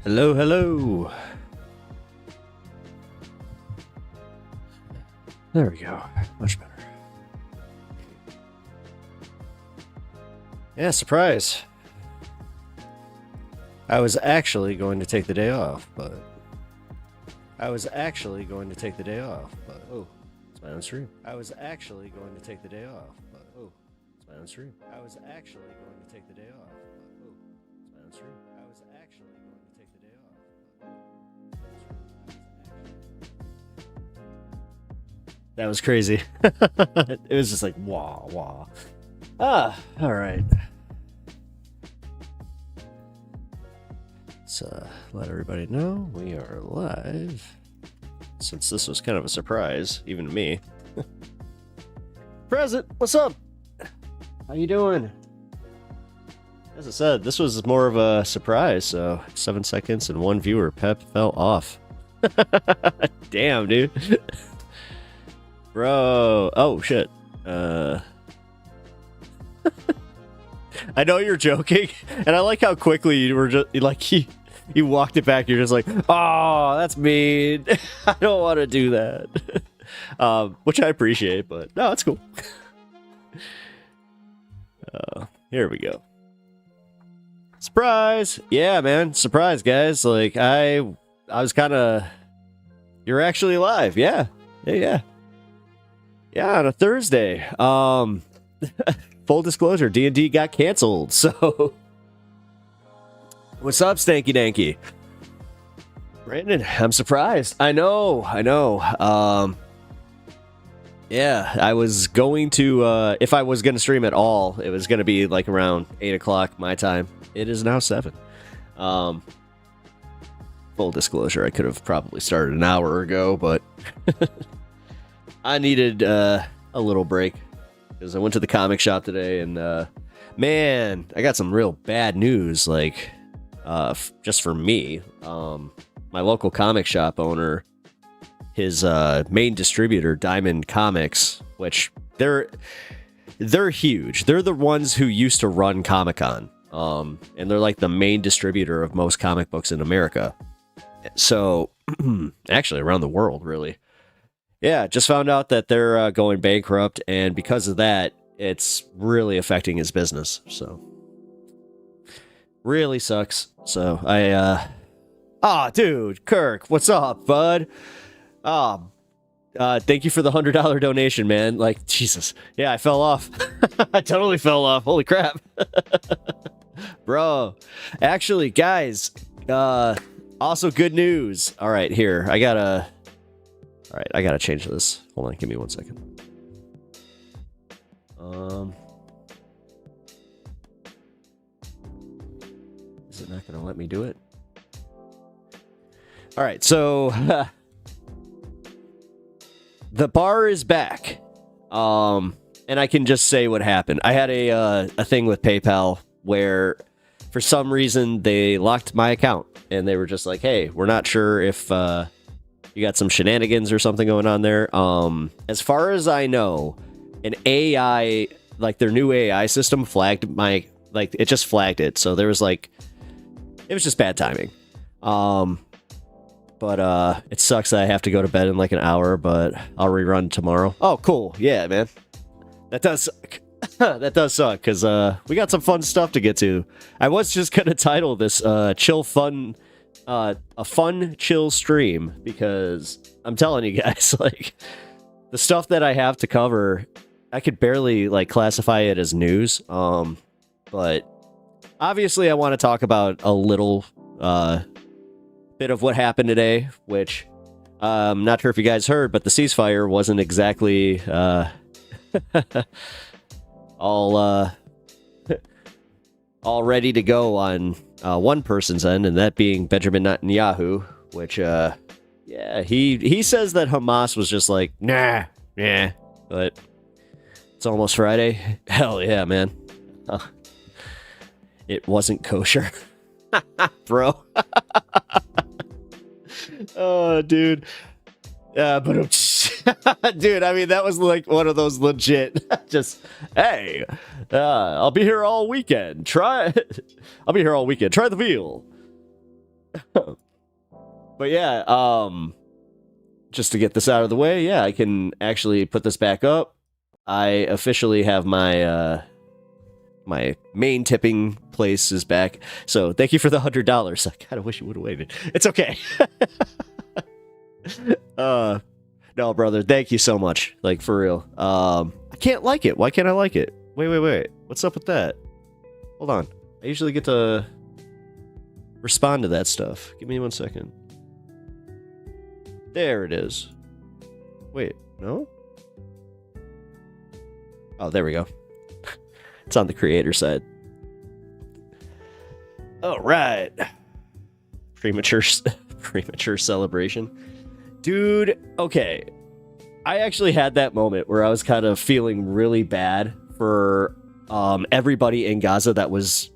Hello, hello. There we go. Much better. Yeah, surprise. I was actually going to take the day off, but... oh, it's my own stream. I was actually going to take the day off, but... oh, it's my own stream. I was actually going to take the day off, but... oh, it's my own stream. I was actually going to take the day off, but... that was crazy. It was just like, wah, wah. Ah, alright. Let's let everybody know we are live. Since this was kind of a surprise, even to me. Present, what's up? How you doing? As I said, this was more of a surprise, so 7 seconds and 1 viewer. Pep fell off. Damn, dude. Bro. Oh, shit. I know you're joking, and I like how quickly you were just like you walked it back. You're just like, oh, that's mean. I don't want to do that. Which I appreciate, but no, it's cool. Here we go. Surprise! Yeah, man, surprise, guys. Like I was kind of. You're actually live, yeah, yeah, on a Thursday. Full disclosure, D&D got canceled, so... What's up, Stanky Danky? Brandon, I'm surprised. I know. Yeah, I was going to, if I was going to stream at all, it was going to be like around 8 o'clock my time. It is now 7. Full disclosure, I could have probably started an hour ago, but... I needed a little break. Because I went to the comic shop today, and man, I got some real bad news. Like, just for me, my local comic shop owner, his main distributor, Diamond Comics, which they're huge. They're the ones who used to run Comic-Con, and they're like the main distributor of most comic books in America. So, actually, around the world, really. Yeah, just found out that they're going bankrupt, and because of that, it's really affecting his business. So, really sucks. So, dude, Kirk, what's up, bud? Thank you for the $100 donation, man. Like, Jesus. Yeah, I fell off. I totally fell off. Holy crap. Bro. Actually, guys, also good news. All right, here. All right, I gotta change this. Hold on, give me 1 second. Is it not gonna let me do it? All right, so the bar is back. And I can just say what happened. I had a thing with PayPal where, for some reason, they locked my account, and they were just like, "Hey, we're not sure if." You got some shenanigans or something going on there. As far as I know, an AI, like their new AI system flagged my, like it just flagged it. So there was like, it was just bad timing. But it sucks that I have to go to bed in like an hour, but I'll rerun tomorrow. Oh, cool. Yeah, man. That does suck. That does suck, because we got some fun stuff to get to. I was just going to title this Chill Fun... a fun, chill stream, because I'm telling you guys, like, the stuff that I have to cover, I could barely, like, classify it as news, but obviously I want to talk about a little, bit of what happened today, which, I'm not sure if you guys heard, but the ceasefire wasn't exactly, all ready to go on one person's end, and that being Benjamin Netanyahu, which, yeah, he says that Hamas was just like, nah, but it's almost Friday. Hell yeah, man. It wasn't kosher. Bro. Oh, dude. But dude, I mean, that was like one of those legit, just, hey, I'll be here all weekend. I'll be here all weekend. Try the veal. But yeah, just to get this out of the way, yeah, I can actually put this back up. I officially have my my main tipping place is back. So thank you for the $100. I kind of wish you would have waited. It's okay. No, brother, thank you so much. Like, for real. I can't like it. Why can't I like it? Wait. What's up with that? Hold on. I usually get to respond to that stuff. Give me 1 second. There it is. Wait, no? Oh, there we go. It's on the creator side. All right. Premature celebration. Dude, okay. I actually had that moment where I was kind of feeling really bad for everybody in Gaza that was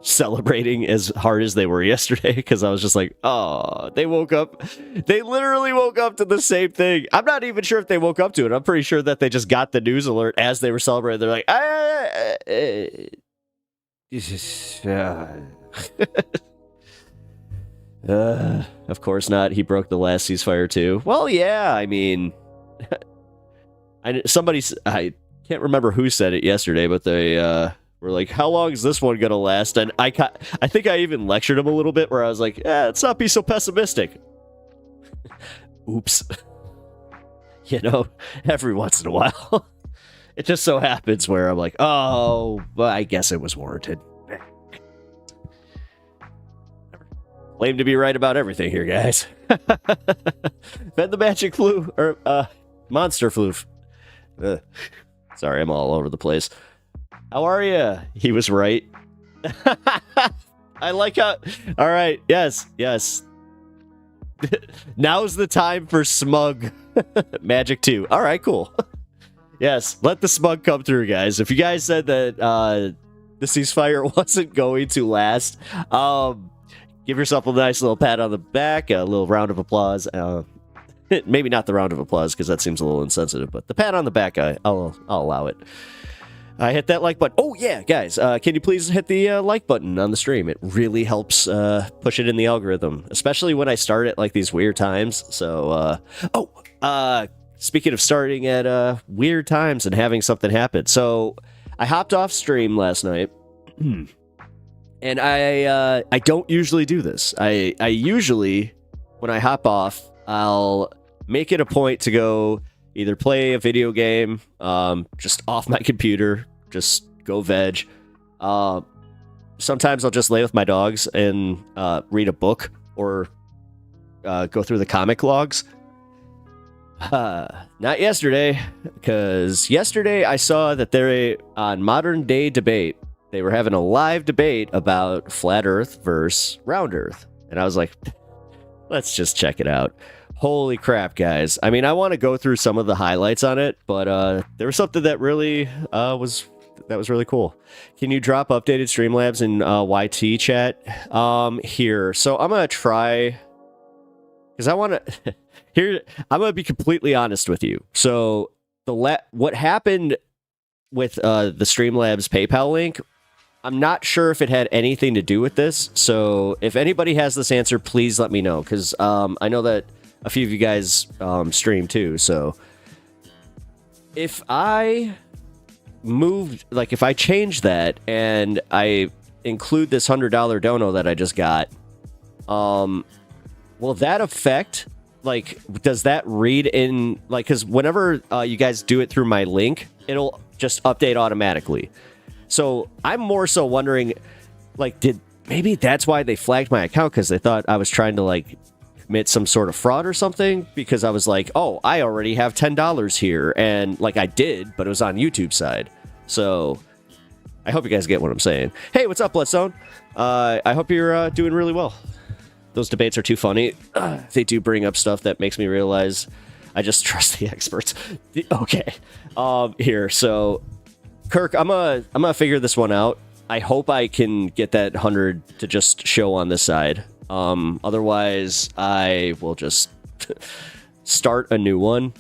celebrating as hard as they were yesterday, because I was just like, oh, they woke up. They literally woke up to the same thing. I'm not even sure if they woke up to it. I'm pretty sure that they just got the news alert as they were celebrating. They're like, of course not. He broke the last ceasefire too. Well, yeah, I mean, I can't remember who said it yesterday, but they were like, how long is this one gonna last? And I think I even lectured him a little bit where I was like, let's not be so pessimistic. Oops. You know, every once in a while. It just so happens where I'm like, oh, well, I guess it was warranted. Claim to be right about everything here, guys. Then the magic flu, or monster flu. Sorry, I'm all over the place. How are you? He was right. I like how... All right, yes. Now's the time for smug magic 2. All right, cool. Yes, let the smug come through, guys. If you guys said that the ceasefire wasn't going to last, give yourself a nice little pat on the back, a little round of applause. Maybe not the round of applause, because that seems a little insensitive, but the pat on the back, I'll allow it. I hit that like button. Oh, yeah, guys, can you please hit the like button on the stream? It really helps push it in the algorithm, especially when I start at like these weird times. So, speaking of starting at weird times and having something happen. So I hopped off stream last night. And I don't usually do this. I usually, when I hop off, I'll make it a point to go either play a video game, just off my computer, just go veg. Sometimes I'll just lay with my dogs and read a book or go through the comic logs. Not yesterday, because yesterday I saw that they're on Modern Day Debate. They were having a live debate about flat Earth versus round Earth. And I was like, let's just check it out. Holy crap, guys. I mean, I want to go through some of the highlights on it, but there was something that really was really cool. Can you drop updated Streamlabs in YT chat? Here. So I'm going to try, because I want to... Here, I'm going to be completely honest with you. So what happened with the Streamlabs PayPal link, I'm not sure if it had anything to do with this. So if anybody has this answer, please let me know, because I know that a few of you guys stream too. So if I if I change that and I include this $100 dono that I just got, will that affect, like, does that read in, like, because whenever you guys do it through my link, it'll just update automatically. So I'm more so wondering, like, maybe that's why they flagged my account, because they thought I was trying to, like, commit some sort of fraud or something, because I was like, oh, I already have $10 here, and, like, I did, but it was on YouTube side. So I hope you guys get what I'm saying. Hey, what's up, Bloodstone? I hope you're doing really well. Those debates are too funny. They do bring up stuff that makes me realize I just trust the experts. Okay. Here, so Kirk, I'm gonna figure this one out. I hope I can get that 100 to just show on this side. Otherwise, I will just start a new one.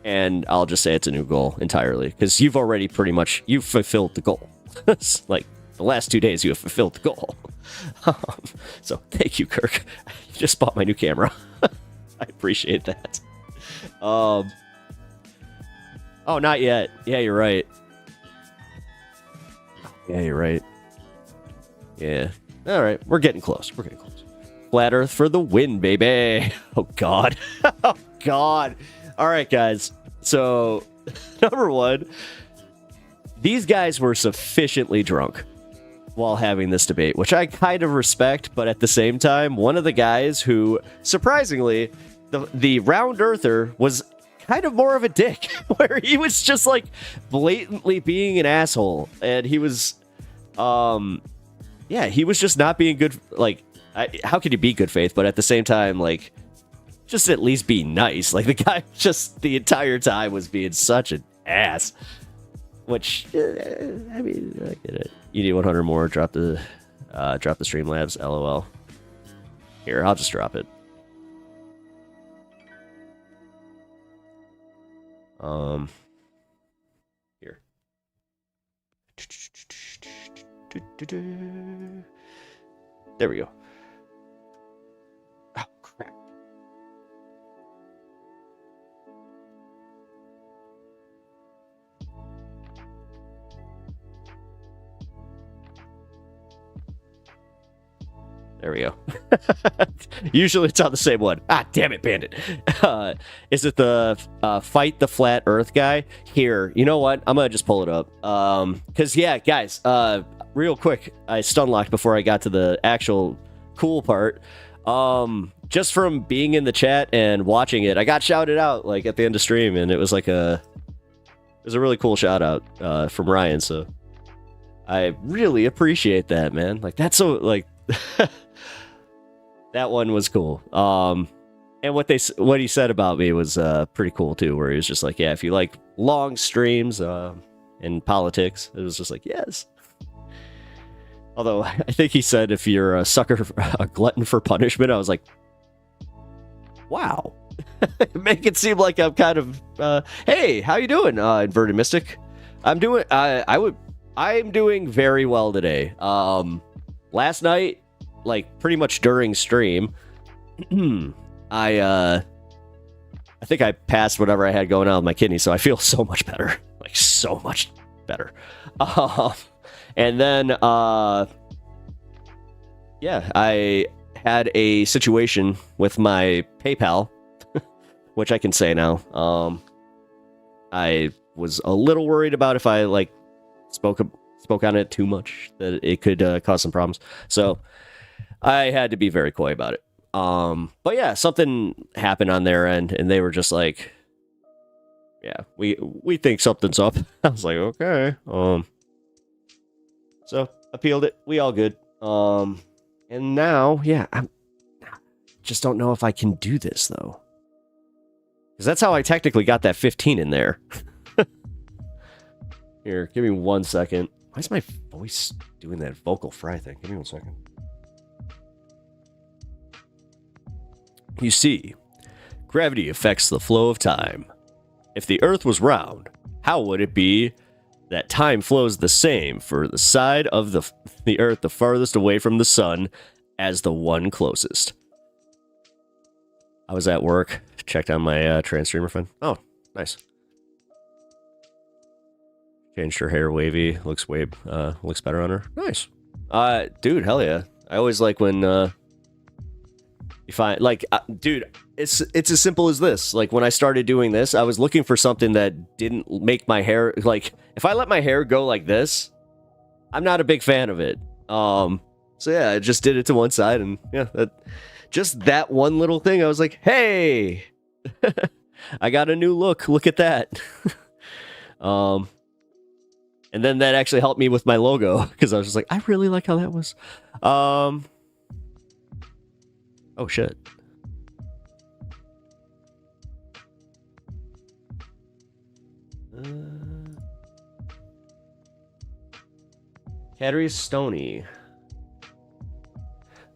And I'll just say it's a new goal entirely, because you've already you've fulfilled the goal. Like, the last 2 days, you have fulfilled the goal. So thank you, Kirk. You just bought my new camera. I appreciate that. Oh, not yet. Yeah, you're right. Yeah, you're right. Yeah. All right, we're getting close. We're getting close. Flat Earth for the win, baby. Oh, God. Oh, God. All right, guys. So, number one, these guys were sufficiently drunk while having this debate, which I kind of respect, but at the same time, one of the guys who, surprisingly, the round earther was kind of more of a dick, where he was just, like, blatantly being an asshole, and he was, yeah, he was just not being good, like, how could you be good faith, but at the same time, like, just at least be nice. Like, the guy just the entire time was being such an ass. Which, I mean, I get it. You need 100 more, drop the Streamlabs, LOL. Here, I'll just drop it. Here. There we go. Oh, crap. There we go. Usually it's on the same one. Ah, damn it, Bandit. Is it the Fight the Flat Earth guy? Here, you know what? I'm going to just pull it up. Because, yeah, guys, real quick, I stun locked before I got to the actual cool part. Just from being in the chat and watching it, I got shouted out, like, at the end of stream, and it was like it was a really cool shout out from Ryan, so I really appreciate that, man. Like, that's so, like... That one was cool. And what he said about me was pretty cool too, where he was just like, yeah, if you like long streams in politics, it was just like, yes. Although I think he said if you're a sucker, a glutton for punishment, I was like, wow. Make it seem like I'm kind of hey, how you doing, Inverted Mystic? I'm doing I'm doing very well today. Last night, like, pretty much during stream, I think I passed whatever I had going on with my kidney, so I feel so much better. Like, so much better. And then, yeah, I had a situation with my PayPal, which I can say now. I was a little worried about if I, like, spoke on it too much, that it could cause some problems. So I had to be very coy about it. But yeah, something happened on their end, and they were just like, yeah, we think something's up. I was like, okay. So appealed it. We all good. And now, yeah, I just don't know if I can do this, though. Because that's how I technically got that 15 in there. Here, give me 1 second. Why is my voice doing that vocal fry thing? Give me 1 second. You see, gravity affects the flow of time. If the Earth was round, how would it be that time flows the same for the side of the Earth the farthest away from the sun as the one closest? I was at work, checked on my trans-streamer friend. Oh, nice. Changed her hair wavy, looks better on her. Nice. Dude, hell yeah. I always like when you find, like, dude, it's as simple as this. Like, when I started doing this, I was looking for something that didn't make my hair, like, if I let my hair go like this, I'm not a big fan of it. So yeah, I just did it to one side, and yeah, just that one little thing, I was like, hey, I got a new look. Look at that. And then that actually helped me with my logo, because I was just like, I really like how that was. Oh, shit. Cattery Stony.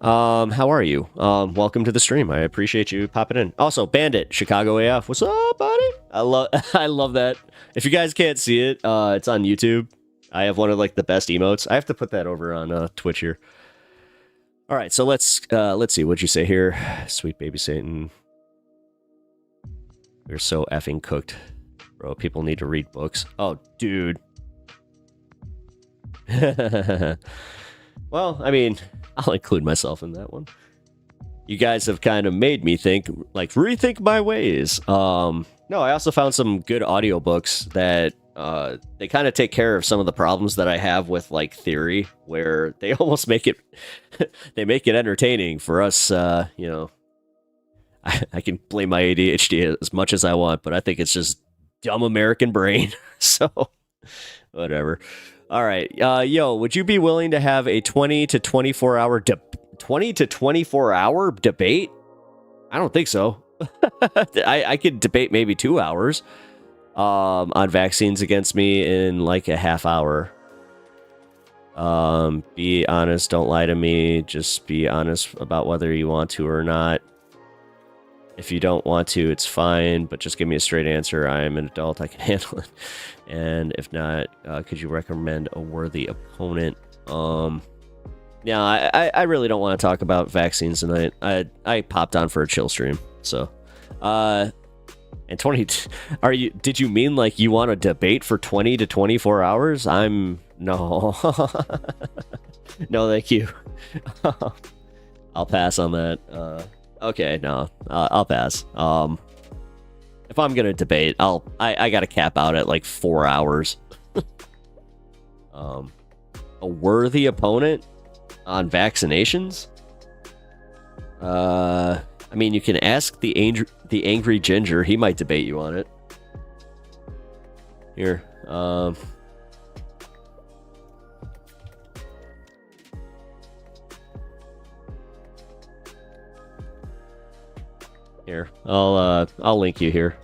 How are you? Welcome to the stream. I appreciate you popping in. Also, Bandit, Chicago AF. What's up, buddy? I love that. If you guys can't see it, it's on YouTube. I have one of, like, the best emotes. I have to put that over on Twitch here. All right, so let's see. What'd you say here? Sweet baby Satan. We're so effing cooked. Bro, people need to read books. Oh, dude. Well, I mean, I'll include myself in that one. You guys have kind of made me think, like, rethink my ways. No, I also found some good audiobooks that they kind of take care of some of the problems that I have with, like, theory, where they almost make it they make it entertaining for us. You know, I can blame my ADHD as much as I want, but I think it's just dumb American brain. So whatever. All right, yo, would you be willing to have a 20 to 24 hour 20 to 24 hour debate? I don't think so. I could debate maybe 2 hours on vaccines against me in like a half hour. Be honest, don't lie to me. Just be honest about whether you want to or not. If you don't want to, it's fine, but just give me a straight answer. I am an adult, I can handle it. And if not, could you recommend a worthy opponent? Yeah, I really don't want to talk about vaccines tonight. I popped on for a chill stream, so. And 20, did you mean like you want to debate for 20 to 24 hours? No. No, thank you. I'll pass on that. Okay, no, I'll pass. If I'm gonna debate, I gotta cap out at like 4 hours. A worthy opponent on vaccinations? I mean, you can ask the angry ginger. He might debate you on it. Here, Here, I'll link you here.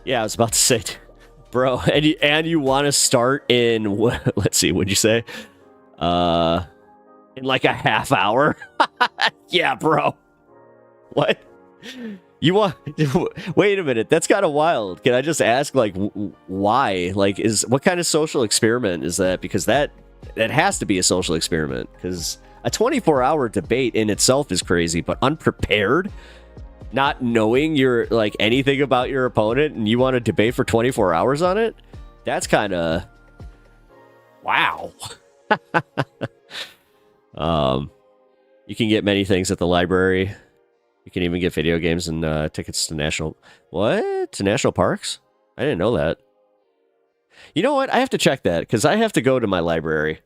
Yeah, I was about to say, bro, and you want to start in let's see, what'd you say? In like a half hour? Yeah, bro. What? You want? Wait a minute, that's kind of wild. Can I just ask, like, why? Like, what kind of social experiment is that? Because that has to be a social experiment. Because a 24-hour debate in itself is crazy, but unprepared, not knowing like anything about your opponent, and you want to debate for 24 hours on it? That's kind of wow. You can get many things at the library. You can even get video games and tickets to national parks. I didn't know that. You know what? I have to check that because I have to go to my library.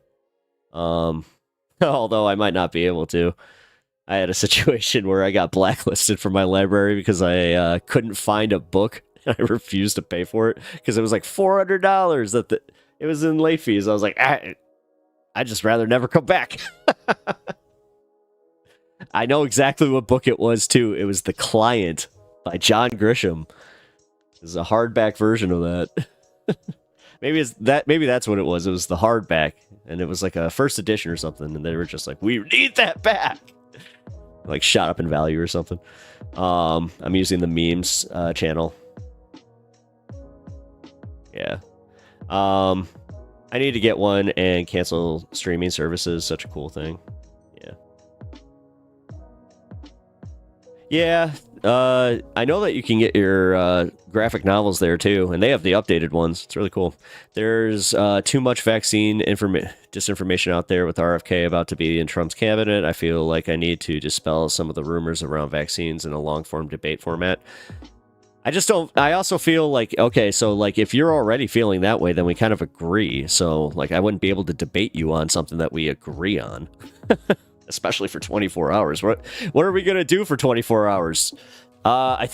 Although I might not be able to. I had a situation where I got blacklisted from my library because I couldn't find a book and I refused to pay for it because it was like $400 it was in late fees. I was like, I'd just rather never come back. I know exactly what book it was too. It was The Client by John Grisham. There's a hardback version of that. Maybe that's what it was. It was the hardback, and it was like a first edition or something, and they were just like, we need that back. Like shot up in value or something. I'm using the memes channel. Yeah. I need to get one and cancel streaming services. Such a cool thing. Yeah. I know that you can get your graphic novels there too, and they have the updated ones. It's really cool. There's too much vaccine disinformation out there with RFK about to be in Trump's cabinet. I feel like I need to dispel some of the rumors around vaccines in a long-form debate format. I just don't. I also feel like, okay, so like if you're already feeling that way, then we kind of agree. So like I wouldn't be able to debate you on something that we agree on. Especially for 24 hours. What are we going to do for 24 hours? I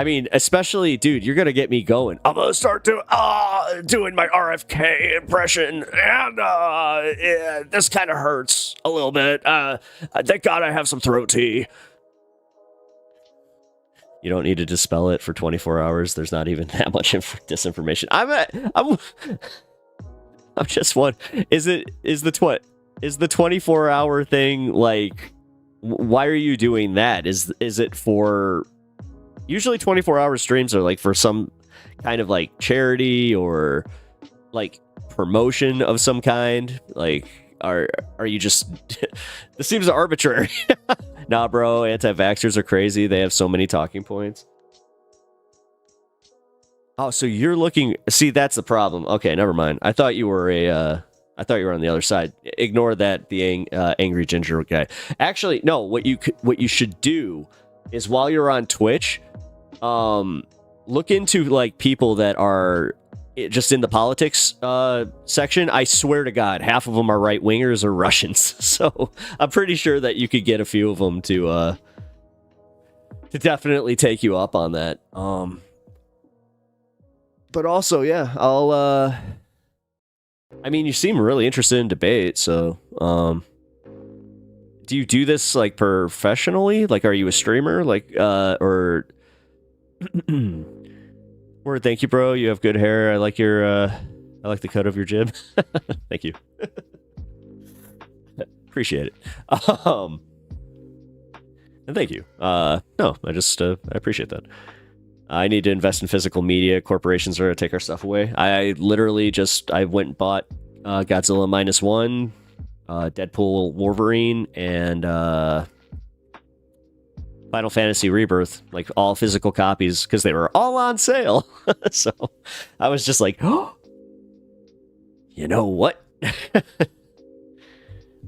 mean, especially, dude, you're going to get me going. I'm going to start doing my RFK impression, and yeah, this kind of hurts a little bit. Thank God I have some throat tea. You don't need to dispel it for 24 hours. There's not even that much disinformation. I'm just one. Is the 24-hour thing, like, why are you doing that? Is it for... Usually 24-hour streams are like for some kind of like charity or like promotion of some kind? Like, are you just? This seems arbitrary. Nah, bro. Anti-vaxxers are crazy. They have so many talking points. Oh, so you're looking. See, that's the problem. Okay, never mind. I thought you were I thought you were on the other side. Ignore that. The angry ginger guy. Actually, no. What you should do is while you're on Twitch, look into like people that are just in the politics section. I swear to God, half of them are right wingers or Russians. So I'm pretty sure that you could get a few of them to definitely take you up on that. But also, yeah, I'll. I mean, you seem really interested in debate, so do you do this like professionally? Like, are you a streamer? Like, or word, thank you, bro. You have good hair. I like the cut of your jib. Thank you. Appreciate it. And thank you. No, I appreciate that. I need to invest in physical media. Corporations are going to take our stuff away. I literally I went and bought Godzilla -1, Deadpool Wolverine, and Final Fantasy Rebirth, like all physical copies, because they were all on sale. So I was just like, oh, you know what?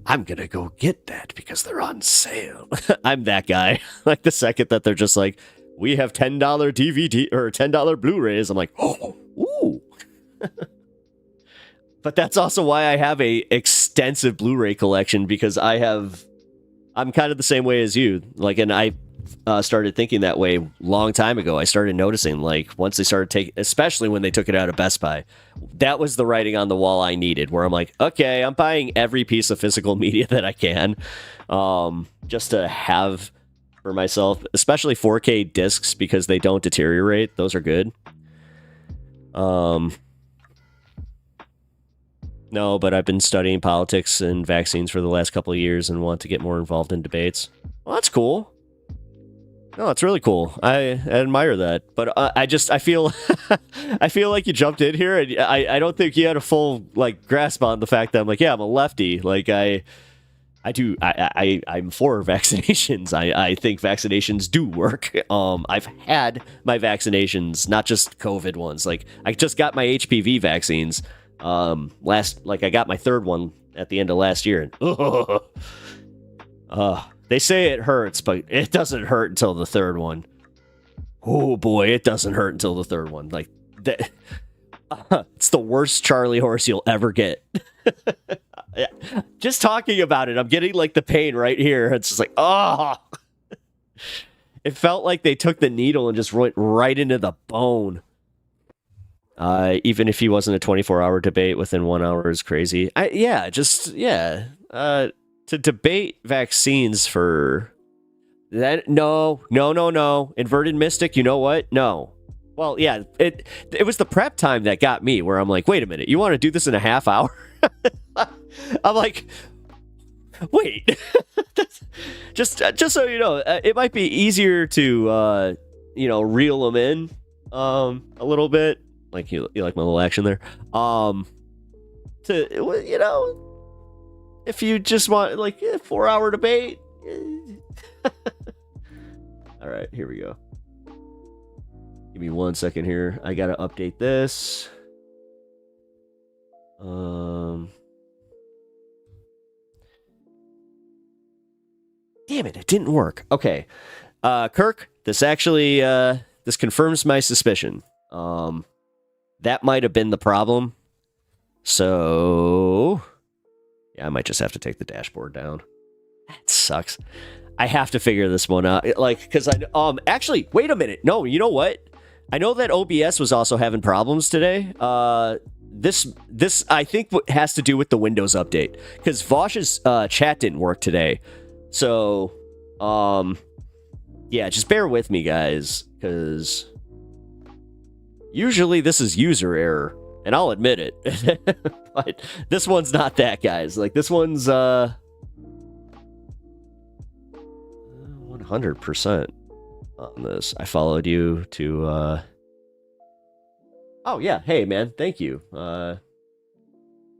I'm going to go get that because they're on sale. I'm that guy. Like the second that they're just like, we have $10 DVD or $10 Blu-rays. I'm like, oh, ooh. But that's also why I have a extensive Blu-ray collection, because I'm kind of the same way as you. Like, and I started thinking that way long time ago. I started noticing, like, once they started taking, especially when they took it out of Best Buy, that was the writing on the wall I needed, where I'm like, okay, I'm buying every piece of physical media that I can, just to have for myself, especially 4K discs, because they don't deteriorate. Those are good. No, but I've been studying politics and vaccines for the last couple of years and want to get more involved in debates. Well, that's cool. No, it's really cool. I admire that. But I feel I feel like you jumped in here, and I don't think you had a full like grasp on the fact that I'm like, yeah, I'm a lefty. Like I'm for vaccinations. I think vaccinations do work. I've had my vaccinations, not just COVID ones. Like, I just got my HPV vaccines. I got my third one at the end of last year. And, they say it hurts, but it doesn't hurt until the third one. Oh boy, it doesn't hurt until the third one. Like, it's the worst Charlie horse you'll ever get. Just talking about it, I'm getting like the pain right here. It's just like, oh, it felt like they took the needle and just went right into the bone. Even if he wasn't a 24-hour debate within 1 hour is crazy. To debate vaccines for that. No. Inverted Mystic, you know what? No. Well, yeah, it was the prep time that got me, where I'm like, wait a minute, you want to do this in a half hour? I'm like, wait. just so you know, it might be easier to reel them in a little bit. Like, you like my little action there. If you just want like a 4-hour debate. All right, here we go. Give me 1 second here. I gotta update this. Damn it didn't work. Okay. Kirk, this actually this confirms my suspicion. That might have been the problem. So yeah, I might just have to take the dashboard down. That sucks. I have to figure this one out. Because actually, wait a minute. No, you know what? I know that OBS was also having problems today. This I think has to do with the Windows update, because Vosh's chat didn't work today. So, yeah, just bear with me, guys, because usually this is user error, and I'll admit it. But this one's not that, guys. Like, this one's 100% on this. I followed you to oh yeah, hey man, thank you.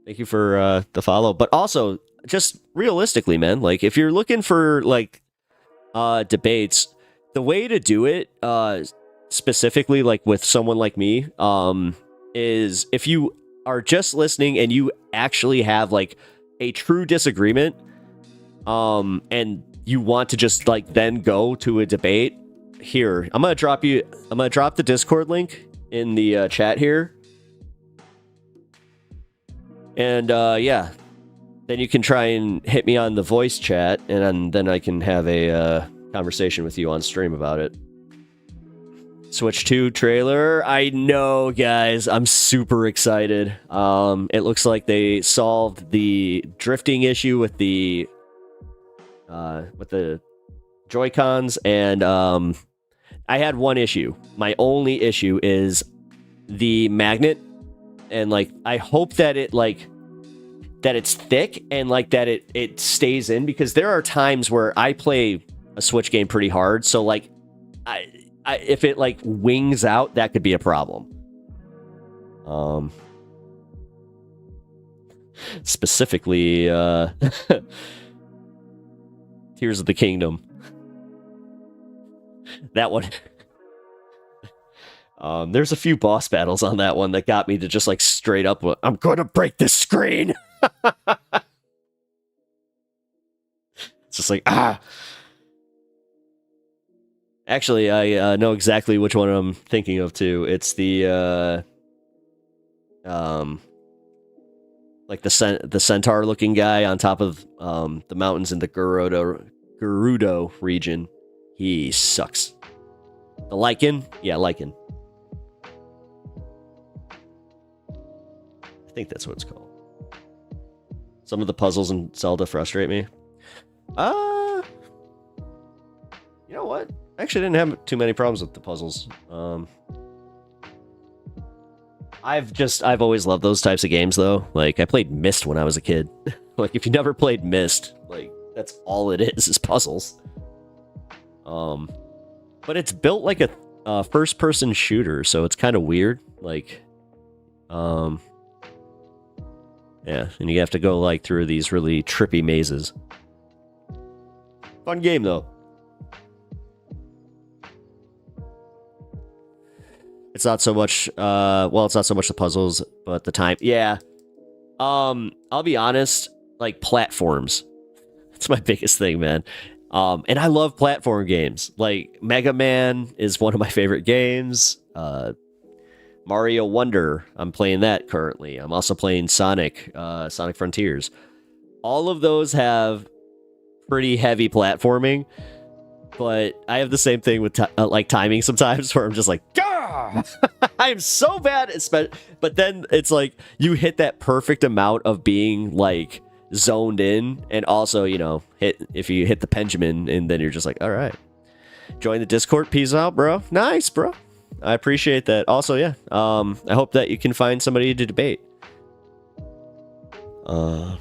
Thank you for the follow. But also, just realistically, man, like if you're looking for like debates, the way to do it, specifically like with someone like me, is if you are just listening and you actually have like a true disagreement, and you want to just like then go to a debate. Here, I'm gonna drop the Discord link in the chat here, and yeah, then you can try and hit me on the voice chat, and then I can have a conversation with you on stream about it. Switch 2 trailer. I know, guys. I'm super excited. It looks like they solved the drifting issue with the Joy-Cons, and I had one issue. My only issue is the magnet, and like I hope that it like that it's thick and like that it stays in, because there are times where I play a Switch game pretty hard, so like if it like wings out, that could be a problem. Specifically, Tears of the Kingdom. That one. There's a few boss battles on that one that got me to just like straight up, I'm gonna break this screen. It's just like, ah. Actually, I know exactly which one I'm thinking of too. It's the like the centaur looking guy on top of the mountains in the Gerudo region. He sucks. The Lycan? Yeah, Lycan. I think that's what it's called. Some of the puzzles in Zelda frustrate me. You know what? I actually didn't have too many problems with the puzzles. I've always loved those types of games though. Like I played Myst when I was a kid. Like if you never played Myst, like that's all it is puzzles. But it's built like a first-person shooter, so it's kind of weird. Like, yeah, and you have to go like through these really trippy mazes. Fun game though. It's not so much, well, it's not so much the puzzles, but the time. Yeah. I'll be honest, like platforms. It's my biggest thing, man. And I love platform games. Like Mega Man is one of my favorite games. Mario Wonder, I'm playing that currently. I'm also playing Sonic Frontiers. All of those have pretty heavy platforming, but I have the same thing with like timing sometimes, where I'm just like, Gah! I'm so bad at but then it's like you hit that perfect amount of being like zoned in, and also, you know, if you hit the Benjamin, and then you're just like, all right, join the Discord, peace out, bro. Nice, bro. I appreciate that. Also, yeah, I hope that you can find somebody to debate. I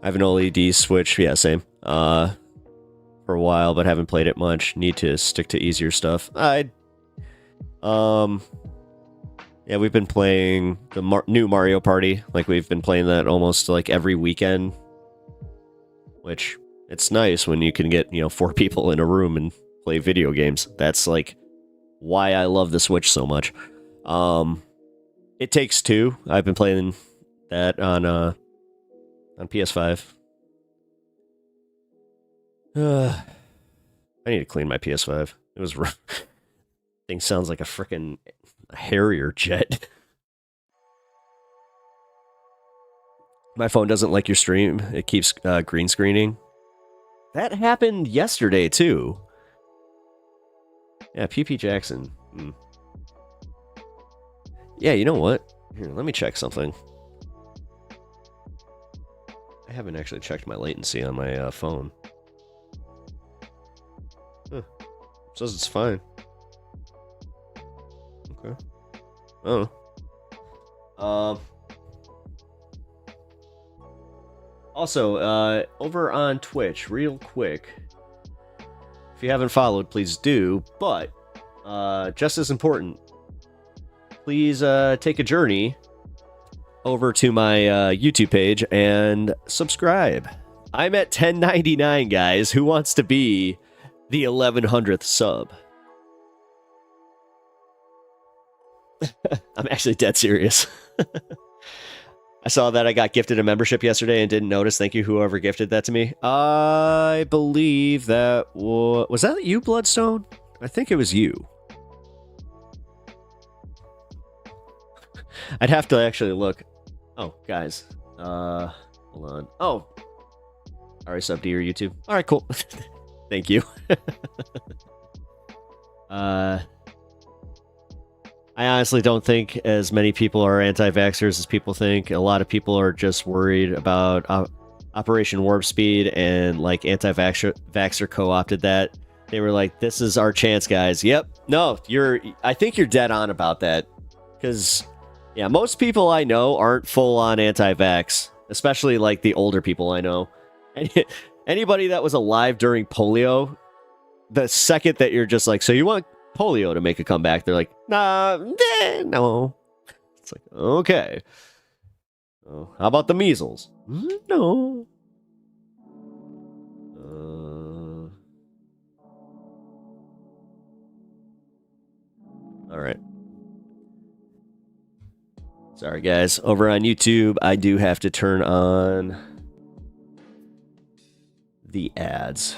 have an OLED Switch, yeah, same, for a while, but haven't played it much. Need to stick to easier stuff. Yeah, we've been playing the new Mario Party. Like, we've been playing that almost like every weekend, which it's nice when you can get, you know, 4 people in a room and play video games. That's like why I love the Switch so much. It Takes Two. I've been playing that on PS5. I need to clean my PS5. It was rough. Thing sounds like a freaking Harrier jet. My phone doesn't like your stream. It keeps green screening. That happened yesterday too. Yeah, PP Jackson. Yeah, you know what? Here, let me check something. I haven't actually checked my latency on my phone. Huh. Says it's fine. Okay. Oh. Also, over on Twitch, real quick, if you haven't followed, please do. But just as important, please take a journey over to my YouTube page and subscribe. I'm at 1099, guys. Who wants to be the 1100th sub? I'm actually dead serious. I saw that I got gifted a membership yesterday and didn't notice. Thank you, whoever gifted that to me. I believe that was that you, Bloodstone? I think it was you. I'd have to actually look. Oh, guys. Hold on. Oh. Alright, sub to your YouTube. Alright, cool. Thank you. I honestly don't think as many people are anti-vaxxers as people think. A lot of people are just worried about Operation Warp Speed, and like anti-vaxxer co-opted that. They were like, this is our chance, guys. Yep. No, I think you're dead on about that. Because, yeah, most people I know aren't full-on anti-vax. Especially like the older people I know. Anybody that was alive during polio, the second that you're just like, so you want polio to make a comeback, they're like, nah, no. It's like, okay. Oh, how about the measles? No. All right. Sorry, guys. Over on YouTube, I do have to turn on the ads.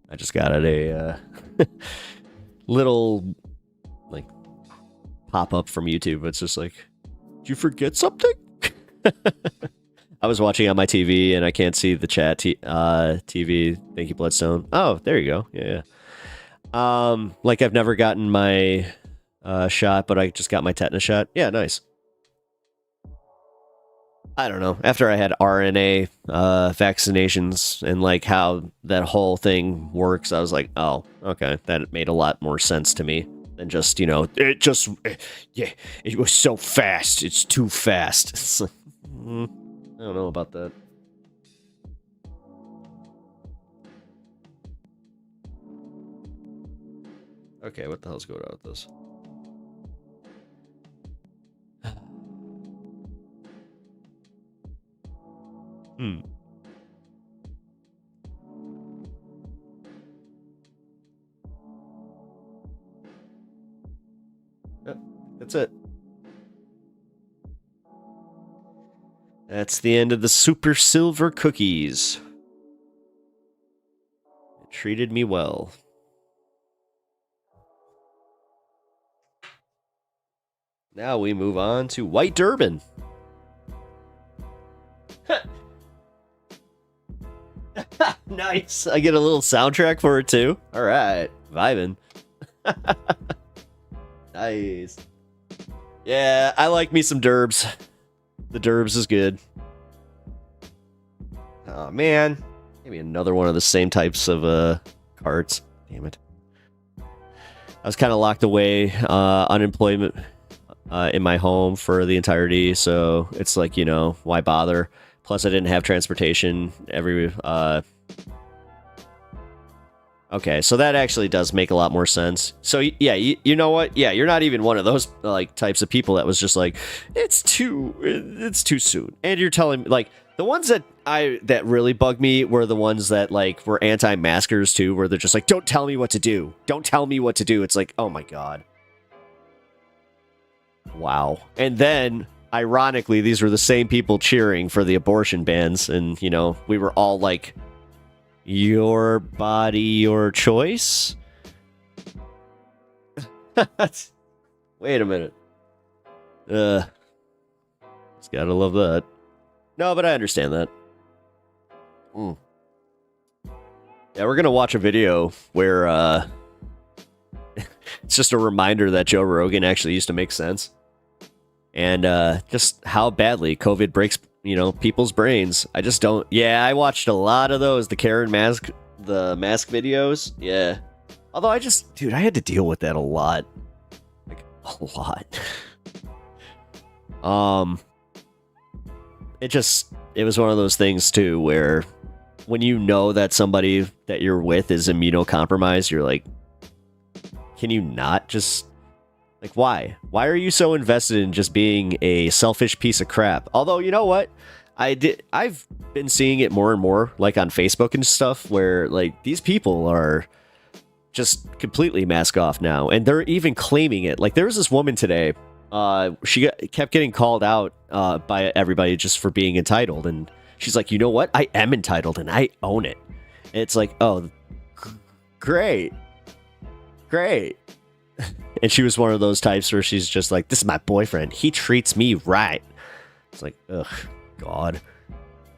I just got a little like pop up from YouTube. It's just like, did you forget something? I was watching on my TV and I can't see the chat TV. Thank you, Bloodstone. Oh, there you go. Yeah. Like I've never gotten my shot, but I just got my tetanus shot. Yeah, nice. I don't know. After I had RNA vaccinations and like how that whole thing works, I was like, oh, okay, that made a lot more sense to me than just, it was so fast. It's too fast. It's like, I don't know about that. Okay, what the hell's going on with this? Yep, that's it. That's the end of the super silver cookies. It treated me well. Now we move on to White Durban. Nice. I get a little soundtrack for it too. All right, vibing. Nice. Yeah, I like me some Derbs. The Derbs is good. Oh man, maybe another one of the same types of cards. Damn it. I was kind of locked away, unemployment in my home for the entirety, so it's like, why bother? Plus, I didn't have transportation every. Okay, so that actually does make a lot more sense. So yeah, you know what? Yeah, you're not even one of those like types of people that was just like, it's too soon. And you're telling me like the ones that really bugged me were the ones that like were anti-maskers too, where they're just like, don't tell me what to do. Don't tell me what to do. It's like, oh my god. Wow. And then, ironically, these were the same people cheering for the abortion bans, and we were all like, your body, your choice? Wait a minute. Just gotta love that. No, but I understand that. Yeah, we're gonna watch a video where it's just a reminder that Joe Rogan actually used to make sense. And just how badly COVID breaks people's brains. I just don't. Yeah, I watched a lot of those. The mask videos. Yeah. Although I had to deal with that a lot. Like, a lot. It was one of those things too where when you know that somebody that you're with is immunocompromised, you're like, can you not just Like, why? Why are you so invested in just being a selfish piece of crap? Although, you know what? I've been seeing it more and more, like on Facebook and stuff, where like these people are just completely mask off now, and they're even claiming it. Like there was this woman today. Kept getting called out by everybody just for being entitled, and she's like, you know what? I am entitled, and I own it. And it's like, oh, great. And she was one of those types where she's just like, this is my boyfriend. He treats me right. It's like, ugh, God.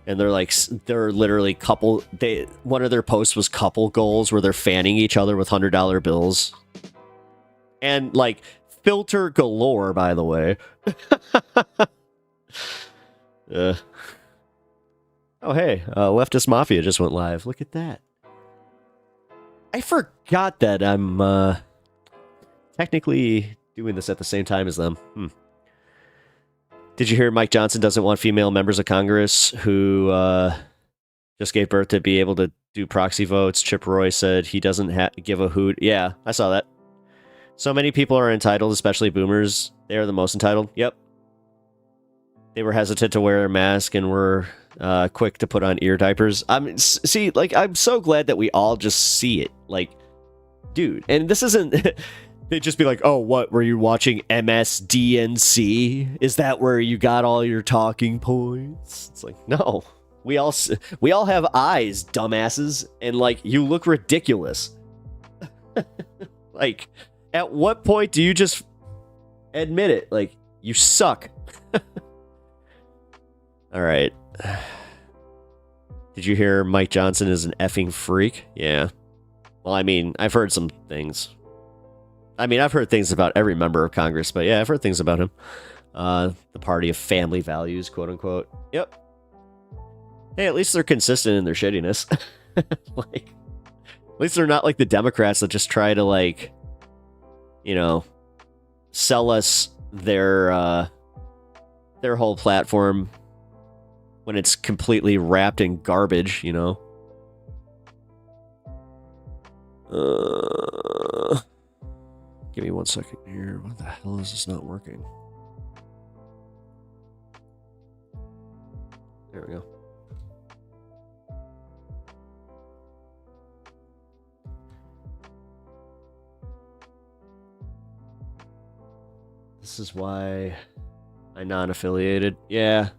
And they're literally one of their posts was couple goals where they're fanning each other with $100 bills. And like filter galore, by the way. Oh, hey, Leftist Mafia just went live. Look at that. I forgot that I'm technically doing this at the same time as them. Did you hear Mike Johnson doesn't want female members of Congress who just gave birth to be able to do proxy votes? Chip Roy said he doesn't give a hoot. Yeah, I saw that. So many people are entitled, especially boomers. They are the most entitled. Yep. They were hesitant to wear a mask and were quick to put on ear diapers. See, like, I'm so glad that we all just see it. Like, dude, and this isn't... They'd just be like, oh, what, were you watching MSDNC? Is that where you got all your talking points? It's like, no. We all have eyes, dumbasses, and, like, you look ridiculous. Like, at what point do you just admit it? Like, you suck. All right. Did you hear Mike Johnson is an effing freak? Yeah. Well, I mean, I've heard some things. I mean, I've heard things about every member of Congress, but yeah, I've heard things about him. The party of family values, quote unquote. Yep. Hey, at least they're consistent in their shittiness. Like, at least they're not like the Democrats that just try to, like, you know, sell us their whole platform when it's completely wrapped in garbage, you know. Give me 1 second here. What the hell is this not working? There we go. This is why I'm non-affiliated. Yeah.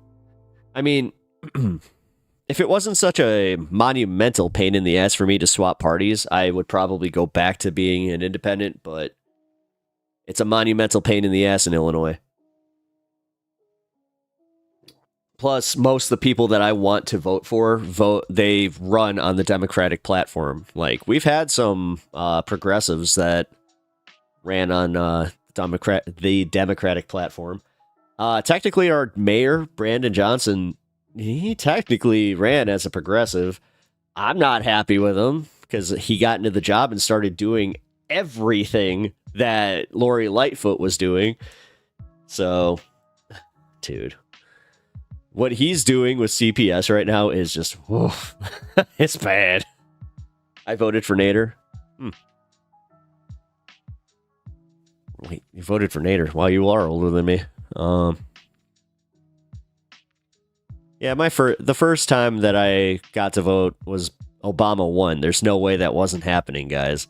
I mean, if it wasn't such a monumental pain in the ass for me to swap parties, I would probably go back to being an independent, but it's a monumental pain in the ass in Illinois. Plus, most of the people that I want to vote for, they run on the Democratic platform. Like, we've had some progressives that ran on the Democratic platform. Technically, our mayor, Brandon Johnson, he technically ran as a progressive. I'm not happy with him because he got into the job and started doing everything that Lori Lightfoot was doing. So, dude, what he's doing with CPS right now is just, woof. It's bad. I voted for Nader. Wait, you voted for Nader? Wow, you are older than me. Yeah, the first time that I got to vote was Obama won. There's no way that wasn't happening, guys.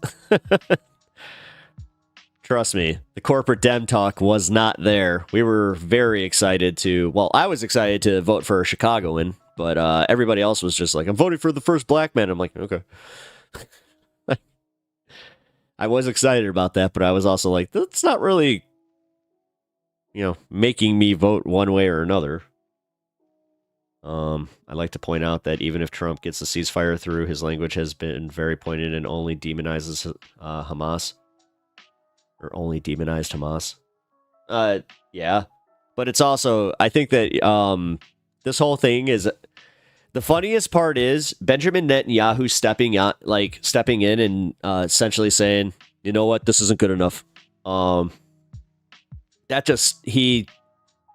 Trust me, the corporate Dem talk was not there. We were very excited to... Well, I was excited to vote for a Chicagoan, but everybody else was just like, I'm voting for the first black man. I'm like, okay. I was excited about that, but I was also like, that's not really, you know, making me vote one way or another. I'd like to point out that even if Trump gets the ceasefire through, his language has been very pointed and only demonizes Hamas. Or only demonized Hamas. Yeah. But it's also, I think that this whole thing is... The funniest part is Benjamin Netanyahu stepping in and essentially saying, you know what, this isn't good enough. He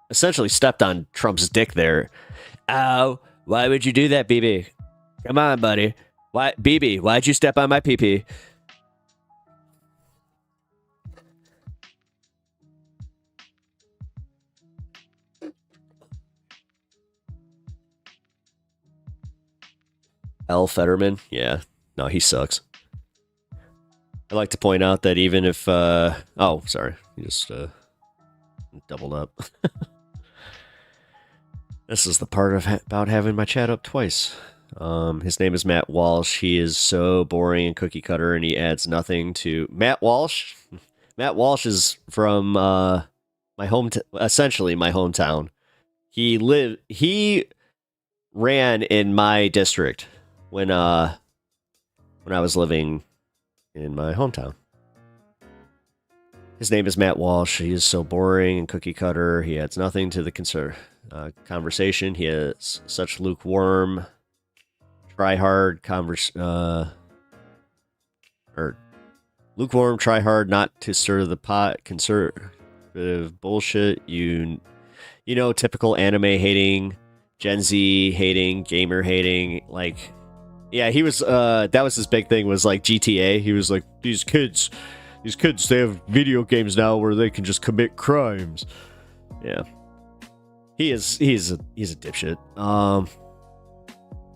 essentially stepped on Trump's dick there. Ow, why would you do that, BB? Come on, buddy. Why, BB, why'd you step on my pee-pee? L. Fetterman. Yeah. No, he sucks. I'd like to point out that even if... oh, sorry. You just doubled up. This is the part of about having my chat up twice. His name is Matt Walsh. He is so boring and cookie cutter, and he adds nothing to... Matt Walsh? Matt Walsh is from my essentially my hometown. He ran in my district when I was living in my hometown. His name is Matt Walsh. He is so boring and cookie cutter. He adds nothing to the conversation. He has such lukewarm, try-hard lukewarm, try-hard, not to stir the pot, conservative bullshit. You know, typical anime hating, Gen Z hating, gamer hating. Like, yeah, he was. That was his big thing. Was like GTA. He was like, these kids, they have video games now where they can just commit crimes. Yeah, he's a dipshit.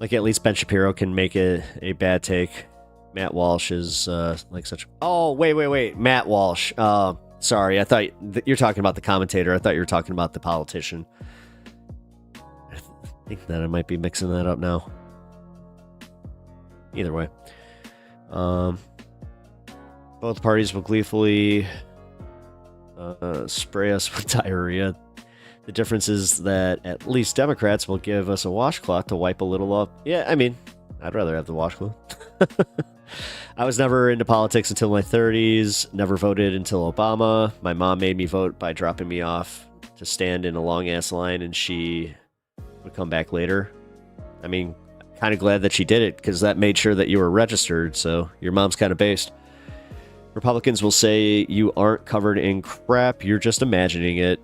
Like, at least Ben Shapiro can make it a bad take. Matt Walsh is like such. Oh, wait, Matt Walsh. Sorry, I thought you're talking about the commentator. I thought you were talking about the politician. I think that I might be mixing that up now. Either way, both parties will gleefully spray us with diarrhea. The difference is that at least Democrats will give us a washcloth to wipe a little off. Yeah, I mean, I'd rather have the washcloth. I was never into politics until my 30s, never voted until Obama. My mom made me vote by dropping me off to stand in a long-ass line, and she would come back later. I mean, kind of glad that she did it, because that made sure that you were registered, so your mom's kind of based. Republicans will say you aren't covered in crap, you're just imagining it.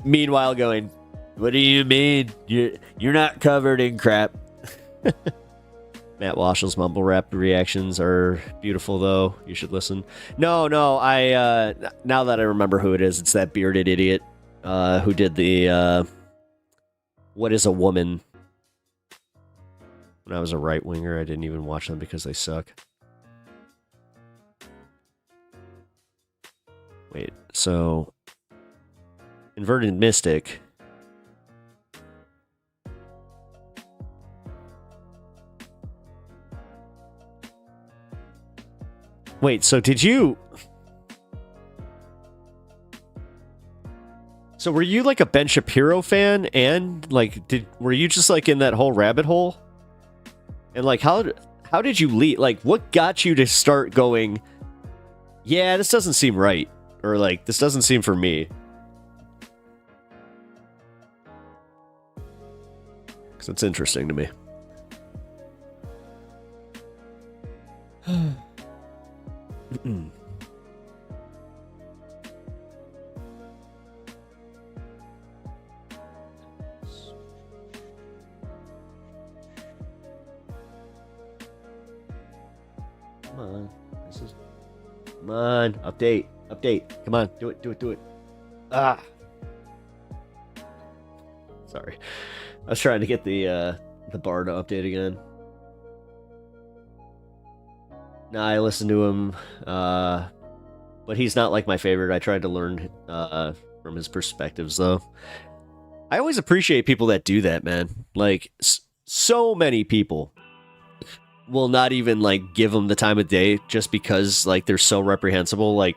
Meanwhile going, what do you mean? You're not covered in crap. Matt Walsh's mumble rap reactions are beautiful, though. You should listen. No, I now that I remember who it is, it's that bearded idiot who did the What is a Woman? When I was a right-winger, I didn't even watch them because they suck. Wait, so Inverted Mystic. Wait, so did you... So were you like a Ben Shapiro fan, and like were you just like in that whole rabbit hole? And like how did you lead? Like, what got you to start going, yeah, this doesn't seem right, or like this doesn't seem for me? Because it's interesting to me. Come on. Come on. Update. Come on. Do it. Ah. Sorry. I was trying to get the bar to update again. Nah, I listened to him, but he's not like my favorite. I tried to learn from his perspectives, though. I always appreciate people that do that, man. Like, so many people will not even like give him the time of day just because like they're so reprehensible. Like,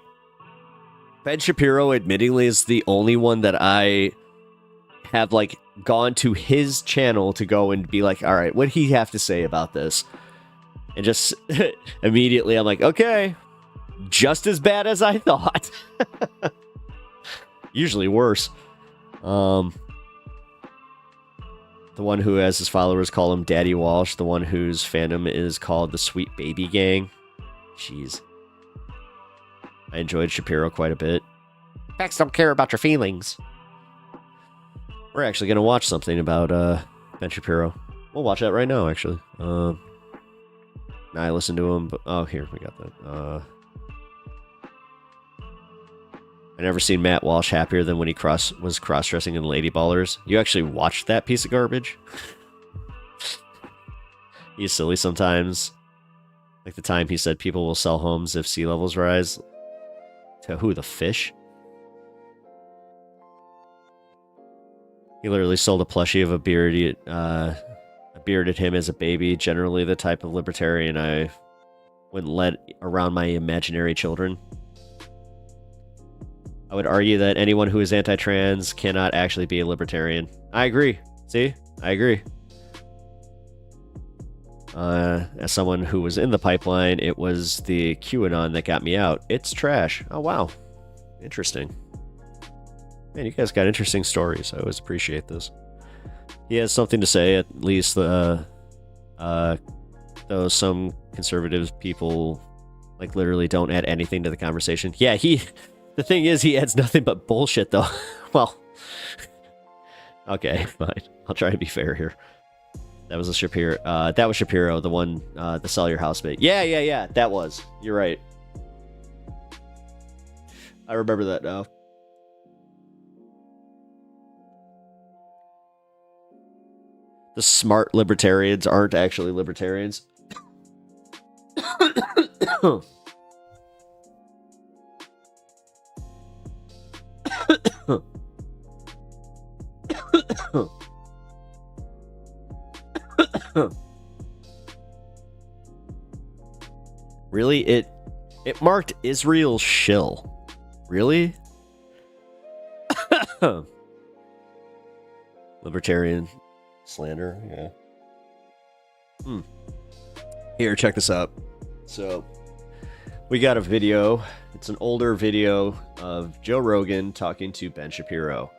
Ben Shapiro, admittingly, is the only one that I have like gone to his channel to go and be like, all right, what did he have to say about this? And just immediately I'm like, okay, just as bad as I thought. Usually worse. The one who has his followers call him Daddy Walsh, the one whose fandom is called the Sweet Baby Gang. Jeez. I enjoyed Shapiro quite a bit. Facts don't care about your feelings. We're actually going to watch something about Ben Shapiro. We'll watch that right now, actually. I listened to him, but... Oh, here, we got that. I never seen Matt Walsh happier than when he was cross-dressing in Lady Ballers. You actually watched that piece of garbage? He's silly sometimes. Like the time he said people will sell homes if sea levels rise. To who, the fish? He literally sold a plushie of a bearded him as a baby, generally the type of libertarian I wouldn't let around my imaginary children. I would argue that anyone who is anti-trans cannot actually be a libertarian. I agree. See? I agree. As someone who was in the pipeline, it was the QAnon that got me out. It's trash. Oh, wow. Interesting. Man, you guys got interesting stories. I always appreciate this. He has something to say, at least, though some conservative people, like, literally don't add anything to the conversation. Yeah, the thing is, he adds nothing but bullshit, though. Well, okay, fine. I'll try to be fair here. That was Shapiro. That was Shapiro, the one, the sell your house bit. Yeah. That was. You're right. I remember that now. The smart libertarians aren't actually libertarians. Really? It marked Israel shill. Really? Libertarian slander, yeah. Here, check this out. So, we got a video. It's an older video of Joe Rogan talking to Ben Shapiro.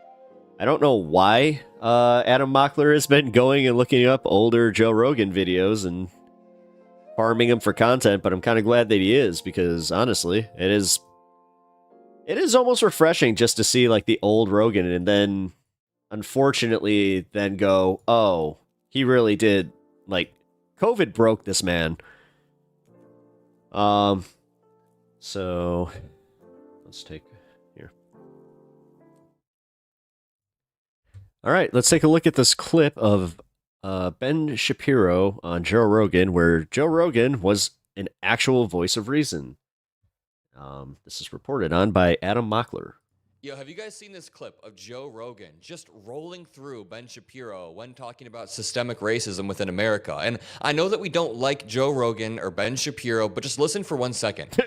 I don't know why Adam Mockler has been going and looking up older Joe Rogan videos and farming them for content, but I'm kind of glad that he is, because honestly, it is almost refreshing just to see like the old Rogan and then unfortunately then go, oh, he really did, like, COVID broke this man. So let's take here. All right, let's take a look at this clip of Ben Shapiro on Joe Rogan, where Joe Rogan was an actual voice of reason. This is reported on by Adam Mockler. Yo, have you guys seen this clip of Joe Rogan just rolling through Ben Shapiro when talking about systemic racism within America? And I know that we don't like Joe Rogan or Ben Shapiro, but just listen for 1 second.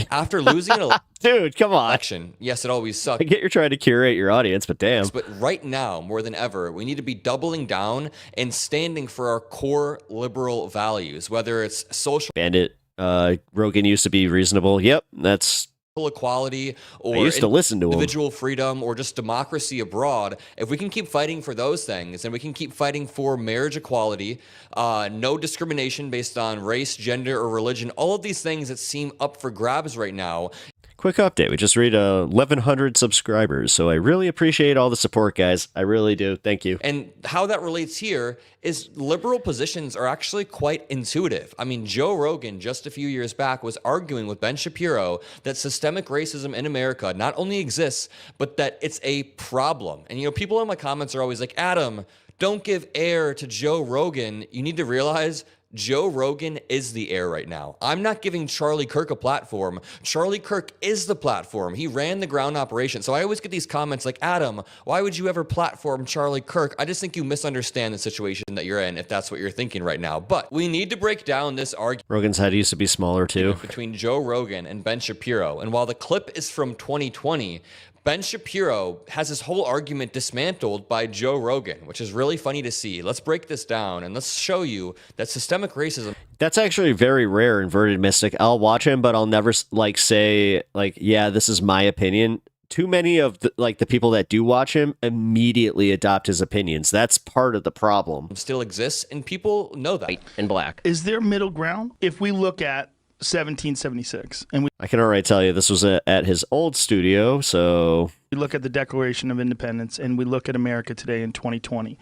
After losing an Dude, come on. election, yes, it always sucks. I get you're trying to curate your audience, but damn. But right now, more than ever, we need to be doubling down and standing for our core liberal values, whether it's social Bandit, Rogan used to be reasonable. Yep, that's equality, or I used to listen to individual freedom, or just democracy abroad. If we can keep fighting for those things, and we can keep fighting for marriage equality, no discrimination based on race, gender, or religion, all of these things that seem up for grabs right now. Quick update. We just reached 1,100 subscribers, so I really appreciate all the support, guys. I really do. Thank you. And how that relates here is liberal positions are actually quite intuitive. I mean, Joe Rogan just a few years back was arguing with Ben Shapiro that systemic racism in America not only exists, but that it's a problem. And, you know, people in my comments are always like, Adam, don't give air to Joe Rogan. You need to realize Joe Rogan is the air right now. I'm not giving Charlie Kirk a platform. Charlie Kirk is the platform. He ran the ground operation. So I always get these comments like, Adam, why would you ever platform Charlie Kirk? I just think you misunderstand the situation that you're in if that's what you're thinking right now. But we need to break down this argument. Rogan's head used to be smaller too. Between Joe Rogan and Ben Shapiro. And while the clip is from 2020, Ben Shapiro has his whole argument dismantled by Joe Rogan, which is really funny to see. Let's break this down and let's show you that systemic racism. That's actually very rare, Inverted Mystic. I'll watch him, but I'll never like say like, yeah, this is my opinion. Too many of the people that do watch him immediately adopt his opinions. That's part of the problem. Still exists, and people know that. White and black. Is there middle ground? If we look at 1776 and I can already tell you this was at his old studio, so we look at the Declaration of Independence and we look at America today in 2020,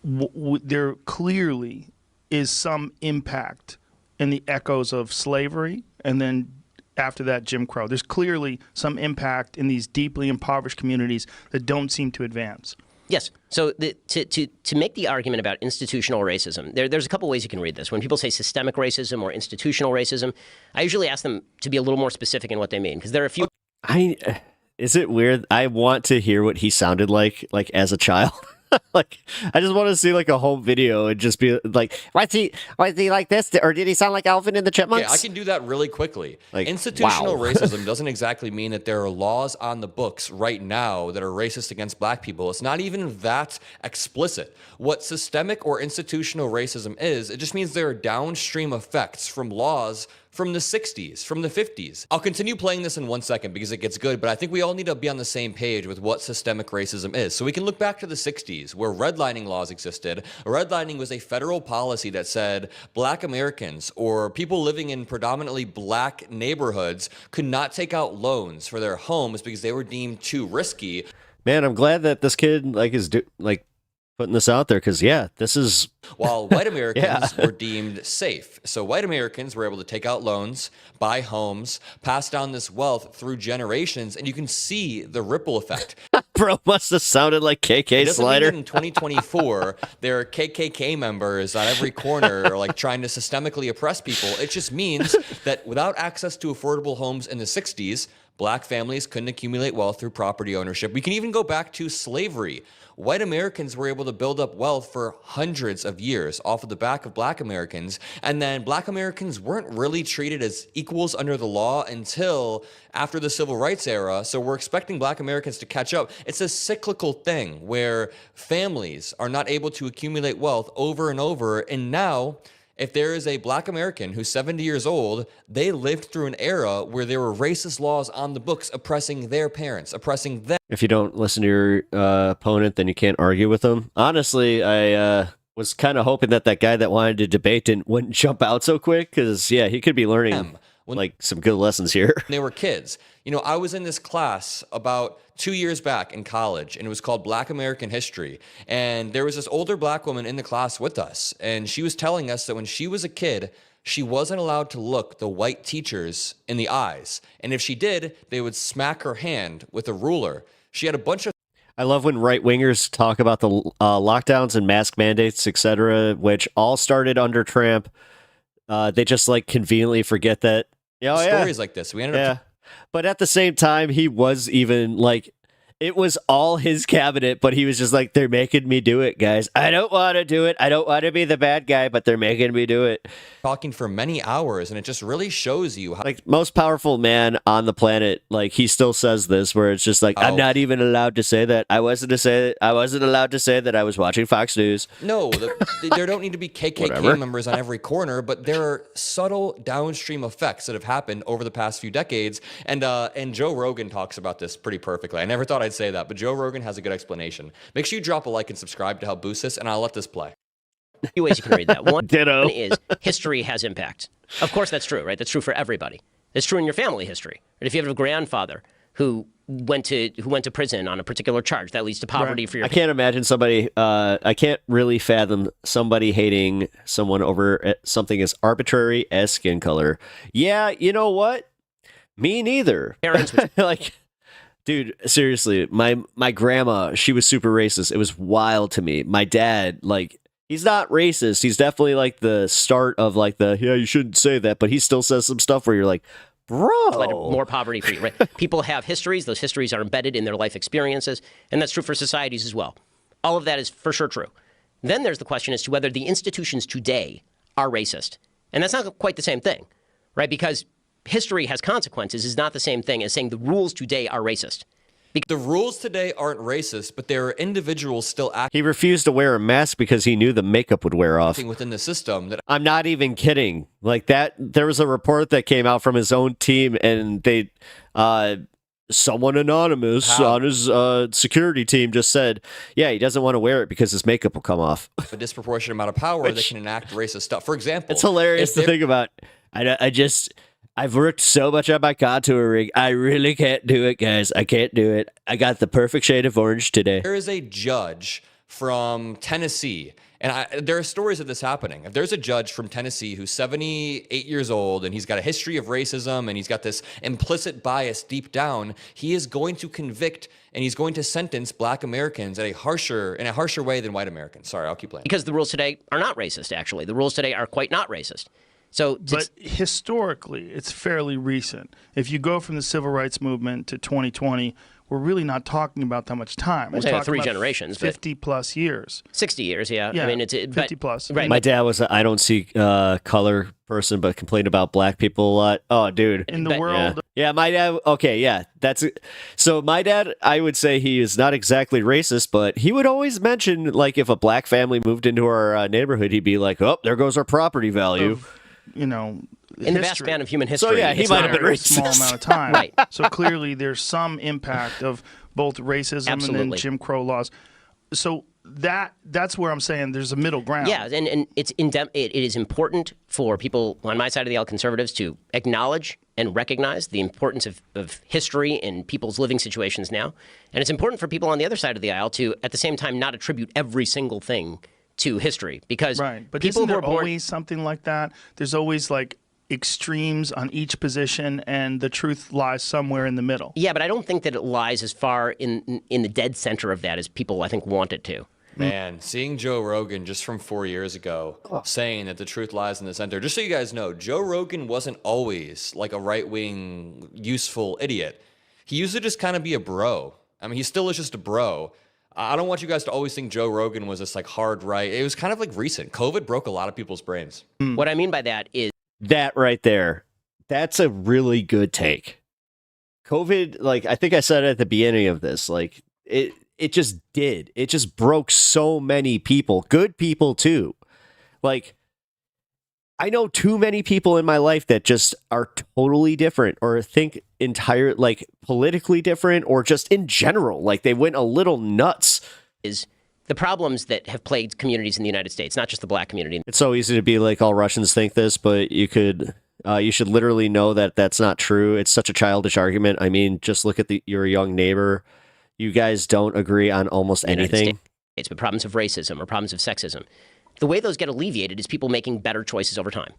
there clearly is some impact in the echoes of slavery, and then after that Jim Crow. There's clearly some impact in these deeply impoverished communities that don't seem to advance. Yes. So to make the argument about institutional racism, there's a couple ways you can read this. When people say systemic racism or institutional racism, I usually ask them to be a little more specific in what they mean, because there are a few. Is it weird? I want to hear what he sounded like as a child. Like, I just want to see like a home video and just be like, was he like this, or did he sound like Alvin and the Chipmunks? Yeah, I can do that really quickly. Like, institutional wow. racism doesn't exactly mean that there are laws on the books right now that are racist against black people. It's not even that explicit. What systemic or institutional racism is, it just means there are downstream effects from laws from the 60s, from the 50s. I'll continue playing this in 1 second because it gets good, but I think we all need to be on the same page with what systemic racism is. So we can look back to the 60s where redlining laws existed. Redlining was a federal policy that said black Americans or people living in predominantly black neighborhoods could not take out loans for their homes because they were deemed too risky. Man, I'm glad that this kid is putting this out there, because this is while white Americans were deemed safe. So white Americans were able to take out loans, buy homes, pass down this wealth through generations, and you can see the ripple effect. Bro must have sounded like KK Slider. Mean that in 2024, there are KKK members on every corner like trying to systemically oppress people. It just means that without access to affordable homes in the 60s, black families couldn't accumulate wealth through property ownership. We can even go back to slavery. White Americans were able to build up wealth for hundreds of years off of the back of black Americans. And then black Americans weren't really treated as equals under the law until after the civil rights era. So we're expecting black Americans to catch up. It's a cyclical thing where families are not able to accumulate wealth over and over. And now, if there is a black American who's 70 years old, they lived through an era where there were racist laws on the books oppressing their parents, oppressing them. If you don't listen to your opponent, then you can't argue with them. Honestly, I was kind of hoping that guy that wanted to debate wouldn't jump out so quick, because, he could be learning some good lessons here. When they were kids. I was in this class about 2 years back in college, and it was called Black American History. And there was this older black woman in the class with us, and she was telling us that when she was a kid, she wasn't allowed to look the white teachers in the eyes. And if she did, they would smack her hand with a ruler. She had a bunch of... I love when right-wingers talk about the lockdowns and mask mandates, etc., which all started under Trump. They just conveniently forget that. Stories like this. We ended up... But at the same time, he was even it was all his cabinet, but he was just they're making me do it, guys. I don't want to do it. I don't want to be the bad guy, but they're making me do it. Talking for many hours, and it just really shows you how... most powerful man on the planet, he still says this, where it's just I'm not even allowed to say that. I wasn't allowed to say that I was watching Fox News. No, there don't need to be KKK members on every corner, but there are subtle downstream effects that have happened over the past few decades, and Joe Rogan talks about this pretty perfectly. I never thought I'd say that, but Joe Rogan has a good explanation. Make sure you drop a like and subscribe to help boost this, and I'll let this play. A few ways you can read that. One Ditto. is history has impact. Of course, that's true, right? That's true for everybody. It's true in your family history. Right? If you have a grandfather who went to prison on a particular charge, that leads to poverty for your... I can't imagine somebody. I can't really fathom somebody hating someone over something as arbitrary as skin color. Yeah, you know what? Me neither. Parents dude, seriously, my grandma, she was super racist. It was wild to me. My dad, he's not racist. He's definitely the start of you shouldn't say that, but he still says some stuff where you're like, bro. More poverty for you, right? People have histories. Those histories are embedded in their life experiences, and that's true for societies as well. All of that is for sure true. Then there's the question as to whether the institutions today are racist. And that's not quite the same thing, right? Because history has consequences is not the same thing as saying the rules today are racist. The rules today aren't racist, but there are individuals still acting... He refused to wear a mask because he knew the makeup would wear off. ...within the system. That I'm not even kidding. There was a report that came out from his own team, and they... someone anonymous on his security team just said, he doesn't want to wear it because his makeup will come off. A disproportionate amount of power that can enact racist stuff. For example... It's hilarious to think about. I've worked so much on my contouring. I really can't do it, guys. I can't do it. I got the perfect shade of orange today. There is a judge from Tennessee, And there are stories of this happening. If there's a judge from Tennessee who's 78 years old and he's got a history of racism and he's got this implicit bias deep down, he is going to convict and he's going to sentence black Americans in a harsher way than white Americans. Sorry, I'll keep playing. Because the rules today are not racist, actually. The rules today are quite not racist. So, but historically, it's fairly recent. If you go from the civil rights movement to 2020, we're really not talking about that much time. We're talking 3 generations. 50 plus years. 60 years, yeah. Yeah, I mean, it's 50 plus. Right. My dad was I don't see color person, but complained about black people a lot. Oh, dude. In the world. Yeah, my dad. Okay, yeah, so my dad. I would say he is not exactly racist, but he would always mention like if a black family moved into our neighborhood, he'd be like, "Oh, there goes our property value." You know, in the vast span of human history. So yeah, he might have been a racist. small amount of time. Right. So clearly, there's some impact of both racism Absolutely. and then Jim Crow laws. So that's where I'm saying there's a middle ground. Yeah, and it is important for people on my side of the aisle, conservatives, to acknowledge and recognize the importance of history in people's living situations now. And it's important for people on the other side of the aisle to, at the same time, not attribute every single thing to history. Because right. But people isn't who there are born, always something like that? There's always like extremes on each position, and the truth lies somewhere in the middle. Yeah, but I don't think that it lies as far in the dead center of that as people, I think, want it to. Man, seeing Joe Rogan just from 4 years ago saying that the truth lies in the center. Just so you guys know, Joe Rogan wasn't always like a right-wing, useful idiot. He used to just kind of be a bro. I mean, he still is just a bro. I don't want you guys to always think Joe Rogan was this like hard right. It was kind of like recent. COVID broke a lot of people's brains. What I mean by that is that right there. That's a really good take. COVID, like I think I said at the beginning of this, like it just did. It just broke so many people, good people too. Like I know too many people in my life that just are totally different or think like politically different or just in general. Like they went a little nuts. Is the problems that have plagued communities in the United States, not just the black community. It's so easy to be like all Russians think this, but you should literally know that that's not true. It's such a childish argument. I mean, just look at your young neighbor. You guys don't agree on almost anything. It's but problems of racism or problems of sexism. The way those get alleviated is people making better choices over time.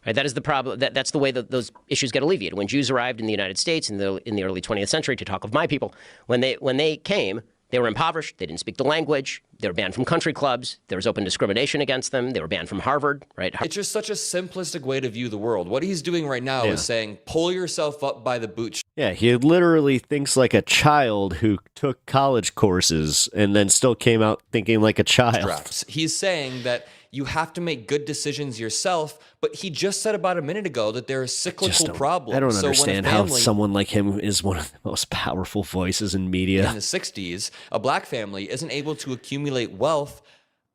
Right? That is the problem. That's the way that those issues get alleviated. When Jews arrived in the United States in the early 20th century, to talk of my people, when they came, they were impoverished. They didn't speak the language. They were banned from country clubs. There was open discrimination against them. They were banned from Harvard. Right? It's just such a simplistic way to view the world. What he's doing right now is saying, pull yourself up by the bootstraps. Yeah, he literally thinks like a child who took college courses and then still came out thinking like a child. He's saying that you have to make good decisions yourself, but he just said about a minute ago that there are cyclical problems. I don't understand how someone like him is one of the most powerful voices in media. In the 60s, a black family isn't able to accumulate wealth.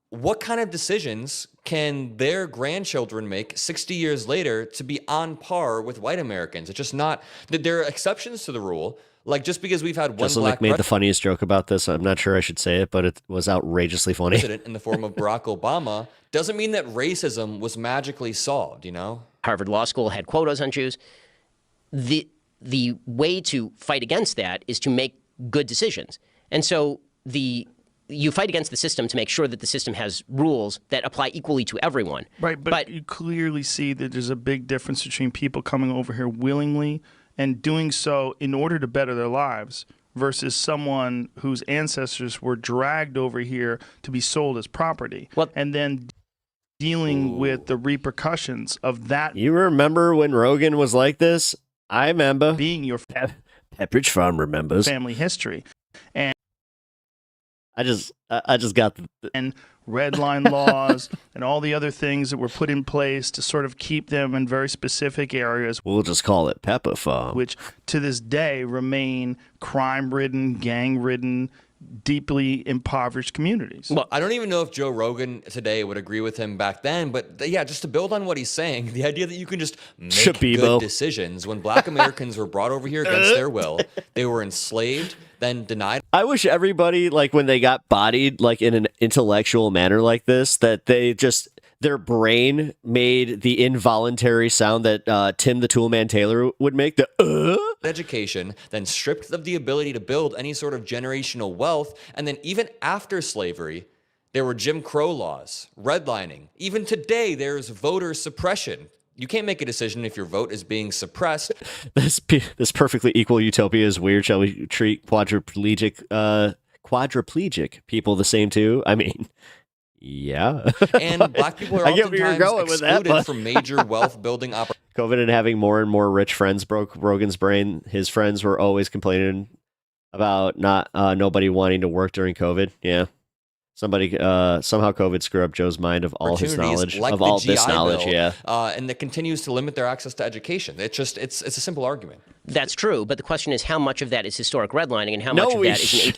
What kind of decisions can their grandchildren make 60 years later to be on par with white Americans? It's just not that there are exceptions to the rule. Like just because we've had one Justin black made the funniest joke about this. I'm not sure I should say it, but it was outrageously funny. President in the form of Barack Obama doesn't mean that racism was magically solved, you know? Harvard Law School had quotas on Jews. The way to fight against that is to make good decisions. And so you fight against the system to make sure that the system has rules that apply equally to everyone. Right, but you clearly see that there's a big difference between people coming over here willingly and doing so in order to better their lives versus someone whose ancestors were dragged over here to be sold as property. And then dealing with the repercussions of that. You remember when Rogan was like this? I remember. Being your Pepperidge Farm remembers. Family history. And I just got and red line laws and all the other things that were put in place to sort of keep them in very specific areas. We'll just call it Pepper Farm. Which to this day remain crime-ridden, gang-ridden, deeply impoverished communities. Well, I don't even know if Joe Rogan today would agree with him back then, but yeah, just to build on what he's saying, the idea that you can just make good decisions when black Americans were brought over here against their will, they were enslaved, then denied. I wish everybody, like when they got bodied, like in an intellectual manner like this, that they just, their brain made the involuntary sound that Tim the Toolman Taylor would make, the education, then stripped of the ability to build any sort of generational wealth, and then even after slavery, There were Jim Crow laws, redlining. Even today, there's voter suppression. You can't make a decision if your vote is being suppressed. This perfectly equal utopia is weird. Shall we treat quadriplegic people the same too? I mean, yeah. And black people are I get where you're oftentimes going with that, excluded but- from major wealth-building opportunities. COVID and having more and more rich friends broke Rogan's brain. His friends were always complaining about nobody wanting to work during COVID. Yeah. Somebody somehow COVID screwed up Joe's mind of all his knowledge, like of all the this GI knowledge. Bill, Yeah. And that continues to limit their access to education. It's a simple argument. That's true, but the question is how much of that is historic redlining and how No, much of we that is an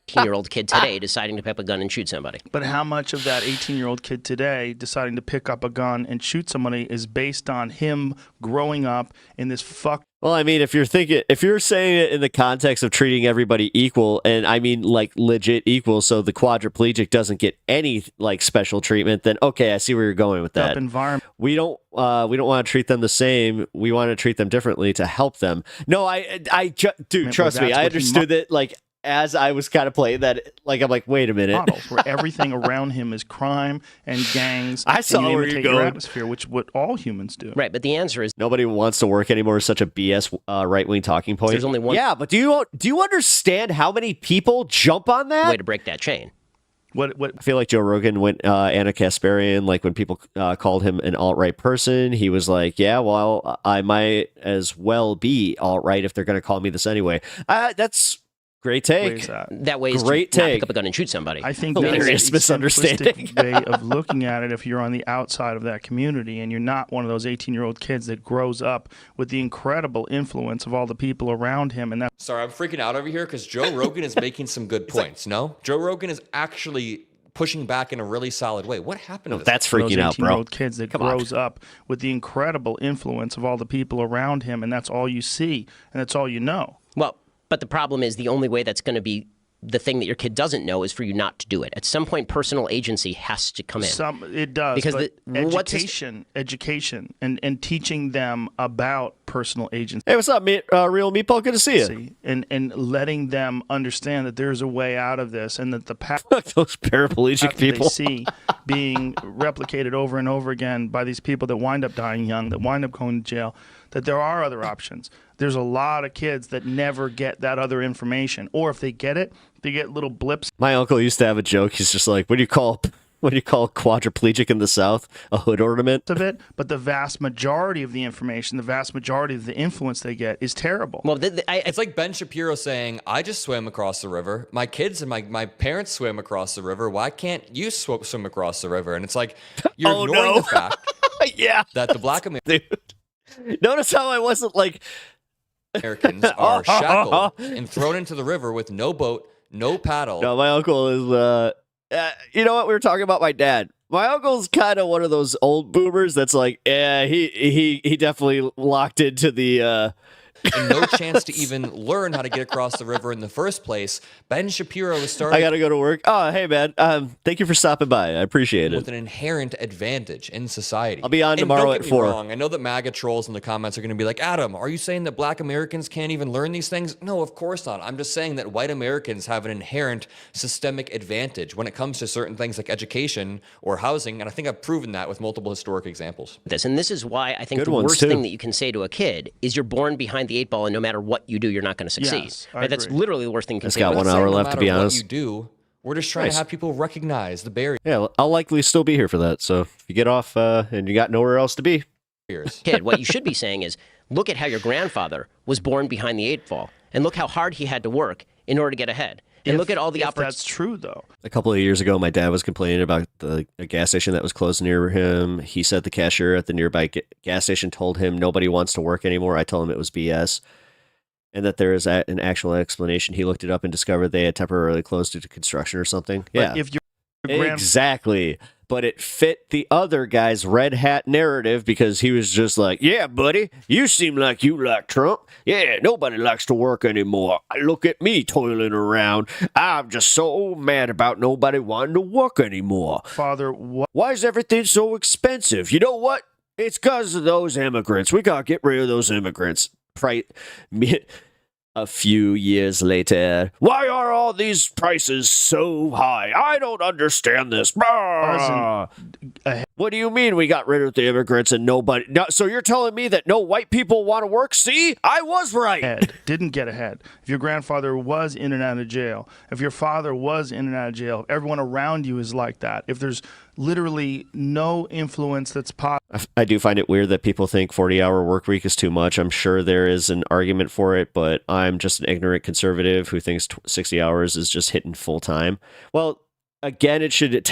18-year-old kid today deciding to pick up a gun and shoot somebody. But how much of that 18-year-old kid today deciding to pick up a gun and shoot somebody is based on him growing up in this Well, I mean, if you're saying it in the context of treating everybody equal, and I mean like legit equal, so the quadriplegic doesn't get any like special treatment, then okay, I see where you're going with that. environment? We don't want to treat them the same. We want to treat them differently to help them. No, dude, trust me, that's I what he understood that. Like as I was kind of playing that, like I'm like, wait a minute. Models where everything around him is crime and gangs. I saw and you where imitate you're your going. atmosphere, which what all humans do. Right, but the answer is Nobody wants to work anymore is such a BS right-wing talking point. There's only one- Yeah, but do you understand how many people jump on that? way to break that chain. What I feel like Joe Rogan went Anna Kasparian, like when people called him an alt-right person, he was like, yeah, well, I might as well be alt-right if they're going to call me this anyway. That's great way take. is that? That way is Great to not take. pick up a gun and shoot somebody. I think Hilarious that's a misunderstanding. simplistic way of looking at it if you're on the outside of that community and you're not one of those 18-year-old kids that grows up with the incredible influence of all the people around him. And that's Sorry, I'm freaking out over here because Joe Rogan is making some good points. No? Joe Rogan is actually pushing back in a really solid way. What happened to this? That's those freaking out, bro. 18-year-old kids that Come on. grows up with the incredible influence of all the people around him. And that's all you see. And that's all you know. Well, but the problem is the only way that's going to be the thing that your kid doesn't know is for you not to do it. At some point, personal agency has to come in. It does, Because but what's his- education, and teaching them about personal agency. Hey, what's up, Real Meatball? Good to see you. And letting them understand that there's a way out of this and that the path Those paraplegic that people. they see being replicated over and over again by these people that wind up dying young, that wind up going to jail, that there are other options. There's a lot of kids that never get that other information, or if they get it, they get little blips My uncle used to have a joke. He's just like, what do you call quadriplegic in the South? A hood ornament? of it, but the vast majority of the information, the vast majority of the influence they get is terrible. Well, It's like Ben Shapiro saying, I just swam across the river. My kids and my parents swim across the river. Why can't you swim across the river? And it's like, you're Oh, ignoring no. the fact Yeah. that the black Dude. Notice how I wasn't like, Americans are shackled and thrown into the river with no boat, no paddle. no, my uncle is, you know what? We were talking about my dad. My uncle's kind of one of those old boomers that's like, yeah, he definitely locked into the, and no chance to even learn how to get across the river in the first place. Ben Shapiro was starting I got to go to work. Oh, hey, man. Thank you for stopping by. I appreciate with it. an inherent advantage in society. I'll be on And tomorrow don't at get me 4. wrong. I know that MAGA trolls in the comments are going to be like, Adam, are you saying that black Americans can't even learn these things? No, of course not. I'm just saying that white Americans have an inherent systemic advantage when it comes to certain things like education or housing. And I think I've proven that with multiple historic examples. and this is why I think Good the ones, worst too. thing that you can say to a kid is you're born behind the 8 ball, and no matter what you do, you're not going to succeed. Yes, I Right? That's agree. literally the worst thing you can That's say. got to a one kid. hour Saying no left, to matter be what honest. you do, we're just trying Nice. to have people recognize the Yeah, I'll likely still be here for that. So if you get off and you got nowhere else to be, barriers. Kid, what you should be saying is, look at how your grandfather was born behind the 8 ball, and look how hard he had to work in order to get ahead. And look at all the if opportunities. that's true, though. a couple of years ago, my dad was complaining about a gas station that was closed near him. He said the cashier at the nearby gas station told him nobody wants to work anymore. I told him it was BS. And that there is an actual explanation. He looked it up and discovered they had temporarily closed due to construction or something. Yeah, But if your grand exactly. But it fit the other guy's red hat narrative because he was just like, yeah, buddy, you seem like you like Trump. Yeah, nobody likes to work anymore. Look at me toiling around. I'm just so mad about nobody wanting to work anymore. father, what Why is everything so expensive? You know what? It's because of those immigrants. We got to get rid of those immigrants. A few years later, why are all these prices so high? I don't understand this. What do you mean we got rid of the immigrants and nobody? No, so you're telling me that no white people want to work? See, I was right. Didn't get ahead. If your grandfather was in and out of jail, if your father was in and out of jail, everyone around you is like that. If there's literally no influence that's positive. I do find it weird that people think 40-hour work week is too much. I'm sure there is an argument for it, but I'm just an ignorant conservative who thinks 60 hours is just hitting full time. Well, again, it should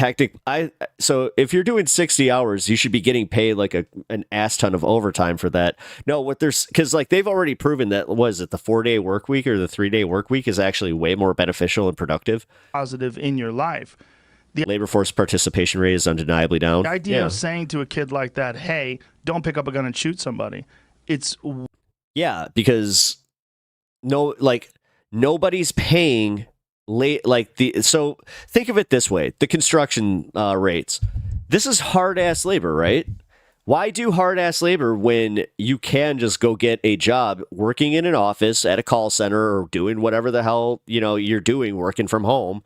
so if you're doing 60 hours, you should be getting paid like an ass ton of overtime for that. No, because like they've already proven that, was it the 4-day work week or the 3-day work week is actually way more beneficial and productive. Positive in your life. The labor force participation rate is undeniably down. The idea of saying to a kid like that, hey, don't pick up a gun and shoot somebody. Yeah, because nobody's paying so think of it this way, the construction rates. This is hard ass labor, right? Why do hard ass labor when you can just go get a job working in an office at a call center or doing whatever the hell, you're doing, working from home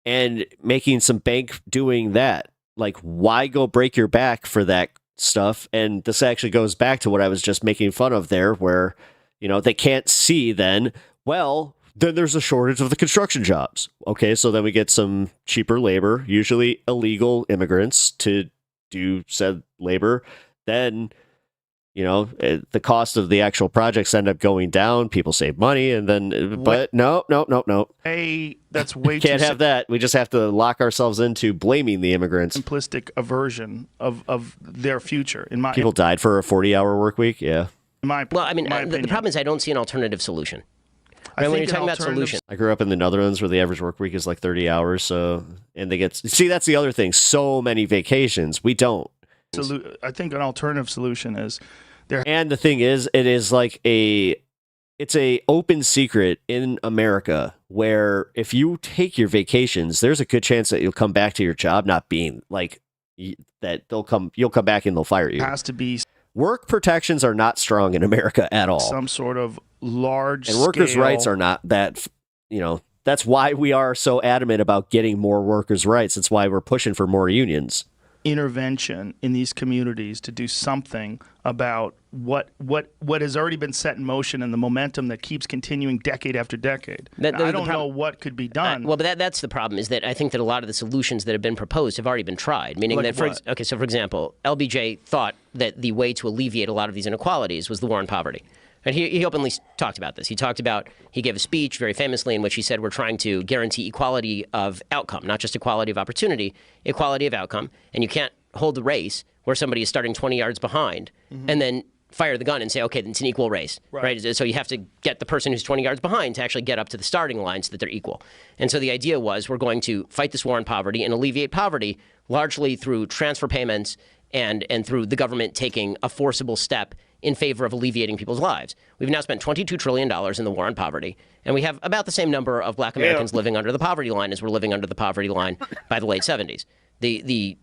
and making some bank doing that? Like, why go break your back for that stuff? And this actually goes back to what I was just making fun of there, where, they can't see then, well, then there's a shortage of the construction jobs. Okay, so then we get some cheaper labor, usually illegal immigrants, to do said labor. Then, the cost of the actual projects end up going down. People save money, and then, but no. Hey, that's way Can't too have that. We just have to lock ourselves into blaming the immigrants. Simplistic aversion of their future. People died for a 40-hour work week. Yeah. The problem is I don't see an alternative solution. Right, when you're talking about solutions. I grew up in the Netherlands where the average work week is like 30 hours. And they that's the other thing. So many vacations. We don't. I think an alternative solution is there. And the thing is, it is like it's a open secret in America where if you take your vacations, there's a good chance that you'll come back to your job not being like that. You'll come back and they'll fire you. It has to be. Work protections are not strong in America at all. Some sort of large and workers' rights are not that, that's why we are so adamant about getting more workers' rights. That's why we're pushing for more unions. Intervention in these communities to do something about what has already been set in motion and the momentum that keeps continuing decade after decade. I don't know what could be done. But that's the problem, is that I think that a lot of the solutions that have been proposed have already been tried. Meaning like that, for example, LBJ thought that the way to alleviate a lot of these inequalities was the war on poverty. And he openly talked about this. He gave a speech very famously in which he said, we're trying to guarantee equality of outcome, not just equality of opportunity, equality of outcome. And you can't hold the race where somebody is starting 20 yards behind and then fire the gun and say, okay, it's an equal race, right? So you have to get the person who's 20 yards behind to actually get up to the starting line so that they're equal. And so the idea was, we're going to fight this war on poverty and alleviate poverty largely through transfer payments and through the government taking a forcible step in favor of alleviating people's lives. We've now spent $22 trillion in the war on poverty, and we have about the same number of black Americans living under the poverty line as were living under the poverty line by the late 70s. The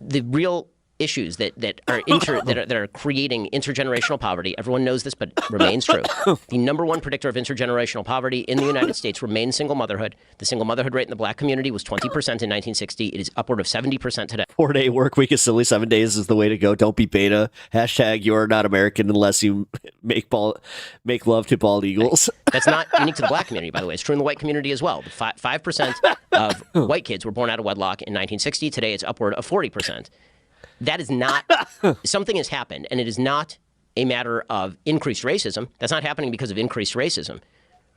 real issues that are creating intergenerational poverty, everyone knows this, but it remains true. The number one predictor of intergenerational poverty in the United States remains single motherhood. The single motherhood rate in the black community was 20% in 1960. It is upward of 70% today. 4-day work week is silly. 7 days is the way to go. Don't be beta. # you're not American unless you make love to bald eagles. That's not unique to the black community, by the way. It's true in the white community as well. 5% of white kids were born out of wedlock in 1960. Today, it's upward of 40%. That is not, something has happened, and it is not a matter of increased racism. That's not happening because of increased racism,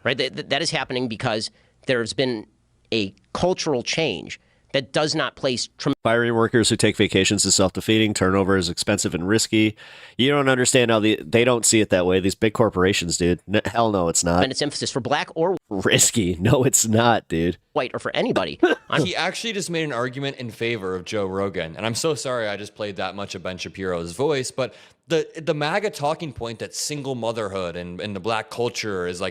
right? That is happening because there's been a cultural change that does not place... Firing workers who take vacations is self-defeating. Turnover is expensive and risky. You don't understand how they don't see it that way. These big corporations, dude. Hell no, it's not. And its emphasis for black or... Risky. No, it's not, dude. White or for anybody. He actually just made an argument in favor of Joe Rogan. And I'm so sorry I just played that much of Ben Shapiro's voice, but the MAGA talking point that single motherhood and the black culture is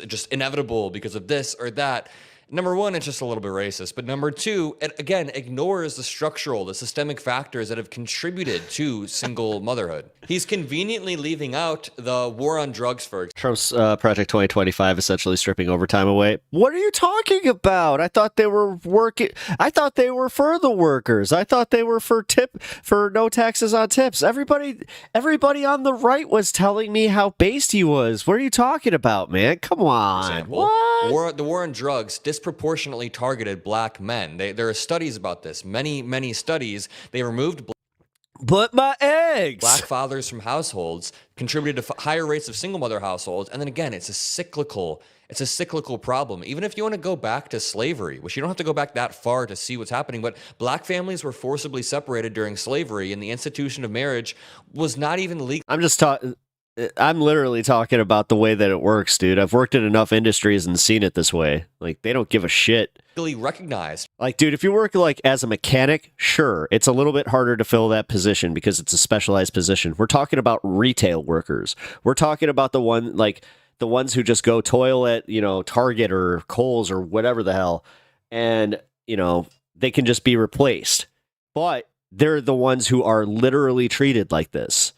just inevitable because of this or that. Number one, it's just a little bit racist. But number two, it again ignores the systemic factors that have contributed to single motherhood. He's conveniently leaving out the war on drugs, for example. Trump's Project 2025 essentially stripping overtime away. What are you talking about? I thought they were working. I thought they were for the workers. I thought they were for no taxes on tips. Everybody on the right was telling me how based he was. What are you talking about, man? Come on. What? The war on drugs disproportionately targeted black men. There are studies about this. Many studies. They removed but my eggs. Black fathers from households contributed to higher rates of single mother households. And then again, it's a cyclical problem. Even if you want to go back to slavery, which you don't have to go back that far to see what's happening, but black families were forcibly separated during slavery, and the institution of marriage was not even legal. I'm literally talking about the way that it works, dude. I've worked in enough industries and seen it this way. Like, they don't give a shit. Recognized. Like, dude, if you work like as a mechanic, sure, it's a little bit harder to fill that position because it's a specialized position. We're talking about retail workers. We're talking about the ones who just go toil at, Target or Kohl's or whatever the hell, and, they can just be replaced. But they're the ones who are literally treated like this.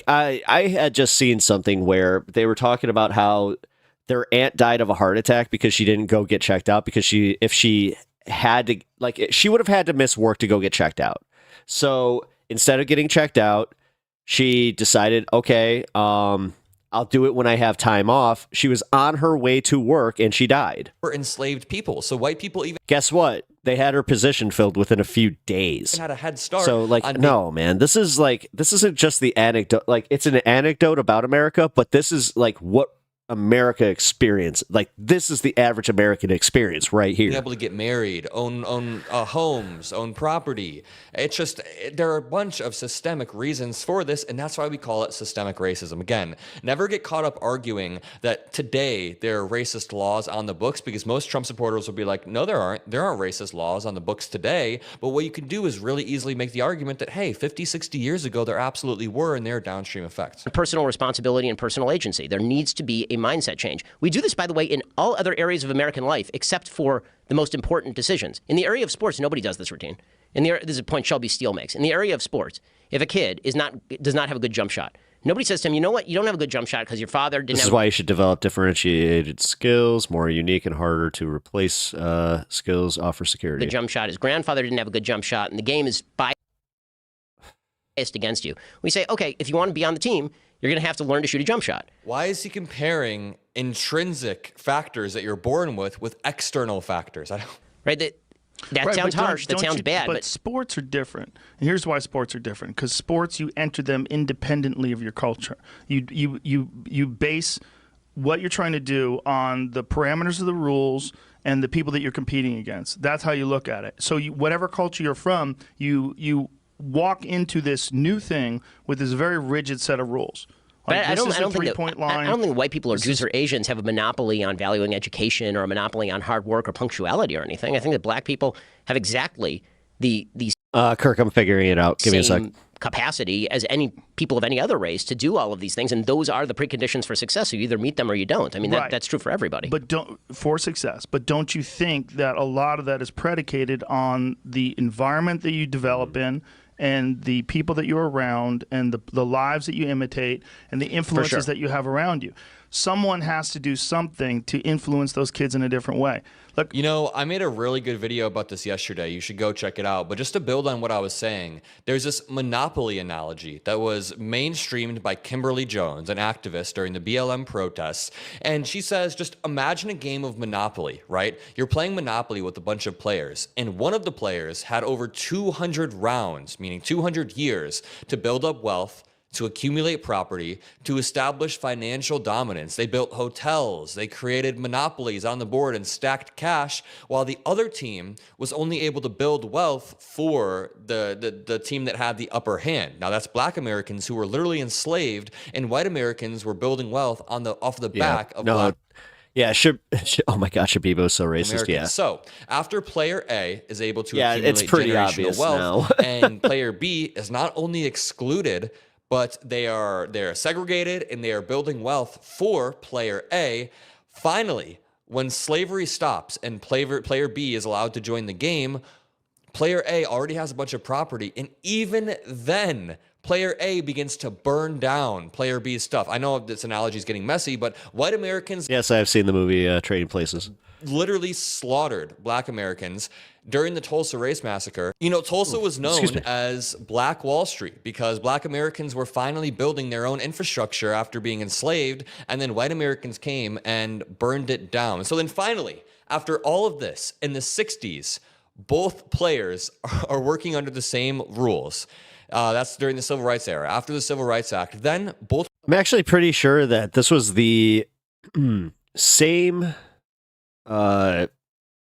I had just seen something where they were talking about how their aunt died of a heart attack because she didn't go get checked out because if she had to, she would have had to miss work to go get checked out. So instead of getting checked out, she decided, okay, I'll do it when I have time off. She was on her way to work and she died. For enslaved people. So white people even... Guess what? They had her position filled within a few days. Had a head start. So no, man, this isn't just the anecdote. Like, it's an anecdote about America, but this is like what America experience. Like, this is the average American experience right here. Being able to get married, own homes, own property. It's just, there are a bunch of systemic reasons for this, and that's why we call it systemic racism. Again, never get caught up arguing that today there are racist laws on the books, because most Trump supporters will be like, no, there aren't. There aren't racist laws on the books today. But what you can do is really easily make the argument that, hey, 50, 60 years ago, there absolutely were, and there are downstream effects. Personal responsibility and personal agency. There needs to be a mindset change. We do this, by the way, in all other areas of American life, except for the most important decisions. In the area of sports, nobody does this routine. This is a point Shelby Steele makes. In the area of sports, if a kid does not have a good jump shot, nobody says to him, you know what, you don't have a good jump shot because your father didn't. This is why you should develop differentiated skills, more unique and harder to replace skills, offer security. The jump shot, his grandfather didn't have a good jump shot, and the game is biased against you. We say, okay, if you want to be on the team, you're going to have to learn to shoot a jump shot. Why is he comparing intrinsic factors that you're born with external factors? Right. That sounds harsh. That sounds bad. But sports are different. And here's why sports are different. Because sports, you enter them independently of your culture. You base what you're trying to do on the parameters of the rules and the people that you're competing against. That's how you look at it. So whatever culture you're from, you walk into this new thing with this very rigid set of rules. I don't think white people or Jews or Asians have a monopoly on valuing education or a monopoly on hard work or punctuality or anything. I think that black people have exactly the Kirk, I'm figuring it out. Give me a sec. Capacity as any people of any other race to do all of these things, and those are the preconditions for success. So you either meet them or you don't. I mean, that's true for everybody. But for success. But don't you think that a lot of that is predicated on the environment that you develop in, and the people that you're around, and the lives that you imitate, and the influences that you have around you? Someone has to do something to influence those kids in a different way. Look, I made a really good video about this yesterday. You should go check it out. But just to build on what I was saying, there's this monopoly analogy that was mainstreamed by Kimberly Jones, an activist during the BLM protests. And she says, just imagine a game of Monopoly, right? You're playing Monopoly with a bunch of players, and one of the players had over 200 rounds, meaning 200 years, to build up wealth, to accumulate property, to establish financial dominance. They built hotels, they created monopolies on the board and stacked cash, while the other team was only able to build wealth for the team that had the upper hand. Now that's black Americans who were literally enslaved, and white Americans were building wealth off the back of black. Yeah, oh my gosh, Shabibo's so racist. Americans. Yeah. So after player A is able to accumulate it's pretty generational obvious wealth, now. and player B is not only excluded, but they're segregated and they are building wealth for player A. Finally, when slavery stops and player B is allowed to join the game, player A already has a bunch of property, and even then, player A begins to burn down player B's stuff. I know this analogy is getting messy, but white Americans Yes, I've seen the movie Trading Places. literally slaughtered black Americans during the Tulsa Race Massacre. You know, Tulsa was known as Black Wall Street because black Americans were finally building their own infrastructure after being enslaved, and then white Americans came and burned it down. So then finally, after all of this, in the 60s, both players are working under the same rules. That's during the Civil Rights era. After the Civil Rights Act, then both I'm actually pretty sure that this was the same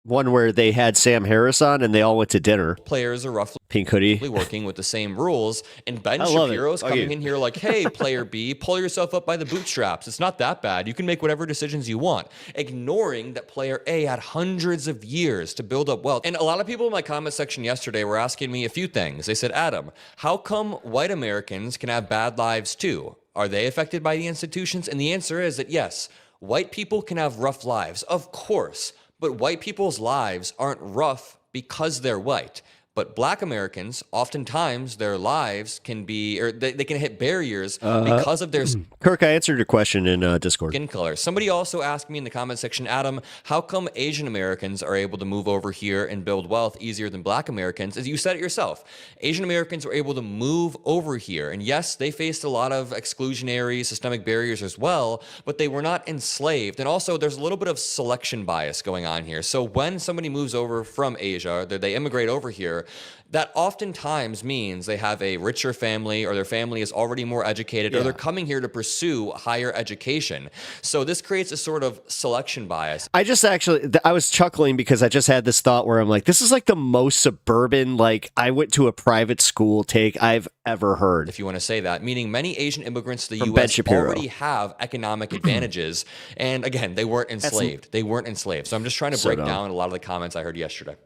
one where they had Sam Harris on and they all went to dinner. players are roughly Pink hoodie. working with the same rules. And Ben I love it. Shapiro's Okay. coming in here like, hey, player B, pull yourself up by the bootstraps. It's not that bad. You can make whatever decisions you want. Ignoring that player A had hundreds of years to build up wealth. And a lot of people in my comment section yesterday were asking me a few things. They said, Adam, how come white Americans can have bad lives too? Are they affected by the institutions? And the answer is that yes, white people can have rough lives, of course. But white people's lives aren't rough because they're white. But black Americans, oftentimes their lives can be, or they can hit barriers because of their Kirk, I answered your question in Discord. skin color. Somebody also asked me in the comment section, Adam, how come Asian Americans are able to move over here and build wealth easier than black Americans? As you said it yourself, Asian Americans were able to move over here. And yes, they faced a lot of exclusionary systemic barriers as well, but they were not enslaved. And also there's a little bit of selection bias going on here. So when somebody moves over from Asia, they immigrate over here, that oftentimes means they have a richer family or their family is already more educated or they're coming here to pursue higher education. So this creates a sort of selection bias. I just actually, I was chuckling because I just had this thought where I'm like, this is like the most suburban, like I went to a private school take I've ever heard. If you want to say that, meaning many Asian immigrants to the From Ben U.S. Shapiro. already have economic advantages. And again, they weren't enslaved. They weren't enslaved. So I'm just trying to break dumb. down a lot of the comments I heard yesterday.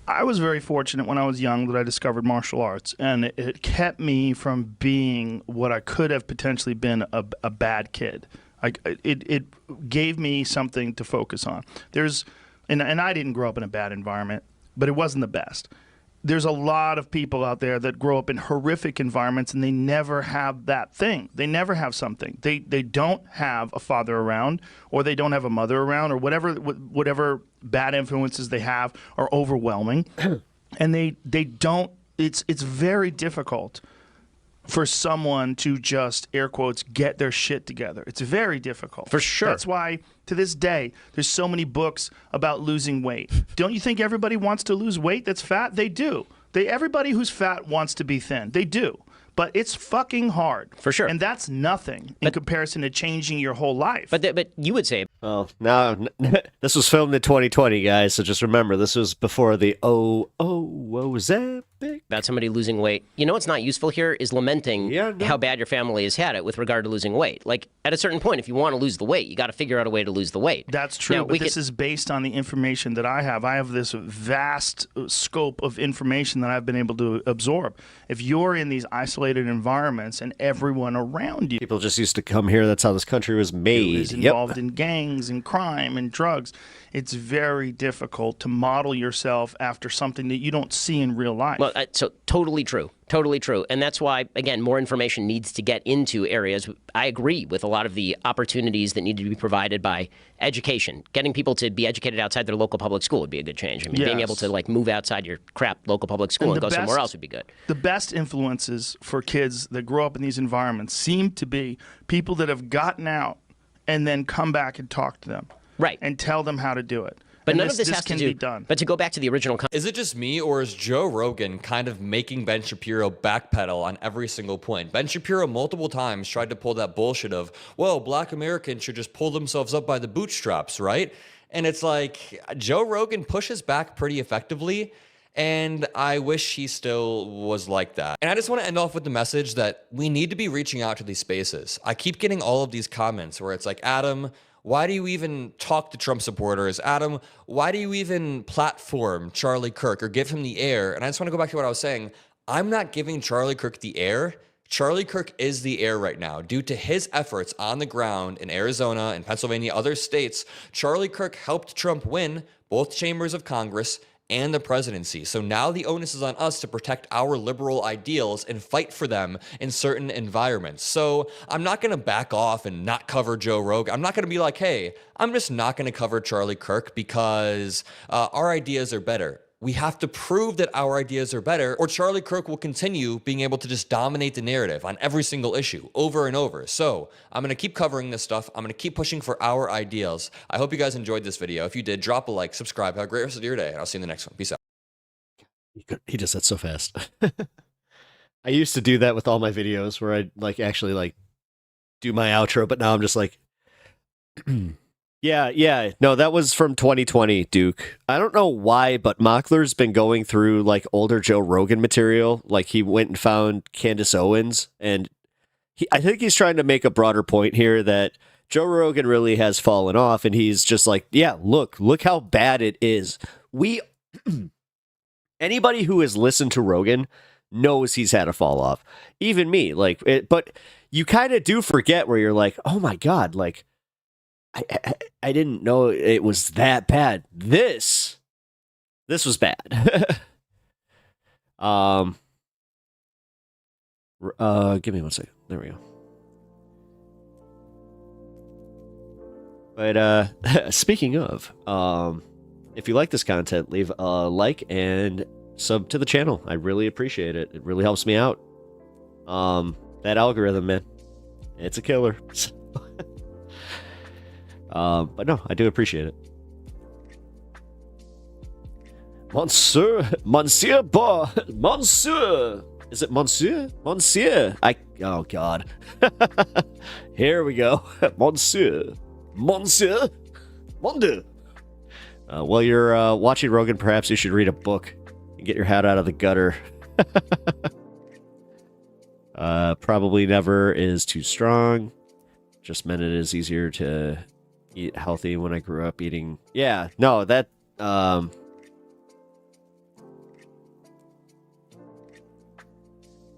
I was very fortunate when I was young that I discovered martial arts, and it kept me from being what I could have potentially been a bad kid. It gave me something to focus on. And I didn't grow up in a bad environment, but it wasn't the best. There's a lot of people out there that grow up in horrific environments and they never have that thing. They never have something. They don't have a father around, or they don't have a mother around, or whatever bad influences they have are overwhelming. And they don't, it's very difficult for someone to just, air quotes, get their shit together. It's very difficult. For sure. That's why, to this day, there's so many books about losing weight. Don't you think everybody wants to lose weight that's fat? They do. Everybody who's fat wants to be thin. They do. But it's fucking hard. For sure. And that's nothing in comparison to changing your whole life. But you would say, Well, now this was filmed in 2020, guys. So just remember, this was before the Ozempic. about somebody losing weight, you know what's not useful here is lamenting how bad your family has had it with regard to losing weight. Like, at a certain point, if you want to lose the weight, you got to figure out a way to lose the weight. That's true, Now, but this is based on the information that I have. I have this vast scope of information that I've been able to absorb. If you're in these isolated environments and everyone around you People just used to come here. That's how this country was made. is involved in gangs and crime and drugs, it's very difficult to model yourself after something that you don't see in real life. Well, so totally true. Totally true. And that's why, again, more information needs to get into areas. I agree with a lot of the opportunities that need to be provided by education. Getting people to be educated outside their local public school would be a good change. I mean, being able to like move outside your crap local public school and go somewhere else would be good. The best influences for kids that grow up in these environments seem to be people that have gotten out and then come back and talk to them. Right. And tell them how to do it. But And none of this has to can do. be done. But to go back to the original. Is it just me, or is Joe Rogan kind of making Ben Shapiro backpedal on every single point? Ben Shapiro multiple times tried to pull that bullshit of, well, black Americans should just pull themselves up by the bootstraps, right? And it's like, Joe Rogan pushes back pretty effectively, and I wish he still was like that. And I just want to end off with the message that we need to be reaching out to these spaces. I keep getting all of these comments where it's like, Adam, why do you even talk to Trump supporters? Adam, why do you even platform Charlie Kirk or give him the air? And I just want to go back to what I was saying. I'm not giving Charlie Kirk the air. Charlie Kirk is the heir right now. Due to his efforts on the ground in Arizona and Pennsylvania, other states, Charlie Kirk helped Trump win both chambers of Congress and the presidency. So now the onus is on us to protect our liberal ideals and fight for them in certain environments. So I'm not going to back off and not cover Joe Rogan. I'm not going to be like, hey, I'm just not going to cover Charlie Kirk because our ideas are better. We have to prove that our ideas are better, or Charlie Kirk will continue being able to just dominate the narrative on every single issue over and over. So I'm going to keep covering this stuff. I'm going to keep pushing for our ideals. I hope you guys enjoyed this video. If you did, drop a like, subscribe. Have a great rest of your day, and I'll see you in the next one. Peace out. He does that so fast. I used to do that with all my videos where I'd actually do my outro, but now I'm just like, yeah. No, that was from 2020, Duke. I don't know why, but Mockler's been going through older Joe Rogan material. He went and found Candace Owens, and I think he's trying to make a broader point here that Joe Rogan really has fallen off, and he's just like, yeah, look how bad it is. Anybody who has listened to Rogan knows he's had a fall off. Even me, but you kind of do forget where you're like, oh my God, I didn't know it was that bad. This was bad. Give me 1 second. There we go. But speaking of, if you like this content, leave a like and sub to the channel. I really appreciate it. It really helps me out. That algorithm, man, it's a killer. But no, I do appreciate it. Monsieur, is it Monsieur? Oh God. Here we go. Monsieur. While you're watching Rogan, perhaps you should read a book and get your head out of the gutter. Probably never is too strong. Just meant it is easier to eat healthy when I grew up eating. Yeah, no, that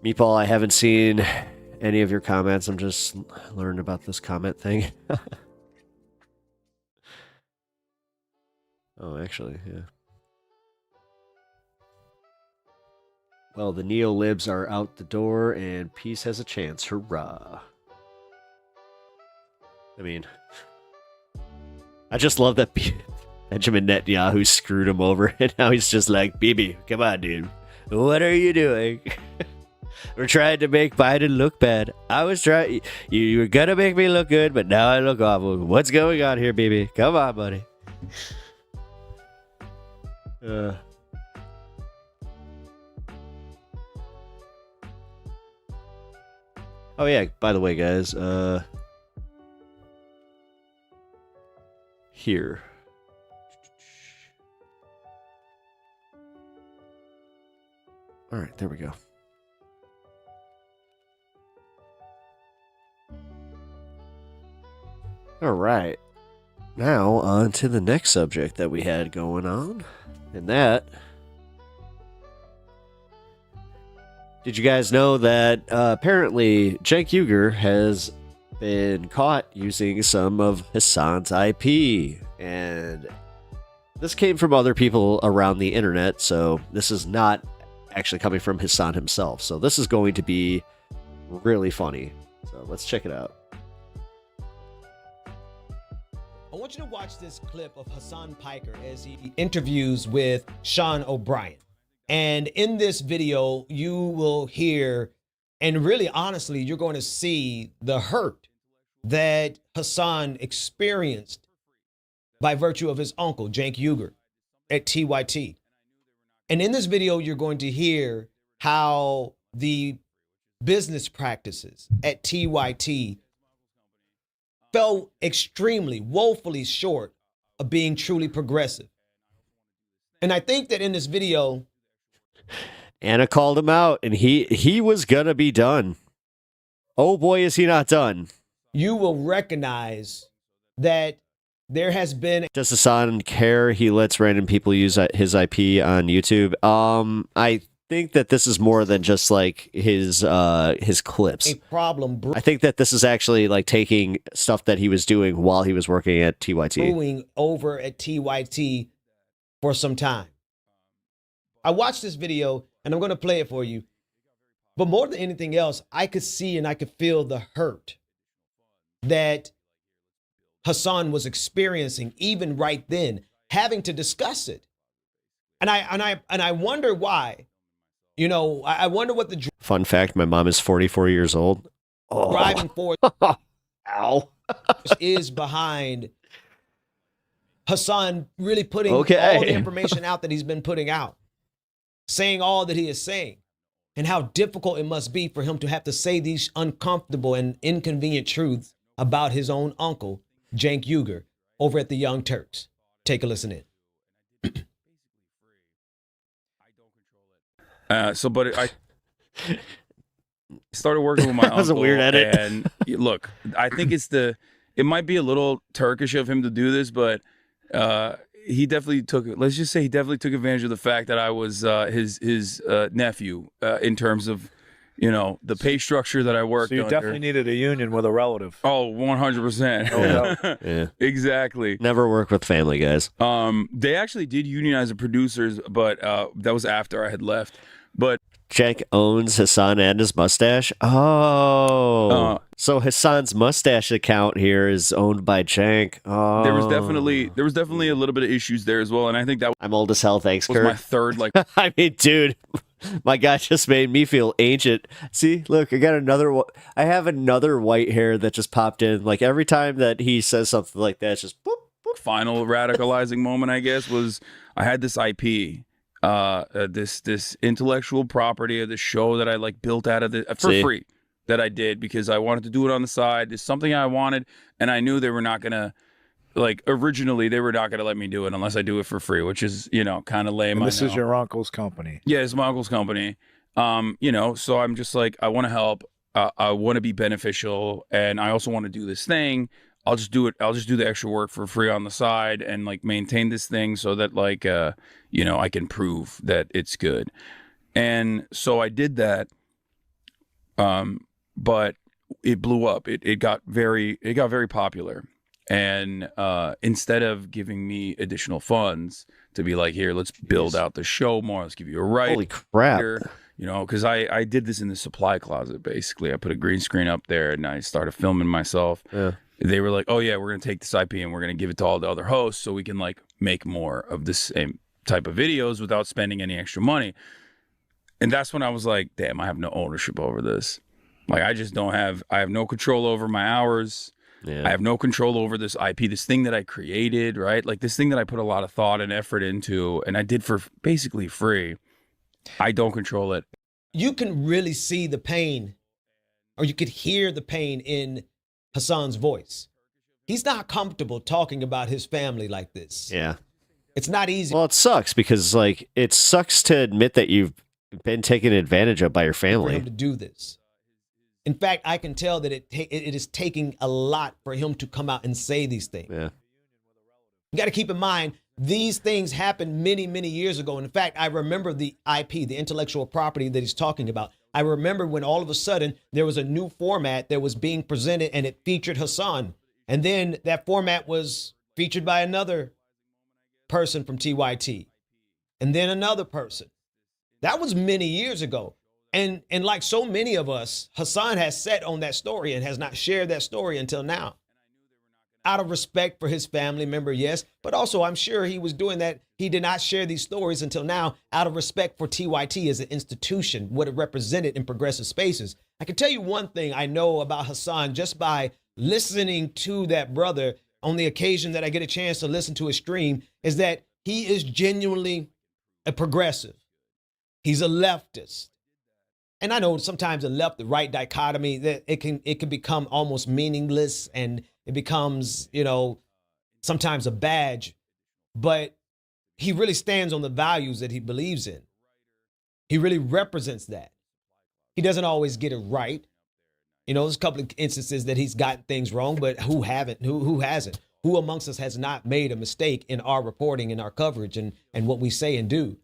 Meatball, I haven't seen any of your comments. I'm just learning about this comment thing. Oh, actually, yeah. Well, the neo-libs are out the door and peace has a chance. Hurrah. I mean, I just love that Benjamin Netanyahu screwed him over, and now he's just like, Bibi, come on, dude. What are you doing? We're trying to make Biden look bad. I was trying. You were going to make me look good, but now I look awful. What's going on here, Bibi? Come on, buddy. Oh, yeah, by the way, guys, here. All right, there we go. All right. Now on to the next subject that we had going on. And that... Did you guys know that apparently Cenk Uygur has been caught using some of Hasan's IP? And this came from other people around the internet, so this is not actually coming from Hasan himself. So this is going to be really funny. So let's check it out. I want you to watch this clip of Hasan Piker as he interviews with Sean O'Brien. And in this video, you will hear, and really honestly, you're going to see the hurt that Hasan experienced by virtue of his uncle, Cenk Uygur, at TYT. And in this video, you're going to hear how the business practices at TYT fell extremely, woefully short of being truly progressive. And I think that in this video, Anna called him out, and he was gonna be done. Oh boy, is he not done. You will recognize that there has been... Does Hasan care he lets random people use his IP on YouTube? I think that this is more than just like his clips. A problem I think that this is actually like taking stuff that he was doing while he was working at TYT. brewing over at TYT for some time. I watched this video and I'm going to play it for you. But more than anything else, I could see and I could feel the hurt that HASAN was experiencing even right then, having to discuss it. And I wonder why. You know, I wonder what the Fun fact, my mom is 44 years old. driving force Ow. is behind HASAN really putting Okay. all the information out that he's been putting out, saying all that he is saying, and how difficult it must be for him to have to say these uncomfortable and inconvenient truths about his own uncle, Cenk Uygur, over at the Young Turks. Take a listen in. But I started working with my uncle. That was a weird edit. And look, I think it might be a little Turkish of him to do this, but he definitely took advantage of the fact that I was his nephew in terms of, the pay structure that I worked So you under. definitely needed a union with a relative. Oh, 100%. Oh, Yeah. Exactly. Never work with family, guys. They actually did unionize the producers, but that was after I had left. But Cenk owns HASAN and his mustache. Oh, so HASAN's mustache account here is owned by Cenk. Oh, there was definitely a little bit of issues there as well, and I think that I'm old as hell. Thanks, was my Kurt. third I mean, dude, my guy just made me feel ancient. See, look, I got another. I have another white hair that just popped in. Like every time that he says something like that, it's just boop, boop. final radicalizing moment, I guess, was I had this IP, this intellectual property of the show that I like built out of for free that I did because I wanted to do it on the side. It's something I wanted, and I knew they were not gonna originally they were not gonna let me do it unless I do it for free, which is kind of lame. And this is your uncle's company. Yeah, it's my uncle's company. So I'm just like, I want to help. I want to be beneficial, and I also want to do this thing. I'll just do it. I'll just do the extra work for free on the side and maintain this thing so that I can prove that it's good. And so I did that. But it blew up. It got very popular. And instead of giving me additional funds to be like, here, let's build out the show more. Let's give you a writer. Holy crap. Because I did this in the supply closet, basically. I put a green screen up there and I started filming myself. Yeah. They were like, oh, yeah, we're going to take this IP and we're going to give it to all the other hosts so we can make more of the same type of videos without spending any extra money. And that's when I was like, damn, I have no ownership over this. I have no control over my hours. Yeah. I have no control over this IP, this thing that I created, right? This thing that I put a lot of thought and effort into and I did for basically free. I don't control it. You can really see the pain, or you could hear the pain in HASAN's voice. He's not comfortable talking about his family like this. Yeah. It's not easy. Well, it sucks because it sucks to admit that you've been taken advantage of by your for family. him to do this. In fact, I can tell that it is taking a lot for him to come out and say these things. Yeah. You got to keep in mind, these things happened many, many years ago. In fact, I remember the IP, the intellectual property that he's talking about. I remember when all of a sudden there was a new format that was being presented and it featured HASAN. And then that format was featured by another person from TYT. And then another person. That was many years ago. And like so many of us, HASAN has sat on that story and has not shared that story until now. Out of respect for his family member, yes, but also I'm sure he was doing that. He did not share these stories until now out of respect for TYT as an institution, what it represented in progressive spaces. I can tell you one thing I know about HASAN just by listening to that brother on the occasion that I get a chance to listen to his stream is that he is genuinely a progressive. He's a leftist. And I know sometimes the left, the right dichotomy, that it can become almost meaningless and it becomes, sometimes a badge, but he really stands on the values that he believes in. He really represents that. He doesn't always get it right. There's a couple of instances that he's gotten things wrong, but who haven't? Who hasn't? Who amongst us has not made a mistake in our reporting and our coverage and what we say and do?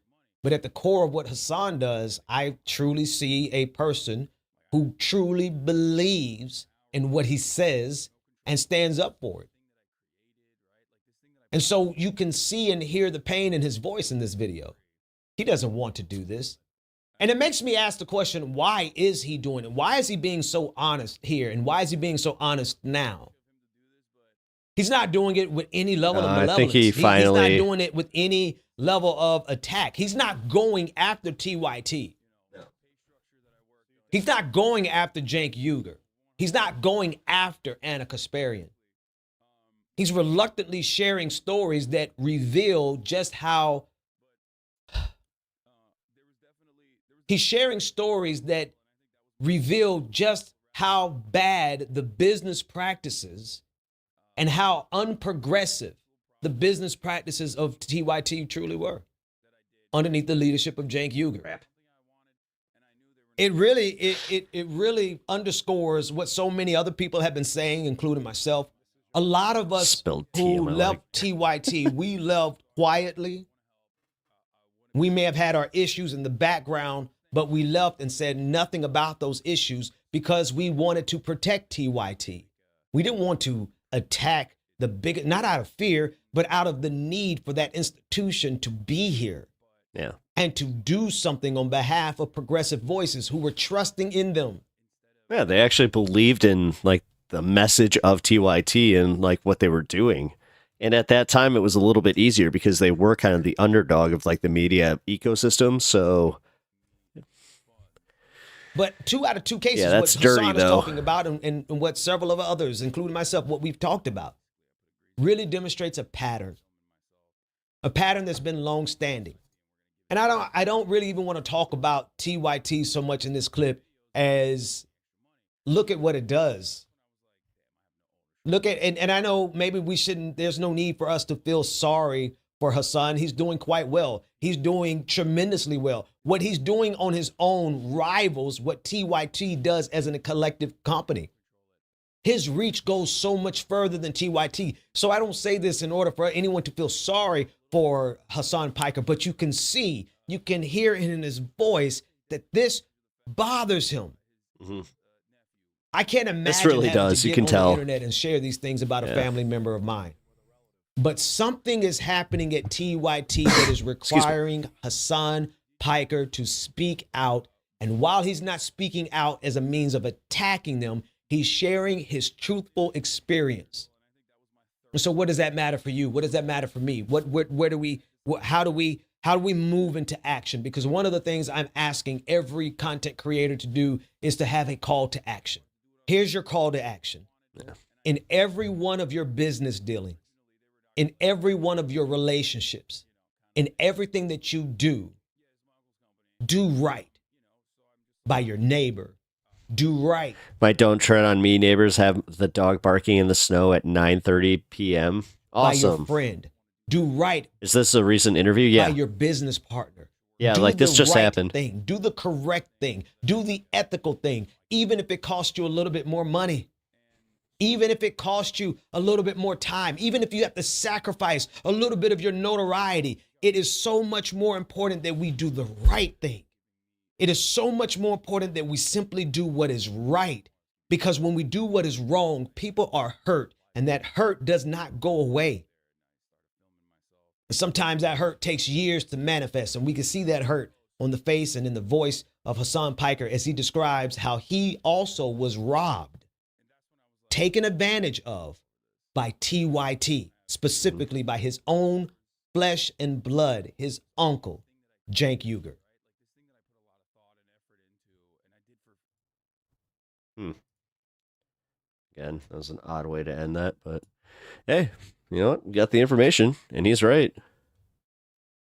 But at the core of what Hasan does, I truly see a person who truly believes in what he says and stands up for it. And so you can see and hear the pain in his voice in this video. He doesn't want to do this. And it makes me ask the question, why is he doing it? Why is he being so honest here? And why is he being so honest now? He's not doing it with any level of malevolence. I think he's not doing it with any level of attack. He's not going after TYT. He's not going after Cenk Uygur. He's not going after Anna Kasparian. He's reluctantly sharing stories that reveal just how he's sharing stories that reveal just how bad the business practices and how unprogressive the business practices of TYT truly were underneath the leadership of Cenk Uygur. It really underscores what so many other people have been saying, including myself. A lot of us who left TYT, we left quietly. We may have had our issues in the background, but we left and said nothing about those issues because we wanted to protect TYT. We didn't want to attack the big, not out of fear, but out of the need for that institution to be here. Yeah. And to do something on behalf of progressive voices who were trusting in them. Yeah, they actually believed in like the message of TYT and like what they were doing. And at that time, it was a little bit easier because they were kind of the underdog of like the media ecosystem. So, but 2 out of 2 cases, yeah, that's what dirty, Hasan is though. talking about and what several of others, including myself, what we've talked about, really demonstrates a pattern that's been long-standing. And I don't really even want to talk about TYT so much in this clip as look at what it does. Look at, and I know maybe we shouldn't, there's no need for us to feel sorry for Hasan. He's doing quite well. He's doing tremendously well. What he's doing on his own rivals what TYT does as a collective company. His reach goes so much further than TYT. So I don't say this in order for anyone to feel sorry for Hasan Piker, but you can see, you can hear in his voice that this bothers him. Mm-hmm. I can't imagine this really having does. to You get can on tell the internet and share these things about a family member of mine. But something is happening at TYT that is requiring Hasan Piker to speak out. And while he's not speaking out as a means of attacking them, he's sharing his truthful experience. And so what does that matter for you? What does that matter for me? How do we move into action? Because one of the things I'm asking every content creator to do is to have a call to action. Here's your call to action. Yeah. In every one of your business dealings, in every one of your relationships, in everything that you do right by your neighbor. Do right. My don't tread on me neighbors have the dog barking in the snow at 9:30 p.m. Awesome. By your friend. Do right. Is this a recent interview? Yeah. By your business partner. Yeah, do like this just right happened. Thing. Do the correct thing. Do the ethical thing, even if it costs you a little bit more money. Even if it costs you a little bit more time, even if you have to sacrifice a little bit of your notoriety, it is so much more important that we do the right thing. It is so much more important that we simply do what is right, because when we do what is wrong, people are hurt, and that hurt does not go away. And sometimes that hurt takes years to manifest, and we can see that hurt on the face and in the voice of Hasan Piker as he describes how he also was robbed, taken advantage of by TYT, specifically by his own flesh and blood, his uncle, Cenk Uygur. Again, that was an odd way to end that, but hey, you know what? You got the information, and he's right.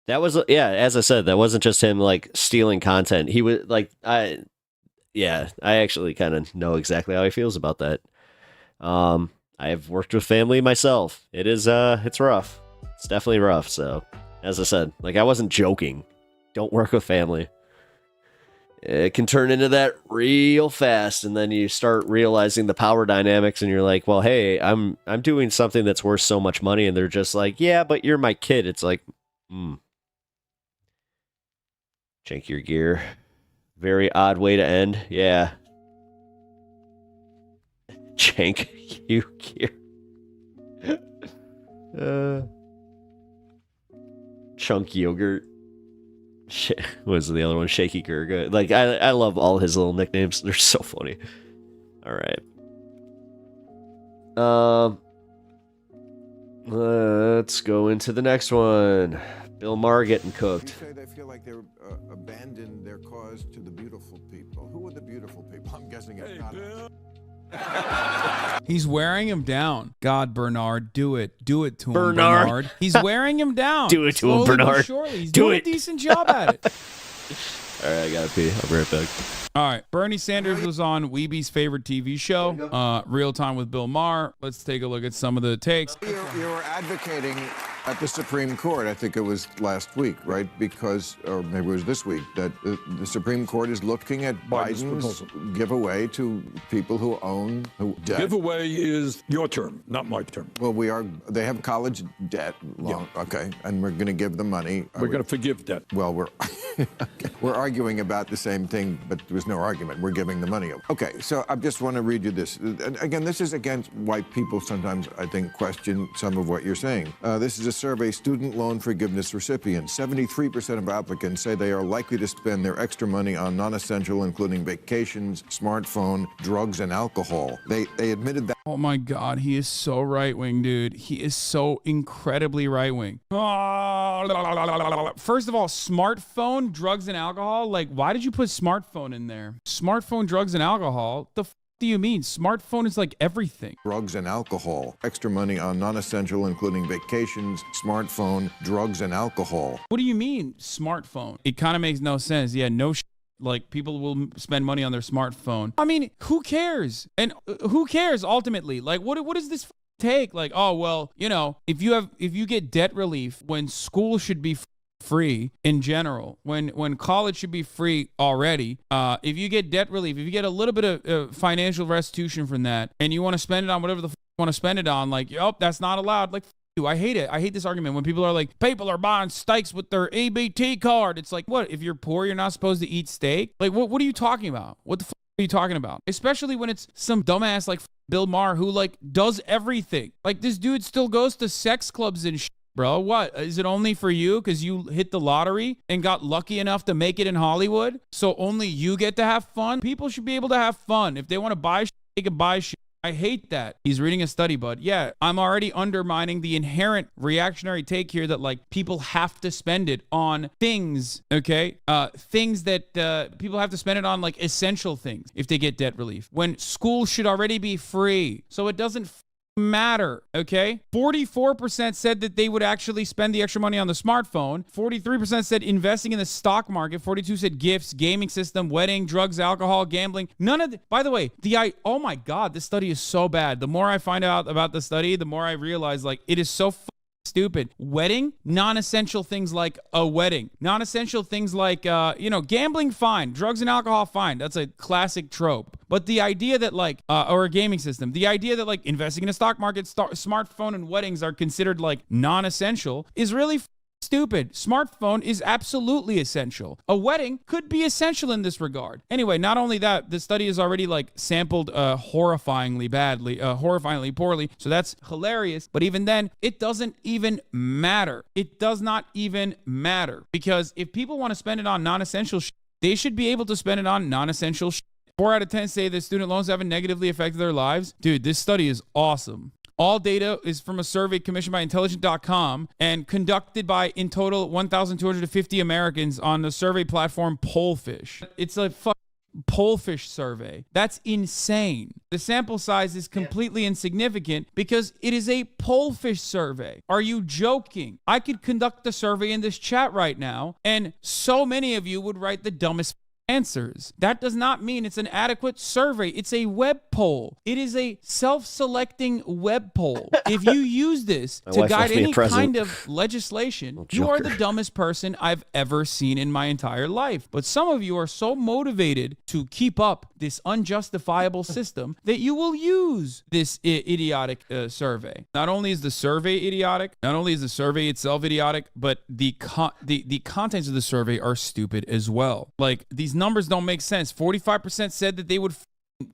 That was, yeah, as I said, that wasn't just him like stealing content. He was like, I actually kind of know exactly how he feels about that. I've worked with family myself. It is, it's rough. It's definitely rough. So, as I said, like I wasn't joking. Don't work with family. It can turn into that real fast, and then you start realizing the power dynamics, and you're like, well, hey, I'm doing something that's worth so much money, and they're just like, yeah, but you're my kid. It's like, Jank your gear. Very odd way to end. Yeah. Jank you gear. Chunk yogurt. What was the other one? Shaky Gurga. Like, I love all his little nicknames. They're so funny. All right. Let's go into the next one. Bill Maher getting cooked. They say they feel like they're abandoned their cause to the beautiful people. Who are the beautiful people? I'm guessing it's not us. He's wearing him down. God, Bernard, do it. Do it to him, Bernard. He's wearing him down. Do it to him, Slowly but Bernard. surely. He's Do doing it. a decent job at it. All right, I gotta pee. I'll be right back. All right. Bernie Sanders was on Weeby's favorite TV show, Real Time with Bill Maher. Let's take a look at some of the takes. You were advocating at the Supreme Court, I think it was last week, right? Because, or maybe it was this week, that the Supreme Court is looking at Biden's giveaway to people who own debt. Giveaway is your term, not my term. Well, they have college debt. Okay, and we're going to give them money. We're going to forgive debt. Well, we're arguing about the same thing, but there was no argument. We're giving the money. Okay, so I just want to read you this. And again, this is against why people sometimes, I think, question some of what you're saying. This is a survey student loan forgiveness recipients. 73% of applicants say they are likely to spend their extra money on non-essential, including vacations, smartphone, drugs, and alcohol. They admitted that. Oh my God, he is so right-wing, dude. He is so incredibly right-wing. First of all, smartphone, drugs, and alcohol. Like, why did you put smartphone in there? Smartphone, drugs, and alcohol. The do you mean? Smartphone is like everything. Drugs and alcohol. Extra money on non-essential, including vacations, smartphone, drugs, and alcohol. What do you mean, smartphone? It kind of makes no sense. Yeah, no like, people will spend money on their smartphone. I mean, who cares? And who cares ultimately? Like, what does this take? Like, oh, well, you know, if you get debt relief when school should be free in general, when college should be free already, if you get debt relief, if you get a little bit of financial restitution from that, and you want to spend it on whatever the you want to spend it on, like, oh, that's not allowed. Like, you, I hate it. I hate this argument when people are like, people are buying steaks with their EBT card. It's like, what? If you're poor, you're not supposed to eat steak? Like, what are you talking about? What the are you talking about? Especially when it's some dumbass like Bill Maher who like does everything. Like, this dude still goes to sex clubs and shit. Bro, what? Is it only for you because you hit the lottery and got lucky enough to make it in Hollywood? So only you get to have fun? People should be able to have fun. If they want to buy shit, they can buy shit. I hate that. He's reading a study, bud. Yeah, I'm already undermining the inherent reactionary take here that, like, people have to spend it on things, okay? Things that people have to spend it on, like, essential things if they get debt relief. When school should already be free. So it doesn't matter, okay? 44% said that they would actually spend the extra money on the smartphone. 43% said investing in the stock market. 42% said gifts, gaming system, wedding, drugs, alcohol, gambling. None of the, by the way, oh my God, this study is so bad. The more I find out about the study, the more I realize, like, it is so stupid. Wedding, non-essential things like a wedding. Non-essential things like, gambling, fine. Drugs and alcohol, fine. That's a classic trope. But the idea that, like, or a gaming system, the idea that, like, investing in a stock market, smartphone, and weddings are considered, like, non-essential is really stupid. Smartphone is absolutely essential. A wedding could be essential in this regard. Anyway, not only that, the study is already like sampled horrifyingly poorly. So that's hilarious. But even then, it doesn't even matter. It does not even matter. Because if people want to spend it on non-essential shit, they should be able to spend it on non-essential shit. 4 out of 10 say that student loans haven't negatively affected their lives. Dude, this study is awesome. All data is from a survey commissioned by Intelligent.com and conducted by, in total, 1,250 Americans on the survey platform Pollfish. It's a Pollfish survey. That's insane. The sample size is completely insignificant because it is a Pollfish survey. Are you joking? I could conduct the survey in this chat right now, and so many of you would write the dumbest answers. That does not mean it's an adequate survey. It's a web poll. It is a self-selecting web poll. If you use this to guide any kind of legislation, you are the dumbest person I've ever seen in my entire life. But some of you are so motivated to keep up this unjustifiable system that you will use this idiotic survey. Not only is the survey idiotic, not only is the survey itself idiotic, but the contents of the survey are stupid as well. Like, these numbers don't make sense. 45% said that they would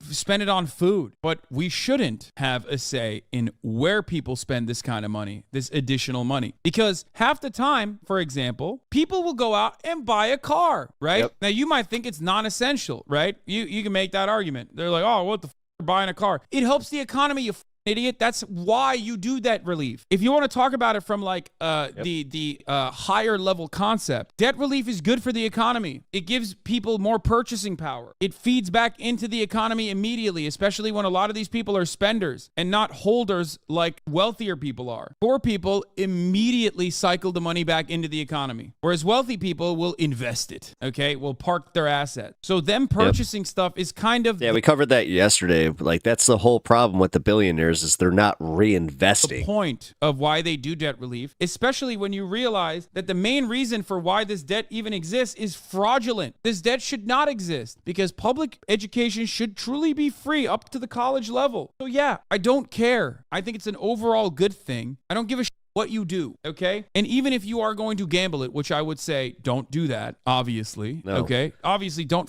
spend it on food, but we shouldn't have a say in where people spend this kind of money, this additional money, because half the time, for example, people will go out and buy a car, right? Yep. Now, you might think it's non-essential, right? You can make that argument. They're like, oh, what the f*** are buying a car? It helps the economy, you idiot. That's why you do debt relief. If you want to talk about it from like the higher level concept, debt relief is good for the economy. It gives people more purchasing power. It feeds back into the economy immediately, especially when a lot of these people are spenders and not holders like wealthier people are. Poor people immediately cycle the money back into the economy, whereas wealthy people will invest it, okay? Will park their assets. So them purchasing stuff is kind of... Yeah, we covered that yesterday. Like, that's the whole problem with the billionaires, is they're not reinvesting. The point of why they do debt relief, especially when you realize that the main reason for why this debt even exists is fraudulent. This debt should not exist because public education should truly be free up to the college level. So yeah, I don't care. I think it's an overall good thing. I don't give a shit what you do, okay? And even if you are going to gamble it, which I would say don't do that, obviously, okay? Obviously, don't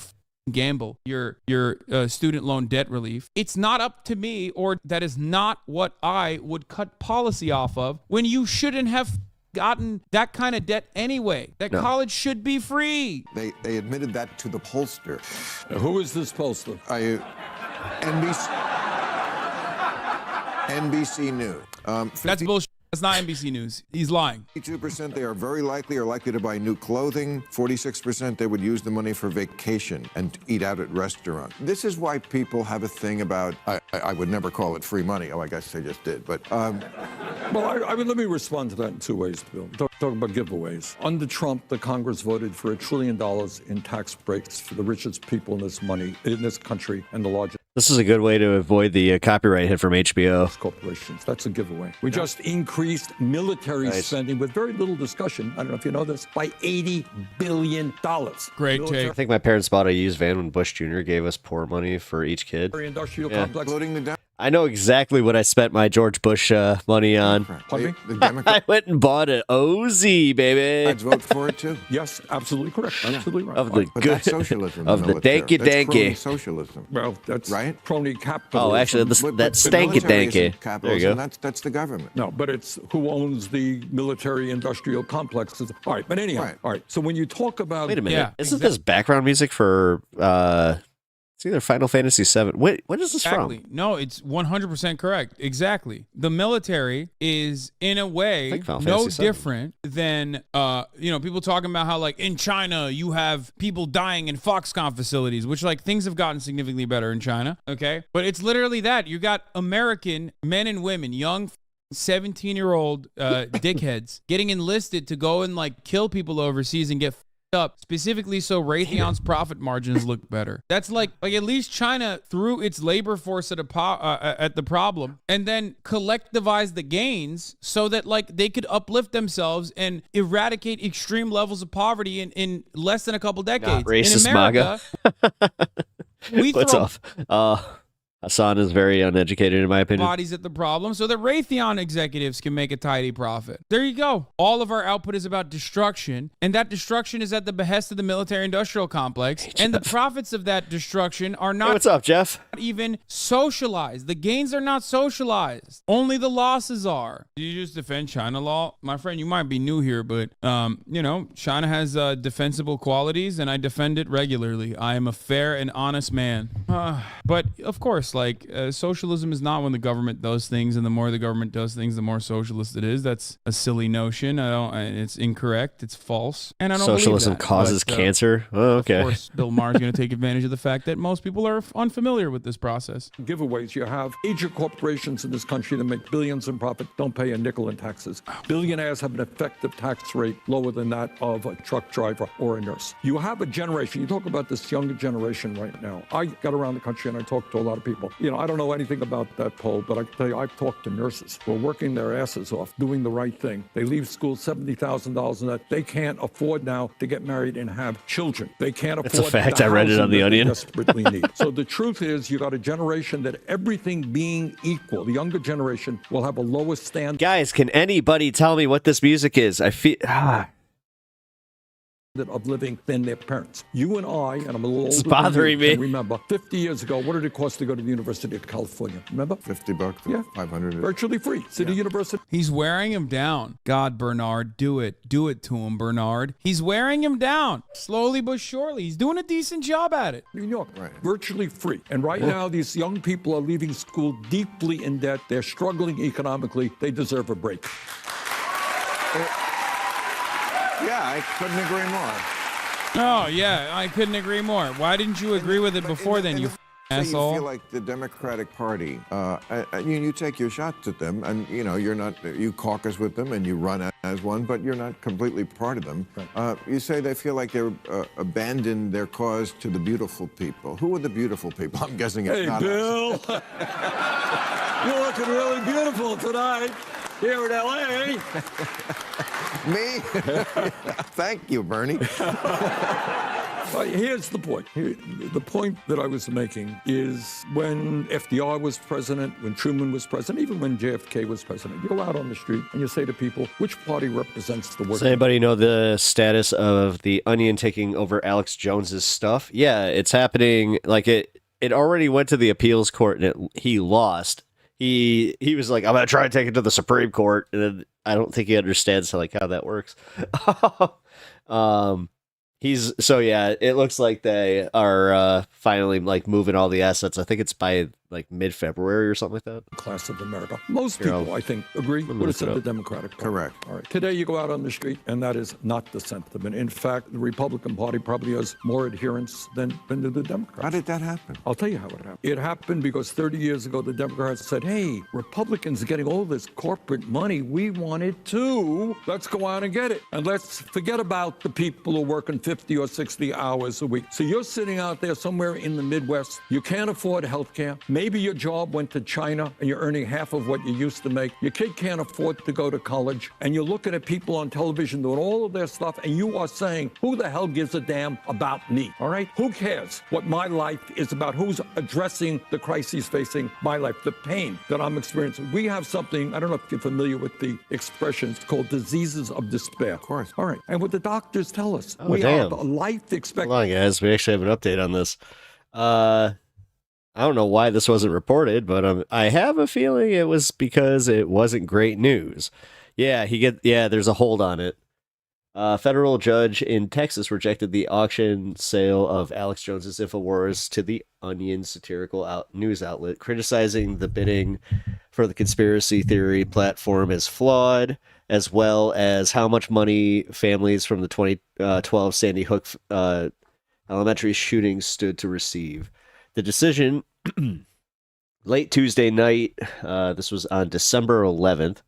gamble your student loan debt relief. It's not up to me, or that is not what I would cut policy off of, when you shouldn't have gotten that kind of debt anyway. That college should be free. They admitted that to the pollster. Who is this pollster? NBC News. That's bullshit. That's not NBC News. He's lying. 52% they are likely to buy new clothing. 46% they would use the money for vacation and eat out at restaurants. This is why people have a thing about, I would never call it free money. Oh, I guess I just did. But Well, I mean, let me respond to that in two ways, Bill. Talk about giveaways. Under Trump, the Congress voted for $1 trillion in tax breaks for the richest people in this country and the largest. This is a good way to avoid the copyright hit from HBO. Corporations. That's a giveaway. We just increased military spending with very little discussion. I don't know if you know this, by $80 billion. Great take. I think my parents bought a used van when Bush Jr. gave us poor money for each kid. Industrial complex. I know exactly what I spent my George Bush money on. I went and bought an OZ, baby. I'd vote for it too. Yes, absolutely correct. Absolutely right. Of the but good, that's socialism. of the danky danky. Socialism. Well, that's right. Crony capitalism. Oh, actually, that stanky danky. There you go. That's the government. No, but it's who owns the military industrial complexes. All right, but anyhow, all right. So when you talk about, wait a minute, isn't this background music for? It's either Final Fantasy VII. Wait, what is this from? No, it's 100% correct. Exactly. The military is, in a way, no different than, people talking about how, like, in China, you have people dying in Foxconn facilities, which, like, things have gotten significantly better in China, okay? But it's literally that. You got American men and women, young 17-year-old dickheads, getting enlisted to go and, like, kill people overseas and get up specifically so Raytheon's profit margins look better. That's like at least China threw its labor force at the problem and then collectivized the gains so that like they could uplift themselves and eradicate extreme levels of poverty in less than a couple decades. Not racist in America, MAGA. What's off? HASAN is very uneducated, in my opinion. Bodies at the problem so that Raytheon executives can make a tidy profit. There you go. All of our output is about destruction, and that destruction is at the behest of the military-industrial complex, and the profits of that destruction are not... Hey, what's up, Jeff? ...even socialized. The gains are not socialized. Only the losses are. Do you just defend China law? My friend, you might be new here, but, China has defensible qualities, and I defend it regularly. I am a fair and honest man. But, of course, socialism is not when the government does things, and the more the government does things, the more socialist it is. That's a silly notion. It's incorrect. It's false. And I don't Socialism believe that. causes cancer. Oh, okay. Of course, Bill Maher's going to take advantage of the fact that most people are unfamiliar with this process. Giveaways. You have major corporations in this country that make billions in profit, don't pay a nickel in taxes. Billionaires have an effective tax rate lower than that of a truck driver or a nurse. You have a generation. You talk about this younger generation right now. I got around the country and I talked to a lot of people. people. You know, I don't know anything about that poll, but I can tell you, I've talked to nurses who are working their asses off, doing the right thing. They leave school $70,000 in that. They can't afford now to get married and have children. They can't afford. That's a fact. I read it on The Onion. Desperately need. So the truth is, you got a generation that, everything being equal, the younger generation will have a lower standard. Guys, can anybody tell me what this music is? I feel Of living than their parents. You and I, and I'm a little older It's bothering than you, me. can remember 50 years ago, what did it cost to go to the University of California? Remember? $50, Yeah. 500. Virtually free. City University. He's wearing him down. God, Bernard, do it. Do it to him, Bernard. He's wearing him down. Slowly but surely. He's doing a decent job at it. New York, Right. virtually free. And right now, these young people are leaving school deeply in debt. They're struggling economically. They deserve a break. Yeah, I couldn't agree more. Oh, yeah, I couldn't agree more. Why didn't you agree with it before then, you So asshole? you feel like the Democratic Party, you take your shots at them, and you're not, you caucus with them and you run as one, but you're not completely part of them. You say they feel like they're abandoned their cause to the beautiful people. Who are the beautiful people? I'm guessing it's not us. Bill, you're looking really beautiful tonight here in L.A. Me? Thank you, Bernie. Here's the point. The point that I was making is when FDR was president, when Truman was president, even when JFK was president, you go out on the street and you say to people, which party represents the working? Does anybody know the status of the Onion taking over Alex Jones's stuff? Yeah, it's happening. Like it already went to the appeals court and he lost. He was like, I'm gonna try and take it to the Supreme Court, and then I don't think he understands how that works. It looks like they are finally moving all the assets. I think it's by mid-February or something like that. Class of America. Most people, I think, agree would have said the Democratic Party. Correct. All right. Today you go out on the street, and that is not the sentiment. In fact, the Republican Party probably has more adherents than the Democrats. How did that happen? I'll tell you how it happened. It happened because 30 years ago, the Democrats said, hey, Republicans are getting all this corporate money. We want it too. Let's go out and get it. And let's forget about the people who are working 50 or 60 hours a week. So you're sitting out there somewhere in the Midwest. You can't afford health care. Maybe your job went to China and you're earning half of what you used to make. Your kid can't afford to go to college. And you're looking at people on television doing all of their stuff. And you are saying, who the hell gives a damn about me? All right? Who cares what my life is about? Who's addressing the crises facing my life, the pain that I'm experiencing? We have something, I don't know if you're familiar with the expression, it's called diseases of despair. Of course. All right. And what the doctors tell us, Oh, we damn. have a life expectancy. Hold on, guys. We actually have an update on this. I don't know why this wasn't reported, but I have a feeling it was because it wasn't great news. There's a hold on it. A federal judge in Texas rejected the auction sale of Alex Jones's InfoWars to the Onion satirical news outlet, criticizing the bidding for the conspiracy theory platform as flawed, as well as how much money families from the 2012 Sandy Hook elementary shooting stood to receive. The decision, late Tuesday night, this was on December 11th,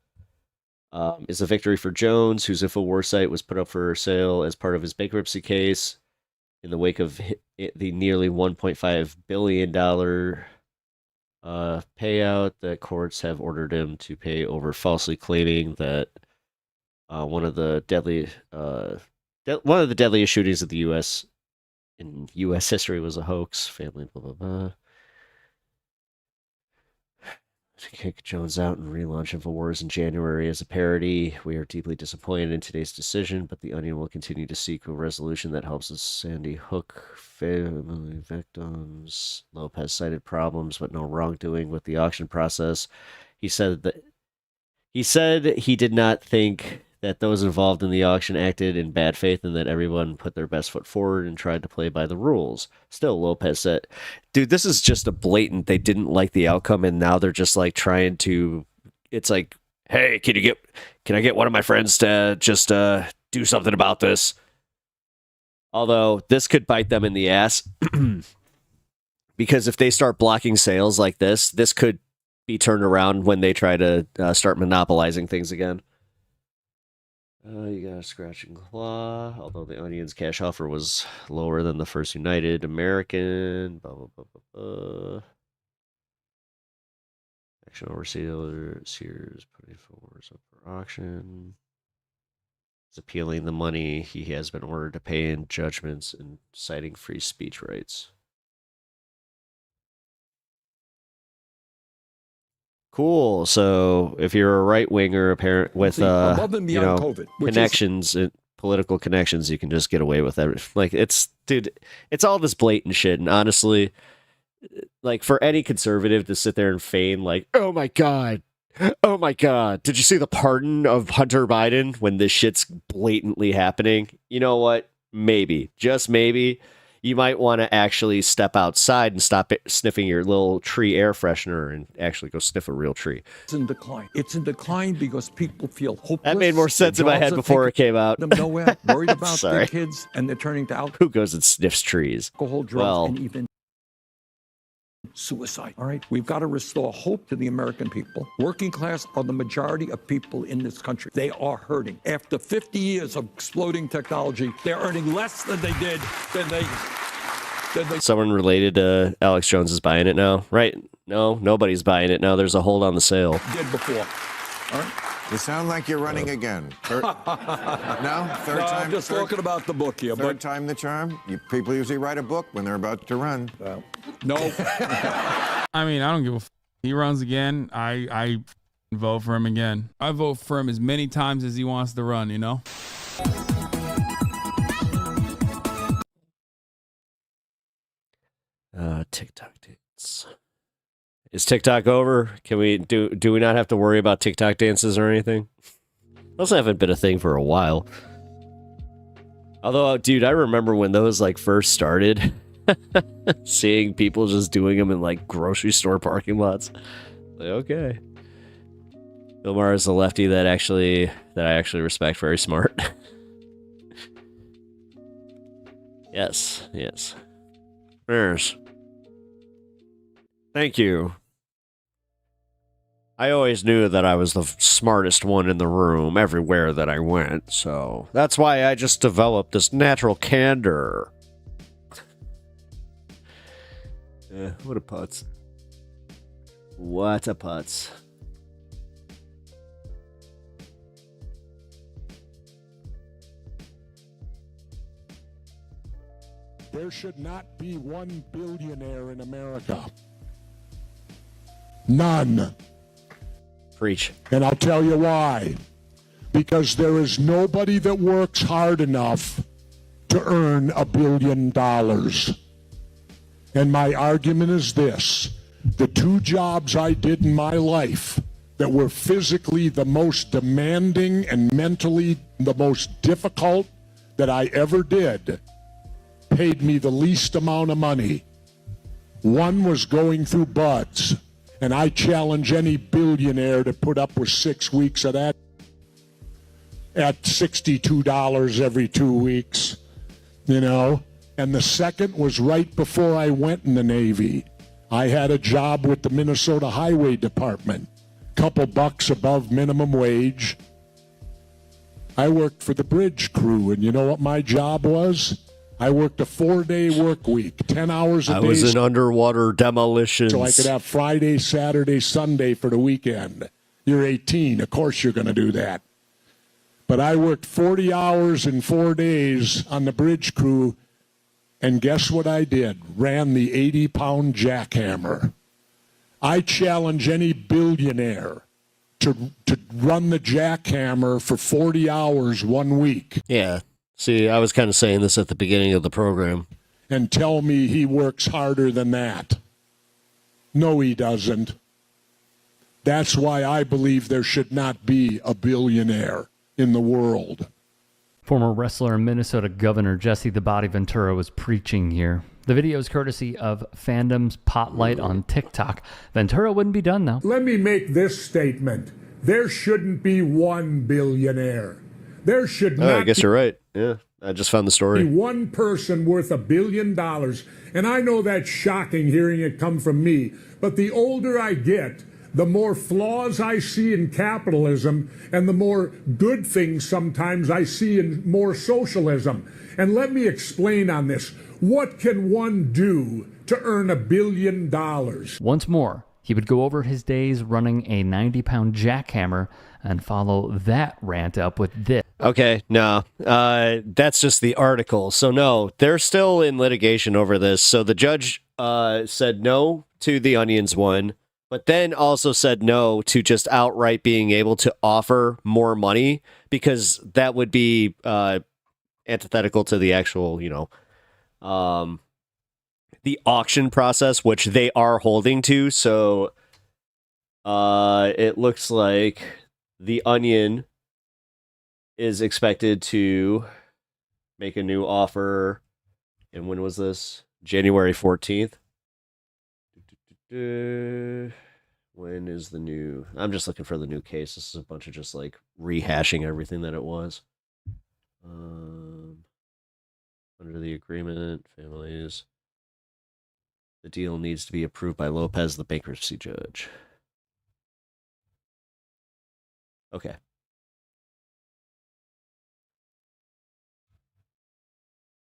is a victory for Jones, whose InfoWars site was put up for sale as part of his bankruptcy case in the wake of the nearly $1.5 billion payout that courts have ordered him to pay over falsely claiming that one of the deadliest shootings of the U.S. in U.S. history was a hoax. Family, blah, blah, blah. To kick Jones out and relaunch InfoWars in January as a parody. We are deeply disappointed in today's decision, but the Onion will continue to seek a resolution that helps the Sandy Hook family victims. Lopez cited problems but no wrongdoing with the auction process. He said he did not think that those involved in the auction acted in bad faith and that everyone put their best foot forward and tried to play by the rules. Still, Lopez said, dude, this is just a blatant, they didn't like the outcome and now they're just trying to, it's like, hey, can I get one of my friends to just do something about this? Although this could bite them in the ass because if they start blocking sales like this could be turned around when they try to start monopolizing things again. You got a scratch and claw, although the Onion's cash offer was lower than the First United American. Blah, blah, blah, blah, blah. Action overseer Sears putting forward up for auction. He's appealing the money he has been ordered to pay in judgments and citing free speech rights. Cool. So if you're a right winger, apparent with COVID, connections, political connections, you can just get away with everything. Like it's all this blatant shit. And honestly, like for any conservative to sit there and feign like, oh my god, did you see the pardon of Hunter Biden when this shit's blatantly happening? You know what? Maybe, just maybe, you might want to actually step outside and stop sniffing your little tree air freshener and actually go sniff a real tree. It's in decline. It's in decline because people feel hopeless. That made more sense in my head before it came out. Them nowhere, worried about their kids, and they're turning to alcohol. Who goes and sniffs trees? Alcohol, drugs, and even suicide. All right, we've got to restore hope to the American people. Working class are the majority of people in this country. They are hurting. After 50 years of exploding technology, they're earning less than they did than they. Someone related to Alex Jones is buying it now, right? No, nobody's buying it now. There's a hold on the sale. Did before. All right. You sound like you're running again. Third time. I'm just talking about the book here. Third time the charm. People usually write a book when they're about to run. No. I mean, I don't give a f. He runs again. I vote for him again. I vote for him as many times as he wants to run, you know? TikTok dates. Is TikTok over? Can we do we not have to worry about TikTok dances or anything? Those haven't been a thing for a while. Although, dude, I remember when those like first started, seeing people just doing them in like grocery store parking lots. Like, okay. Omar is a lefty that I actually respect. Very smart. Yes. There's. Thank you. I always knew that I was the smartest one in the room everywhere that I went, so that's why I just developed this natural candor. What a putz. What a putz. There should not be one billionaire in America. None. Preach. And I'll tell you why. Because there is nobody that works hard enough to earn $1 billion. And my argument is this. The two jobs I did in my life that were physically the most demanding and mentally the most difficult that I ever did paid me the least amount of money. One was going through buds, and I challenge any billionaire to put up with 6 weeks of that at $62 every 2 weeks, you know. And the second was right before I went in the Navy. I had a job with the Minnesota Highway Department, couple bucks above minimum wage. I worked for the bridge crew, and you know what my job was? I worked a 4-day work week, 10 hours a day. I was in underwater demolitions. So I could have Friday, Saturday, Sunday for the weekend. You're 18. Of course you're going to do that. But I worked 40 hours in 4 days on the bridge crew, and guess what I did? Ran the 80-pound jackhammer. I challenge any billionaire to run the jackhammer for 40 hours 1 week. Yeah. See, I was kind of saying this at the beginning of the program. And tell me he works harder than that. No, he doesn't. That's why I believe there should not be a billionaire in the world. Former wrestler and Minnesota Governor Jesse the Body Ventura was preaching here. The video is courtesy of Fandom's Potlight on TikTok. Ventura wouldn't be done, though. Let me make this statement. There shouldn't be one billionaire. There should not I guess you're right. Yeah, I just found the story. Be one person worth $1 billion. And I know that's shocking hearing it come from me. But the older I get, the more flaws I see in capitalism and the more good things sometimes I see in more socialism. And let me explain on this. What can one do to earn $1 billion? Once more, He would go over his days running a 90-pound jackhammer and follow that rant up with this. Okay, no, that's just the article. So no, they're still in litigation over this. So the judge said no to the Onions one, but then also said no to just outright being able to offer more money, because that would be antithetical to the actual, the auction process, which they are holding to. So it looks like the Onion is expected to make a new offer. And when was this? January 14th. When is the new? I'm just looking for the new case. This is a bunch of just like rehashing everything that it was. Under the agreement, families. The deal needs to be approved by Lopez, the bankruptcy judge. Okay.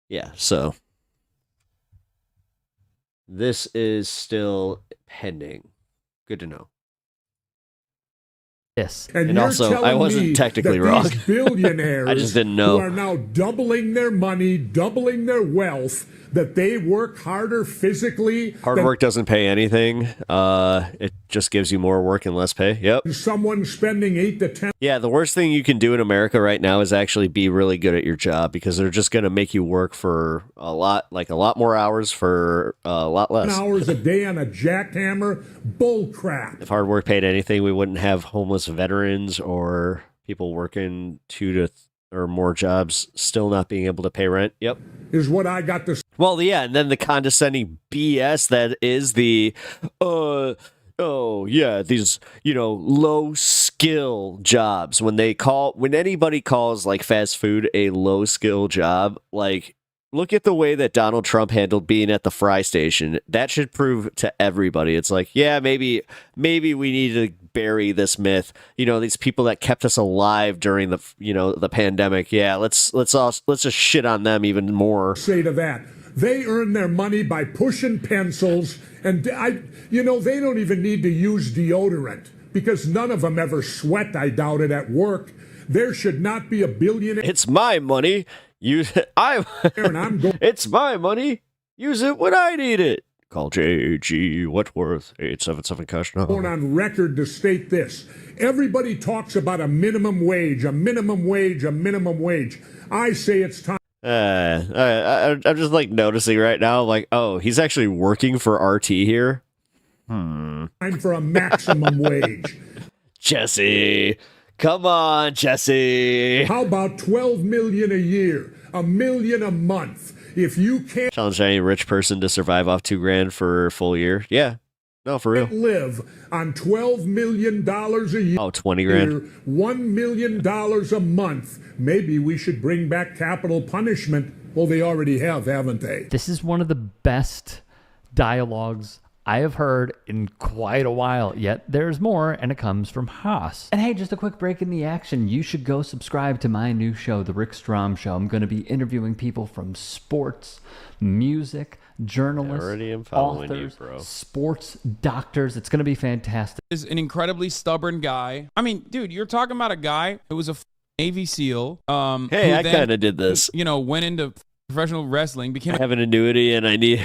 Yeah, so this is still pending. Good to know. Yes. And And you're also, telling I wasn't me technically that wrong. These billionaires I just didn't know. who are now doubling their money, doubling their wealth, that they work harder physically. Hard work doesn't pay anything. It just gives you more work and less pay. Yep. Someone spending 8 to 10. Yeah, the worst thing you can do in America right now is actually be really good at your job, because they're just going to make you work for a lot more hours for a lot less. Hours a day on a jackhammer. Bull crap. If hard work paid anything, we wouldn't have homeless veterans or people working 2 to or more jobs still not being able to pay rent. Yep. Is what I got to. Well, yeah, and then the condescending BS that is the, oh yeah, these, low skill jobs. When anybody calls like fast food a low skill job, like, look at the way that Donald Trump handled being at the fry station. That should prove to everybody. It's like, yeah, maybe we need to bury this myth. These people that kept us alive during the, the pandemic. Yeah, let's just shit on them even more. Say to that. They earn their money by pushing pencils, and they don't even need to use deodorant, because none of them ever sweat, I doubt it, at work. There should not be a billionaire. It's my money. It's my money. Use it when I need it. Call J.G. Wentworth, 877 cash now. Going on record to state this. Everybody talks about a minimum wage, a minimum wage, a minimum wage. I say it's time. I'm just like noticing right now, like, oh, he's actually working for RT here. Time for a maximum wage. Jesse, come on, Jesse. How about $12 million a year, $1 million a month? If you can't challenge any rich person to survive off $2,000 for a full year, yeah, no, for real. Live on $12 million a year. Oh, 20 grand. $1 million a month. Maybe we should bring back capital punishment. Well, they already have, haven't they? This is one of the best dialogues I have heard in quite a while, yet there's more, and it comes from Haas. And hey, just a quick break in the action. You should go subscribe to my new show, The Rick Strom Show. I'm going to be interviewing people from sports, music, journalists, authors, sports doctors. It's going to be fantastic. Is an incredibly stubborn guy. I mean, dude, you're talking about a guy who was a Navy SEAL. Hey, I kind of did this. Went into professional wrestling, became I have an annuity and I need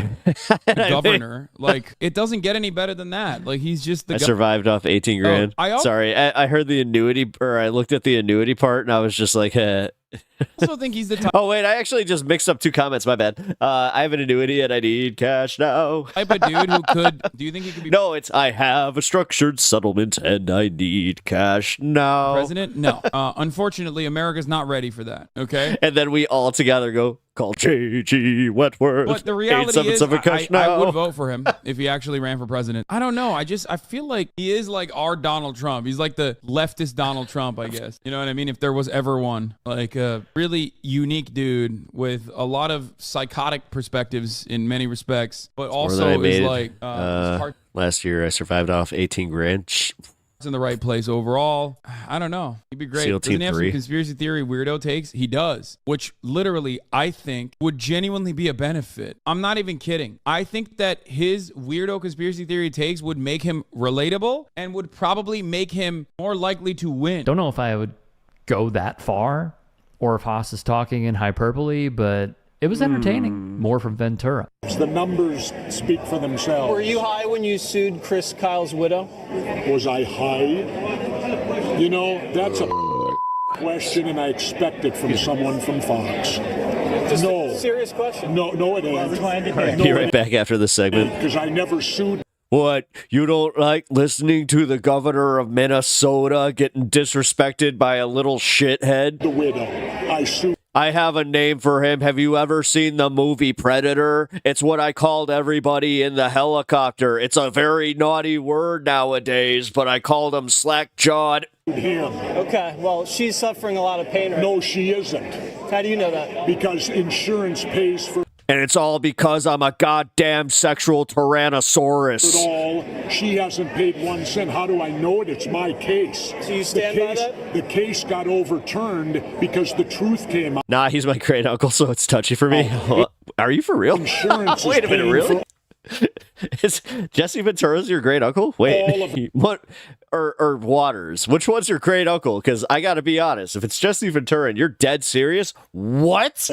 a governor. Like, it doesn't get any better than that. Like, he's just the I survived off 18 grand. Sorry, I heard the annuity, or I looked at the annuity part and I was just like, I also think he's the type. Oh wait, I actually just mixed up two comments. My bad. I have an annuity and I need cash now. Type of dude who could. Do you think he could be? No, it's I have a structured settlement and I need cash now. President? No. Unfortunately, America's not ready for that. Okay. And then we all together go call J.G. Wentworth. But the reality is, cash I now. would vote for him if he actually ran for president. I don't know. I feel like he is like our Donald Trump. He's like the leftist Donald Trump, I guess. You know what I mean? If there was ever one, like a really unique dude with a lot of psychotic perspectives in many respects, but also is like last year I survived off 18 grand. in the right place overall. I don't know. He'd be great. SEAL Doesn't Team he have 3. some conspiracy theory weirdo takes? He does, which literally I think would genuinely be a benefit. I'm not even kidding. I think that his weirdo conspiracy theory takes would make him relatable and would probably make him more likely to win. Don't know if I would go that far or if Haas is talking in hyperbole, but it was entertaining. More from Ventura. The numbers speak for themselves. Were you high when you sued Chris Kyle's widow? Was I high? You know, that's a question, and I expect it from someone from Fox. Just No. a serious question. No, it ain't. All right, be right back after this segment. Because I never sued. What? You don't like listening to the governor of Minnesota getting disrespected by a little shithead? The widow. I sued. I have a name for him. Have you ever seen the movie Predator? It's what I called everybody in the helicopter. It's a very naughty word nowadays, but I called him slack-jawed. Him. Okay, well, she's suffering a lot of pain right No, she isn't. How do you know that? Because insurance pays for And it's all because I'm a goddamn sexual it tyrannosaurus. all. She hasn't paid 1 cent. How do I know it? It's my case. So you stand by that? The case got overturned because the truth came out. Nah, he's my great uncle, so it's touchy for me. Are you for real? Insurance Wait a is minute, paying really? for Is Jesse Ventura's your great uncle? All Wait, of it. what? Or Waters? Which one's your great uncle? Because I got to be honest, if it's Jesse Ventura and you're dead serious, what?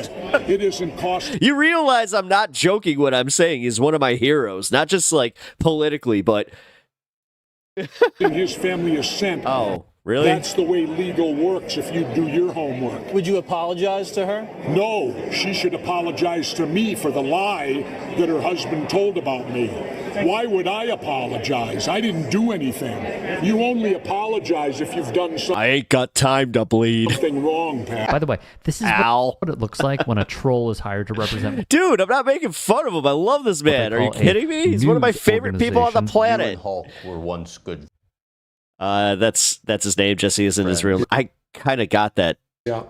It isn't costing You realize I'm not joking when I'm saying he's one of my heroes, not just like politically, but his family a cent. oh, really? That's the way legal works if you do your homework. Would you apologize to her? No, she should apologize to me for the lie that her husband told about me. Why would I apologize? I didn't do anything. You only apologize if you've done I ain't got time to bleed. something wrong, Pat. By the way, this is Ow. what it looks like when a troll is hired to represent. Dude, I'm not making fun of him. I love this man. Are you call a kidding me? He's one of my news favorite people on the organization. planet. Hulk were once good. That's his name. Jesse isn't his real. I kind of got that. Yeah.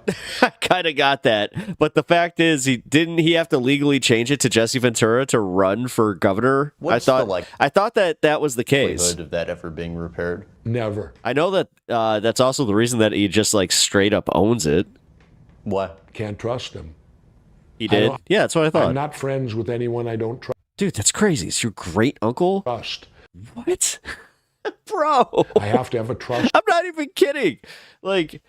I kind of got that. But the fact is, he have to legally change it to Jesse Ventura to run for governor. What's I the thought that was the case. likelihood of that ever being repaired? Never. I know that that's also the reason that he just like straight up owns it. What? Can't trust him. He did. Yeah, that's what I thought. I'm not friends with anyone I don't Dude, that's crazy. It's your great uncle. trust. What, bro? I have to have a trust. I'm not even kidding. Like,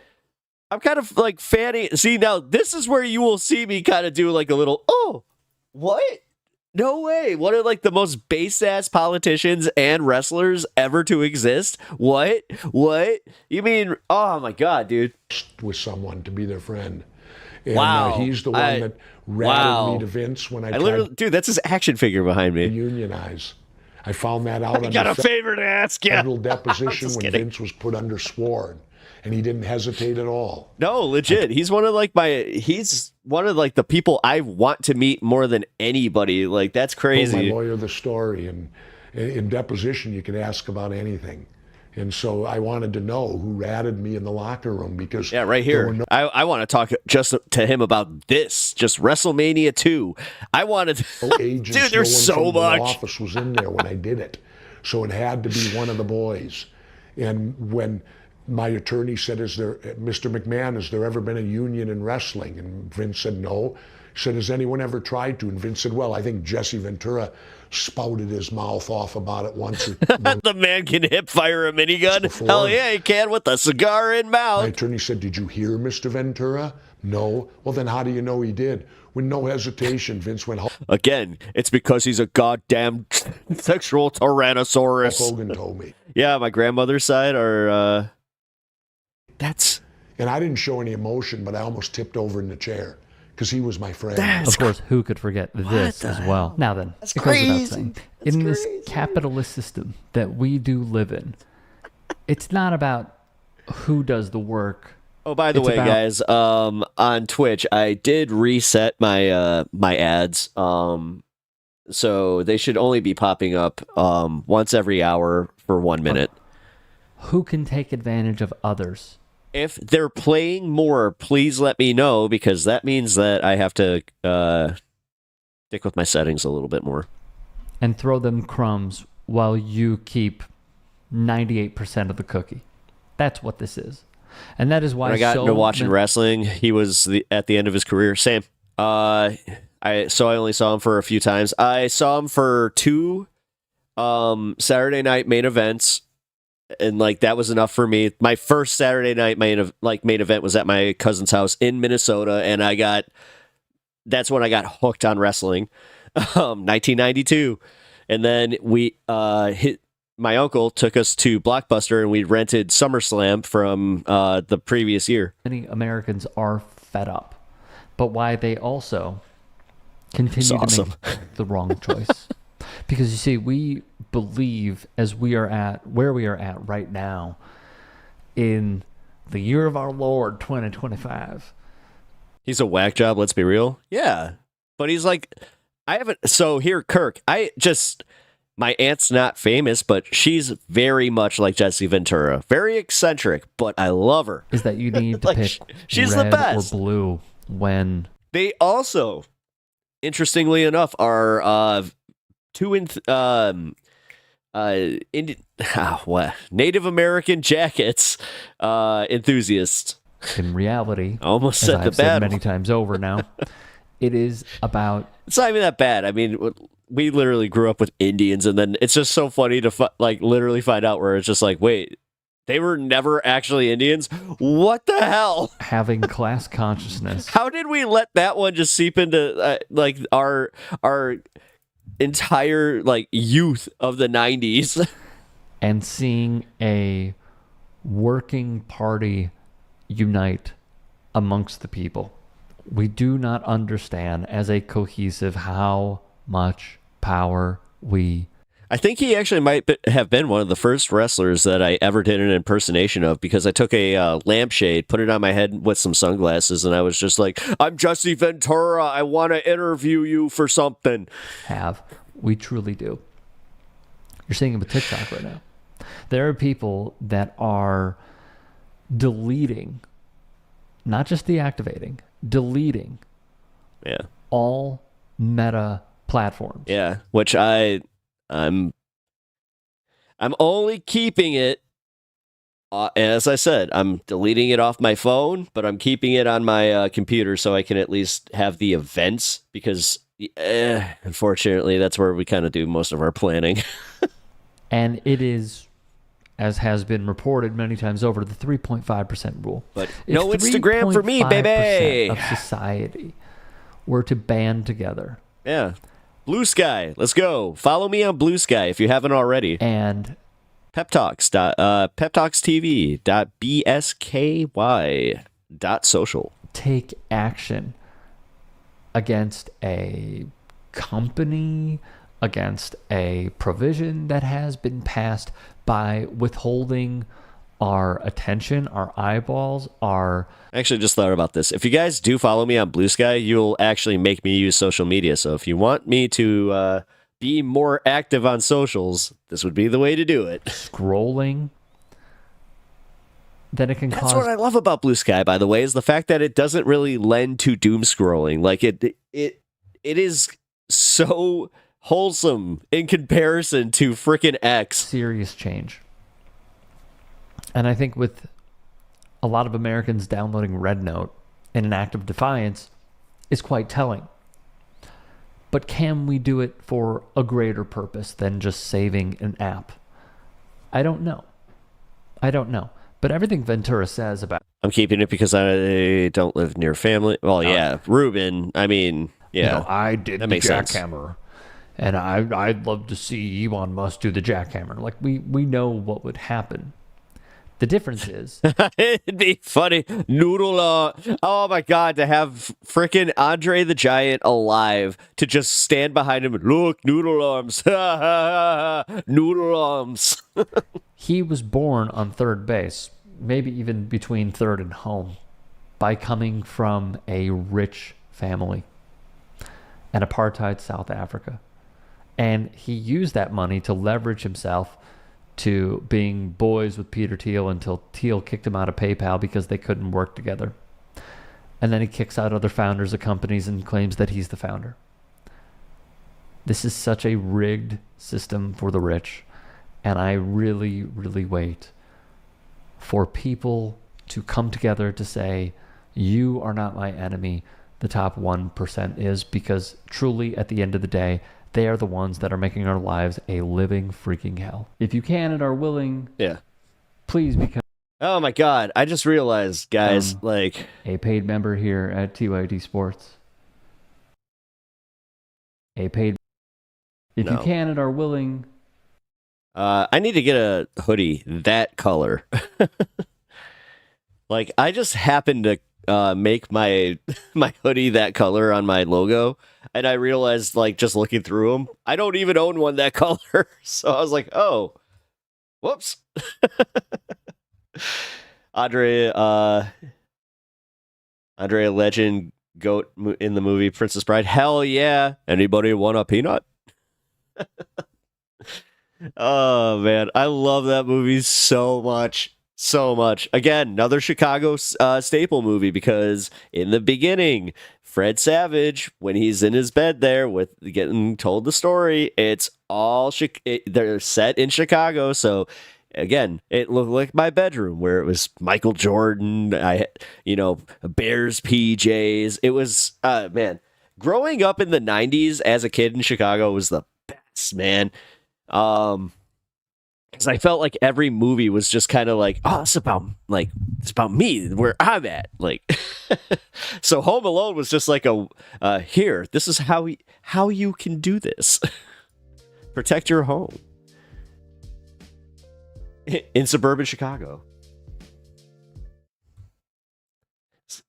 I'm kind of like fanny. See, now this is where you will see me kind of do like a little, oh, what? No way. One of like the most base ass politicians and wrestlers ever to exist. What? You mean, oh my God, dude. With someone to be their friend. And, Wow. he's the one that ratted me to Vince when I tried literally, dude, that's his action figure behind to me. unionize. I found that out I on got the a favor to ask you. federal deposition Just when kidding. Vince was put under sworn, and he didn't hesitate at all. No, legit. He's one of the people I want to meet more than anybody. Like, that's Told crazy. my lawyer the story, and in deposition you could ask about anything. And so I wanted to know who ratted me in the locker room because Yeah, right there here. were no I want to talk just to him about this, just WrestleMania 2. I wanted to, agents. dude, there's no one so from the much. office was in there when I did it, so it had to be one of the boys. And when my attorney said, Mr. McMahon, has there ever been a union in wrestling? And Vince said, no. He said, has anyone ever tried to? And Vince said, well, I think Jesse Ventura spouted his mouth off about it once. The man can hip fire a minigun. Hell yeah, he can with a cigar in My mouth. attorney said, did you hear Mr. Ventura? No. Well, then how do you know he did? With no hesitation, Vince went, Hulk Again, it's because he's a goddamn sexual tyrannosaurus. Hogan told me. Yeah, my grandmother's side are, that's... And I didn't show any emotion, but I almost tipped over in the chair because he was my friend. Of course, who could forget this as well? Now then, it goes without saying, in this capitalist system that we do live in, it's not about who does the work. Oh, by the It's way, about- guys, on Twitch, I did reset my my ads. So they should only be popping up once every hour for 1 minute. Who can take advantage of others? If they're playing more, please let me know, because that means that I have to stick with my settings a little bit more. And throw them crumbs while you keep 98% of the cookie. That's what this is. And that is why when I got into watching wrestling, he was at the end of his career. Same. I only saw him for a few times. I saw him for 2 Saturday night main events, and like that was enough for me. My first Saturday night main event was at my cousin's house in Minnesota, and that's when I got hooked on wrestling. 1992, and then my uncle took us to Blockbuster, and we rented SummerSlam from the previous year. Many Americans are fed up, but why they also continue to make the wrong choice. Because you see, we believe as we are at where we are at right now in the year of our Lord 2025. He's a whack job, let's be real. Yeah. But he's like, Kirk, my aunt's not famous, but she's very much like Jesse Ventura. Very eccentric, but I love her. Is that you need to like, pick she's red the best. or blue when... They also, interestingly enough, are Native American jackets enthusiasts. In reality, almost said I've said many times over now, it is about... It's not even that bad. I mean, we literally grew up with Indians, and then it's just so funny to literally find out where it's just like, wait, they were never actually Indians? What the hell? Having class consciousness. How did we let that one just seep into our entire youth of the 90s? And seeing a working party unite amongst the people. We do not understand as a cohesive how much power we... I think he actually might have been one of the first wrestlers that I ever did an impersonation of, because I took a lampshade, put it on my head with some sunglasses, and I was just like, I'm Jesse Ventura. I want to interview you for something. We truly do. You're seeing it with TikTok right now. There are people that are deleting, not just deactivating, deleting all meta platforms. Yeah, which I'm only keeping it, as I said, I'm deleting it off my phone, but I'm keeping it on my computer so I can at least have the events, because unfortunately that's where we kind of do most of our planning. And it is, as has been reported many times over, the 3.5% rule. But no Instagram for me, baby. Of society were to band together. Yeah. Blue Sky, let's go. Follow me on Blue Sky if you haven't already. And peptalks.bsky.social. Take action against a company, against a provision that has been passed by withholding our attention, our eyeballs, our... I actually just thought about this. If you guys do follow me on Blue Sky, you'll actually make me use social media. So if you want me to be more active on socials, this would be the way to do it. Scrolling, then it can That's cause... what I love about Blue Sky, by the way, is the fact that it doesn't really lend to doom scrolling. Like it is so wholesome in comparison to frickin' X. Serious change. And I think with a lot of Americans downloading Red Note in an act of defiance is quite telling. But can we do it for a greater purpose than just saving an app? I don't know. But everything Ventura says about... I'm keeping it because I don't live near family. Well, yeah, Ruben, I mean, yeah. I did the jackhammer. And I'd love to see Elon Musk do the jackhammer. Like, we know what would happen. The difference is... It'd be funny. Oh my God, to have frickin' Andre the Giant alive, to just stand behind him and look, noodle arms. Noodle arms. He was born on third base, maybe even between third and home, by coming from a rich family in apartheid South Africa. And he used that money to leverage himself to being boys with Peter Thiel until Thiel kicked him out of PayPal because they couldn't work together. And then he kicks out other founders of companies and claims that he's the founder. This is such a rigged system for the rich. And I really, really wait for people to come together to say, you are not my enemy. The top 1% is, because truly at the end of the day, they are the ones that are making our lives a living freaking hell. If you can and are willing, please become. Oh my God. I just realized, guys, like a paid member here at TYD Sports. If you can and are willing. I need to get a hoodie that color. Like, I just happened to make my hoodie that color on my logo, and I realized, like, just looking through them, I don't even own one that color. So I was like, oh, whoops. Andrea Legend, goat in the movie Princess Bride. Hell yeah. Anybody want a peanut? Oh man, I love that movie so much. Again, another Chicago staple movie, because in the beginning, Fred Savage, when he's in his bed there with getting told the story, it's all they're set in Chicago. So again, it looked like my bedroom where it was Michael Jordan, Bears PJs. It was man, growing up in the 90s as a kid in Chicago was the best, man. Because I felt like every movie was just kind of like, oh, it's about me, where I'm at. Like, so Home Alone was just like here, this is how you can do this. Protect your home in suburban Chicago.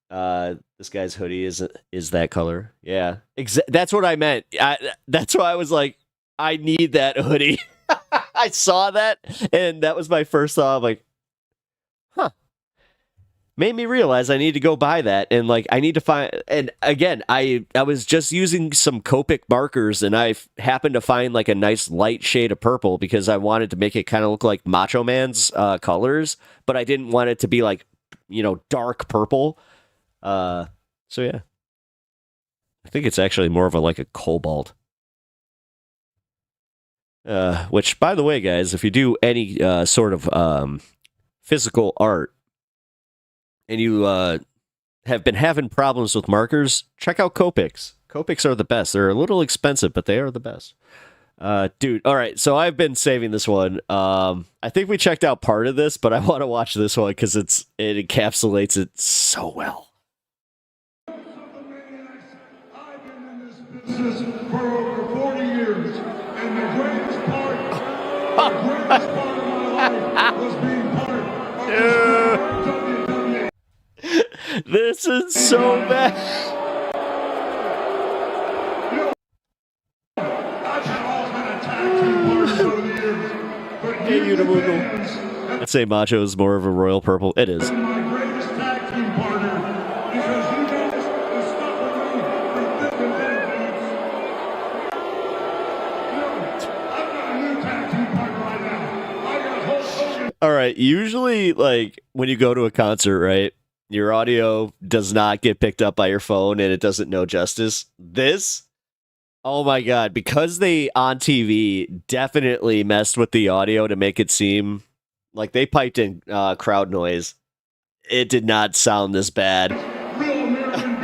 This guy's hoodie is that color. Yeah, that's what I meant. That's why I was like, I need that hoodie. I saw that, and that was my first thought. I'm like, huh. Made me realize I need to go buy that, and like I need to find. And again, I was just using some Copic markers, and I happened to find like a nice light shade of purple because I wanted to make it kind of look like Macho Man's colors, but I didn't want it to be like, dark purple. So yeah, I think it's actually more of a cobalt. Which, by the way, guys, if you do any sort of physical art and you have been having problems with markers, check out Copics. Copics are the best. They're a little expensive, but they are the best. Dude, all right, so I've been saving this one. I think we checked out part of this, but I want to watch this one because it encapsulates it so well. For over 40 years, and the greatest part of my life was being part of WWE. This is so bad. I've had all kind of tag team partners over the years, but Hey, Unimundo. I'd say Macho is more of a royal purple. It is. my greatest tag team partner, because you guys have stuck with me through thick and thin, folks. I've got a new tag team partner right now. I got Hulk Hogan. All right, usually, like, when you go to a concert, right, your audio does not get picked up by your phone and it doesn't know justice. This, oh my God, because they on TV definitely messed with the audio to make it seem like they piped in crowd noise. It did not sound this bad. Real American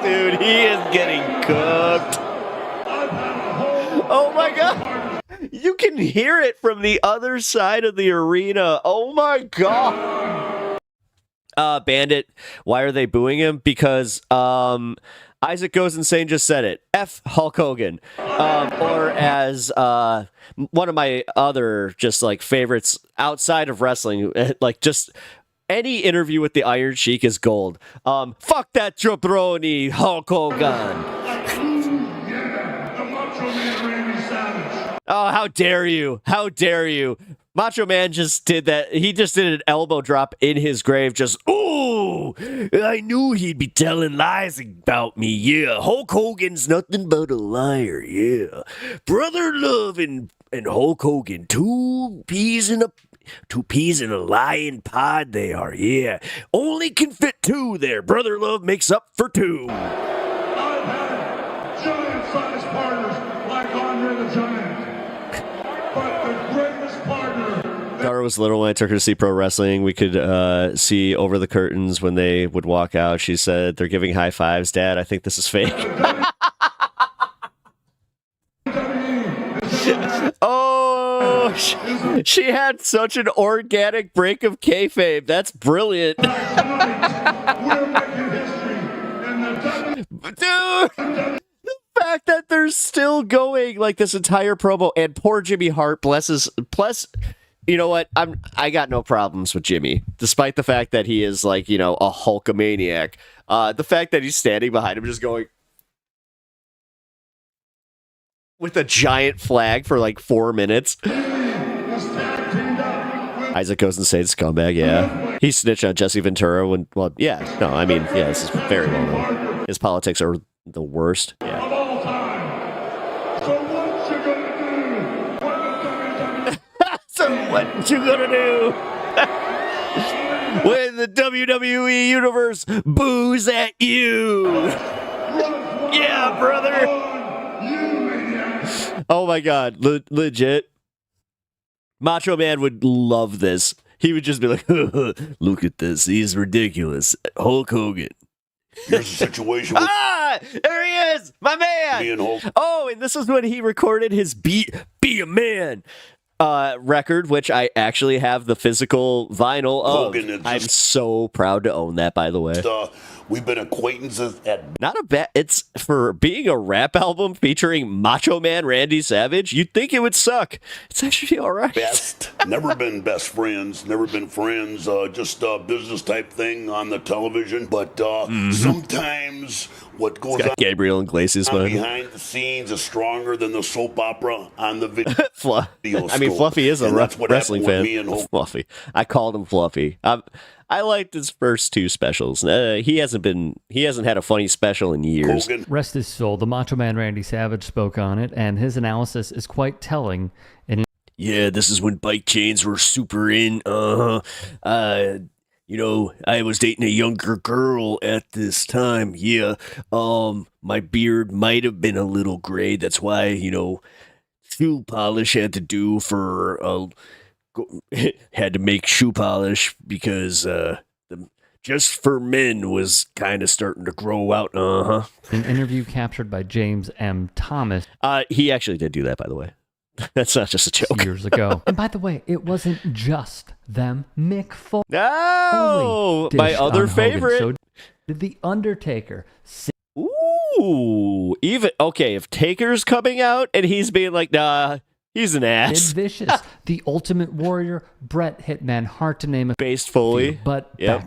beer. Dude, he is getting cooked. Oh my God. You can hear it from the other side of the arena. Oh my God. Bandit, why are they booing him? Because Isaac Goes Insane just said it. F Hulk Hogan. Or as one of my other just like favorites outside of wrestling, like just any interview with the Iron Sheik is gold. Fuck that jabroni, Hulk Hogan. Oh, how dare you? How dare you? Macho Man just did that. He just did an elbow drop in his grave. Just, ooh, I knew he'd be telling lies about me. Yeah, Hulk Hogan's nothing but a liar. Yeah, Brother Love and Hulk Hogan, two peas in a lion pod. They are. Yeah, only can fit two there. Brother Love makes up for two. I've had giant-sized partners like Andre the Giant, but the was little when I took her to see pro wrestling. We could see over the curtains when they would walk out. She said, "They're giving high fives, Dad. I think this is fake." Oh, she had such an organic break of kayfabe. That's brilliant. Dude, the fact that they're still going like this entire promo, and poor Jimmy Hart, bless, you know what? I got no problems with Jimmy, despite the fact that he is like, a Hulkamaniac. The fact that he's standing behind him just going with a giant flag for like 4 minutes. Isaac goes and says scumbag, yeah. He snitched on Jesse Ventura when, this is very well known. His politics are the worst. Yeah. So what you gonna do? When the WWE Universe boos at you. Yeah, brother. Oh my God, legit. Macho Man would love this. He would just be like, look at this. He's ridiculous. Hulk Hogan. Here's the situation. There he is, my man. Oh, and this is when he recorded his Be a Man record, which I actually have the physical vinyl of. I'm so proud to own that, by the way. We've been acquaintances at... Not a bad... It's, for being a rap album featuring Macho Man Randy Savage, you'd think it would suck. It's actually all right. Best. Never been best friends. Never been friends. Just a business type thing on the television. But sometimes what goes on... Gabriel Iglesias behind the scenes is stronger than the soap opera on the video. Fluffy is a wrestling fan. Fluffy. I called him Fluffy. I liked his first two specials. He hasn't had a funny special in years. Rest his soul. The Macho Man Randy Savage spoke on it, and his analysis is quite telling. Yeah, this is when bike chains were super in. I was dating a younger girl at this time. Yeah. My beard might have been a little gray. That's why, shoe polish had to do for had to make shoe polish because just for men was kind of starting to grow out. An interview captured by James M. Thomas. He actually did do that, by the way. That's not just a joke. Years ago. And by the way, it wasn't just them. Mick Foley. No, my other favorite. So did The Undertaker. Ooh, if Taker's coming out and he's being like, nah, he's an ass. Sid Vicious, The Ultimate Warrior, Bret Hitman Hart, to name a based Foley. But yeah,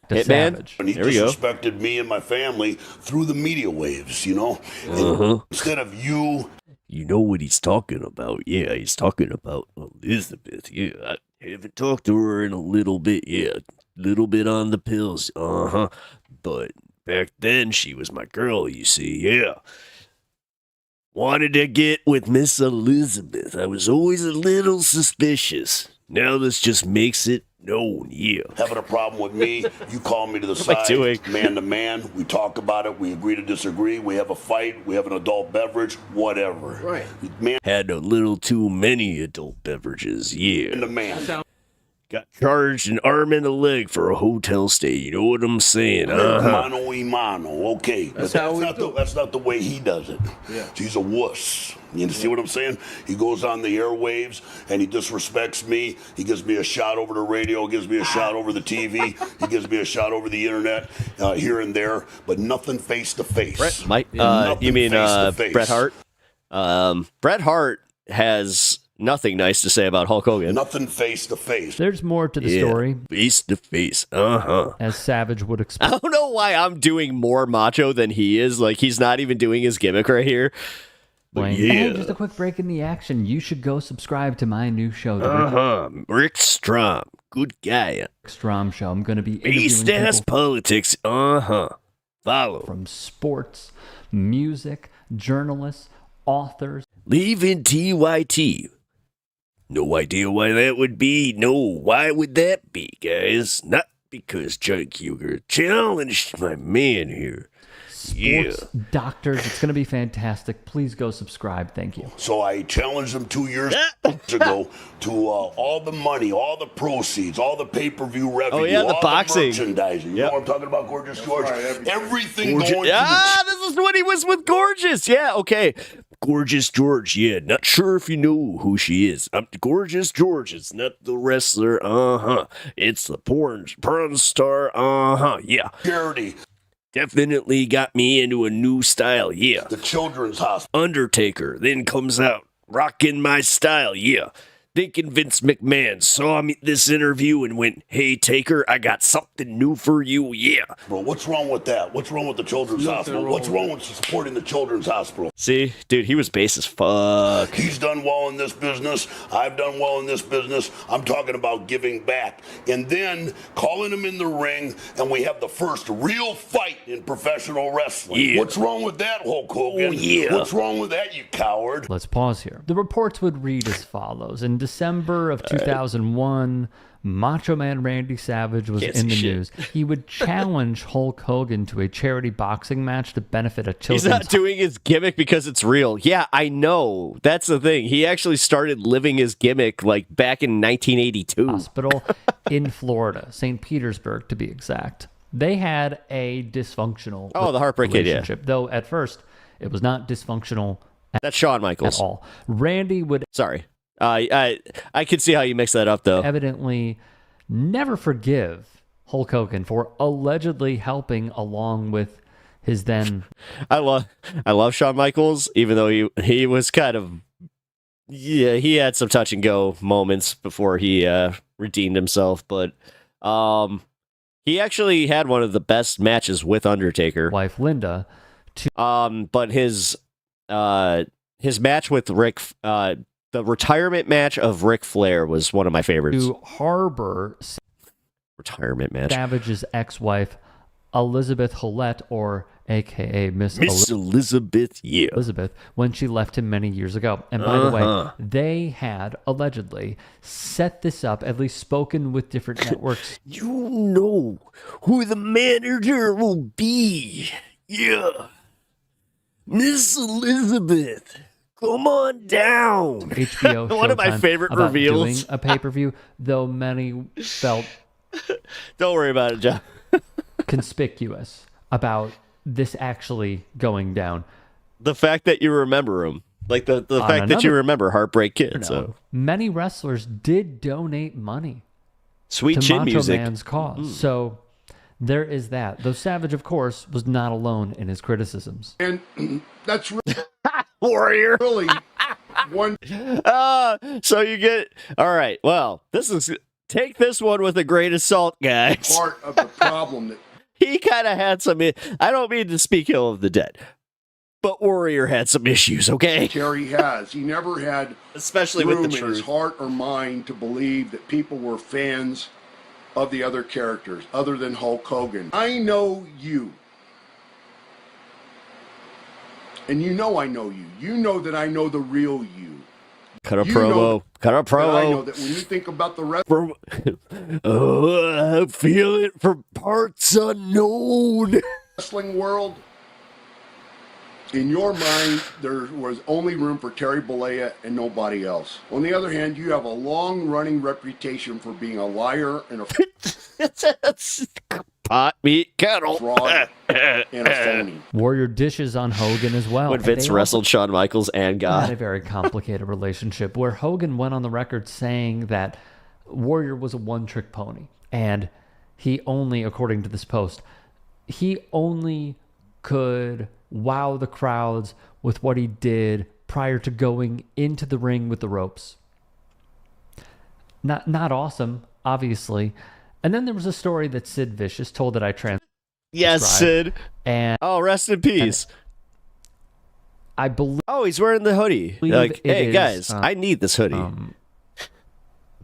Hitman. Savage. And he disrespected me and my family through the media waves, Instead of you. You know what he's talking about. Yeah, he's talking about Elizabeth. Yeah, I haven't talked to her in a little bit. Yeah, little bit on the pills. But back then, she was my girl, you see. Yeah. Wanted to get with Miss Elizabeth. I was always a little suspicious. Now this just makes it known, yeah. Having a problem with me, you call me to the side, man to man. We talk about it. We agree to disagree. We have a fight. We have an adult beverage, whatever. Right. Man had a little too many adult beverages, yeah. And the man. Got charged an arm and a leg for a hotel stay. You know what I'm saying? Mano y mano. Okay. That's not the way he does it. Yeah. He's a wuss. You see what I'm saying? He goes on the airwaves and he disrespects me. He gives me a shot over the radio, gives me a shot over the TV. He gives me a shot over the internet, here and there, but nothing face to face. You mean Bret Hart? Bret Hart has nothing nice to say about Hulk Hogan. Nothing face to face. There's more to the story. Face to face. As Savage would explain. I don't know why I'm doing more macho than he is. Like, he's not even doing his gimmick right here. But And just a quick break in the action. You should go subscribe to my new show. Rick Strom. Good guy. Rick Strom Show. I'm going to be Based ass politics. Follow. From sports, music, journalists, authors. Leaving TYT. No idea why that would be. No, why would that be, guys? Not because Chuck Huger challenged my man here. sports doctors. It's going to be fantastic. Please go subscribe. Thank you. So I challenged them 2 years ago to all the money, all the proceeds, all the pay-per-view revenue, Oh, yeah, the all boxing. the merchandising. You know what I'm talking about, Gorgeous George? Everything going to this is when he was with Gorgeous. Yeah, okay. Gorgeous George, yeah. Not sure if you know who she is. I'm Gorgeous George. It's not the wrestler. It's the porn star. Yeah. charity. Definitely got me into a new style. Yeah. The Children's Hospital. Undertaker then comes out rocking my style. Yeah. Thinking Vince McMahon saw me this interview and went, "Hey Taker, I got something new for you." Yeah. Bro, what's wrong with that? What's wrong with the Children's Hospital? What's wrong with supporting the Children's Hospital? See, dude, he was base as fuck. He's done well in this business. I've done well in this business. I'm talking about giving back. And then calling him in the ring, and we have the first real fight in professional wrestling. Yeah. What's wrong with that, Hulk Hogan? Oh, yeah. What's wrong with that, you coward? Let's pause here. The reports would read as follows. In December of 2001, Macho Man Randy Savage was in the news. He would challenge Hulk Hogan to a charity boxing match to benefit a children's... He's not doing his gimmick because it's real. Yeah, I know. That's the thing. He actually started living his gimmick like back in 1982. Hospital in Florida, St. Petersburg to be exact. They had a dysfunctional the Heartbreak Kid, relationship, though at first it was not dysfunctional That's Shawn Michaels. at all. Randy would Sorry. I could see how you mix that up, though. evidently never forgive Hulk Hogan for allegedly helping along with his then... I love Shawn Michaels, even though he was kind of... Yeah, he had some touch and go moments before he redeemed himself, but he actually had one of the best matches with Undertaker. wife Linda But his match with Rick, the retirement match of Ric Flair was one of my favorites. to harbor Retirement match. Savage's ex-wife Elizabeth Hulett, or aka Miss Elizabeth, yeah. Elizabeth, when she left him many years ago. And by the way, they had allegedly set this up, at least spoken with different networks. You know who the manager will be. Yeah. Miss Elizabeth. Come on down. HBO One of my Showtime favorite about reveals. doing a pay-per-view, though many felt Don't worry about it, John. conspicuous about this actually going down. The fact that you remember him. Like the fact that you remember Heartbreak Kid. So Many wrestlers did donate money Sweet to chin Macho music. Man's cause. So there is that. Though Savage, of course, was not alone in his criticisms. And that's Warrior. really one. So you get all right. Well, take this one with a grain of salt, guys. Part of the problem that He kind of had some. I don't mean to speak ill of the dead, but Warrior had some issues. Okay, Terry has. He never had especially room with the in his truth. heart or mind to believe that people were fans of the other characters other than Hulk Hogan. I know you. And you know I know you. You know that I know the real you. Cut a You promo. know Cut a But I know promo. that when you think about the rest I feel it from parts unknown. wrestling world, in your mind, there was only room for Terry Bollea and nobody else. On the other hand, you have a long-running reputation for being a liar and a Pot, meat, kettle. fraud and a phony. Warrior dishes on Hogan as well. When And Vince they wrestled Shawn Michaels and also had a God. very complicated relationship where Hogan went on the record saying that Warrior was a one-trick pony. And he only, according to this post, he only could wow the crowds with what he did prior to going into the ring with the ropes. Not awesome, obviously. And then there was a story that Sid Vicious told that I transcribed. Yes, Sid. And Oh, rest in peace. I believe Oh, he's wearing the hoodie. Like, it hey is, guys, I need this hoodie.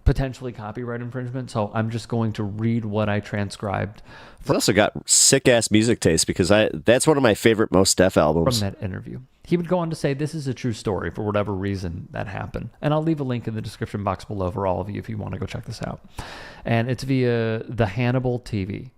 potentially copyright infringement. So I'm just going to read what I transcribed He's also got sick ass music taste because that's one of my favorite Most Def from albums. that interview. He would go on to say this is a true story for whatever reason that happened. And I'll leave a link in the description box below for all of you if you want to go check this out. And it's via the Hannibal TV.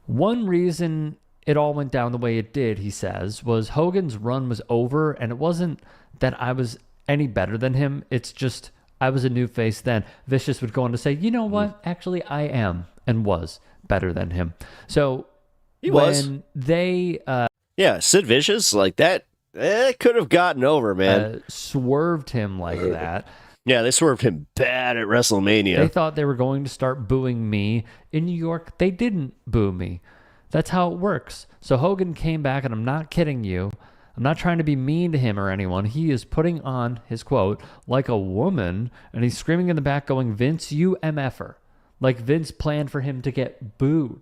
One reason it all went down the way it did, he says, was Hogan's run was over, and it wasn't that I was any better than him. It's just I was a new face then. Vicious would go on to say, you know what? Actually, I am and was better than him. So He when was. they Yeah, Sid Vicious, like that, it could have gotten over, man. swerved him like that, Yeah, they swerved him bad at WrestleMania. they thought they were going to start booing me. In New York, they didn't boo me. That's how it works. So Hogan came back, and I'm not kidding you. I'm not trying to be mean to him or anyone. He is putting on his quote like a woman, and he's screaming in the back going, Vince, you MFer. Like Vince planned for him to get booed.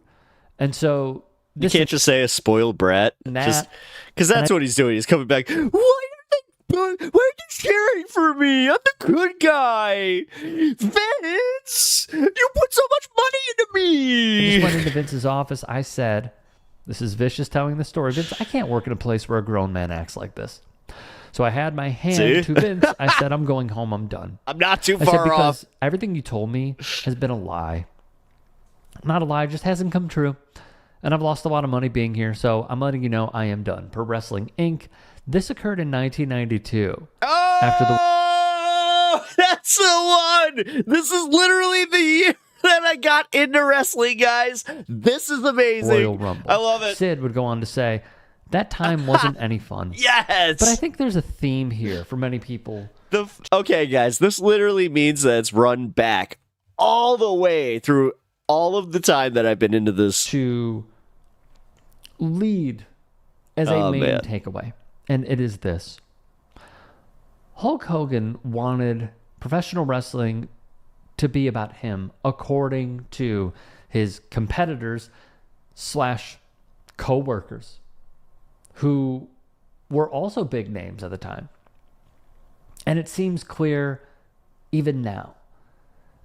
And so You can't just say a spoiled brat, just because that's what he's doing. He's coming back. Why are they cheering for me? I'm the good guy. Vince, you put so much money into I me. just went into Vince's office. I said, this is Vicious telling the story. Vince, I can't work in a place where a grown man acts like this. So I had my hand See? to Vince. I said, I'm going home. I'm done. I'm not too I said, far because off. everything you told me has been a lie. Not a lie, just hasn't come true. And I've lost a lot of money being here, so I'm letting you know I am done. Per Wrestling Inc. This occurred in 1992. Oh, After the that's the one. This is literally the year that I got into wrestling, guys. This is amazing. Royal Rumble. I love it. Sid would go on to say, that time wasn't any fun. Yes. But I think there's a theme here for many people. Okay, guys, this literally means that it's run back all the way through all of the time that I've been into this. To lead as a main takeaway. And it is this. Hulk Hogan wanted professional wrestling to be about him, according to his competitors / co-workers, who were also big names at the time. And it seems clear even now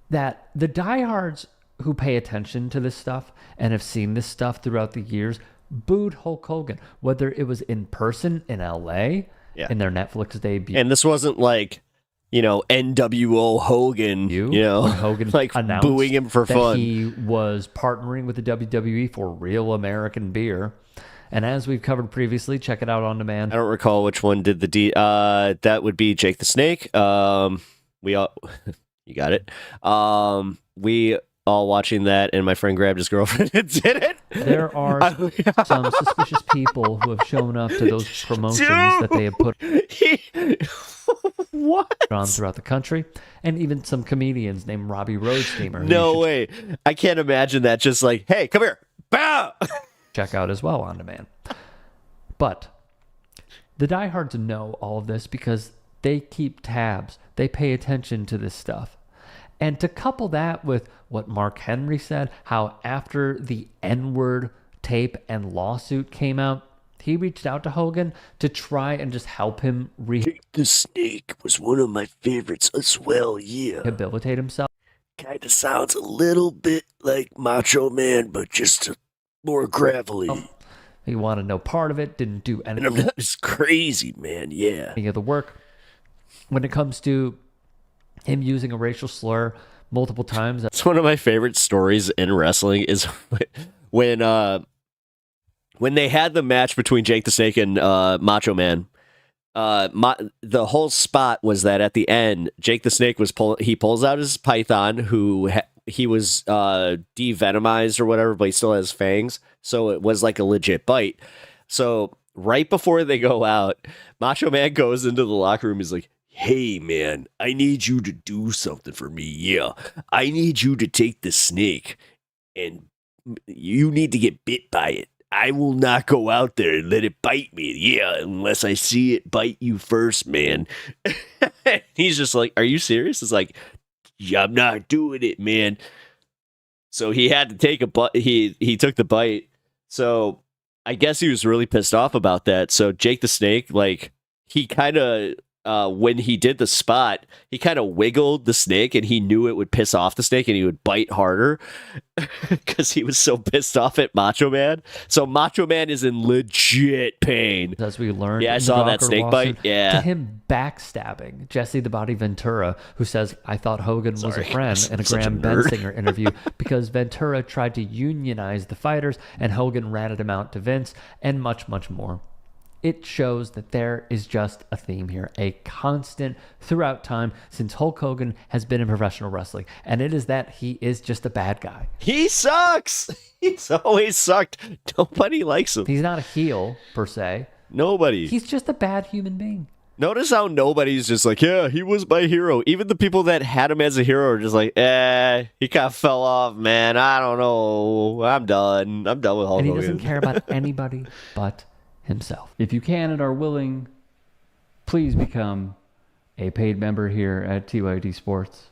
that the diehards who pay attention to this stuff and have seen this stuff throughout the years booed Hulk Hogan, whether it was in person in LA, in their Netflix debut. And this wasn't like, NWO Hogan, when Hogan like announced booing him for that fun. he was partnering with the WWE for real American beer. And as we've covered previously, check it out on demand. I don't recall which one did the that would be Jake the Snake. We all, you got it. We all watching that, and my friend grabbed his girlfriend and did it. There are some suspicious people who have shown up to those promotions that they have put on throughout the country, and even some comedians named Robbie Roadsteamer. No way. I can't imagine that. Just like, hey, come here. Bow. Check out as well on demand. But the diehards know all of this because they keep tabs. They pay attention to this stuff. And to couple that with what Mark Henry said, how after the N-word tape and lawsuit came out, he reached out to Hogan to try and just help him The Snake was one of my favorites as well, yeah. rehabilitate himself. Kinda sounds a little bit like Macho Man, but just more gravelly. He wanted no part of it, didn't do And I'm anything. not as crazy, man, yeah. Any of the work. When it comes to him using a racial slur multiple times. It's one of my favorite stories in wrestling is when they had the match between Jake the Snake and Macho Man. The whole spot was that at the end, Jake the Snake pulls out his python, who he was devenomized or whatever, but he still has fangs, so it was like a legit bite. So right before they go out, Macho Man goes into the locker room. He's like, hey, man, I need you to do something for me. Yeah, I need you to take the snake and you need to get bit by it. I will not go out there and let it bite me. Yeah, unless I see it bite you first, man. He's just like, are you serious? It's like, yeah, I'm not doing it, man. So he had to take a bite. He took the bite. So I guess he was really pissed off about that. So Jake the Snake, like, he kind of when he did the spot, he kind of wiggled the snake, and he knew it would piss off the snake, and he would bite harder because he was so pissed off at Macho Man. So Macho Man is in legit pain. As we learned, yeah, I in the saw that Gawker snake lawsuit, bite. Yeah, to him backstabbing Jesse the Body Ventura, who says, "I thought Hogan was a friend," in a such a Graham nerd. Bensinger interview because Ventura tried to unionize the fighters, and Hogan ratted him out to Vince, and much, much more. It shows that there is just a theme here, a constant throughout time since Hulk Hogan has been in professional wrestling, and it is that he is just a bad guy. he sucks. He's always sucked. Nobody likes him. He's not a heel, per se. Nobody. He's just a bad human being. Notice how nobody's just like, yeah, he was my hero. Even the people that had him as a hero are just like, he kind of fell off, man. I don't know. I'm done. I'm done with Hulk And he Hogan. doesn't care about anybody but himself. If you can and are willing, please become a paid member here at TYT Sports.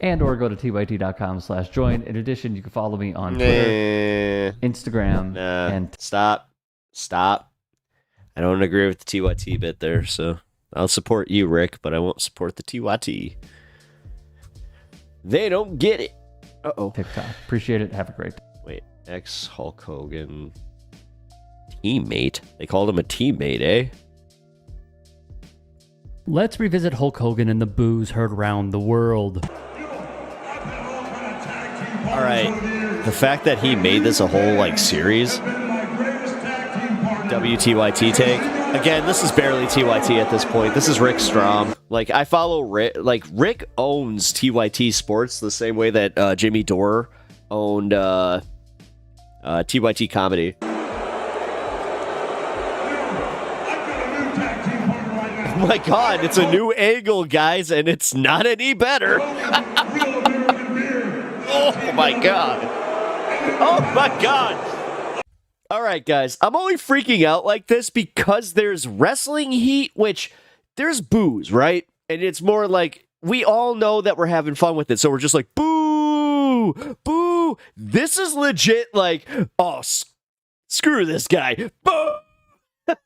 And or go to tyt.com/join. In addition, you can follow me on Twitter, Instagram, and Stop. I don't agree with the TYT bit there, so I'll support you, Rick, but I won't support the TYT. They don't get it. Uh-oh. TikTok. Appreciate it. Have a great day. Wait, ex-Hulk Hogan teammate? They called him a teammate, eh? Let's revisit Hulk Hogan and the boos heard around the world. All right. The fact that he made this a whole, series... WTYT take. Again, this is barely TYT at this point. This is Rick Strom. I follow Rick. Rick owns TYT Sports the same way that Jimmy Dore owned TYT Comedy. Oh my God, it's a new angle, guys, and it's not any better. Oh my God. Oh my God. All right, guys, I'm only freaking out like this because there's wrestling heat, which there's booze, right? And it's more like we all know that we're having fun with it. So we're just like, boo, boo. This is legit screw this guy. Boo. Dude.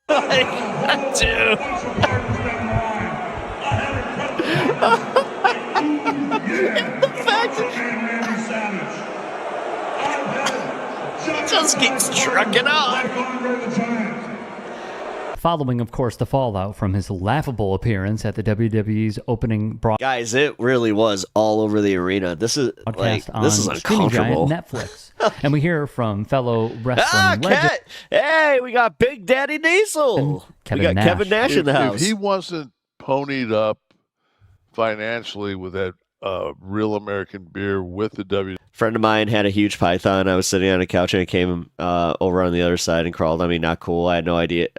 The fact just keeps trucking on. Following, of course, the fallout from his laughable appearance at the WWE's opening broadcast. Guys, it really was all over the arena. This is this is uncomfortable. Netflix. And we hear from fellow wrestling legend. Hey, we got Big Daddy Diesel. Kevin Nash in the house. If he wasn't ponied up financially with that Real American Beer with the W. Friend of mine had a huge python. I was sitting on a couch and it came over on the other side and crawled on me. Not cool. I had no idea.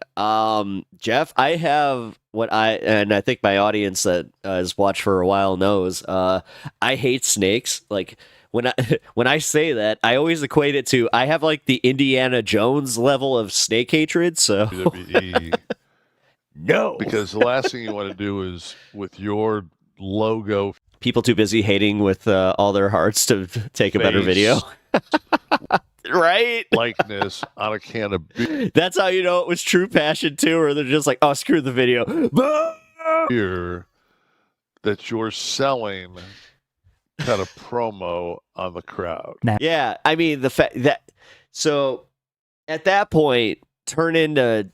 Jeff, I have and I think my audience that has watched for a while knows. I hate snakes. When I say that, I always equate it to I have the Indiana Jones level of snake hatred. So WWE. No, because the last thing you want to do is with your logo. People too busy hating with all their hearts to take a better video. Right? Likeness on a can of beer. That's how you know it was true passion too, or they're just like, oh, screw the video. Beer that you're selling kind of promo on the crowd. Yeah, I mean the fact that so at that point turn it to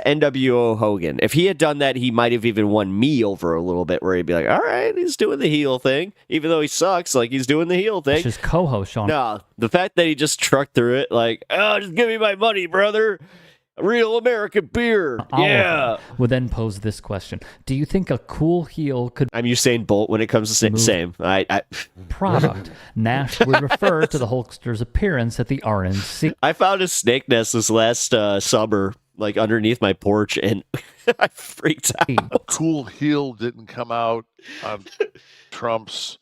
NWO Hogan. If he had done that, he might have even won me over a little bit, where he'd be like, all right, he's doing the heel thing. Even though he sucks, he's doing the heel thing. His co-host, Sean. No, the fact that he just trucked through it, just give me my money, brother. Real American Beer. Yeah. Would then pose this question. Do you think a cool heel could... I'm Usain Bolt when it comes to same. Product. Nash would refer to the Hulkster's appearance at the RNC. I found a snake nest this last summer. Underneath my porch, and I freaked out. A cool heel didn't come out on Trump's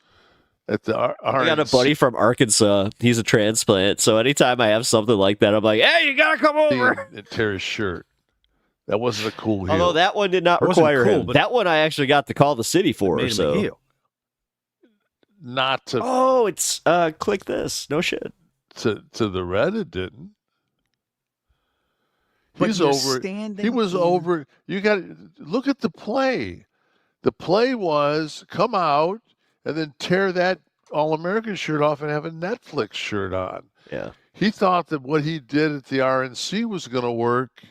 at the RNC. I got a buddy from Arkansas. He's a transplant, so anytime I have something like that, I'm like, hey, you gotta come over. And tear his shirt. That wasn't a cool heel. Although that one did not require him. That one I actually got to call the city for. So. Him a heel. Not to. Oh, it's click this. No shit. To the red, it didn't. He's over. He was over. You got to look at the play. The play was come out and then tear that All-American shirt off and have a Netflix shirt on. Yeah. He thought that what he did at the RNC was going to work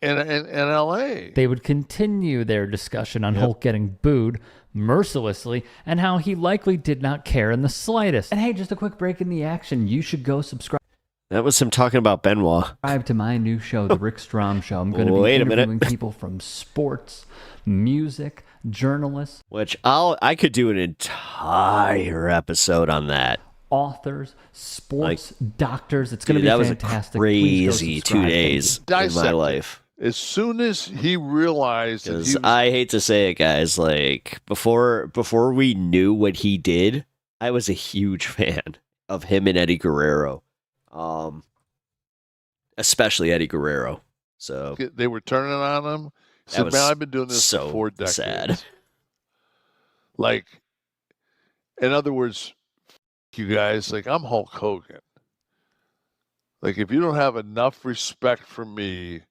in L.A. They would continue their discussion on Hulk getting booed mercilessly and how he likely did not care in the slightest. And hey, just a quick break in the action. You should go subscribe. That was him talking about Benoit. Subscribe to my new show, The Rick Strom Show. I'm going to be interviewing people from sports, music, journalists. Which I could do an entire episode on that. Authors, sports, doctors. It's going to be fantastic. That was a crazy 2 days in my life. As soon as he realized that he was, I hate to say it, guys, like before we knew what he did, I was a huge fan of him and Eddie Guerrero. Especially Eddie Guerrero. So they were turning on him. He said, man, I've been doing this for 4 decades. Sad. Like, in other words, you guys, like, I'm Hulk Hogan. Like, if you don't have enough respect for me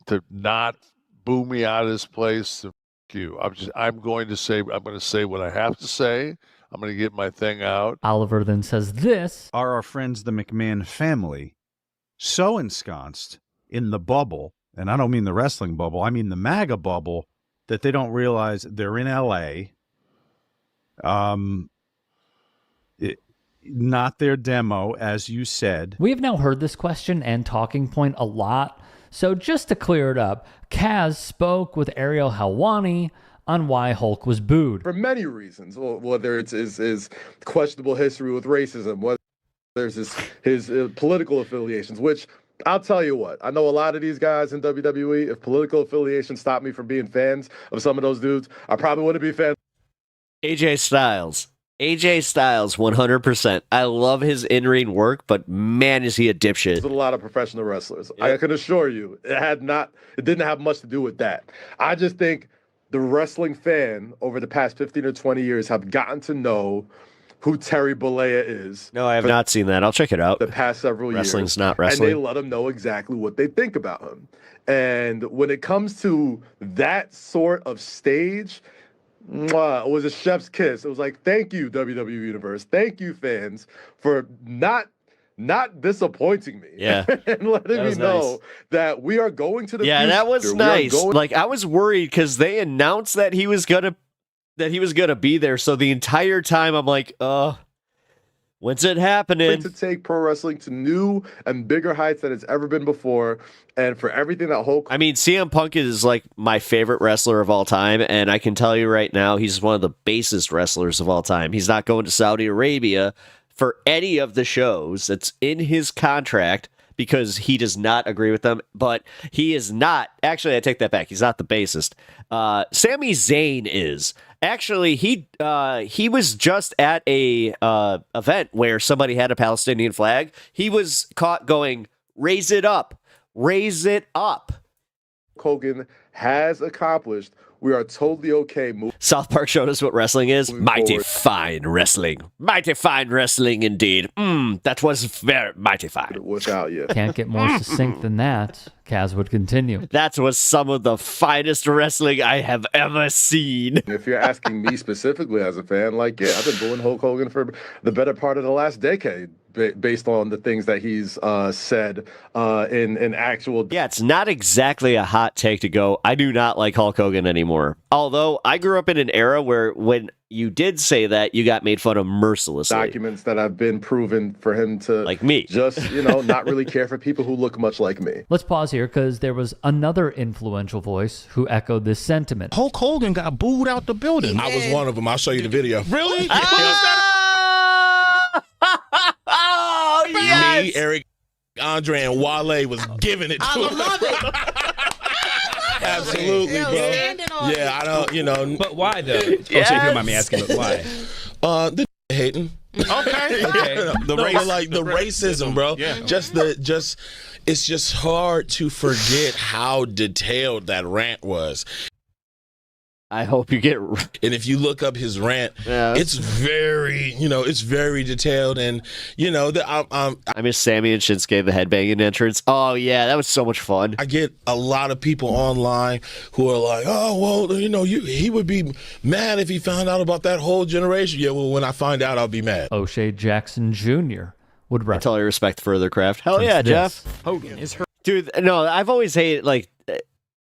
to not boo me out of this place, then you. I'm going to say what I have to say. I'm going to get my thing out. Oliver then says this. Are our friends, the McMahon family, so ensconced in the bubble, and I don't mean the wrestling bubble, I mean the MAGA bubble, that they don't realize they're in L.A., not their demo, as you said. We have now heard this question and talking point a lot. So just to clear it up, Kaz spoke with Ariel Helwani on why Hulk was booed. For many reasons, whether it's his questionable history with racism, whether there's his political affiliations, which I'll tell you what, I know a lot of these guys in WWE, if political affiliations stopped me from being fans of some of those dudes, I probably wouldn't be fans. AJ Styles, 100%. I love his in-ring work, but man, is he a dipshit. With a lot of professional wrestlers. Yep. I can assure you, it didn't have much to do with that. I just think the wrestling fan over the past 15 or 20 years have gotten to know who Terry Bollea is. No, I have not seen that. I'll check it out. The past several years. Wrestling's not wrestling. And they let him know exactly what they think about him. And when it comes to that sort of stage, it was a chef's kiss. It was like, thank you, WWE Universe. Thank you, fans, for not disappointing me. Yeah. And letting me know that we are going to the future. That was nice. Like, I was worried because they announced that he was gonna be there. So the entire time I'm like, when's it happening? To take pro wrestling to new and bigger heights than it's ever been before. And for everything that Hulk... I mean, CM Punk is like my favorite wrestler of all time. And I can tell you right now, he's one of the basest wrestlers of all time. He's not going to Saudi Arabia for any of the shows. That's in his contract because he does not agree with them. But he is not... Actually, I take that back. He's not the basest. Sami Zayn is. Actually, he was just at a event where somebody had a Palestinian flag. He was caught going, raise it up. Raise it up. Hogan has accomplished. We are totally okay. South Park showed us what wrestling is. Mighty fine wrestling. Mighty fine wrestling indeed. That was very mighty fine. Without you. Can't get more succinct than that. Kaz would continue. That was some of the finest wrestling I have ever seen. If you're asking me specifically as a fan, I've been booing Hulk Hogan for the better part of the last decade. Based on the things that he's said in actual... Yeah, it's not exactly a hot take to go, I do not like Hulk Hogan anymore. Although I grew up in an era where when you did say that, you got made fun of mercilessly. Documents that have been proven for him to... Like me. Just, not really care for people who look much like me. Let's pause here because there was another influential voice who echoed this sentiment. Hulk Hogan got booed out the building. I was one of them. I'll show you the video. Really? Oh, yes! Me, Eric, Andre, and Wale was giving it to him. Absolutely, bro. Yeah, I don't, But why, though? So if you don't mind me asking, but why? The hating. Okay. The racism, bro. Yeah. It's just hard to forget how detailed that rant was. I hope you get. And if you look up his rant, Yeah. it's very, it's very detailed. And, I miss Sammy and Shinsuke, the headbanging entrance. Oh, yeah, that was so much fun. I get a lot of people online who are like, oh, well, he would be mad if he found out about that whole generation. Yeah, well, when I find out, I'll be mad. O'Shea Jackson Jr. would I totally respect further craft. Hell yeah, Jeff. Hogan is hurt. Dude, no, I've always hated, like,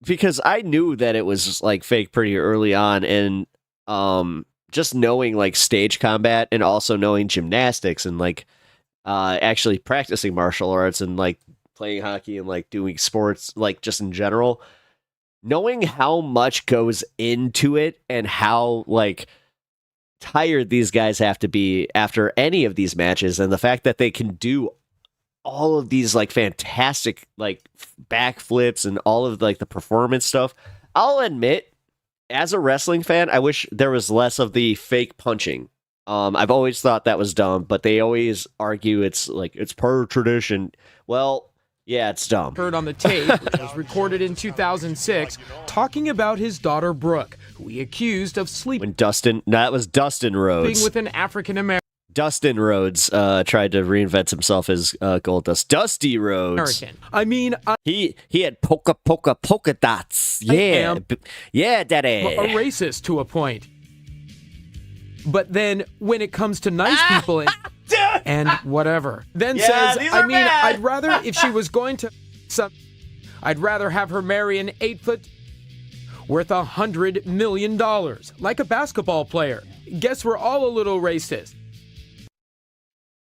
because I knew that it was, like, fake pretty early on, and just knowing, like, stage combat and also knowing gymnastics and, like, actually practicing martial arts and, like, playing hockey and, like, doing sports, like, just in general, knowing how much goes into it and how, like, tired these guys have to be after any of these matches, and the fact that they can do all of these like fantastic like backflips and all of like the performance stuff. I'll admit, as a wrestling fan, I wish there was less of the fake punching. I've always thought that was dumb, but they always argue it's per tradition. Well, yeah, it's dumb. Heard on the tape, which was recorded in 2006, talking about his daughter Brooke, who he accused of sleeping That was Dustin Rhodes. with an African American. Dustin Rhodes tried to reinvent himself as Goldust. Dusty Rhodes. I mean, he had polka dots. Yeah, yeah, daddy. A racist to a point. But then when it comes to nice people and whatever, then says, I mean, I'd rather if she was going to I'd rather have her marry an 8-foot worth $100 million, like a basketball player. Guess we're all a little racist.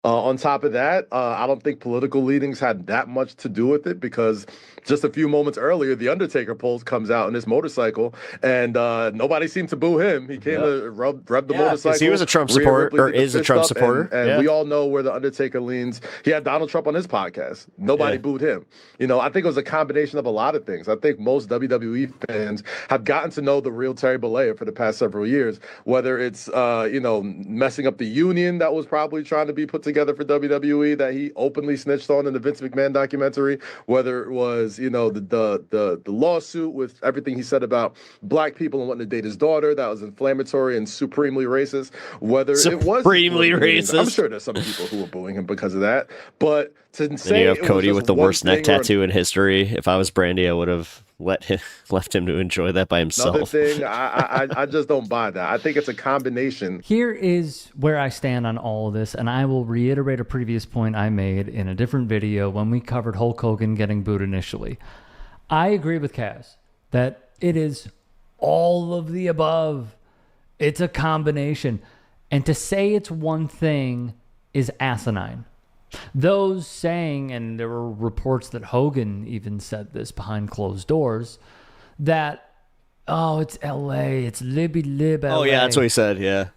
On top of that, I don't think political leanings had that much to do with it, because just a few moments earlier, the Undertaker comes out in his motorcycle, and nobody seemed to boo him. He came to rub the motorcycle. He was a Trump supporter, or is a Trump supporter. And we all know where the Undertaker leans. He had Donald Trump on his podcast. Nobody booed him. I think it was a combination of a lot of things. I think most WWE fans have gotten to know the real Terry Bollea for the past several years, whether it's, messing up the union that was probably trying to be put together for WWE that he openly snitched on in the Vince McMahon documentary, whether it was, the lawsuit with everything he said about black people and wanting to date his daughter that was inflammatory and supremely racist, whether it was supremely racist. I'm sure there's some people who were booing him because of that, but to say then you have it was Cody just with the one worst neck thing or tattoo in history. If I was Brandy, I would have left him to enjoy that by himself. Another thing, I just don't buy that. I think it's a combination. Here is where I stand on all of this, and I will reiterate a previous point I made in a different video when we covered Hulk Hogan getting booed initially. I agree with Kaz that it is all of the above. It's a combination. And to say it's one thing is asinine. Those saying, and there were reports that Hogan even said this behind closed doors, that, oh, it's LA, it's Libby Lib LA. Oh, yeah, that's what he said, yeah.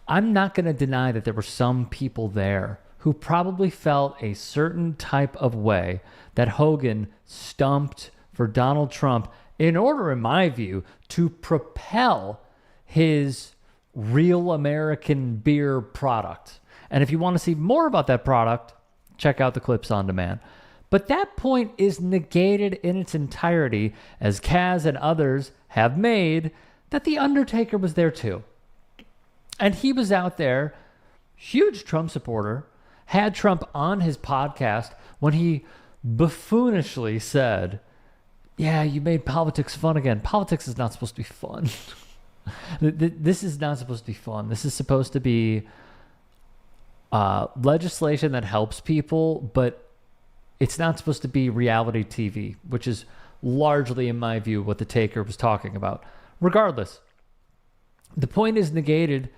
I'm not going to deny that there were some people there who probably felt a certain type of way that Hogan stumped for Donald Trump in order, in my view, to propel his real American beer product. And if you want to see more about that product, check out the clips on demand. But that point is negated in its entirety, as Kaz and others have made, that The Undertaker was there too. And he was out there, huge Trump supporter, had Trump on his podcast when he buffoonishly said, yeah, you made politics fun again. Politics is not supposed to be fun. This is not supposed to be fun. This is supposed to be legislation that helps people, but it's not supposed to be reality TV, which is largely, in my view, what the Taker was talking about. Regardless, the point is negated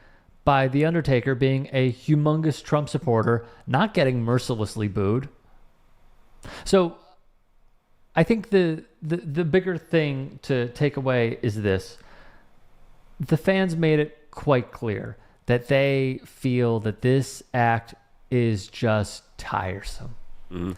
by The Undertaker being a humongous Trump supporter, not getting mercilessly booed. So I think the bigger thing to take away is this. The fans made it quite clear that they feel that this act is just tiresome. The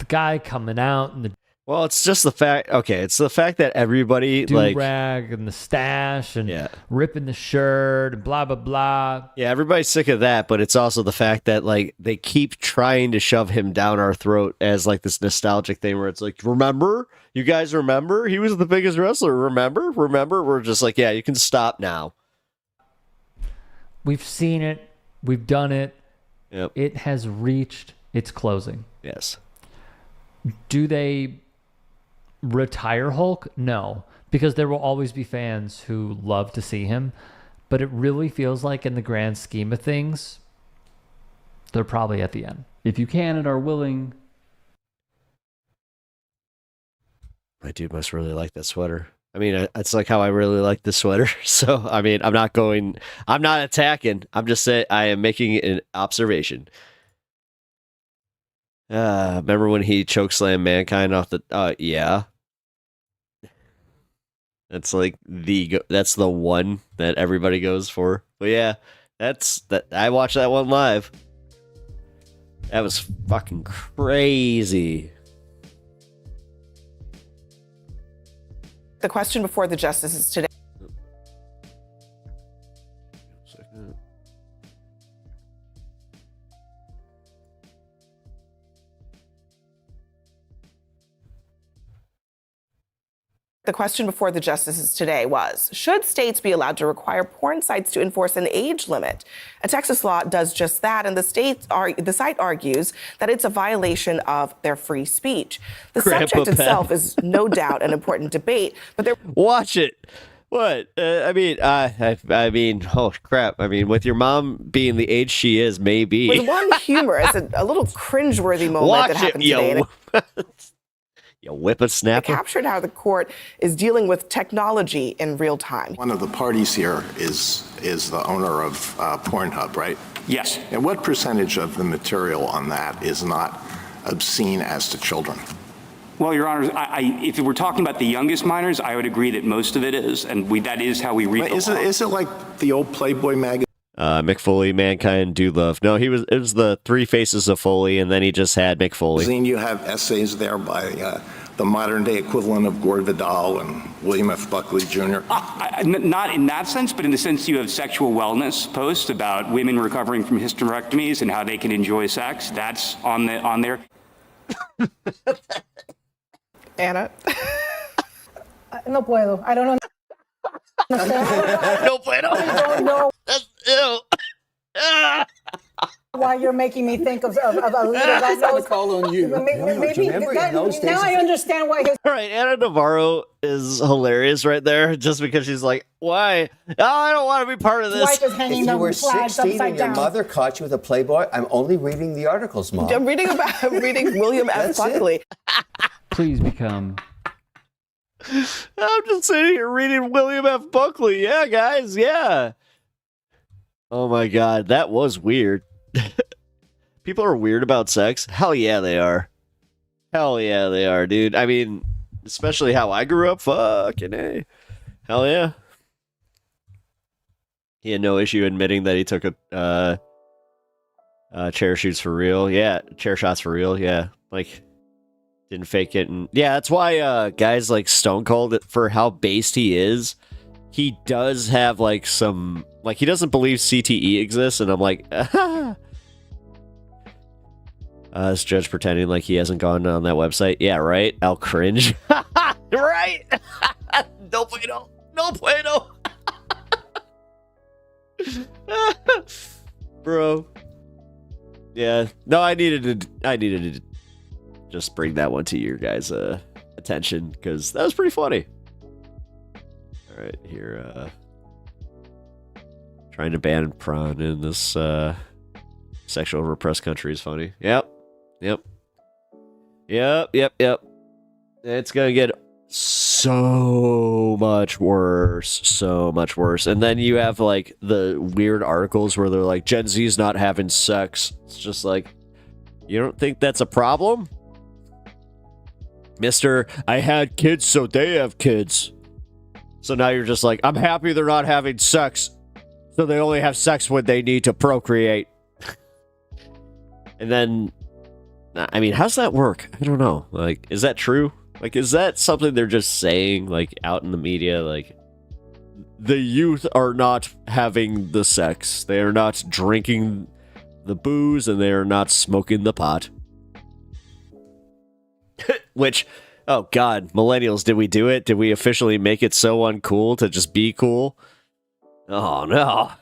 guy coming out and Well, it's just the fact. Okay, it's the fact that everybody like Do-rag and the stash and ripping the shirt and blah, blah, blah. Yeah, everybody's sick of that, but it's also the fact that like they keep trying to shove him down our throat as like this nostalgic thing where it's like, remember? You guys remember? He was the biggest wrestler. Remember? We're just like, yeah, you can stop now. We've seen it. We've done it. Yep. It has reached its closing. Yes. Do they retire Hulk? No, because there will always be fans who love to see him, but it really feels like in the grand scheme of things, they're probably at the end. If you can and are willing. My dude must really like that sweater. I mean, it's like how I really like this sweater. So, I mean, I'm not attacking. I'm just saying I am making an observation. Remember when he chokeslammed Mankind off the, yeah. That's like that's the one that everybody goes for. But yeah, I watched that one live. That was fucking crazy. The question before the justices today. The question before the justices today was, should states be allowed to require porn sites to enforce an age limit? A Texas law does just that, and the site argues that it's a violation of their free speech. The subject itself is no doubt an important debate, but there... Watch it. What? I mean, oh crap. I mean, with your mom being the age she is, maybe. With one humorous, a little cringeworthy moment that happened today. You whippersnapper. It captured how the court is dealing with technology in real time. One of the parties here is the owner of Pornhub, right? Yes. And what percentage of the material on that is not obscene as to children? Well, Your Honor, if we're talking about the youngest minors, I would agree that most of it is, and that is how we read the law. Is it like the old Playboy magazine? Mick Foley, Mankind, Dude Love. No, it was the Three Faces of Foley, and then he just had Mick Foley. You have essays there by the modern day equivalent of Gore Vidal and William F. Buckley Jr. Not in that sense, but in the sense you have sexual wellness posts about women recovering from hysterectomies and how they can enjoy sex. That's on there. Anna? No puedo. I don't know. No puedo. I don't know. Ew. Why you're making me think of a little guy. Call on you. Maybe now I understand why his. All right, Anna Navarro is hilarious right there, just because she's like, "Why? Oh, I don't want to be part of this." Wife is hanging if you the were flags 16 upside and your down. mother caught you with a Playboy, I'm only reading the articles, Mom. I'm reading William F. Buckley. Please become. I'm just sitting here reading William F. Buckley. Yeah, guys. Yeah. Oh my God, that was weird. People are weird about sex. Hell yeah, they are. Hell yeah, they are, dude. I mean, especially how I grew up. Fucking A. Hell yeah. He had no issue admitting that he took a chair shoots for real. Yeah, chair shots for real. Yeah, like didn't fake it. And yeah, that's why guys like Stone Cold, for how based he is, he does have like some, like he doesn't believe CTE exists, and I'm like, this judge pretending like he hasn't gone on that website. Yeah, right. I'll cringe. Right. No bueno. No bueno. Bro. Yeah. No, I needed to just bring that one to your guys' attention, because that was pretty funny. All right, here. Trying to ban prawn in this sexual repressed country is funny. Yep. It's gonna get so much worse. And then you have like the weird articles where they're like, Gen Z's not having sex. It's just like, you don't think that's a problem? Mister, I had kids, so they have kids. So now you're just like, I'm happy they're not having sex, so they only have sex when they need to procreate. And then, I mean, how's that work? I don't know. Like, is that true? Like, is that something they're just saying, like, out in the media? Like, the youth are not having the sex. They are not drinking the booze, and they are not smoking the pot. Which, oh god, millennials, did we do it? Did we officially make it so uncool to just be cool? Oh no.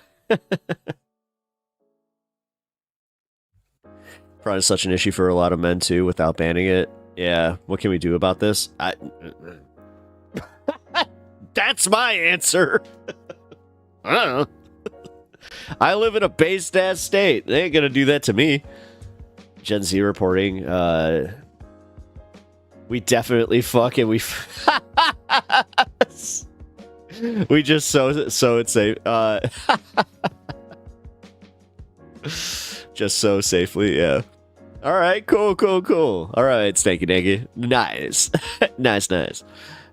Probably such an issue for a lot of men too, without banning it. Yeah, what can we do about this? That's my answer. I don't know. I live in a based ass state. They ain't gonna do that to me. Gen Z reporting, we definitely fuck and we we just so it's safe. Just so safely, yeah. All right, cool. All right, Stanky Danky. Nice. nice.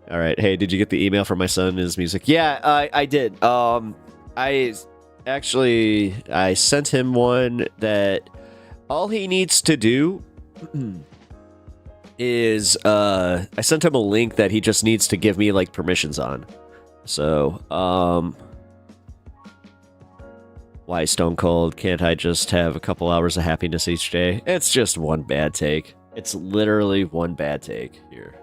All right, hey, did you get the email from my son and his music? Yeah, I did. I sent him one that all he needs to do is I sent him a link that he just needs to give me like permissions on. So, why Stone Cold? Can't I just have a couple hours of happiness each day? It's just one bad take. It's literally one bad take here.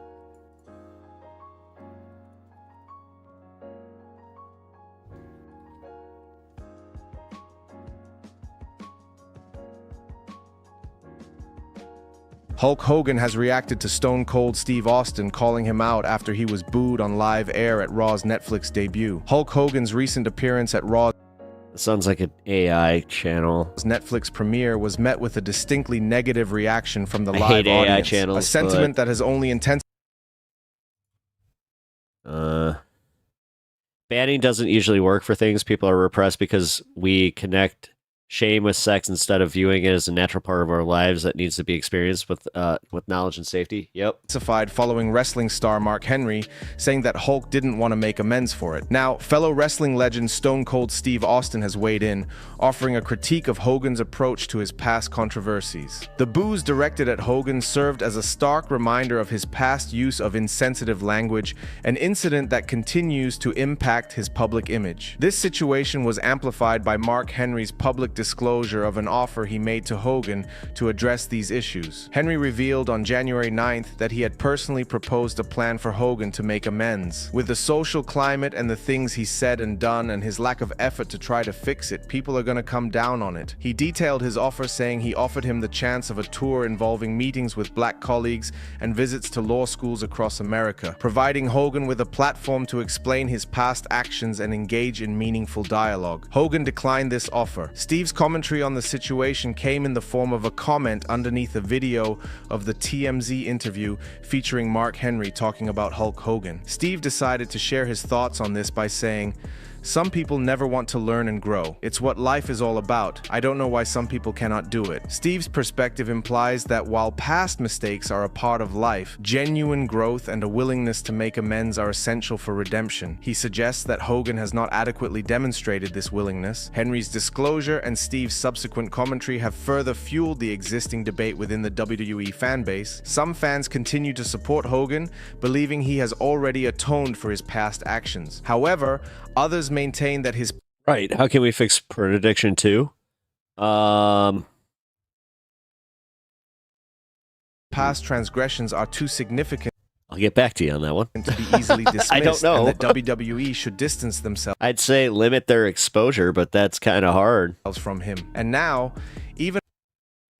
Hulk Hogan has reacted to Stone Cold Steve Austin, calling him out after he was booed on live air at Raw's Netflix debut. Hulk Hogan's recent appearance at Raw's sounds like an AI channel. Netflix premiere was met with a distinctly negative reaction from the I live hate AI audience. channels, A sentiment that has only intensified. Banning doesn't usually work for things. People are repressed because we connect shame with sex instead of viewing it as a natural part of our lives that needs to be experienced with knowledge and safety. Yep. Following wrestling star Mark Henry saying that Hulk didn't want to make amends for it. Now, fellow wrestling legend Stone Cold Steve Austin has weighed in, offering a critique of Hogan's approach to his past controversies. The boos directed at Hogan served as a stark reminder of his past use of insensitive language, an incident that continues to impact his public image. This situation was amplified by Mark Henry's public disclosure of an offer he made to Hogan to address these issues. Henry revealed on January 9th that he had personally proposed a plan for Hogan to make amends. With the social climate and the things he said and done and his lack of effort to try to fix it, people are going to come down on it. He detailed his offer, saying he offered him the chance of a tour involving meetings with black colleagues and visits to law schools across America, providing Hogan with a platform to explain his past actions and engage in meaningful dialogue. Hogan declined this offer. Steve's commentary on the situation came in the form of a comment underneath a video of the TMZ interview featuring Mark Henry talking about Hulk Hogan. Steve decided to share his thoughts on this by saying, "Some people never want to learn and grow. It's what life is all about. I don't know why some people cannot do it." Steve's perspective implies that while past mistakes are a part of life, genuine growth and a willingness to make amends are essential for redemption. He suggests that Hogan has not adequately demonstrated this willingness. Henry's disclosure and Steve's subsequent commentary have further fueled the existing debate within the WWE fanbase. Some fans continue to support Hogan, believing he has already atoned for his past actions. However, others maintain that his right. How can we fix prediction 2? Past transgressions are too significant. I'll get back to you on that one. To be easily dismissed. I don't know. And that WWE should distance themselves. I'd say limit their exposure, but that's kind of hard. From him. And now, even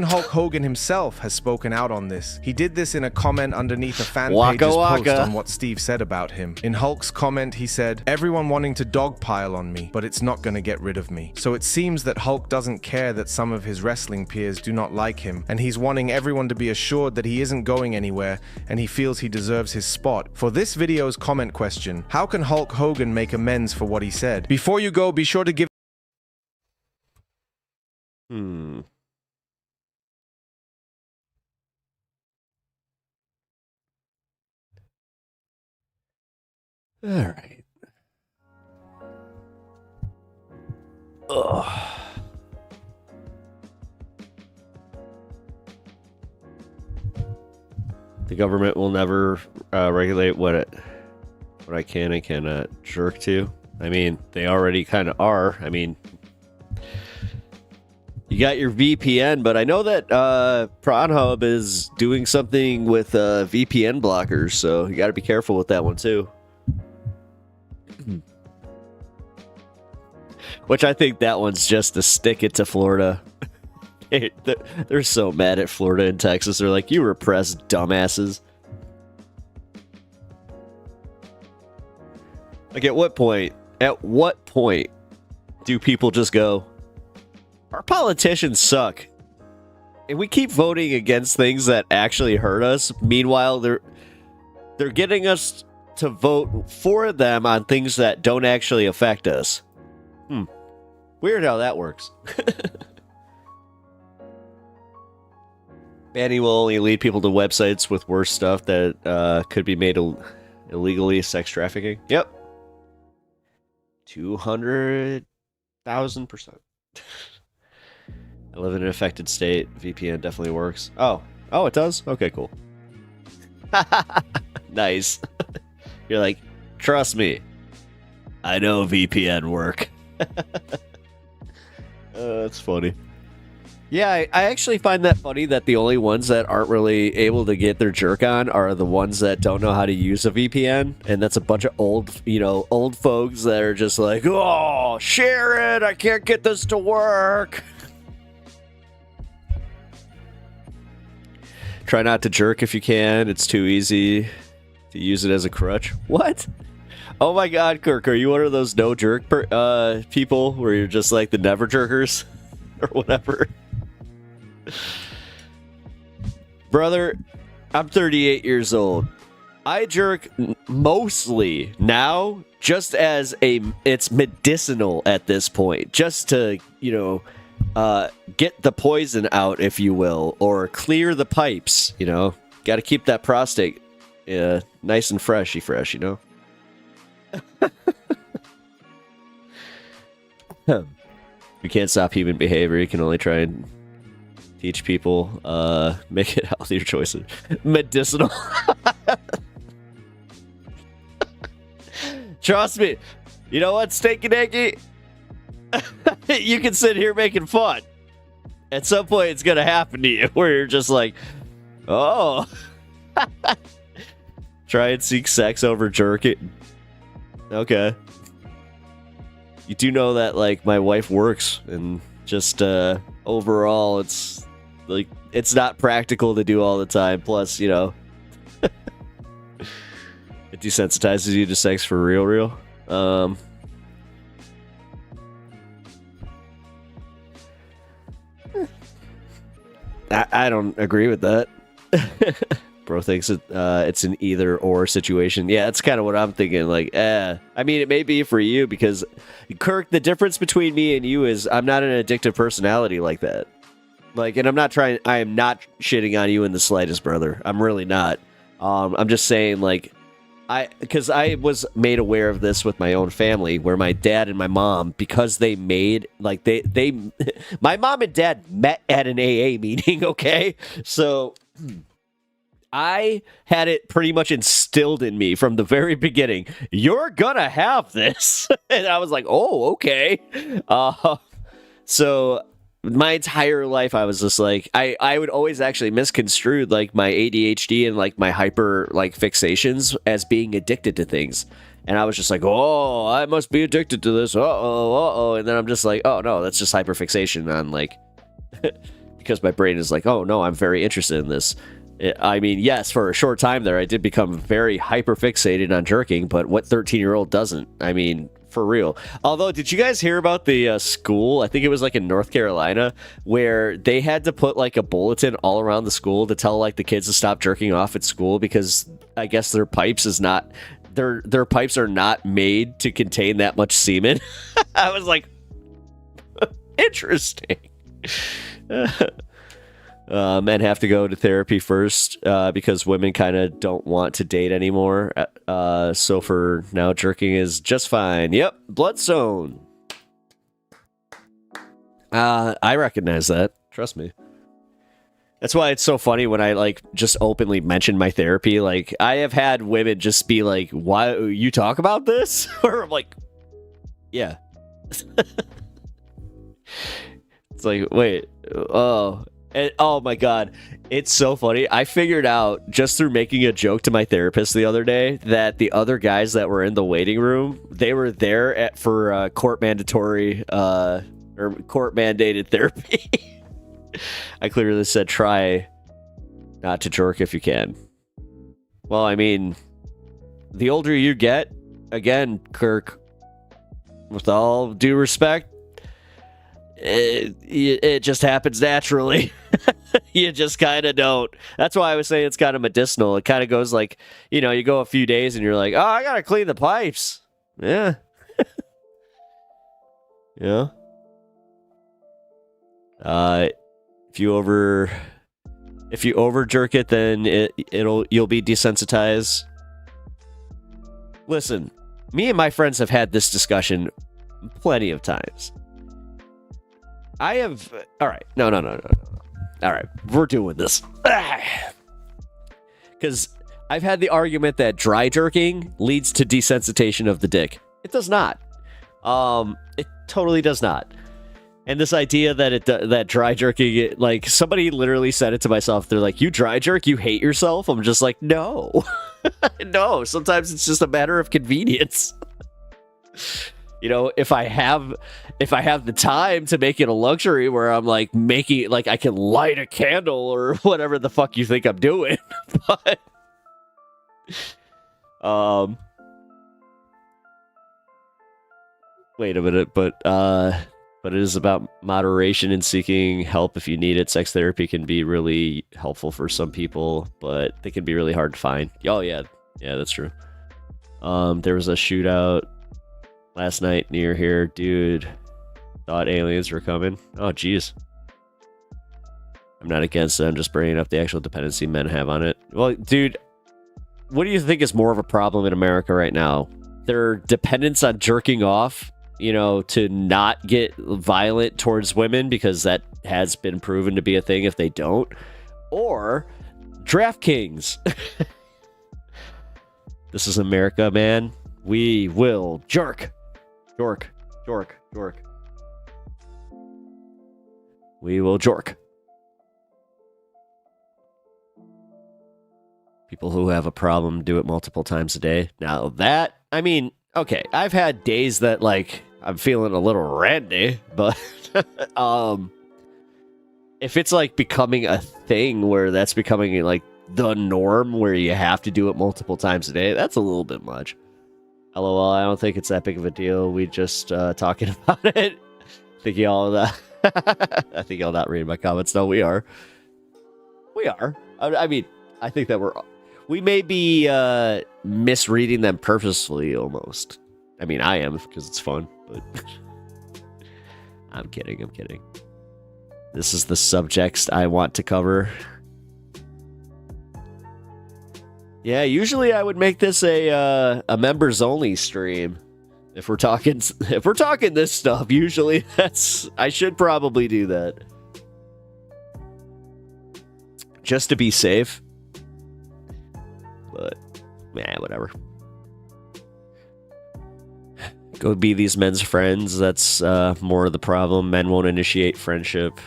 Hulk Hogan himself has spoken out on this. He did this in a comment underneath a fan page's post on what Steve said about him. In Hulk's comment, he said, "Everyone wanting to dogpile on me, but it's not gonna get rid of me." So it seems that Hulk doesn't care that some of his wrestling peers do not like him, and he's wanting everyone to be assured that he isn't going anywhere, and he feels he deserves his spot. For this video's comment question, how can Hulk Hogan make amends for what he said? Before you go, be sure to give All right. Ugh. The government will never regulate what I can and cannot jerk to. I mean, they already kind of are. I mean, you got your VPN, but I know that Pornhub is doing something with VPN blockers, so you got to be careful with that one too. Which I think that one's just to stick it to Florida. They're so mad at Florida and Texas. They're like, you repressed dumbasses. Like, at what point do people just go, our politicians suck, and we keep voting against things that actually hurt us? Meanwhile, they're getting us to vote for them on things that don't actually affect us. Weird how that works. Banning will only lead people to websites with worse stuff that could be made illegally. Sex trafficking. Yep. 200,000%. I live in an affected state. VPN definitely works. Oh, it does? Okay, cool. Nice. You're like, trust me, I know VPN work. That's funny. Yeah, I actually find that funny that the only ones that aren't really able to get their jerk on are the ones that don't know how to use a VPN, and that's a bunch of old folks that are just like, oh, share it, I can't get this to work. Try not to jerk if you can. It's too easy to use it as a crutch. What? Oh my god, Kirk, are you one of those no jerk people where you're just like the never jerkers or whatever? Brother, I'm 38 years old. I jerk mostly now just as it's medicinal at this point, just to, get the poison out, if you will, or clear the pipes, Got to keep that prostate nice and fresh, You can't stop human behavior. You can only try and teach people, make it healthier choices. Medicinal. Trust me. You know what, Stinky Dinky? You can sit here making fun. At some point, it's going to happen to you where you're just like, oh. Try and seek sex over jerking. Okay. You do know that, like, my wife works, and just overall, it's like it's not practical to do all the time. Plus, it desensitizes you to sex for real. I don't agree with that. Bro thinks it's an either or situation. Yeah, that's kind of what I'm thinking. Like, I mean, it may be for you because, Kirk, the difference between me and you is I'm not an addictive personality like that. Like, and I am not shitting on you in the slightest, brother. I'm really not. I'm just saying, like, because I was made aware of this with my own family, where my dad and my mom, because they made, like, my mom and dad met at an AA meeting, okay? So I had it pretty much instilled in me from the very beginning. You're gonna have this. And I was like, oh, okay. So my entire life, I was just like, I would always actually misconstrue like my ADHD and like my hyper like fixations as being addicted to things. And I was just like, oh, I must be addicted to this. Uh-oh. And then I'm just like, oh, no, that's just hyperfixation on like, because my brain is like, oh, no, I'm very interested in this. I mean, yes, for a short time there, I did become very hyperfixated on jerking, but what 13-year-old doesn't? I mean, for real. Although, did you guys hear about the school? I think it was like in North Carolina, where they had to put like a bulletin all around the school to tell like the kids to stop jerking off at school because I guess their pipes is not, their pipes are not made to contain that much semen. I was like, interesting. Men have to go to therapy first because women kind of don't want to date anymore. So for now, jerking is just fine. Yep, Bloodstone. I recognize that. Trust me. That's why it's so funny when I like just openly mention my therapy. Like I have had women just be like, "Why you talk about this?" Or I'm like, "Yeah." It's like, wait, oh, and, oh my god, it's so funny. I figured out just through making a joke to my therapist the other day that the other guys that were in the waiting room, they were there for court mandatory or court mandated therapy. I clearly said try not to jerk if you can. Well, I mean, the older you get, again, Kirk, with all due respect, it just happens naturally. You just kind of don't. That's why I was saying it's kind of medicinal. It kind of goes like, you know, you go a few days and you're like, oh, I gotta clean the pipes. Yeah. Yeah. If you over jerk it, then you'll be desensitized. Listen, me and my friends have had this discussion plenty of times. I have. All right. No. All right. We're doing this. Because I've had the argument that dry jerking leads to desensitization of the dick. It does not. It totally does not. And this idea that that dry jerking, like somebody literally said it to myself. They're like, "You dry jerk? You hate yourself?" I'm just like, no, no. Sometimes it's just a matter of convenience. You know, if I have the time to make it a luxury where I'm like making like I can light a candle or whatever the fuck you think I'm doing, but wait a minute, but it is about moderation and seeking help if you need it. Sex therapy can be really helpful for some people, but they can be really hard to find. Oh yeah, that's true. There was a shootout last night near here. Dude thought aliens were coming. Oh geez. I'm not against it. I'm just bringing up the actual dependency men have on it. Well, dude, what do you think is more of a problem in America right now? Their dependence on jerking off, you know, to not get violent towards women because that has been proven to be a thing if they don't, or DraftKings. This is America, man. We will jerk. Jork. We will jork. People who have a problem do it multiple times a day. Now that, I mean, okay, I've had days that like I'm feeling a little randy, but if it's like becoming a thing where that's becoming like the norm where you have to do it multiple times a day, that's a little bit much. LOL, I don't think it's that big of a deal. We just talking about it. I think y'all I think y'all not reading my comments. No, we are. I mean, I think that we may be misreading them purposefully almost. I mean, I am because it's fun, but I'm kidding. This is the subjects I want to cover. Yeah, usually I would make this a members only stream. If we're talking this stuff, usually I should probably do that. Just to be safe. But whatever. Go be these men's friends. That's more of the problem. Men won't initiate friendship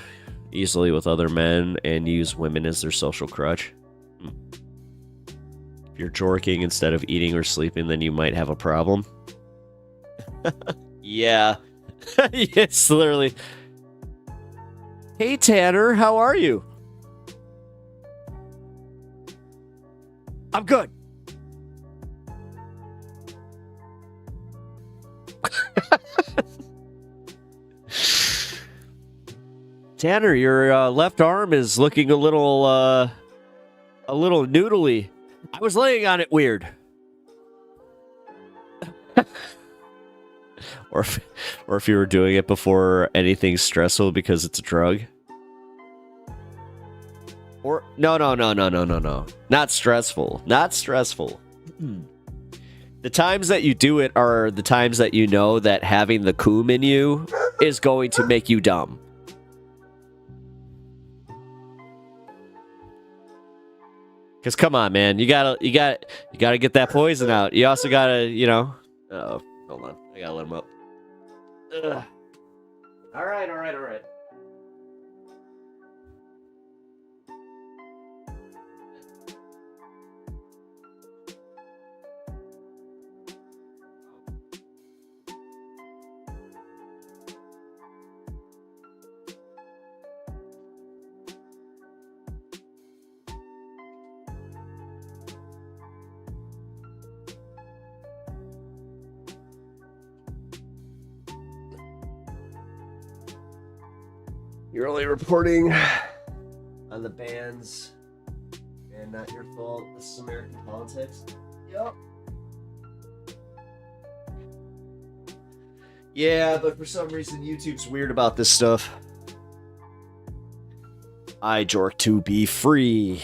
easily with other men and use women as their social crutch. If you're jorking instead of eating or sleeping, then you might have a problem. Yeah. It's literally. Hey, Tanner, how are you? I'm good. Tanner, your left arm is looking a little noodly. I was laying on it weird. or if you were doing it before anything stressful because it's a drug. Or no. Not stressful. The times that you do it are the times that you know that having the coom in you is going to make you dumb. Because come on, man, you gotta get that poison out. You also gotta, oh, hold on, I gotta let him up. Ugh. All right. You're only reporting on the bans and not your fault. This is American politics. Yep. Yeah, but for some reason YouTube's weird about this stuff. I jork to be free.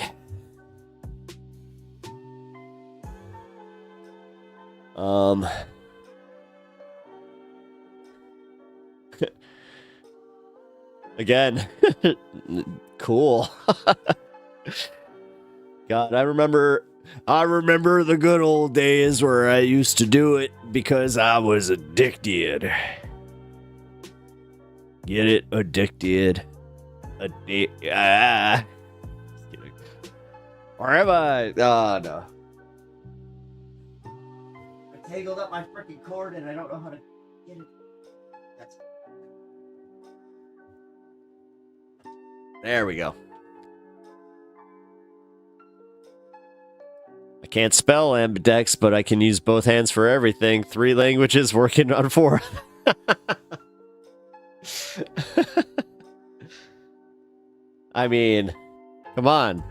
Again, cool. God, I remember the good old days where I used to do it because I was addicted. Get it? Addicted. Where am I? Oh, no. I tangled up my freaking cord and I don't know how to get it. There we go. I can't spell ambidex, but I can use both hands for everything. 3 languages working on 4. I mean, come on.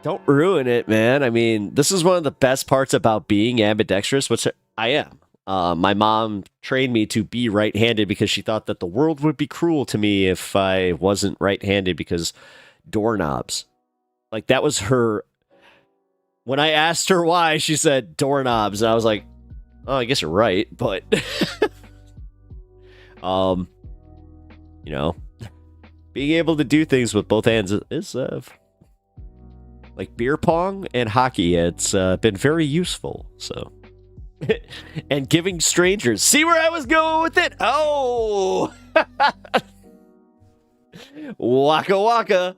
Don't ruin it, man. I mean, this is one of the best parts about being ambidextrous, which I am. My mom trained me to be right-handed because she thought that the world would be cruel to me if I wasn't right-handed because doorknobs. Like, that was her... When I asked her why, she said doorknobs. And I was like, oh, I guess you're right, but... being able to do things with both hands is... like beer pong and hockey, it's been very useful, so... and giving strangers. See where I was going with it? Oh! Waka waka.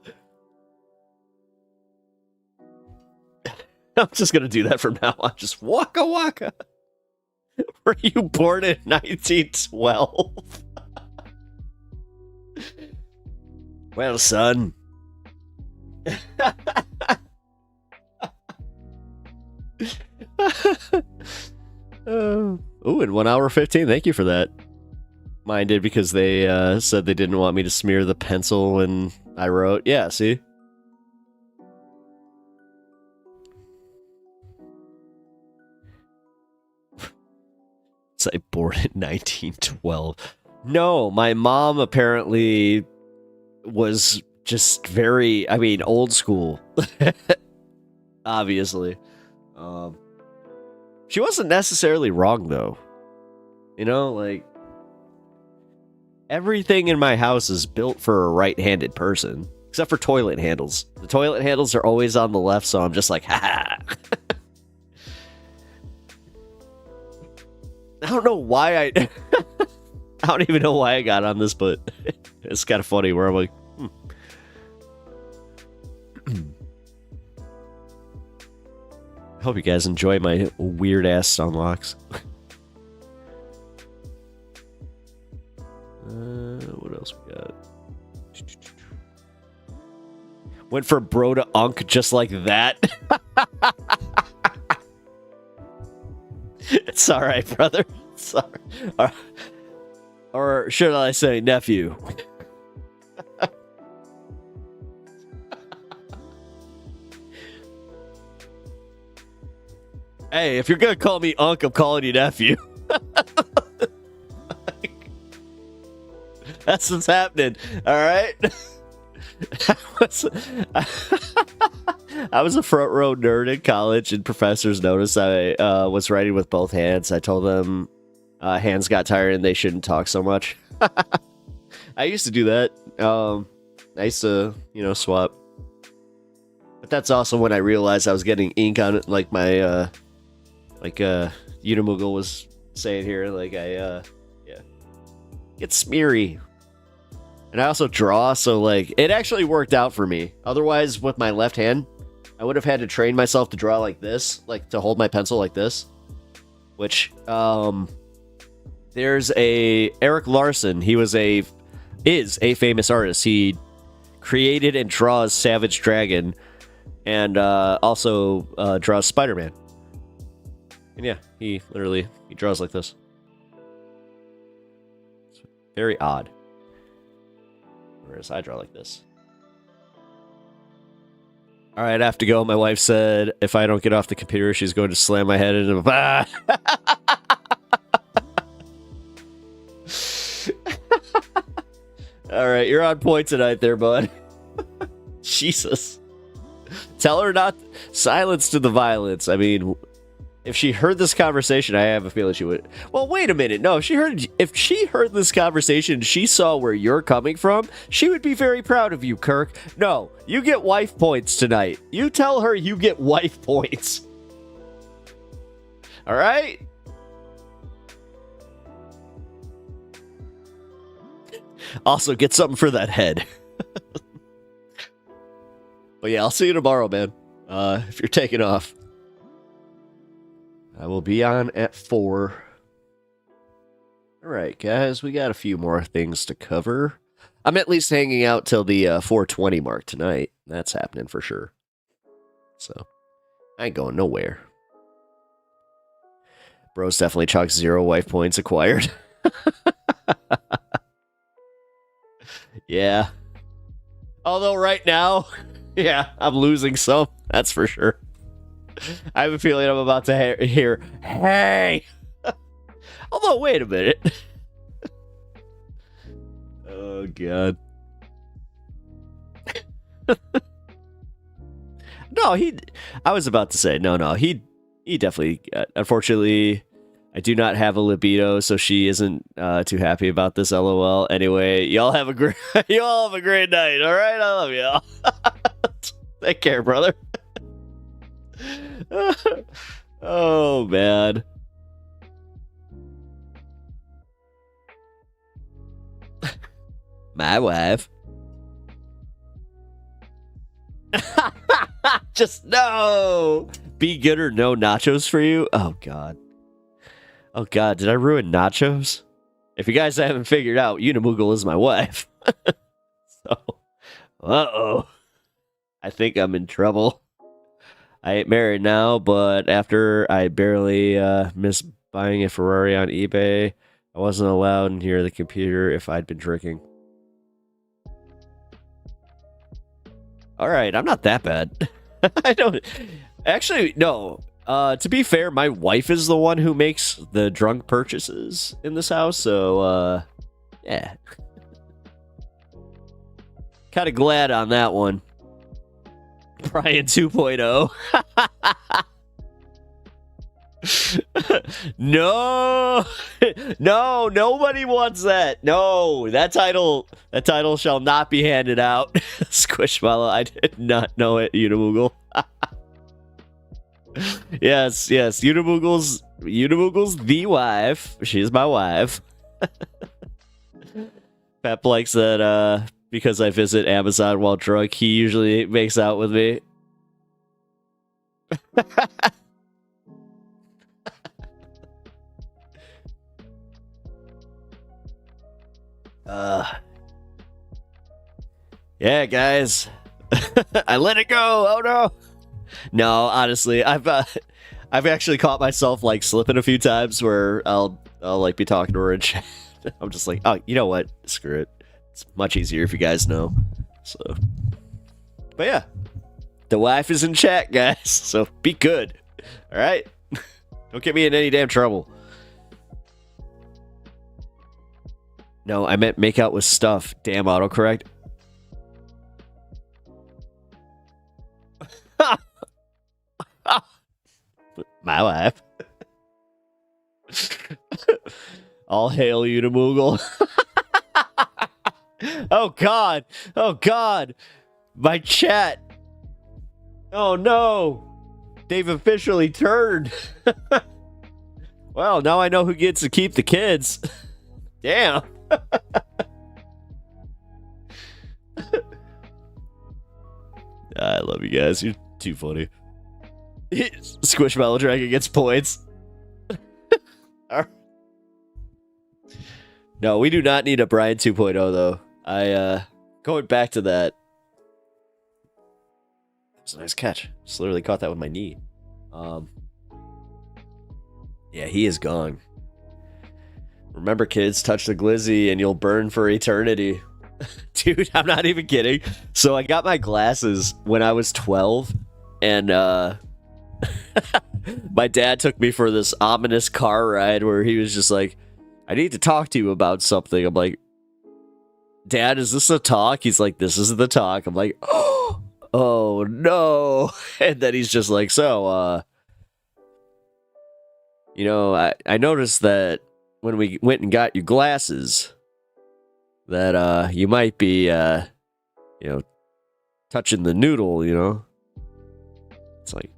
I'm just going to do that from now on. Just waka waka. Were you born in 1912? Well, son. In 1 hour 15. Thank you for that. Mine did because they said they didn't want me to smear the pencil when I wrote. Yeah, see? So I born in 1912. No, my mom apparently was just very, old school. Obviously. She wasn't necessarily wrong, though. Everything in my house is built for a right-handed person, except for toilet handles. The toilet handles are always on the left, so I'm just like, ha. I don't know why I don't even know why I got on this, but it's kind of funny where I'm like, I hope you guys enjoy my weird-ass sunlocks. What else we got? Went from bro to unk just like that. It's alright, brother. Sorry. Or should I say nephew? Hey, if you're gonna call me unk, I'm calling you nephew. That's what's happening. All right. I was a front row nerd in college, and professors noticed I was writing with both hands. I told them hands got tired and they shouldn't talk so much. I used to do that. I used to, swap. But that's also when I realized I was getting ink on it, like my, Unimoogle was saying here, like it's smeary. And I also draw, so like it actually worked out for me. Otherwise, with my left hand, I would have had to train myself to draw like this, like to hold my pencil like this. Which there's a Eric Larson. He is a famous artist. He created and draws Savage Dragon, and also draws Spider-Man. And yeah, he draws like this. It's very odd. Whereas I draw like this. All right, I have to go. My wife said if I don't get off the computer, she's going to slam my head into the... All right, you're on point tonight there, bud. Jesus. Tell her not... Silence to the violence. I mean, if she heard this conversation, I have a feeling she would... Well, wait a minute. No, if she heard this conversation, she saw where you're coming from, she would be very proud of you, Kirk. No, you get wife points tonight. You tell her you get wife points. All right? Also, get something for that head. But yeah, I'll see you tomorrow, man. If you're taking off. I will be on at 4. All right, guys, we got a few more things to cover. I'm at least hanging out till the 4:20 mark tonight. That's happening for sure. So, I ain't going nowhere. Bros definitely chalks 0 wife points acquired. Yeah. Although right now, yeah, I'm losing some. That's for sure. I have a feeling I'm about to hear, hey! Although, wait a minute. Oh, God. No, I was about to say, no, he definitely, unfortunately, I do not have a libido, so she isn't too happy about this, LOL. Anyway, y'all have a great night, all right? I love y'all. Take care, brother. Oh, man. My wife. Just no. Be good or no nachos for you? Oh, God. Oh, God. Did I ruin nachos? If you guys haven't figured out, Unimoogle is my wife. So, uh-oh. I think I'm in trouble. I ain't married now, but after I barely missed buying a Ferrari on eBay, I wasn't allowed near the computer if I'd been drinking. All right, I'm not that bad. I don't... Actually, no. To be fair, my wife is the one who makes the drunk purchases in this house, so, yeah. Kind of glad on that one. Brian 2.0. No, nobody wants that. No, that title shall not be handed out. Squishmallow, I did not know it. Unimoogle. yes, Unimoogle's the wife. She's my wife. Pep likes that because I visit Amazon while drunk, he usually makes out with me. Yeah, guys. I let it go. Oh no. No, honestly, I've actually caught myself like slipping a few times where I'll like be talking to her and chat. I'm just like, oh, you know what? Screw it. It's much easier if you guys know. So, but yeah, the wife is in chat, guys. So be good. All right. Don't get me in any damn trouble. No, I meant make out with stuff. Damn autocorrect. My wife. All hail Unimoogle. Oh God. My chat. Oh no! They've officially turned. Well, now I know who gets to keep the kids. Damn. I love you guys. You're too funny. Squishmallow Dragon gets points. No, we do not need a Brian 2.0 though. Going back to that. It's a nice catch. Just literally caught that with my knee. Yeah, he is gone. Remember, kids, touch the glizzy and you'll burn for eternity. Dude, I'm not even kidding. So I got my glasses when I was 12, and my dad took me for this ominous car ride where he was just like, I need to talk to you about something. I'm like, Dad, is this a talk? He's like, this is the talk. I'm like, oh no. And then he's just like, so, you know, I noticed that when we went and got your glasses, that you might be, you know, touching the noodle, you know? It's like,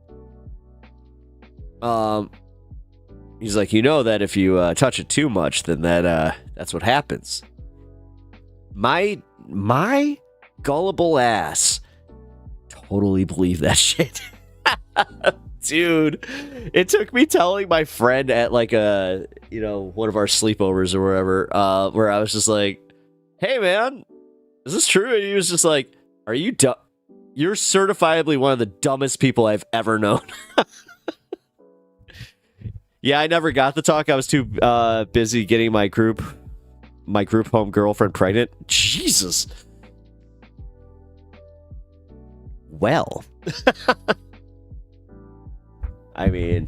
he's like, you know that if you touch it too much, then that's what happens. My gullible ass totally believed that shit. Dude, it took me telling my friend at like a, you know, one of our sleepovers or wherever, where I was just like, hey man, is this true? And he was just like, are you dumb? You're certifiably one of the dumbest people I've ever known. Yeah, I never got the talk. I was too busy getting my group home girlfriend pregnant. Jesus. Well. I mean,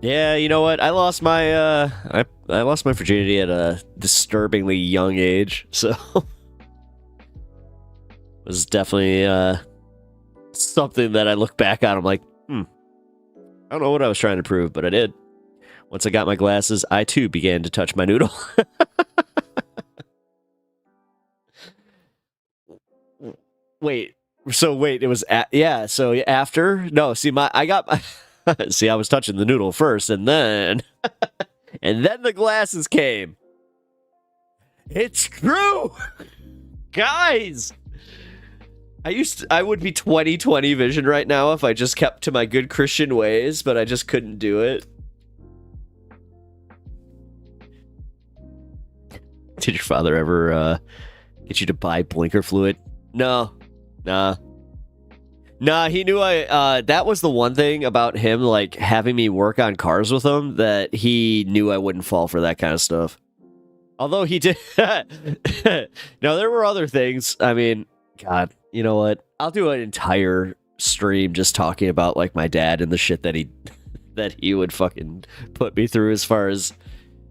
yeah, you know what? I lost my I lost my virginity at a disturbingly young age, so it was definitely something that I look back on. I'm like, I don't know what I was trying to prove, but I did. Once I got my glasses, I too began to touch my noodle. Wait, it was so after? No, see, see, I was touching the noodle first, and then the glasses came. It's true! Guys! I would be 20/20 vision right now if I just kept to my good Christian ways, but I just couldn't do it. Did your father ever get you to buy blinker fluid? No. Nah, he knew that was the one thing about him, like, having me work on cars with him, that he knew I wouldn't fall for that kind of stuff. Although he did. No, there were other things. I mean, God, you know what? I'll do an entire stream just talking about, like, my dad and the shit that he would fucking put me through, as far as,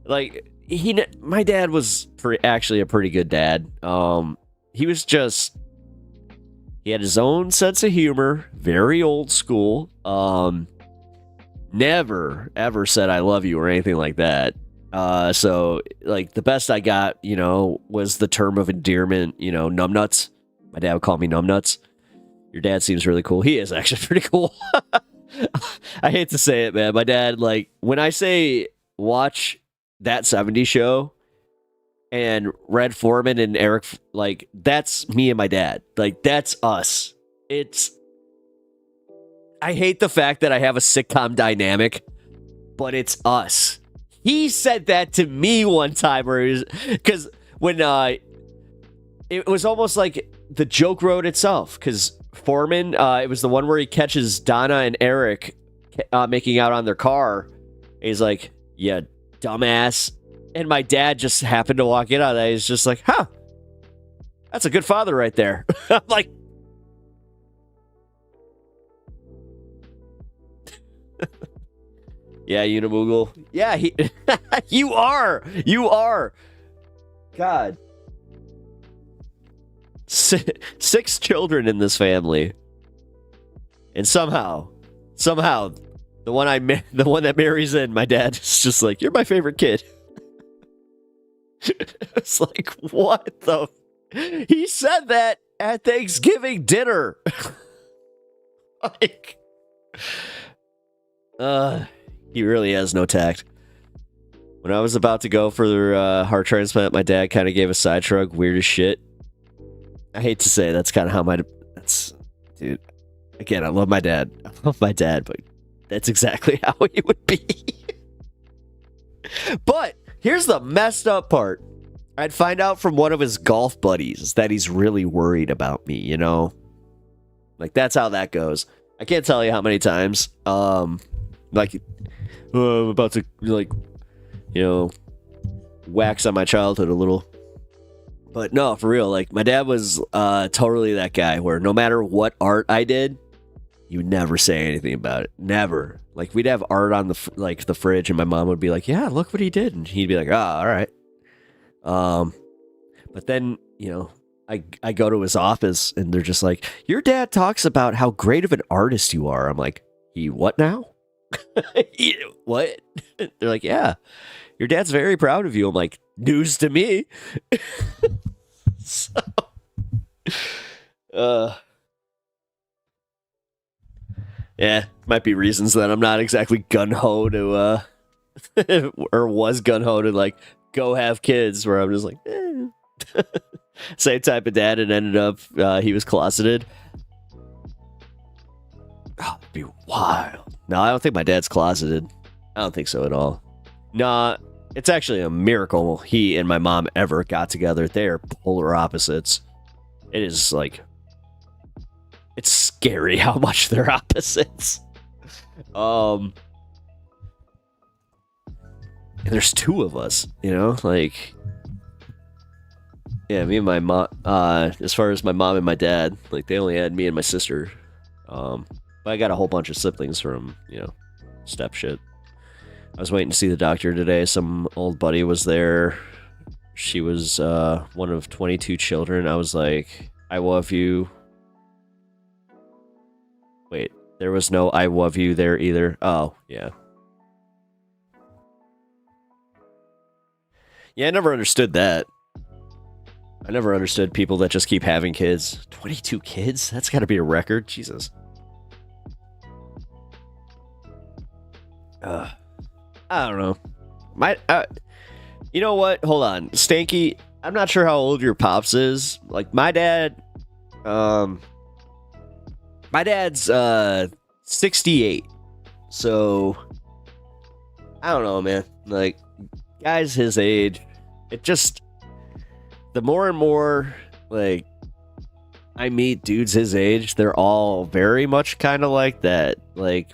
like, my dad was actually a pretty good dad. He was just... He had his own sense of humor, very old school. Never, ever said I love you or anything like that. So, like, the best I got, you know, was the term of endearment, you know, numbnuts. My dad would call me numbnuts. Your dad seems really cool. He is actually pretty cool. I hate to say it, man. My dad, like, when I say watch That 70s Show, and Red Foreman and Eric, like, that's me and my dad. Like, that's us. I hate the fact that I have a sitcom dynamic, but it's us. He said that to me one time, because when it was almost like the joke wrote itself, because Foreman, it was the one where he catches Donna and Eric making out on their car. He's like, yeah, dumbass. And my dad just happened to walk in on that. He's just like, huh, that's a good father right there. I'm like, yeah, Unimoogle. Yeah, you are. God. 6 children in this family. And somehow, the one that marries in, my dad is just like, you're my favorite kid. It's like, what the? He said that at Thanksgiving dinner. Like, he really has no tact. When I was about to go for heart transplant, my dad kind of gave a side shrug, weird as shit. I hate to say that's kind of how dude. Again, I love my dad. I love my dad, but that's exactly how he would be. But here's the messed up part. I'd find out from one of his golf buddies that he's really worried about me, you know? Like, that's how that goes. I can't tell you how many times, I'm about to, like, you know, wax on my childhood a little. But no, for real, like, my dad was totally that guy where no matter what art I did, he would never say anything about it. Never. Like, we'd have art on the fridge, and my mom would be like, yeah, look what he did. And he'd be like, all right. But then, you know, I go to his office, and they're just like, your dad talks about how great of an artist you are. I'm like, he what now? What? They're like, yeah, your dad's very proud of you. I'm like, news to me. So, yeah, might be reasons that I'm not exactly gun-ho to, or was gun-ho to, like, go have kids, where I'm just like, same type of dad, and ended up, he was closeted. Oh, that'd be wild. No, I don't think my dad's closeted. I don't think so at all. Nah, it's actually a miracle he and my mom ever got together. They are polar opposites. It is like, it's scary how much they're opposites. And there's two of us, you know, like, yeah, me and my mom, as far as my mom and my dad, like, they only had me and my sister. But I got a whole bunch of siblings from, you know, step shit. I was waiting to see the doctor today. Some old buddy was there. She was one of 22 children. I was like, I love you. Wait, there was no I love you there either. Oh, yeah. Yeah, I never understood that. I never understood people that just keep having kids. 22 kids? That's got to be a record. Jesus. I don't know. You know what? Hold on. Stanky, I'm not sure how old your pops is. Like, my dad's 68. So, I don't know, man. Like, guys his age, it just, the more and more, like, I meet dudes his age, they're all very much kind of like that. Like,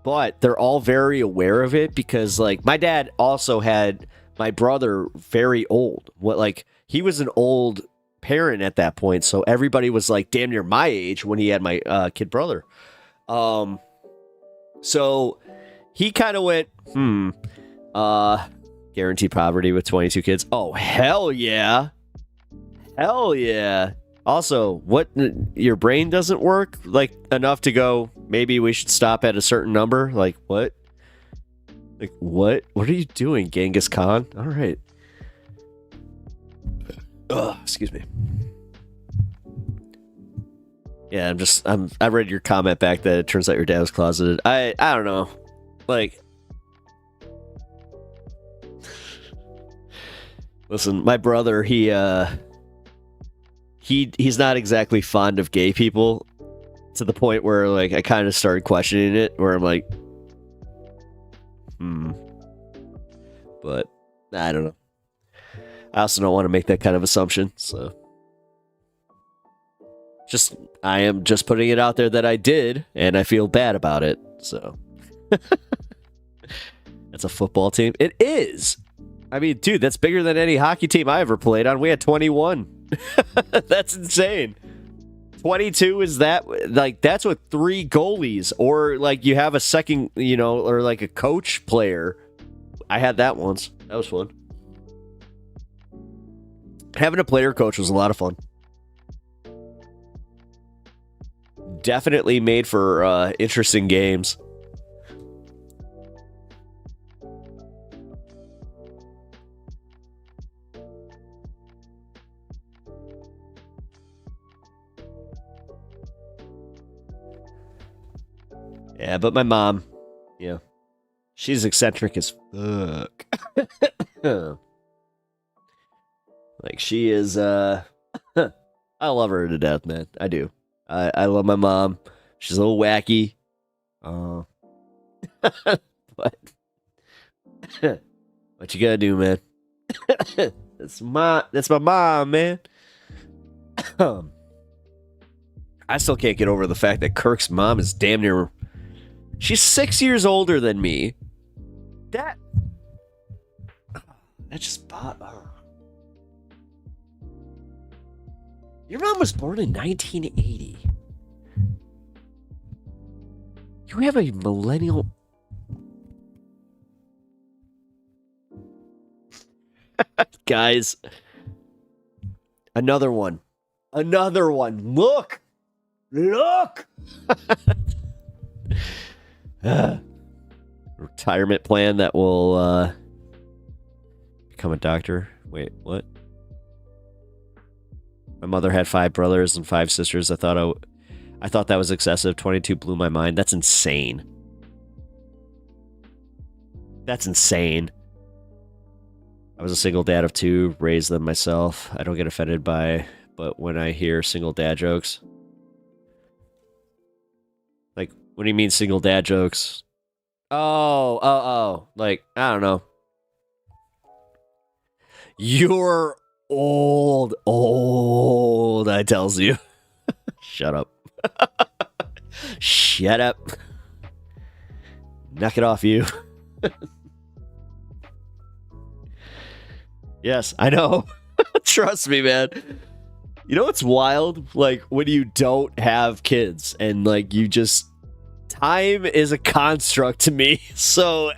but they're all very aware of it because, like, my dad also had my brother very old. Like, he was an old parent at that point, so everybody was, like, damn near my age when he had my kid brother. So he kind of went, guaranteed poverty with 22 kids. Oh, hell yeah. Hell yeah. Also, what, your brain doesn't work like enough to go, maybe we should stop at a certain number? Like, what? Like, what? What are you doing, Genghis Khan? All right. Ugh, excuse me. Yeah, I read your comment back that it turns out your dad was closeted. I don't know. Like, listen, my brother, he's not exactly fond of gay people, to the point where, like, I kind of started questioning it, where I'm like, but I don't know. I also don't want to make that kind of assumption, so I am just putting it out there that I did, and I feel bad about it, so. That's a football team. It is. I mean, dude, that's bigger than any hockey team I ever played on. We had 21. That's insane. 22 is that, like, that's with 3 goalies, or like you have a second, you know, or like a coach player. I had that once. That was fun. Having a player coach was a lot of fun. Definitely made for interesting games. Yeah, but my mom, she's eccentric as fuck. Like, she is, I love her to death, man. I do. I love my mom. She's a little wacky. But what you gotta do, man? That's my mom, man. I still can't get over the fact that Kirk's mom is damn near... She's 6 years older than me. That just... Your mom was born in 1980. You have a millennial... Guys. Another one. Look! Retirement plan that will become a doctor. Wait, what? My mother had 5 brothers and 5 sisters. I thought that was excessive. 22 blew my mind. That's insane. I was a single dad of 2, raised them myself. I don't get offended but when I hear single dad jokes. Like, what do you mean single dad jokes? Oh. Like, I don't know. You're old, I tells you. Shut up. Shut up. Knock it off, you. Yes, I know. Trust me, man. You know what's wild? Like, when you don't have kids and, like, you just... Time is a construct to me. So,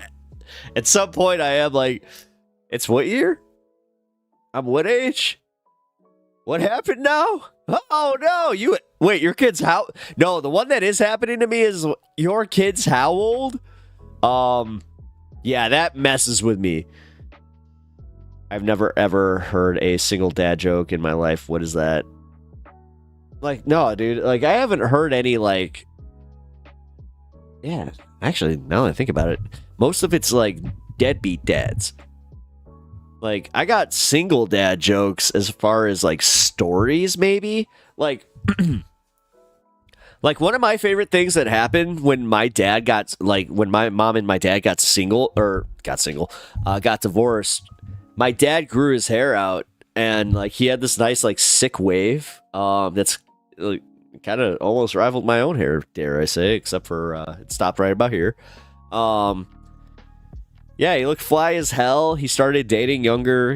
at some point, I am like, it's what year? I'm what age? What happened now? Oh, no. Wait, your kid's how... No, the one that is happening to me is, your kid's how old? Yeah, that messes with me. I've never ever heard a single dad joke in my life. What is that? Like, no, dude. Like, I haven't heard any, like... Yeah, actually, now that I think about it, most of it's, like, deadbeat dads. Like, I got single dad jokes as far as, like, stories, maybe? Like... Like, one of my favorite things that happened when my dad got... Like, when my mom and my dad got divorced... My dad grew his hair out, and like he had this nice like sick wave that's like, kind of almost rivaled my own hair, dare I say, except for it stopped right about here. Yeah, he looked fly as hell. He started dating younger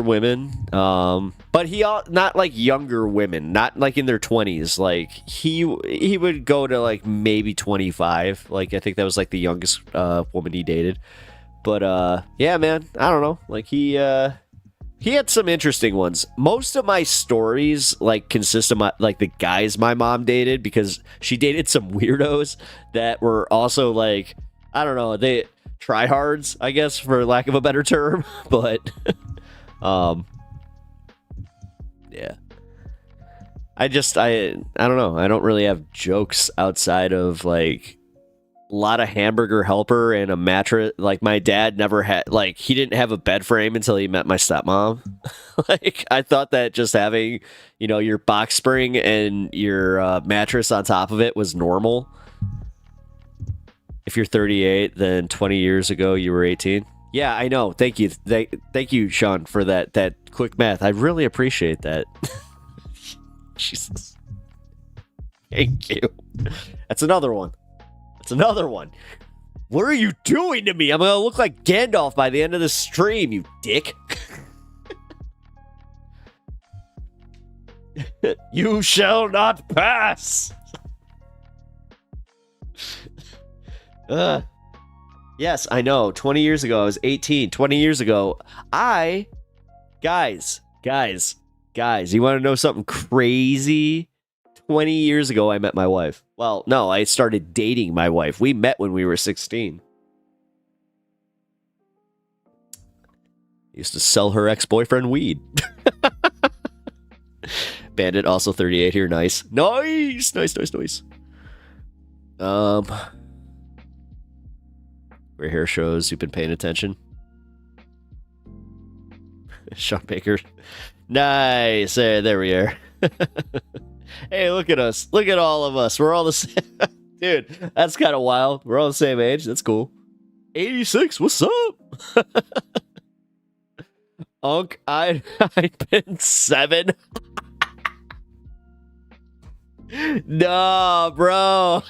women. But he not like younger women, not like in their 20s. Like he would go to like maybe 25. Like I think that was like the youngest woman he dated. But, yeah, man, I don't know. Like, he had some interesting ones. Most of my stories, like, consist of, the guys my mom dated, because she dated some weirdos that were also, like, I don't know, they tryhards, I guess, for lack of a better term. But, yeah. I don't know. I don't really have jokes outside of, like... A lot of Hamburger Helper and a mattress. Like, my dad never had, like, he didn't have a bed frame until he met my stepmom. Like, I thought that just having, your box spring and your mattress on top of it was normal. If you're 38, then 20 years ago you were 18. Yeah, I know. Thank you. Thank you, Sean, for that quick math. I really appreciate that. Jesus. Thank you. That's another one. What are you doing to me? I'm gonna look like Gandalf by the end of the stream, you dick. You shall not pass. Yes, I know. 20 years ago, I was 18. 20 years ago, guys, you want to know something crazy? 20 years ago, I met my wife. Well, no, I started dating my wife. We met when we were 16. Used to sell her ex-boyfriend weed. Bandit, also 38 here. Nice. Gray hair shows you've been paying attention. Sean Baker. Nice. There we are. Hey, look at us. Look at all of us. We're all the same. Dude, that's kind of wild. We're all the same age. That's cool. 86. What's up? Unk, I've been 7. No, bro.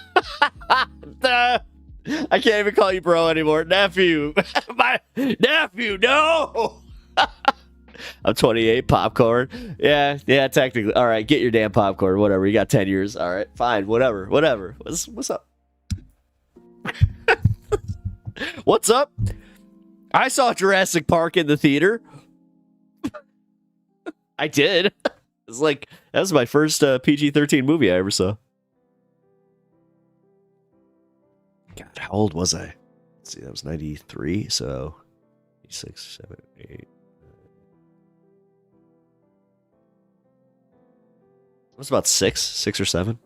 I can't even call you bro anymore. Nephew. My nephew, no. I'm 28, popcorn. Yeah, technically. All right, get your damn popcorn. Whatever. You got 10 years. All right, fine. Whatever. What's up? What's up? I saw Jurassic Park in the theater. I did. It's like, that was my first PG-13 movie I ever saw. God, how old was I? Let's see, that was 93, so 6, 7, 8. I was about 6 or 7.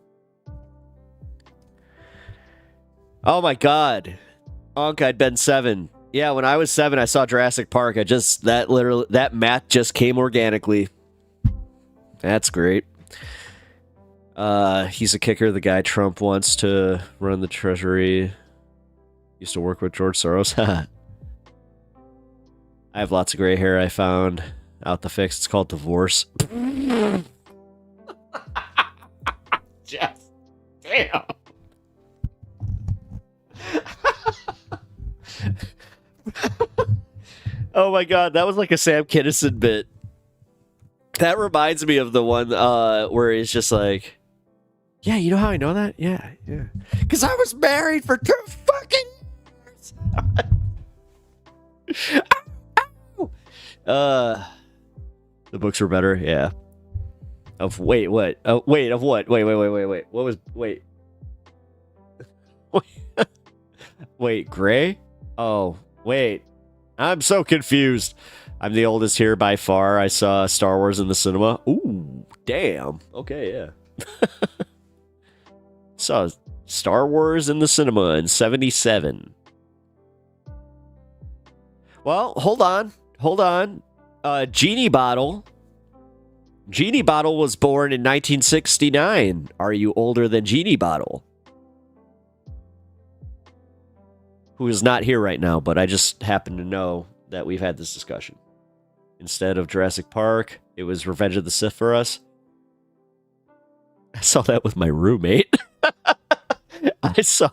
Oh my God. Unk, I'd been 7. Yeah, when I was 7, I saw Jurassic Park. That math just came organically. That's great. He's a kicker. The guy Trump wants to run the Treasury. Used to work with George Soros. I have lots of gray hair. I found out the fix. It's called divorce. Jeff. Damn. Oh my God, that was like a Sam Kinison bit. That reminds me of the one where he's just like, yeah, you know how I know that? Yeah. Because I was married for 2 fucking years. The books were better, yeah. Of wait, what? Wait, of what? Wait. What was wait? Wait, Gray? Oh, wait. I'm so confused. I'm the oldest here by far. I saw Star Wars in the cinema. Ooh, damn. Okay, yeah. Saw Star Wars in the cinema in 1977. Well, hold on. Genie Bottle. Genie Bottle was born in 1969. Are you older than Genie Bottle? Who is not here right now, but I just happen to know that we've had this discussion. Instead of Jurassic Park, it was Revenge of the Sith for us. I saw that with my roommate. I saw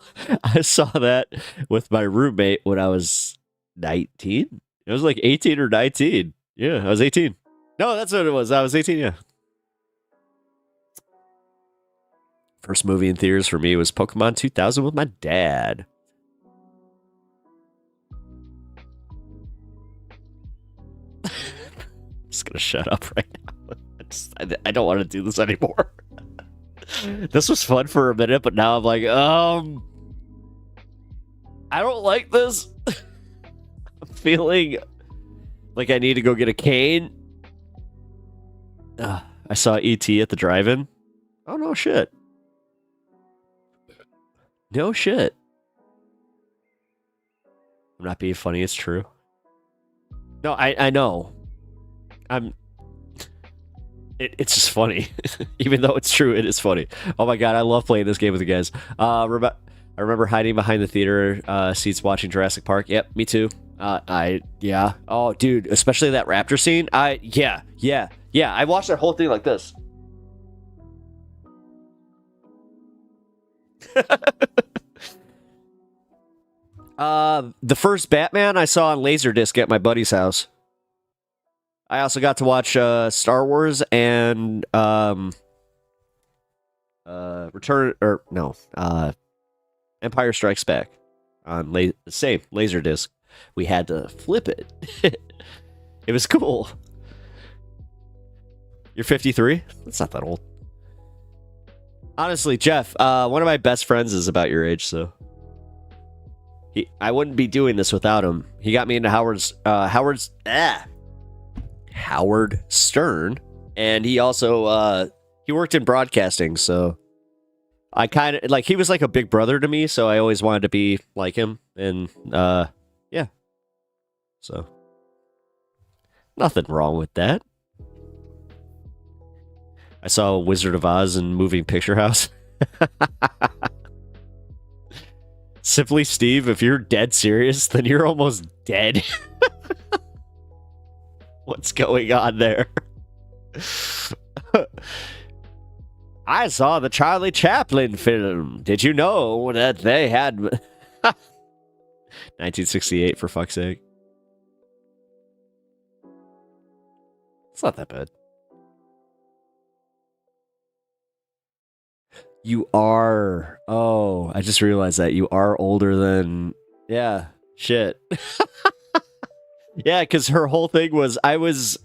that with my roommate when I was 19. It was like 18 or 19. Yeah, I was 18. No, that's what it was. I was 18, yeah. First movie in theaters for me was Pokemon 2000 with my dad. I'm just gonna shut up right now. I don't want to do this anymore. This was fun for a minute, but now I'm like, I don't like this. I'm feeling like I need to go get a cane. I saw E.T. at the drive-in. Oh, no shit. No shit. I'm not being funny, it's true. No, I know. It's just funny. Even though it's true, it is funny. Oh my God, I love playing this game with you guys. I remember hiding behind the theater seats watching Jurassic Park. Yep, me too. Yeah. Oh, dude, especially that raptor scene. Yeah. I watched that whole thing like this. The first Batman I saw on Laserdisc at my buddy's house. I also got to watch Star Wars and Empire Strikes Back on same Laserdisc. We had to flip it. It was cool. You're 53? That's not that old. Honestly, Jeff, one of my best friends is about your age, so I wouldn't be doing this without him. He got me into Howard Stern, and he also he worked in broadcasting, so I kind of like he was like a big brother to me, so I always wanted to be like him. And yeah. So nothing wrong with that. I saw Wizard of Oz in Moving Picture House. Simply Steve, if you're dead serious, then you're almost dead. What's going on there? I saw the Charlie Chaplin film. Did you know that they had 1968 for fuck's sake? It's not that bad. You are. Oh, I just realized that you are older than. Yeah, shit. Yeah, because her whole thing was I was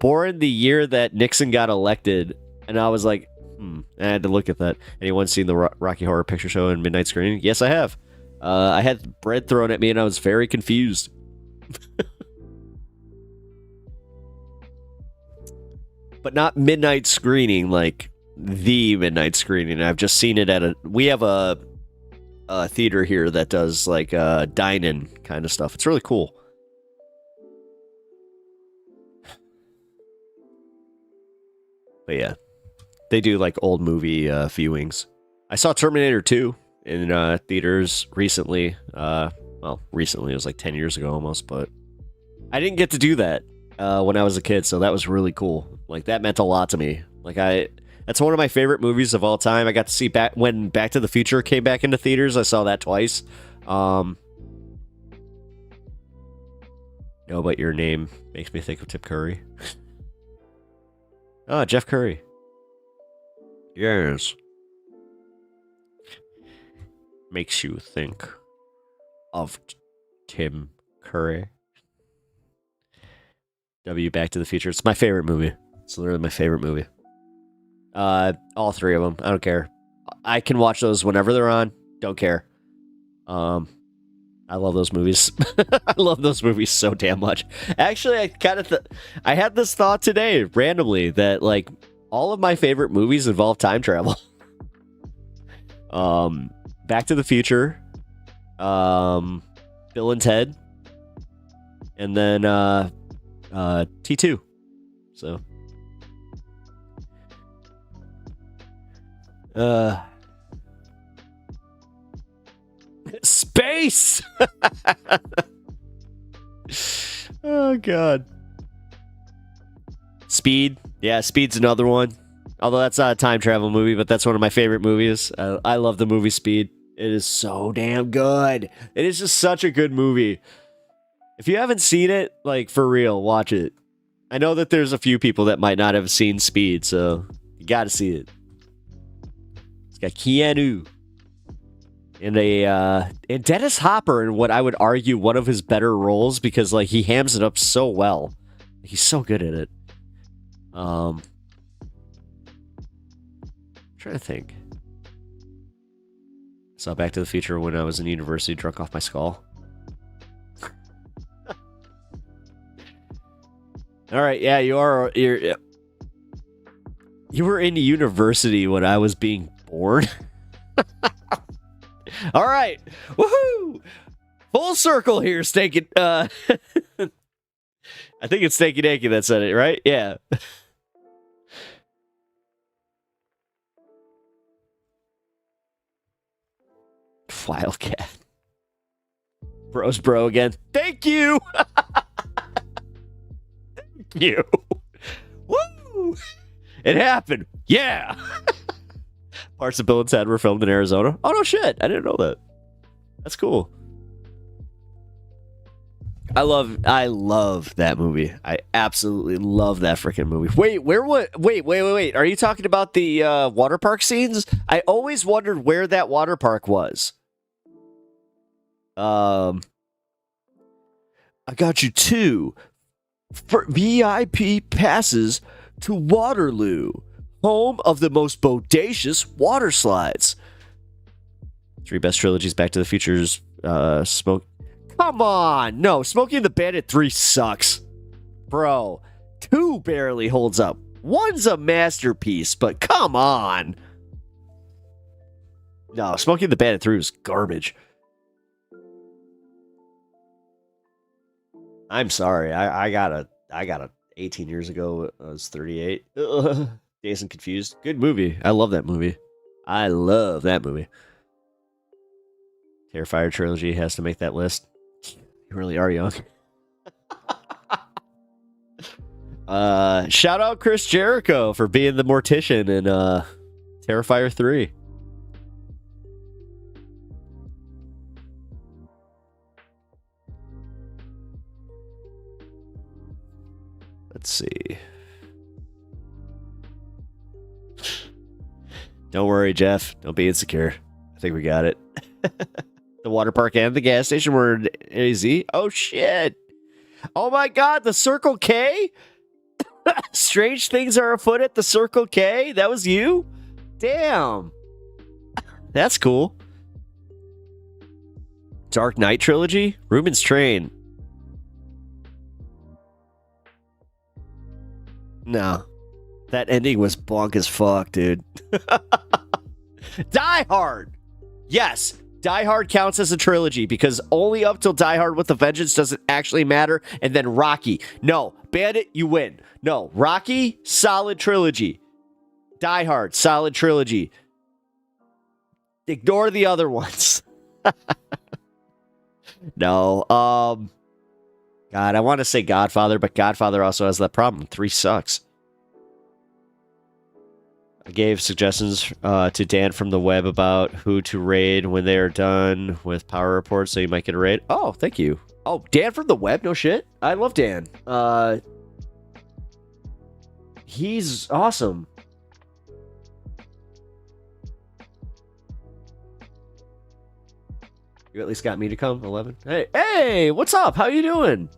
born the year that Nixon got elected, and I was like, I had to look at that. Anyone seen the Rocky Horror Picture Show and Midnight Screening? Yes, I have. I had bread thrown at me, and I was very confused. But not midnight screening, like the midnight screening. I've just seen it at we have a theater here that does like dine-in kind of stuff. It's really cool. But yeah, they do like old movie viewings. I saw Terminator 2 in theaters recently. Well, recently, it was like 10 years ago almost, but I didn't get to do that when I was a kid, so that was really cool. Like, that meant a lot to me. Like, that's one of my favorite movies of all time. I got to see when Back to the Future came back into theaters. I saw that twice. No, but your name makes me think of Tim Curry. Oh, Jeff Curry. Yes. Makes you think of Tim Curry. Back to the Future. It's my favorite movie. It's literally my favorite movie. All three of them. I don't care. I can watch those whenever they're on. Don't care. I love those movies. I love those movies so damn much. Actually, I kind of I had this thought today randomly that like all of my favorite movies involve time travel. Back to the Future, Bill and Ted, and then T2. So space. Oh god. Speed. Yeah, Speed's another one. Although that's not a time travel movie, but that's one of my favorite movies. I love the movie Speed. It is so damn good. It is just such a good movie. If you haven't seen it, like, for real, watch it. I know that there's a few people that might not have seen Speed, so you gotta see it. It's got Keanu. And and Dennis Hopper in what I would argue one of his better roles because like he hams it up so well. He's so good at it. I'm trying to think. I saw Back to the Future when I was in university, drunk off my skull. All right, yeah, you were in university when I was being born. All right, woohoo! Full circle here, Stanky. I think it's Stanky Danky that said it, right? Yeah. Wildcat. Bros bro again. Thank you! Thank you! Woo! It happened. Yeah! Parts of Bill and Ted were filmed in Arizona. Oh, no shit. I didn't know that. That's cool. I love that movie. I absolutely love that freaking movie. Wait. Are you talking about the water park scenes? I always wondered where that water park was. I got you 2 for VIP passes to Waterloo, home of the most bodacious water slides. 3 best trilogies, Back to the Future's Smoke. Come on! No, Smokey and the Bandit 3 sucks. Bro, 2 barely holds up. 1's a masterpiece, but come on! No, Smokey and the Bandit 3 was garbage. I'm sorry. I got a 18 years ago. I was 38. Ugh. Dazed and Confused. Good movie. I love that movie. I love that movie. Terrifier trilogy has to make that list. You really are young. Shout out Chris Jericho for being the mortician in Terrifier 3. Let's see. Don't worry, Jeff. Don't be insecure. I think we got it. The water park and the gas station were in AZ. Oh, shit. Oh, my God. The Circle K? Strange things are afoot at the Circle K? That was you? Damn. That's cool. Dark Knight trilogy? Ruben's Train. No. That ending was bonk as fuck, dude. Die Hard. Yes. Die Hard counts as a trilogy because only up till Die Hard with a Vengeance does it actually matter. And then Rocky. No. Bandit, you win. No. Rocky, solid trilogy. Die Hard, solid trilogy. Ignore the other ones. No. God, I want to say Godfather, but Godfather also has that problem. 3 sucks. I gave suggestions to Dan from the web about who to raid when they are done with power reports, so you might get a raid. Oh, thank you. Oh, Dan from the web? No shit. I love Dan. He's awesome. You at least got me to come, 11. Hey, what's up? How you doing?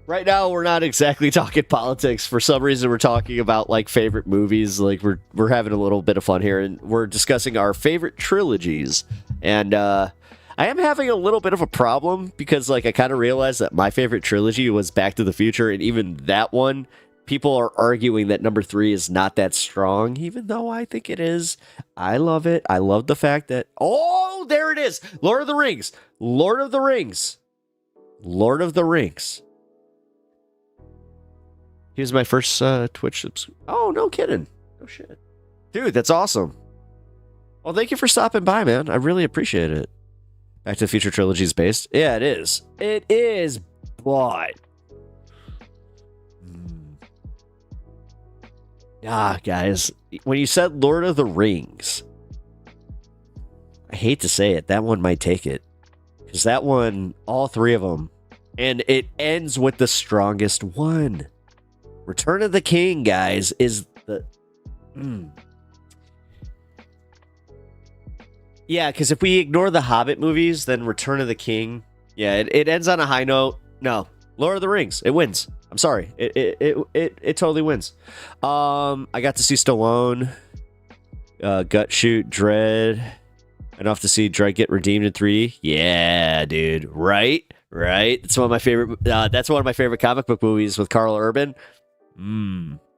Right now, we're not exactly talking politics. For some reason, we're talking about like favorite movies. Like we're having a little bit of fun here, and we're discussing our favorite trilogies. And I am having a little bit of a problem because like I kind of realized that my favorite trilogy was Back to the Future, and even that one, people are arguing that number 3 is not that strong, even though I think it is. I love it. I love the fact that there it is, Lord of the Rings. Lord of the Rings. Lord of the Rings. Here's my first Twitch subscription. Oh, no kidding. No shit. Dude, that's awesome. Well, thank you for stopping by, man. I really appreciate it. Back to the Future trilogy is based. Yeah, it is. It is, but... guys. When you said Lord of the Rings, I hate to say it, that one might take it. Because that one, all 3 of them, and it ends with the strongest one. Return of the King, guys, is the... Yeah, because if we ignore the Hobbit movies, then Return of the King... Yeah, it ends on a high note. No, Lord of the Rings, it wins. I'm sorry. It totally wins. I got to see Stallone, Gut Shoot, Dredd. Enough to see Dredd get redeemed in 3D. Yeah, dude. Right? That's one of my favorite. That's one of my favorite comic book movies with Carl Urban.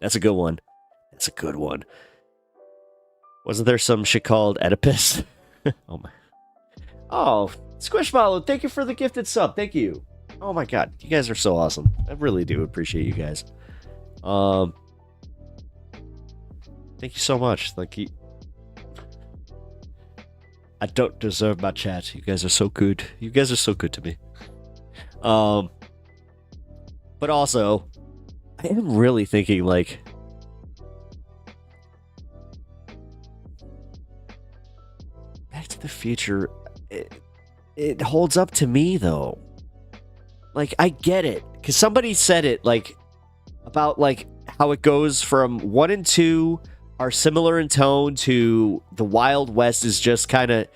That's a good one. That's a good one. Wasn't there some shit called Oedipus? Oh my. Oh, Squishmallow, thank you for the gifted sub. Thank you. Oh my god, you guys are so awesome. I really do appreciate you guys. Thank you so much. I don't deserve my chat. You guys are so good. You guys are so good to me. But also, I am really thinking like Back to the Future. It holds up to me though. Like I get it, because somebody said it like about like how it goes from 1 and 2 are similar in tone to the Wild West is just kind of,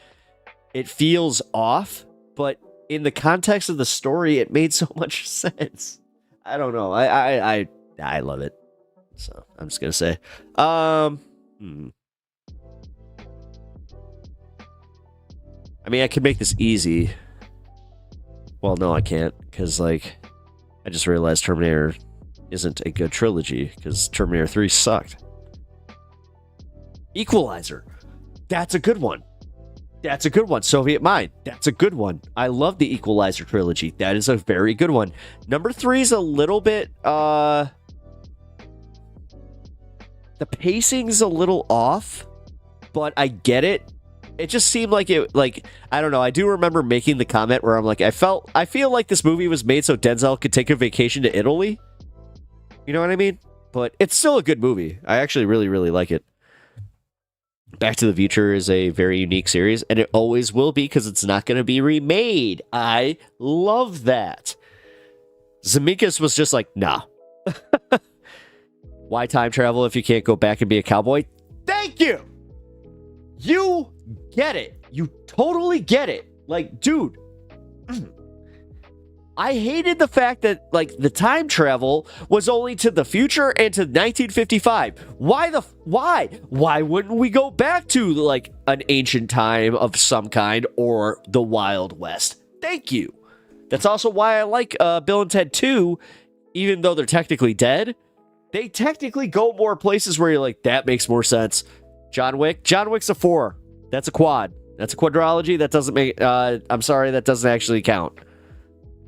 it feels off, but in the context of the story, it made so much sense. I don't know. I love it. So I'm just gonna say, I mean, I could make this easy. Well, no, I can't, because like I just realized Terminator isn't a good trilogy because Terminator 3 sucked. Equalizer. That's a good one. That's a good one. Soviet Mind. That's a good one. I love the Equalizer trilogy. That is a very good one. Number 3 is a little bit, the pacing's a little off, but I get it. It just seemed like I don't know. I do remember making the comment where I'm like, I feel like this movie was made so Denzel could take a vacation to Italy. You know what I mean? But it's still a good movie. I actually really, really like it. Back to the Future is a very unique series, and it always will be because it's not going to be remade. I love that. Zemeckis was just like, nah. Why time travel if you can't go back and be a cowboy? Thank you! You get it. You totally get it. Like, dude, I hated the fact that, like, the time travel was only to the future and to 1955. Why? Why wouldn't we go back to, like, an ancient time of some kind or the Wild West? Thank you. That's also why I like Bill and Ted 2, even though they're technically dead. They technically go more places where you're like, that makes more sense. John Wick's a 4. That's a quad. That's a quadrology. That doesn't make, I'm sorry, that doesn't actually count.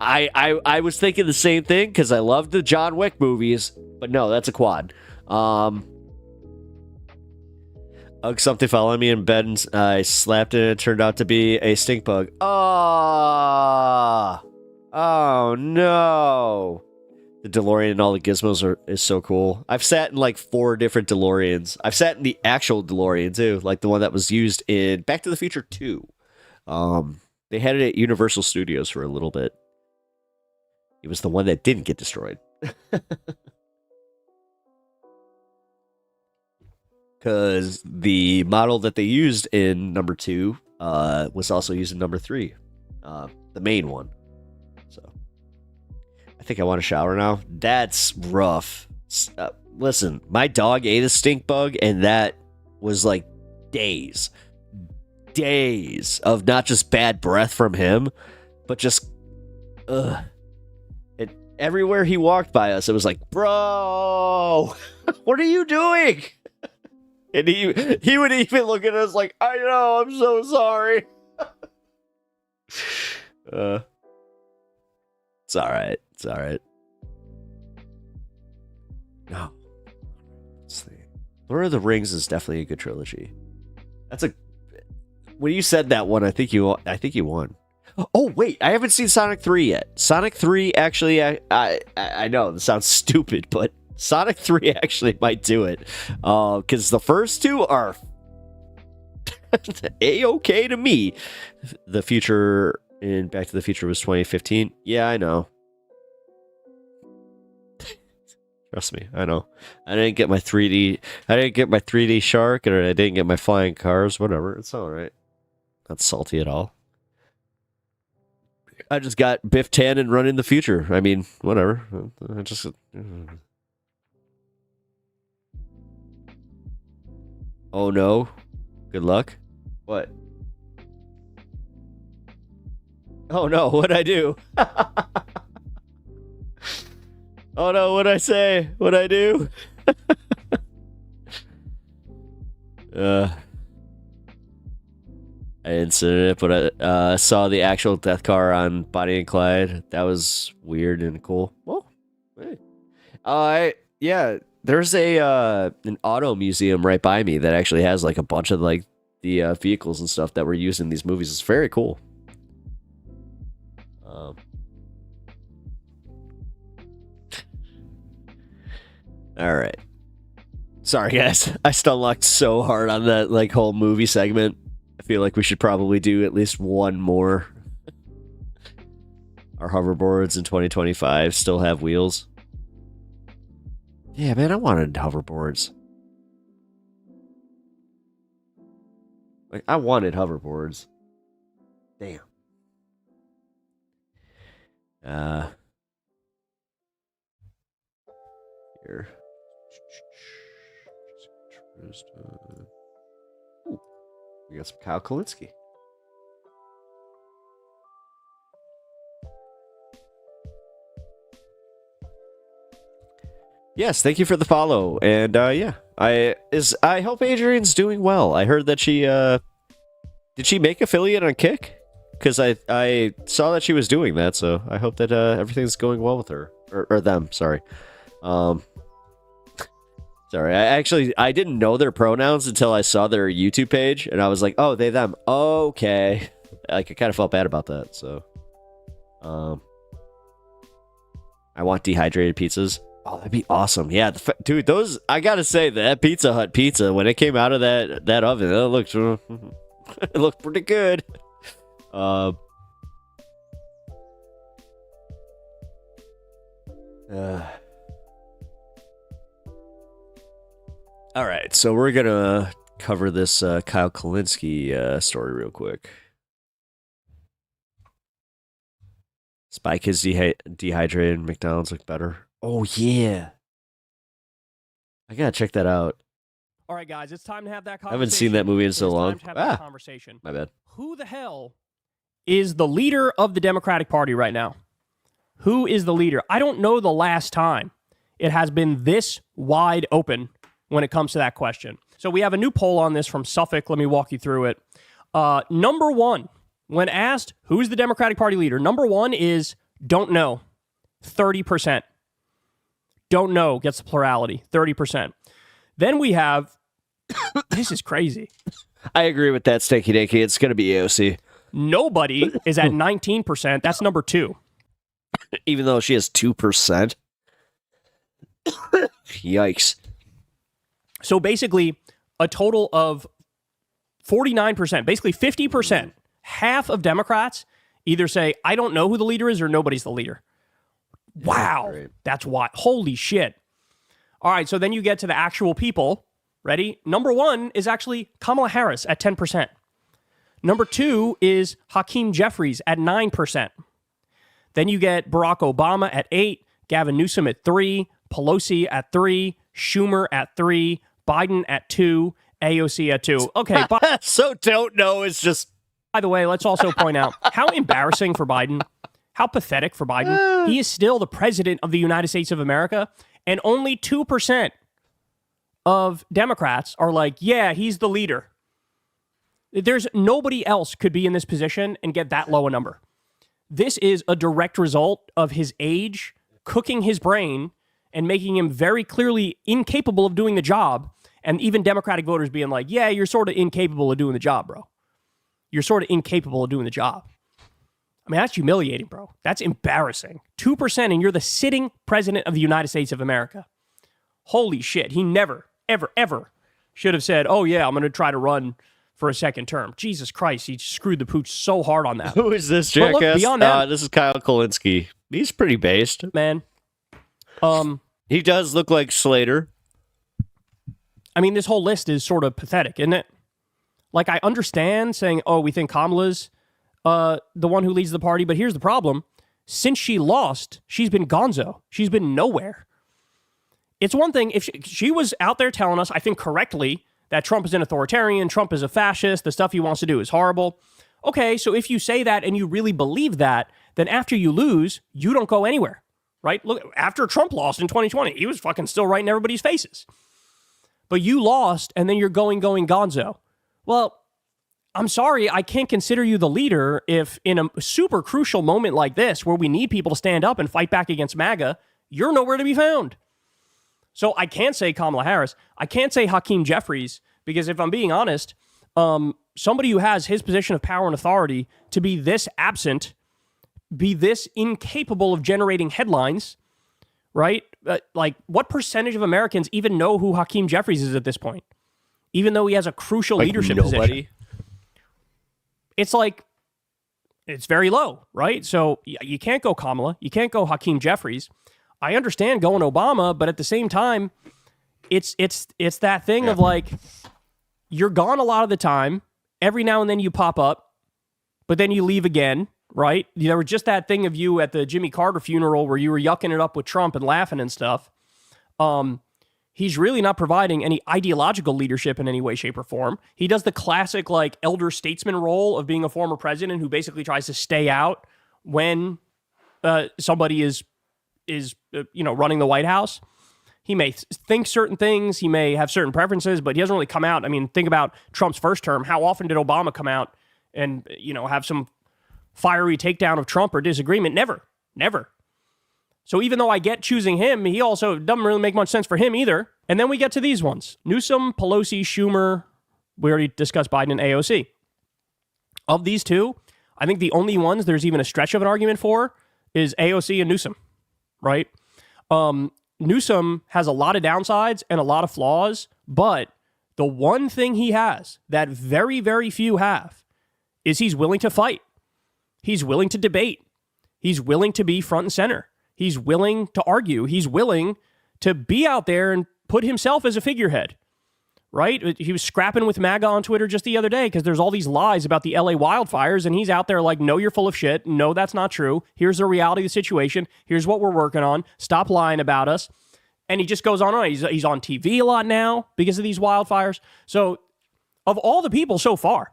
I was thinking the same thing because I love the John Wick movies, but no, that's a quad. Something fell on me in bed and I slapped it and it turned out to be a stink bug. Oh no. The DeLorean and all the gizmos is so cool. I've sat in like 4 different DeLoreans. I've sat in the actual DeLorean too, like the one that was used in Back to the Future 2. They had it at Universal Studios for a little bit. It was the one that didn't get destroyed. Because the model that they used in number 2 was also used in number 3. The main one. So, I think I want to shower now. That's rough. Listen, my dog ate a stink bug, and that was like days of not just bad breath from him, but just, everywhere he walked by us, it was like, bro, what are you doing? And he would even look at us like, I know, I'm so sorry. It's all right. It's all right. No. Let's see. Lord of the Rings is definitely a good trilogy. When you said that one, I think you won. Oh wait, I haven't seen Sonic 3 yet. Sonic 3 actually, I know this sounds stupid, but Sonic 3 actually might do it. Because the first 2 are A-okay to me. The future in Back to the Future was 2015. Yeah, I know. Trust me, I know. I didn't get my 3D shark, or I didn't get my flying cars, whatever. It's all right. Not salty at all. I just got Biff Tannen running the future. I mean, whatever. I just... Oh no. Good luck. What? Oh no, what'd I do? Oh no, what'd I say? What'd I do? I didn't see it, but I saw the actual death car on Bonnie and Clyde. That was weird and cool. Well, hey. Yeah, there's an auto museum right by me that actually has like a bunch of like the vehicles and stuff that were used in these movies. It's very cool. All right. Sorry, guys. I stunlocked so hard on that like whole movie segment. I feel like we should probably do at least one more. Our hoverboards in 2025 still have wheels. Yeah, man, I wanted hoverboards. Like, I wanted hoverboards. Damn. Here. Ooh, we got some Kyle Kalinske. Yes, thank you for the follow. And yeah, I hope Adrian's doing well. I heard that she Did she make affiliate on Kick? Because I saw that she was doing that, so I hope that everything's going well with her or them. Sorry, sorry. I didn't know their pronouns until I saw their YouTube page, and I was like, oh, they them. Okay, like I kind of felt bad about that. So, I want dehydrated pizzas. Oh, that'd be awesome. Yeah, dude, those I gotta say that Pizza Hut pizza when it came out of that oven, it looked it looked pretty good. All right, so we're gonna cover this Kyle Kalinske story real quick. Spy Kids dehydrated, McDonald's look better. Oh yeah, I gotta check that out. All right, guys, it's time to have that conversation. I haven't seen that movie in so long. That conversation. My bad. Who the hell is the leader of the Democratic Party right now? Who is the leader? I don't know the last time it has been this wide open when it comes to that question. So we have a new poll on this from Suffolk. Let me walk you through it. Number one, when asked who's the Democratic Party leader, number one is don't know, 30%. Don't know gets the plurality, 30%. Then we have, this is crazy. I agree with that, Stinky Dinky. It's going to be AOC. Nobody is at 19%. That's number two. Even though she has 2%. Yikes. So basically, a total of 49%, basically 50%, half of Democrats either say, I don't know who the leader is or nobody's the leader. Wow. That's why. Holy shit. All right, so then you get to the actual people. Ready? Number one is actually Kamala Harris at 10%. Number two is Hakeem Jeffries at 9%. Then you get Barack Obama at 8%, Gavin Newsom at 3%, Pelosi at 3%, Schumer at 3%, Biden at 2%, AOC at 2%. Okay. So don't know. It's just... By the way, let's also point out how embarrassing for Biden, how pathetic for Biden. He is still the president of the United States of America, and only 2% of Democrats are like, yeah, he's the leader. There's nobody else could be in this position and get that low a number. This is a direct result of his age, cooking his brain, and making him very clearly incapable of doing the job. And even Democratic voters being like, yeah, you're sort of incapable of doing the job, bro. You're sort of incapable of doing the job. I mean, that's humiliating, bro. That's embarrassing. 2% and you're the sitting president of the United States of America. Holy shit. He never, ever, ever should have said, oh yeah, I'm going to try to run for a second term. Jesus Christ, he screwed the pooch so hard on that. Who is this jackass? Look, beyond that, this is Kyle Kalinske. He's pretty based. Man. He does look like Slater. I mean, this whole list is sort of pathetic, isn't it? Like, I understand saying, oh, we think Kamala's the one who leads the party, but here's the problem. Since she lost, she's been gonzo. She's been nowhere. It's one thing if she was out there telling us, I think correctly, that Trump is an authoritarian, Trump is a fascist, the stuff he wants to do is horrible. Okay, so if you say that and you really believe that, then after you lose, you don't go anywhere, right? Look, after Trump lost in 2020, he was fucking still right in everybody's faces. But you lost, and then you're going gonzo. Well, I'm sorry, I can't consider you the leader if in a super crucial moment like this, where we need people to stand up and fight back against MAGA, you're nowhere to be found. So I can't say Kamala Harris. I can't say Hakeem Jeffries, because if I'm being honest, somebody who has his position of power and authority to be this absent, be this incapable of generating headlines, right? Like, what percentage of Americans even know who Hakeem Jeffries is at this point? Even though he has a crucial leadership position. It's like, it's very low, right? So you can't go Kamala. You can't go Hakeem Jeffries. I understand going Obama, but at the same time, it's that thing of like, you're gone a lot of the time. Every now and then you pop up, but then you leave again, right? There was just that thing of you at the Jimmy Carter funeral where you were yucking it up with Trump and laughing and stuff. He's really not providing any ideological leadership in any way, shape, or form. He does the classic, like, elder statesman role of being a former president who basically tries to stay out when somebody is running the White House. He may think certain things, he may have certain preferences, but he doesn't really come out. I mean, think about Trump's first term. How often did Obama come out and, have some fiery takedown of Trump or disagreement. Never. So even though I get choosing him, he also doesn't really make much sense for him either. And then we get to these ones. Newsom, Pelosi, Schumer. We already discussed Biden and AOC. Of these two, I think the only ones there's even a stretch of an argument for is AOC and Newsom, right? Newsom has a lot of downsides and a lot of flaws, but the one thing he has that very, very few have is he's willing to fight. He's willing to debate. He's willing to be front and center. He's willing to argue. He's willing to be out there and put himself as a figurehead, right? He was scrapping with MAGA on Twitter just the other day because there's all these lies about the LA wildfires, and he's out there like, no, you're full of shit. No, that's not true. Here's the reality of the situation. Here's what we're working on. Stop lying about us. And he just goes on. He's on TV a lot now because of these wildfires. So of all the people so far,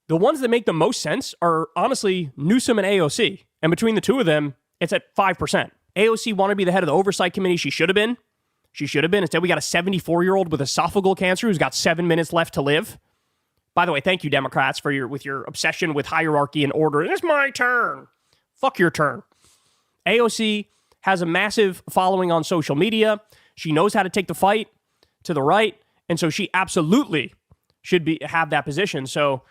the ones that make the most sense are honestly Newsom and AOC. And between the two of them, it's at 5%. AOC wanted to be the head of the oversight committee. She should have been. Instead, we got a 74-year-old with esophageal cancer who's got 7 minutes left to live. By the way, thank you, Democrats, for your obsession with hierarchy and order. It's my turn. Fuck your turn. AOC has a massive following on social media. She knows how to take the fight to the right, and so she absolutely should have that position. So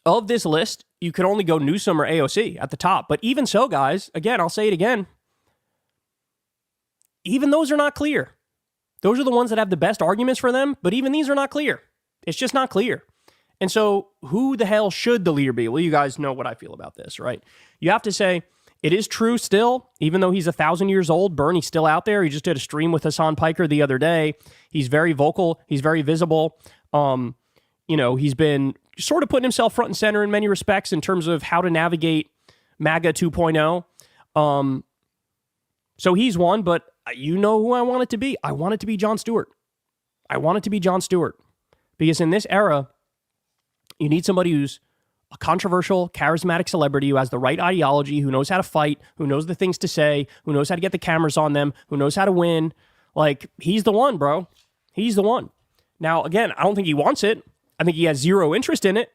of this list, you could only go Newsom or AOC at the top. But even so, guys, again, I'll say it again, even those are not clear. Those are the ones that have the best arguments for them, but even these are not clear. It's just not clear. And so who the hell should the leader be? Well, you guys know what I feel about this, right? You have to say, it is true still, even though he's 1,000 years old, Bernie's still out there. He just did a stream with Hassan Piker the other day. He's very vocal. He's very visible. He's been sort of putting himself front and center in many respects in terms of how to navigate MAGA 2.0. So he's one, but you know who I want it to be. I want it to be Jon Stewart. Because in this era, you need somebody who's a controversial, charismatic celebrity who has the right ideology, who knows how to fight, who knows the things to say, who knows how to get the cameras on them, who knows how to win. Like, he's the one, bro. He's the one. Now, again, I don't think he wants it. I think he has zero interest in it.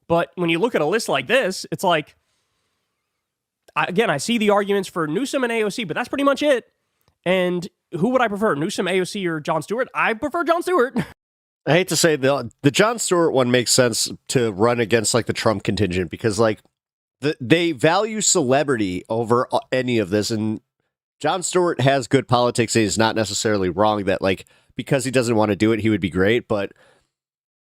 But when you look at a list like this, it's like, I see the arguments for Newsom and AOC, but that's pretty much it. And who would I prefer, Newsom, AOC, or Jon Stewart? I prefer Jon Stewart. I hate to say the Jon Stewart one makes sense to run against like the Trump contingent because like they value celebrity over any of this. And Jon Stewart has good politics. He's not necessarily wrong that like because he doesn't want to do it, he would be great. But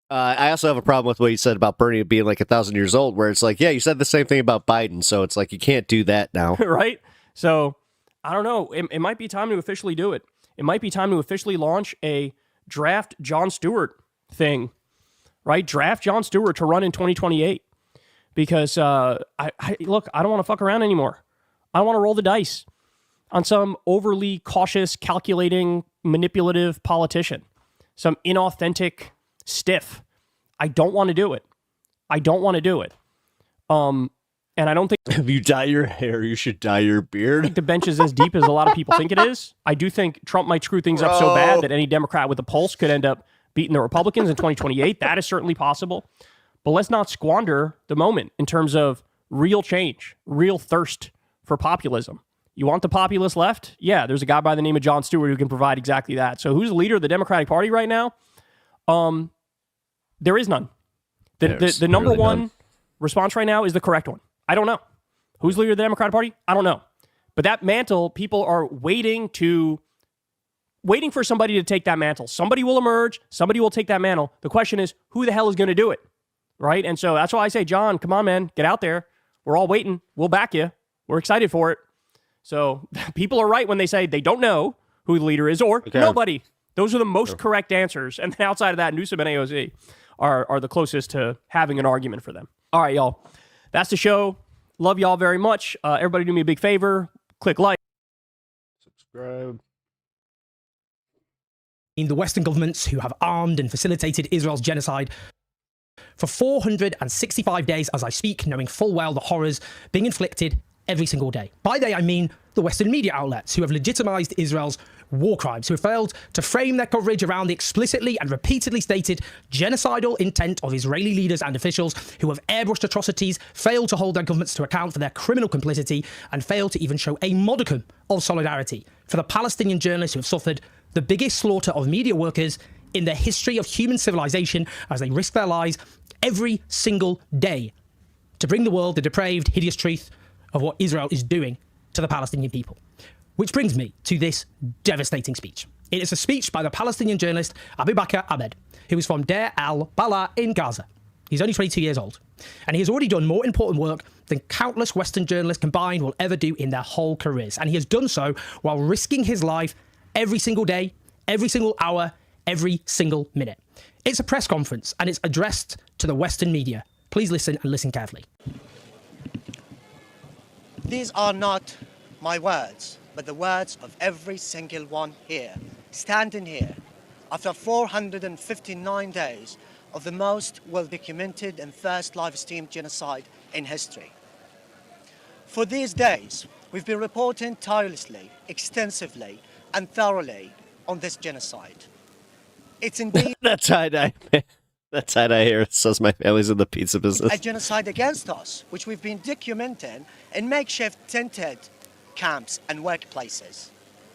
I also have a problem with what you said about Bernie being like 1,000 years old, where it's like, yeah, you said the same thing about Biden. So it's like you can't do that now. Right. So I don't know. It might be time to officially do it. It might be time to officially launch a draft Jon Stewart thing, right? Draft Jon Stewart to run in 2028 because I don't want to fuck around anymore. I want to roll the dice on some overly cautious, calculating, manipulative politician, some inauthentic stiff. I don't want to do it. And I don't think if you dye your hair, you should dye your beard. I think the bench is as deep as a lot of people think it is. I do think Trump might screw things up so bad that any Democrat with a pulse could end up beating the Republicans in 2028. That is certainly possible. But let's not squander the moment in terms of real change, real thirst for populism. You want the populist left? Yeah, there's a guy by the name of Jon Stewart who can provide exactly that. So who's the leader of the Democratic Party right now? There is none. The number one response right now is the correct one. I don't know. Who's the leader of the Democratic Party? I don't know. But that mantle, people are waiting for somebody to take that mantle. Somebody will emerge. Somebody will take that mantle. The question is, who the hell is going to do it? Right? And so that's why I say, John, come on, man. Get out there. We're all waiting. We'll back you. We're excited for it. So people are right when they say they don't know who the leader is or nobody. Those are the most correct answers. And then outside of that, Newsom and AOC are the closest to having an argument for them. All right, y'all. That's the show. Love y'all very much. Everybody do me a big favor. Click like. Subscribe. In the Western governments who have armed and facilitated Israel's genocide for 465 days as I speak, knowing full well the horrors being inflicted every single day. By they, I mean the Western media outlets who have legitimized Israel's war crimes, who have failed to frame their coverage around the explicitly and repeatedly stated genocidal intent of Israeli leaders and officials who have airbrushed atrocities, failed to hold their governments to account for their criminal complicity, and failed to even show a modicum of solidarity for the Palestinian journalists who have suffered the biggest slaughter of media workers in the history of human civilization as they risk their lives every single day to bring the world the depraved, hideous truth of what Israel is doing to the Palestinian people. Which brings me to this devastating speech. It is a speech by the Palestinian journalist Abu Bakr Ahmed, who is from Deir al-Balah in Gaza. He's only 22 years old, and he has already done more important work than countless Western journalists combined will ever do in their whole careers. And he has done so while risking his life every single day, every single hour, every single minute. It's a press conference, and it's addressed to the Western media. Please listen and listen carefully. These are not my words, but the words of every single one here, standing here, after 459 days of the most well-documented and first live-streamed genocide in history. For these days, we've been reporting tirelessly, extensively, and thoroughly on this genocide. It's indeed That tie-dye. That tie-dye here says my family's in the pizza business. a genocide against us, which we've been documenting in makeshift tented camps and workplaces.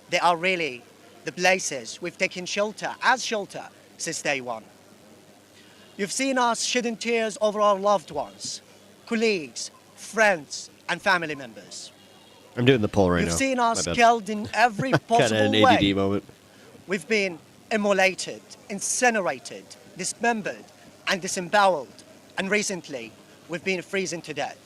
They are really the places we've taken shelter since day one. You've seen us shedding tears over our loved ones, colleagues, friends, and family members. I'm doing the poll right now. You've seen us My bad. killed in every possible Kind of an way. ADD moment. We've been immolated, incinerated, dismembered, and disemboweled. And recently, we've been freezing to death.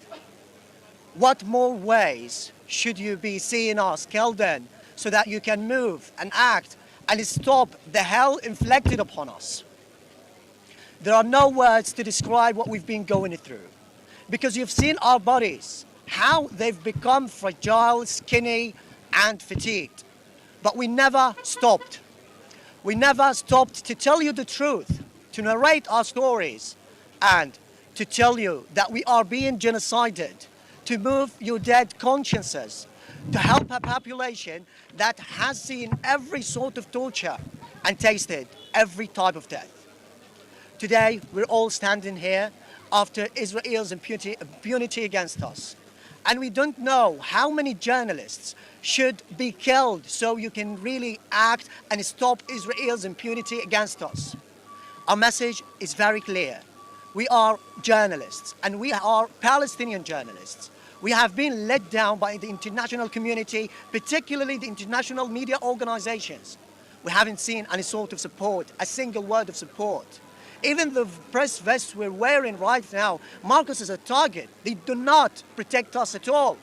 What more ways should you be seeing us killed in so that you can move and act and stop the hell inflicted upon us? There are no words to describe what we've been going through, because you've seen our bodies, how they've become fragile, skinny, and fatigued. But we never stopped. We never stopped to tell you the truth, to narrate our stories, and to tell you that we are being genocided, to move your dead consciences, to help a population that has seen every sort of torture and tasted every type of death. Today, we're all standing here after Israel's impunity against us. And we don't know how many journalists should be killed so you can really act and stop Israel's impunity against us. Our message is very clear. We are journalists, and we are Palestinian journalists. We have been let down by the international community, particularly the international media organizations. We haven't seen any sort of support, a single word of support. Even the press vests we're wearing right now mark us as a target. They do not protect us at all.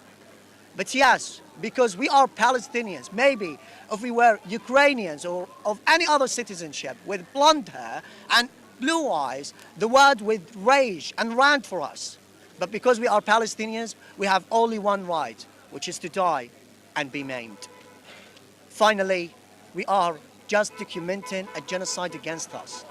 But yes, because we are Palestinians, maybe if we were Ukrainians or of any other citizenship with blonde hair and blue eyes, the word would rage and rant for us. But because we are Palestinians, we have only one right, which is to die and be maimed. Finally, we are just documenting a genocide against us.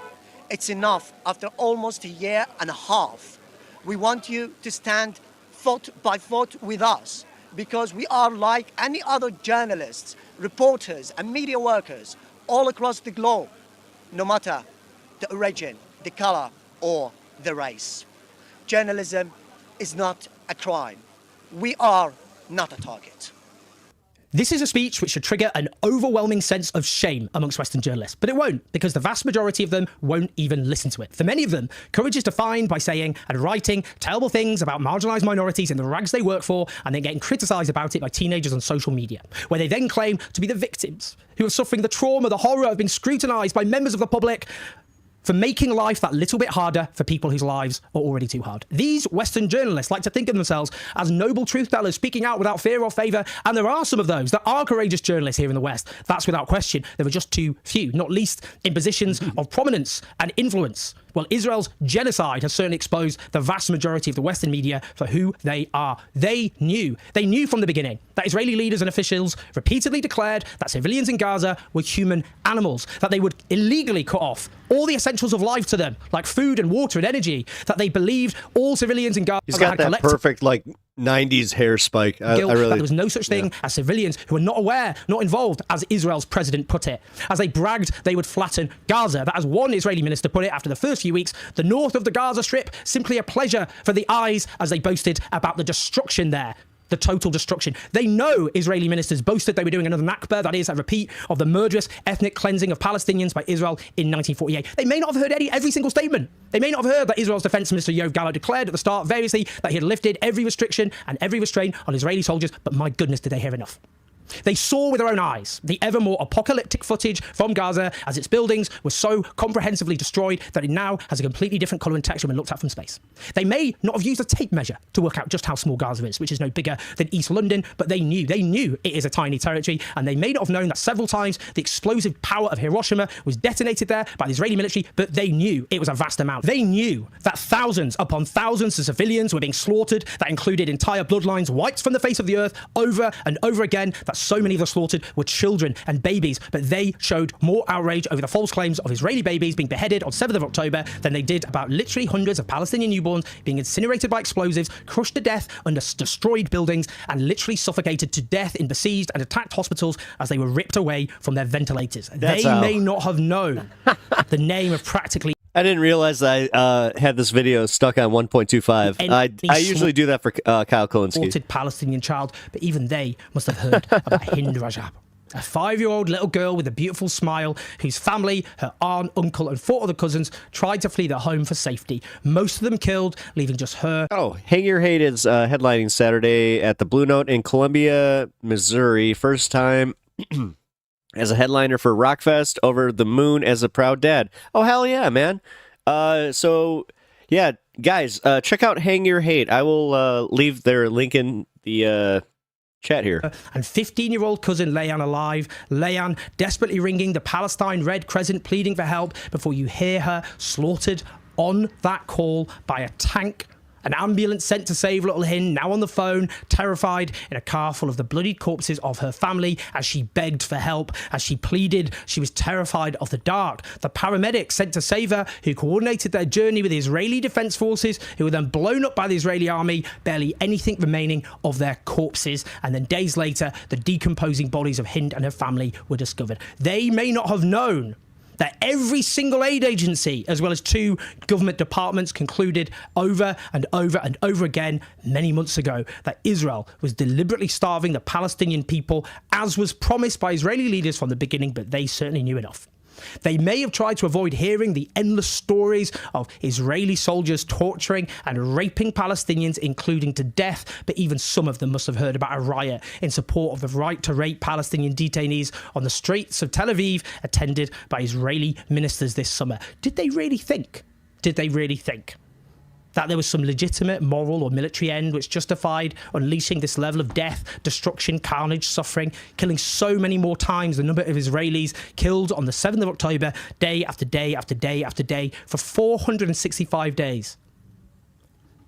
It's enough after almost a year and a half. We want you to stand foot by foot with us, because we are like any other journalists, reporters, and media workers all across the globe, no matter the origin, the color, or the race. Journalism is not a crime. We are not a target. This is a speech which should trigger an overwhelming sense of shame amongst Western journalists, but it won't, because the vast majority of them won't even listen to it. For many of them, courage is defined by saying and writing terrible things about marginalised minorities in the rags they work for, and then getting criticised about it by teenagers on social media, where they then claim to be the victims who are suffering the trauma, the horror of being scrutinised by members of the public for making life that little bit harder for people whose lives are already too hard. These Western journalists like to think of themselves as noble truth tellers speaking out without fear or favour, and there are some of those that are courageous journalists here in the West. That's without question. There are just too few, not least in positions of prominence and influence. Well, Israel's genocide has certainly exposed the vast majority of the Western media for who they are. They knew from the beginning that Israeli leaders and officials repeatedly declared that civilians in Gaza were human animals, that they would illegally cut off all the essentials of life to them, like food and water and energy, that they believed all civilians in Gaza He's got had that collected. perfect, like, 90s hair spike. I Guilt really, that there was no such thing as civilians who were not aware, not involved, as Israel's president put it. As they bragged they would flatten Gaza, that as one Israeli minister put it after the first few weeks, the north of the Gaza Strip, simply a pleasure for the eyes, as they boasted about the destruction there. The total destruction. They know Israeli ministers boasted they were doing another Nakba, that is, a repeat of the murderous ethnic cleansing of Palestinians by Israel in 1948. They may not have heard every single statement. They may not have heard that Israel's defense minister Yoav Gallant declared at the start variously that he had lifted every restriction and every restraint on Israeli soldiers, but my goodness, did they hear enough. They saw with their own eyes the ever more apocalyptic footage from Gaza as its buildings were so comprehensively destroyed that it now has a completely different colour and texture when looked at from space. They may not have used a tape measure to work out just how small Gaza is, which is no bigger than East London, but they knew it is a tiny territory, and they may not have known that several times the explosive power of Hiroshima was detonated there by the Israeli military, but they knew it was a vast amount. They knew that thousands upon thousands of civilians were being slaughtered, that included entire bloodlines wiped from the face of the earth over and over again, that so many of the slaughtered were children and babies, but they showed more outrage over the false claims of Israeli babies being beheaded on 7th of October than they did about literally hundreds of Palestinian newborns being incinerated by explosives, crushed to death under destroyed buildings, and literally suffocated to death in besieged and attacked hospitals as they were ripped away from their ventilators. They may not have known the name of practically... I didn't realize I had this video stuck on 1.25. I usually do that for Kyle Kolinski. Palestinian child, but even they must have heard about Hind Rajab, a 5-year-old little girl with a beautiful smile whose family, her aunt, uncle, and 4 other cousins tried to flee their home for safety. Most of them killed, leaving just her. Oh, Hang Your Hate is headlining Saturday at the Blue Note in Columbia, Missouri. First time as a headliner for Rockfest, over the moon as a proud dad. Oh, hell yeah, man. So, yeah, guys, check out Hang Your Hate. I will leave their link in the chat here. And 15-year-old cousin Leanne alive. Leanne desperately ringing the Palestine Red Crescent, pleading for help, before you hear her slaughtered on that call by a tank. An ambulance sent to save little Hind, now on the phone, terrified, in a car full of the bloodied corpses of her family, as she begged for help, as she pleaded. She was terrified of the dark. The paramedics sent to save her, who coordinated their journey with the Israeli Defense Forces, who were then blown up by the Israeli army, barely anything remaining of their corpses. And then days later, the decomposing bodies of Hind and her family were discovered. They may not have known that every single aid agency, as well as 2 government departments, concluded over and over and over again many months ago that Israel was deliberately starving the Palestinian people, as was promised by Israeli leaders from the beginning, but they certainly knew enough. They may have tried to avoid hearing the endless stories of Israeli soldiers torturing and raping Palestinians, including to death, but even some of them must have heard about a riot in support of the right to rape Palestinian detainees on the streets of Tel Aviv, attended by Israeli ministers this summer. Did they really think that there was some legitimate moral or military end which justified unleashing this level of death, destruction, carnage, suffering, killing so many more times the number of Israelis killed on the 7th of October, day after day after day after day, for 465 days?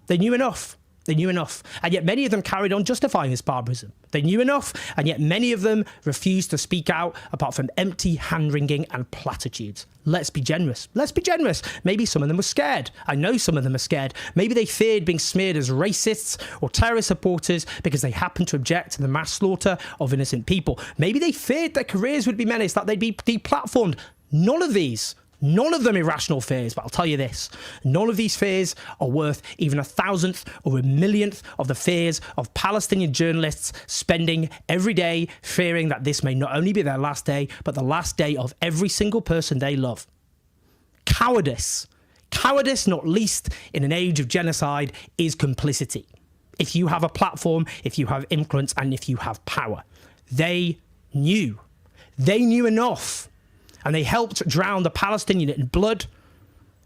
They knew enough. They knew enough. And yet many of them carried on justifying this barbarism. They knew enough, and yet many of them refused to speak out, apart from empty hand-wringing and platitudes. Let's be generous. Let's be generous. Maybe some of them were scared. I know some of them are scared. Maybe they feared being smeared as racists or terrorist supporters because they happened to object to the mass slaughter of innocent people. Maybe they feared their careers would be menaced, that they'd be deplatformed. None of them irrational fears, but I'll tell you this. None of these fears are worth even 1,000th or 1,000,000th of the fears of Palestinian journalists spending every day fearing that this may not only be their last day, but the last day of every single person they love. Cowardice, not least in an age of genocide, is complicity. If you have a platform, if you have influence, and if you have power. They knew enough. And they helped drown the Palestinian in blood.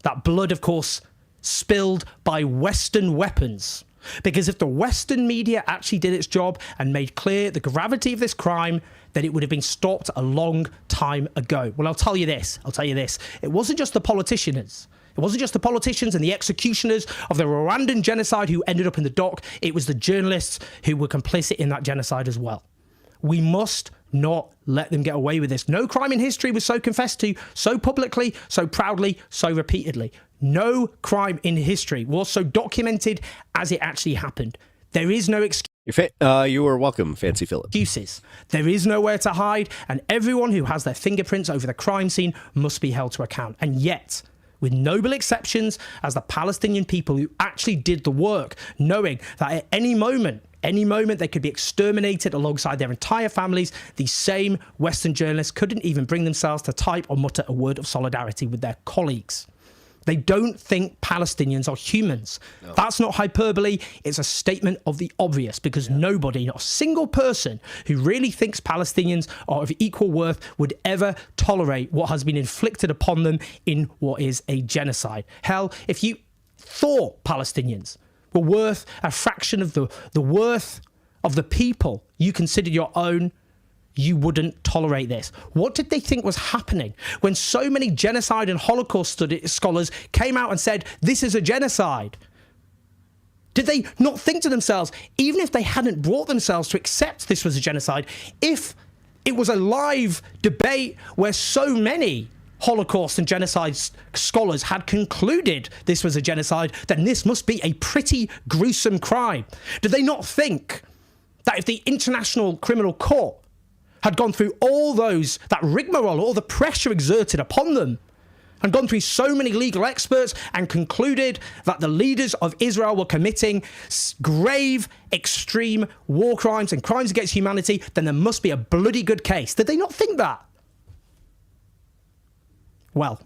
That blood, of course, spilled by Western weapons. Because if the Western media actually did its job and made clear the gravity of this crime, then it would have been stopped a long time ago. Well, I'll tell you this. It wasn't just the politicians. It wasn't just the politicians and the executioners of the Rwandan genocide who ended up in the dock. It was the journalists who were complicit in that genocide as well. We must not let them get away with this. No crime in history was so confessed to, so publicly, so proudly, so repeatedly. No crime in history was so documented as it actually happened. There is no You are welcome, Fancy Philip. excuses. There is nowhere to hide, and everyone who has their fingerprints over the crime scene must be held to account. And yet, with noble exceptions, as the Palestinian people who actually did the work, knowing that at any moment they could be exterminated alongside their entire families, these same Western journalists couldn't even bring themselves to type or mutter a word of solidarity with their colleagues. They don't think Palestinians are humans. No. That's not hyperbole. It's a statement of the obvious, because nobody, not a single person who really thinks Palestinians are of equal worth, would ever tolerate what has been inflicted upon them in what is a genocide. Hell, if you thought Palestinians were worth a fraction of the worth of the people you considered your own, you wouldn't tolerate this. What did they think was happening when so many genocide and Holocaust scholars came out and said, this is a genocide? Did they not think to themselves, even if they hadn't brought themselves to accept this was a genocide, if it was a live debate where so many Holocaust and genocide scholars had concluded this was a genocide, then this must be a pretty gruesome crime? Did they not think that if the International Criminal Court had gone through that rigmarole, all the pressure exerted upon them, and gone through so many legal experts and concluded that the leaders of Israel were committing grave, extreme war crimes and crimes against humanity, then there must be a bloody good case? Did they not think that? Well,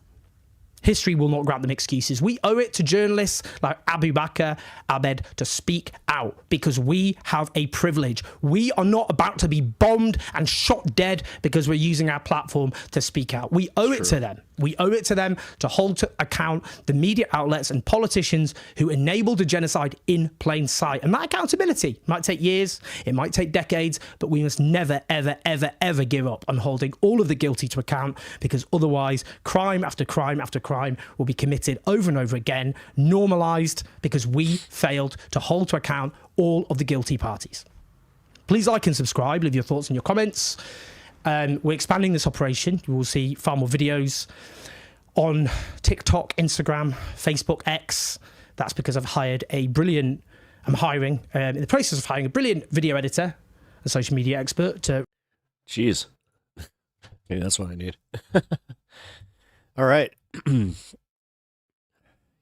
history will not grant them excuses. We owe it to journalists like Abu Bakr Abed to speak out, because we have a privilege. We are not about to be bombed and shot dead because we're using our platform to speak out. We owe it to them. We owe it to them to hold to account the media outlets and politicians who enabled the genocide in plain sight. And that accountability might take years, it might take decades, but we must never, ever, ever, ever give up on holding all of the guilty to account, because otherwise crime after crime after crime will be committed over and over again, normalised, because we failed to hold to account all of the guilty parties. Please like and subscribe, leave your thoughts and your comments. We're expanding this operation. You will see far more videos on TikTok, Instagram, Facebook, X. That's because I'm hiring, in the process of hiring a brilliant video editor, a social media expert to... Jeez. Yeah, that's what I need. All right.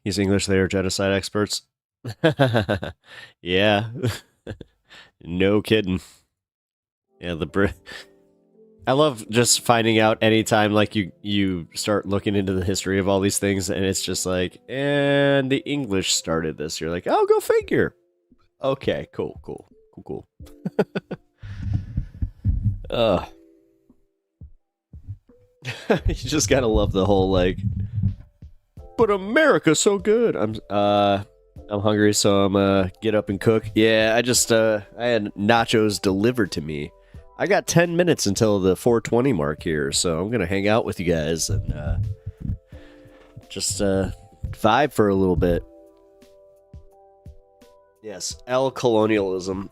Use English there, genocide experts. Yeah. No kidding. Yeah, I love just finding out anytime like you start looking into the history of all these things, and it's just like, and the English started this. You're like, oh, go figure. Okay, cool. You just gotta love the whole like, but America's so good. I'm hungry, so I'm get up and cook. Yeah, I had nachos delivered to me. I got 10 minutes until the 4:20 mark here, so I'm gonna hang out with you guys and just vibe for a little bit. Yes, El Colonialism.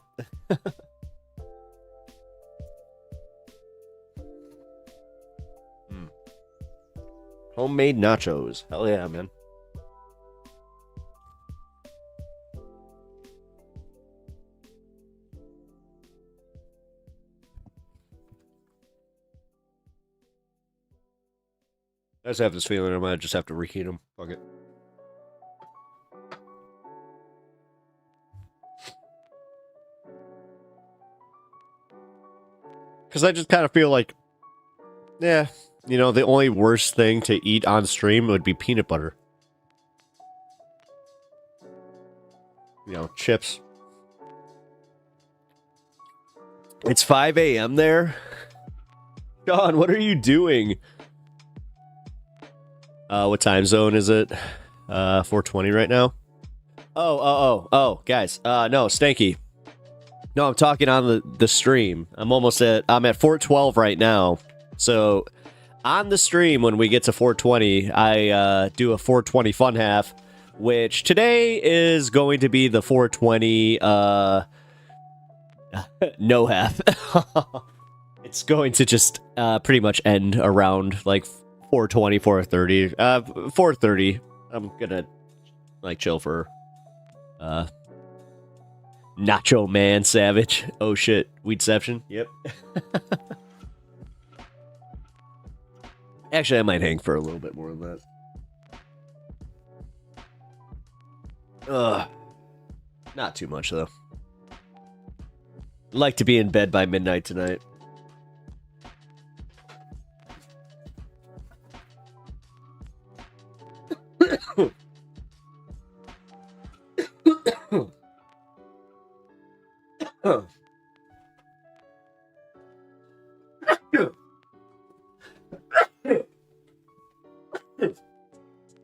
Homemade nachos. Hell yeah, man. I just have this feeling I might just have to reheat them. Fuck it. Because I just kind of feel like, yeah, you know, the only worst thing to eat on stream would be peanut butter. You know, chips. It's 5 a.m. there. Sean, what are you doing? What time zone is it? 4:20 right now. Oh, guys. No, Stanky. No, I'm talking on the stream. I'm at 4:12 right now. So on the stream, when we get to 4:20, I do a 4:20 fun half, which today is going to be the 4:20 no half. It's going to just pretty much end around like 4:20, 4:30. 4:30. I'm gonna like chill for Nacho Man Savage. Oh shit. Weedception. Yep. Actually, I might hang for a little bit more than that. Ugh. Not too much, though. Like to be in bed by midnight tonight.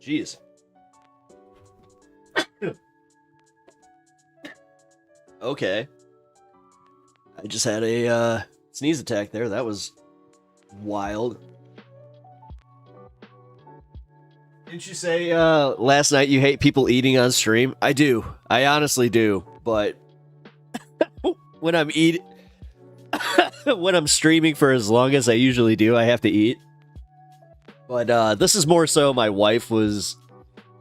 Jeez. Okay. I just had a sneeze attack there. That was wild. Didn't you say last night you hate people eating on stream? I do. I honestly do. But when I'm when I'm streaming for as long as I usually do, I have to eat. But this is more so my wife was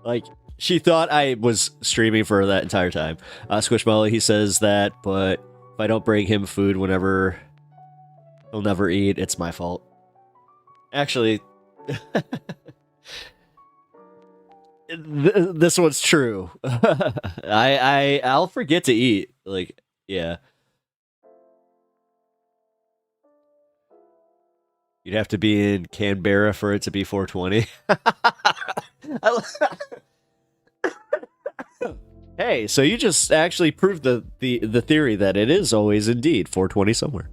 like, she thought I was streaming for that entire time. Squishmallow, he says that, but if I don't bring him food whenever he'll never eat, it's my fault. Actually, this one's true. I'll forget to eat. Like, yeah. You'd have to be in Canberra for it to be 420. Hey, so you just actually proved the theory that it is always indeed 420 somewhere.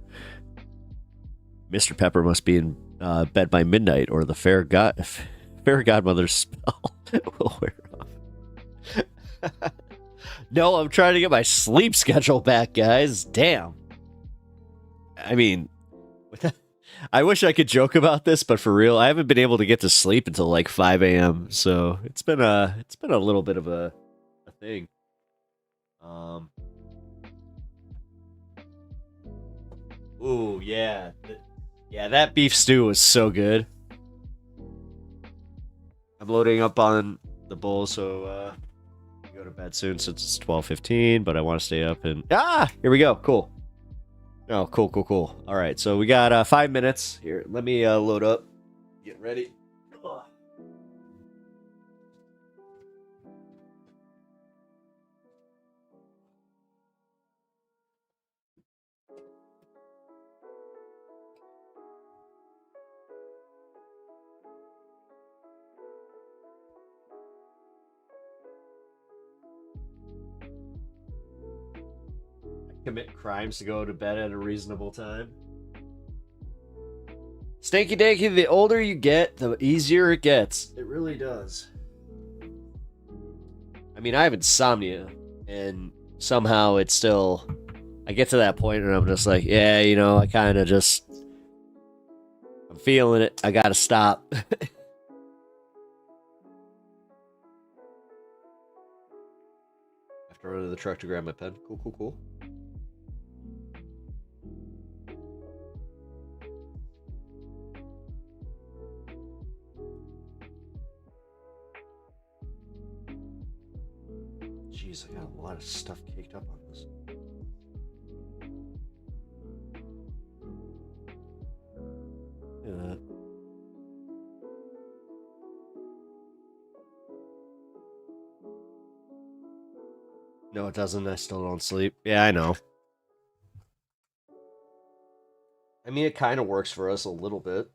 Mr. Pepper must be in bed by midnight, or the fairy godmother's spell will wear off. No, I'm trying to get my sleep schedule back, guys. Damn. I mean, I wish I could joke about this, but for real, I haven't been able to get to sleep until like 5 a.m. So it's been a little bit of a thing. Ooh, yeah. Yeah, that beef stew was so good. I'm loading up on the bowl, so go to bed soon since it's 12:15, but I want to stay up and... Here we go. Cool. Oh, cool. All right, so we got 5 minutes. Here, let me load up. Get ready. Commit crimes to go to bed at a reasonable time. Stanky Danky, the older you get, the easier it gets. It really does. I mean, I have insomnia, and somehow it's still... I get to that point and I'm just like, yeah, you know, I kind of just... I'm feeling it. I gotta stop. Have to run to the truck to grab my pen. Cool. Jeez, I got a lot of stuff caked up on this. No, it doesn't. I still don't sleep. Yeah, I know. I mean, it kind of works for us a little bit.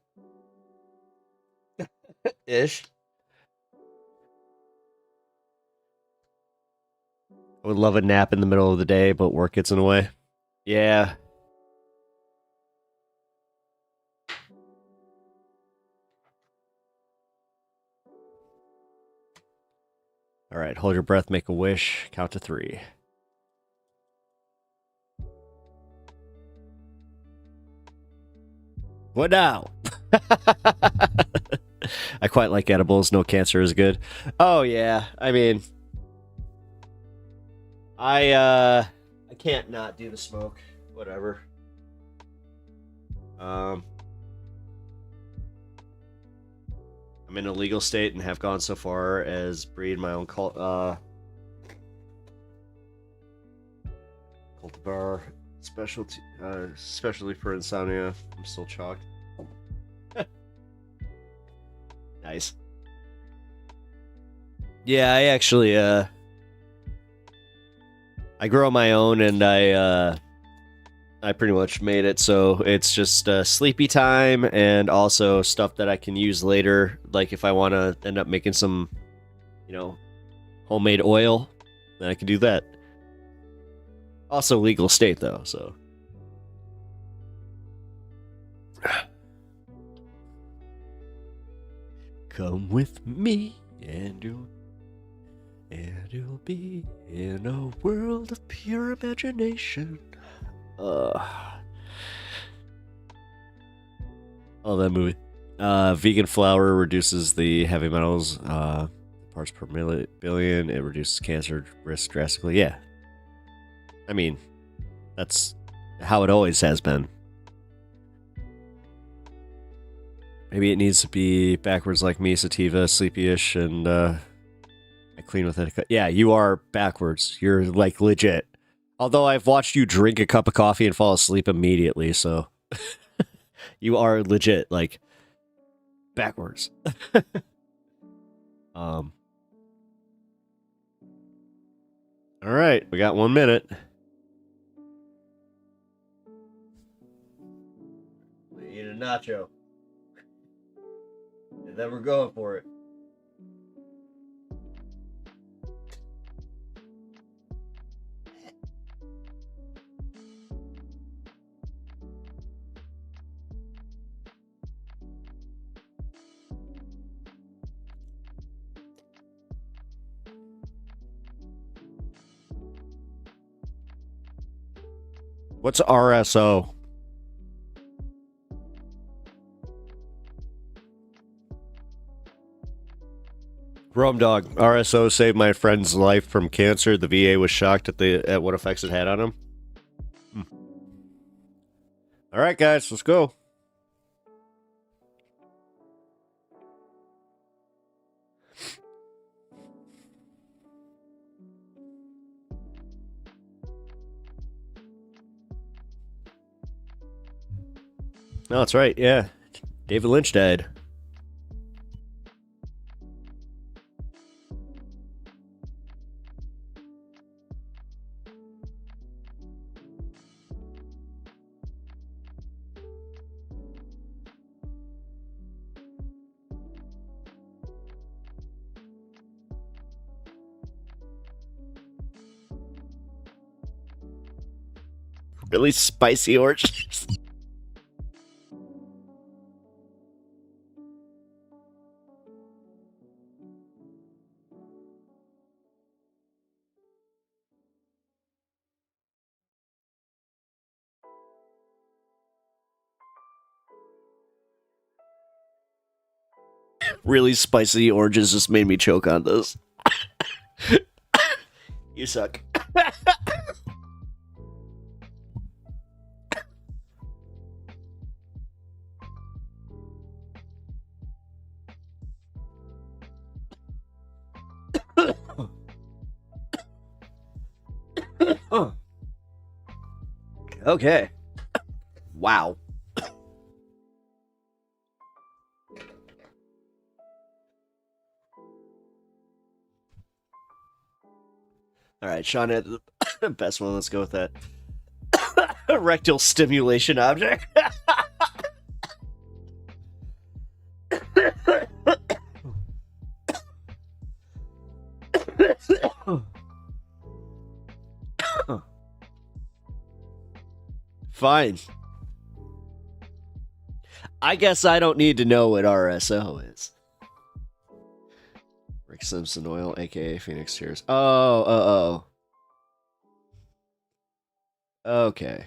Ish. I would love a nap in the middle of the day, but work gets in the way. Yeah. All right, hold your breath, make a wish, count to 3. What now? I quite like edibles. No cancer is good. Oh, yeah. I mean... I can't not do the smoke. Whatever. I'm in a legal state and have gone so far as breed my own Cultivar specialty for insomnia. I'm still chalked. Nice. Yeah, I actually I grow my own, and I pretty much made it so it's just sleepy time and also stuff that I can use later, like if I want to end up making some, homemade oil, then I can do that. Also legal state though, so. Come with me and you'll be in a world of pure imagination. Oh, that movie. Vegan flour reduces the heavy metals parts per billion. It reduces cancer risk drastically. Yeah. I mean, that's how it always has been. Maybe it needs to be backwards like me, sativa, sleepy-ish, and I clean with it. Yeah, you are backwards. You're like legit. Although I've watched you drink a cup of coffee and fall asleep immediately, so you are legit, like, backwards. All right, we got 1 minute. We eat a nacho. And then we're going for it. What's RSO? Rome Dog. RSO saved my friend's life from cancer. The VA was shocked at what effects it had on him. All right, guys, let's go. No, that's right. Yeah, David Lynch died. Really spicy oranges. Really spicy oranges just made me choke on this. You suck. Okay. Wow. All right, Sean had the best one. Let's go with that. Rectal stimulation object. Fine. I guess I don't need to know what RSO is. Rick Simpson oil, aka Phoenix Tears. Oh. Okay.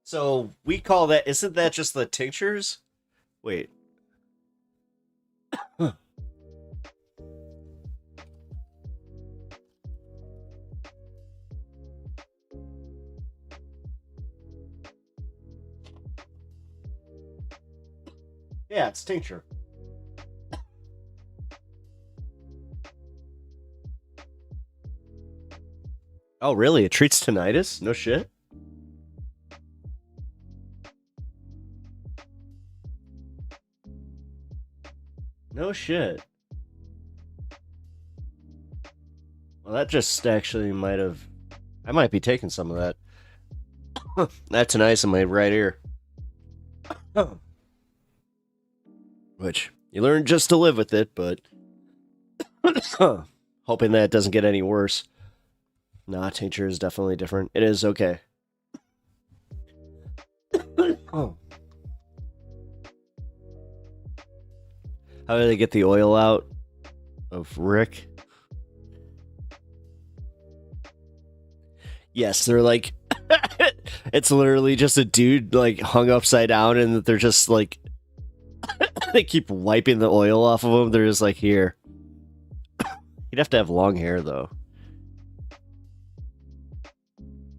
So we call that, isn't that just the tinctures? Wait. Yeah, it's tincture. Oh, really? It treats tinnitus? No shit. No shit. Well, that just actually might have... I might be taking some of that. That's nice in my right ear. Which, you learn just to live with it, but... hoping that it doesn't get any worse. Nah, tincture is definitely different. It is okay. Oh. How do they get the oil out of Rick? Yes, they're like... it's literally just a dude, like, hung upside down, and they're just, like... they keep wiping the oil off of him. They're just like, here. You'd have to have long hair, though.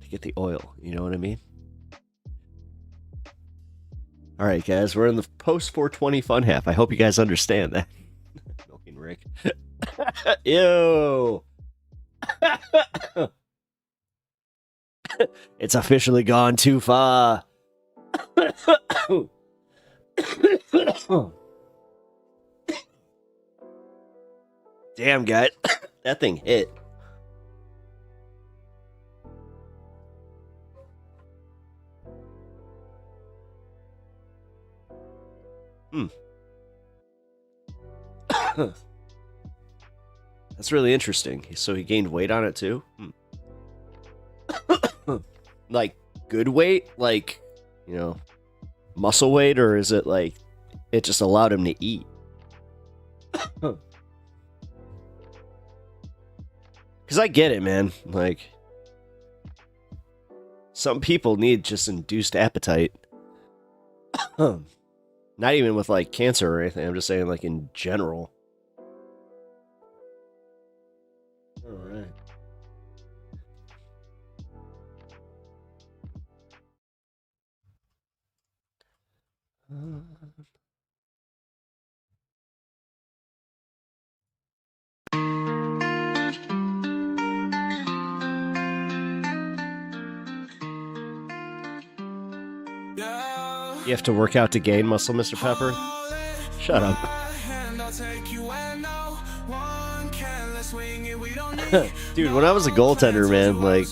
To get the oil, you know what I mean? Alright, guys, we're in the post-420 fun half. I hope you guys understand that. Milking Rick. Ew! It's officially gone too far. Damn, guy. That thing hit. That's really interesting. So he gained weight on it too? Like, good weight? Like, you know, muscle weight? Or is it like, it just allowed him to eat? Because I get it, man. Like, some people need just induced appetite. Not even with, like, cancer or anything. I'm just saying, like, in general. Alright. You have to work out to gain muscle, Mr. Pepper? Shut up. Dude, when I was a goaltender, man, like,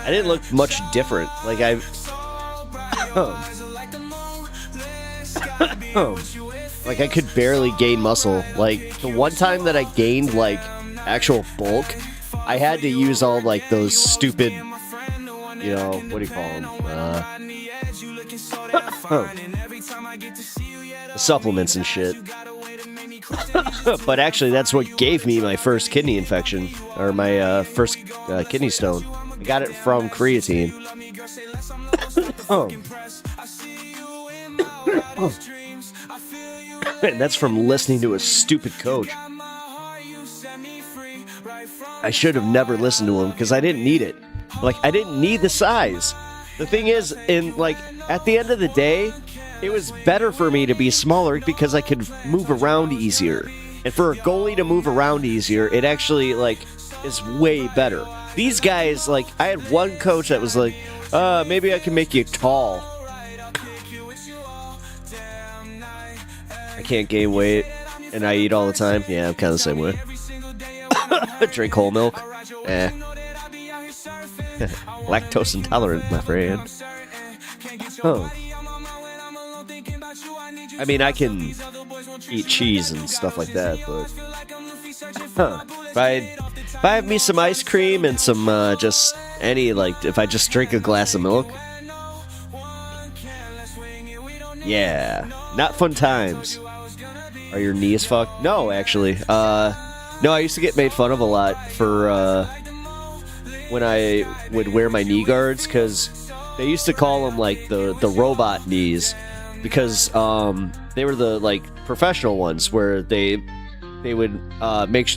I didn't look much different. Like, like, I could barely gain muscle. Like, the one time that I gained, like, actual bulk, I had to use all, like, those stupid, you know, what do you call them? Supplements and shit. But actually, that's what gave me my first kidney infection, or my first kidney stone. I got it from creatine. And that's from listening to a stupid coach. I should have never listened to him because I didn't need it. Like, I didn't need the size. The thing is, at the end of the day, it was better for me to be smaller because I could move around easier. And for a goalie to move around easier, it actually, like, is way better. These guys, like, I had one coach that was like, maybe I can make you tall. I can't gain weight, and I eat all the time. Yeah, I'm kind of the same way. Drink whole milk. Lactose intolerant, my friend. Oh. I mean, I can eat cheese and stuff like that, but... If I have me some ice cream and some, just any, like, if I just drink a glass of milk... Yeah. Not fun times. Are your knees fucked? No, actually. No, I used to get made fun of a lot for, when I would wear my knee guards, because they used to call them, like, the robot knees, because they were the, like, professional ones where they would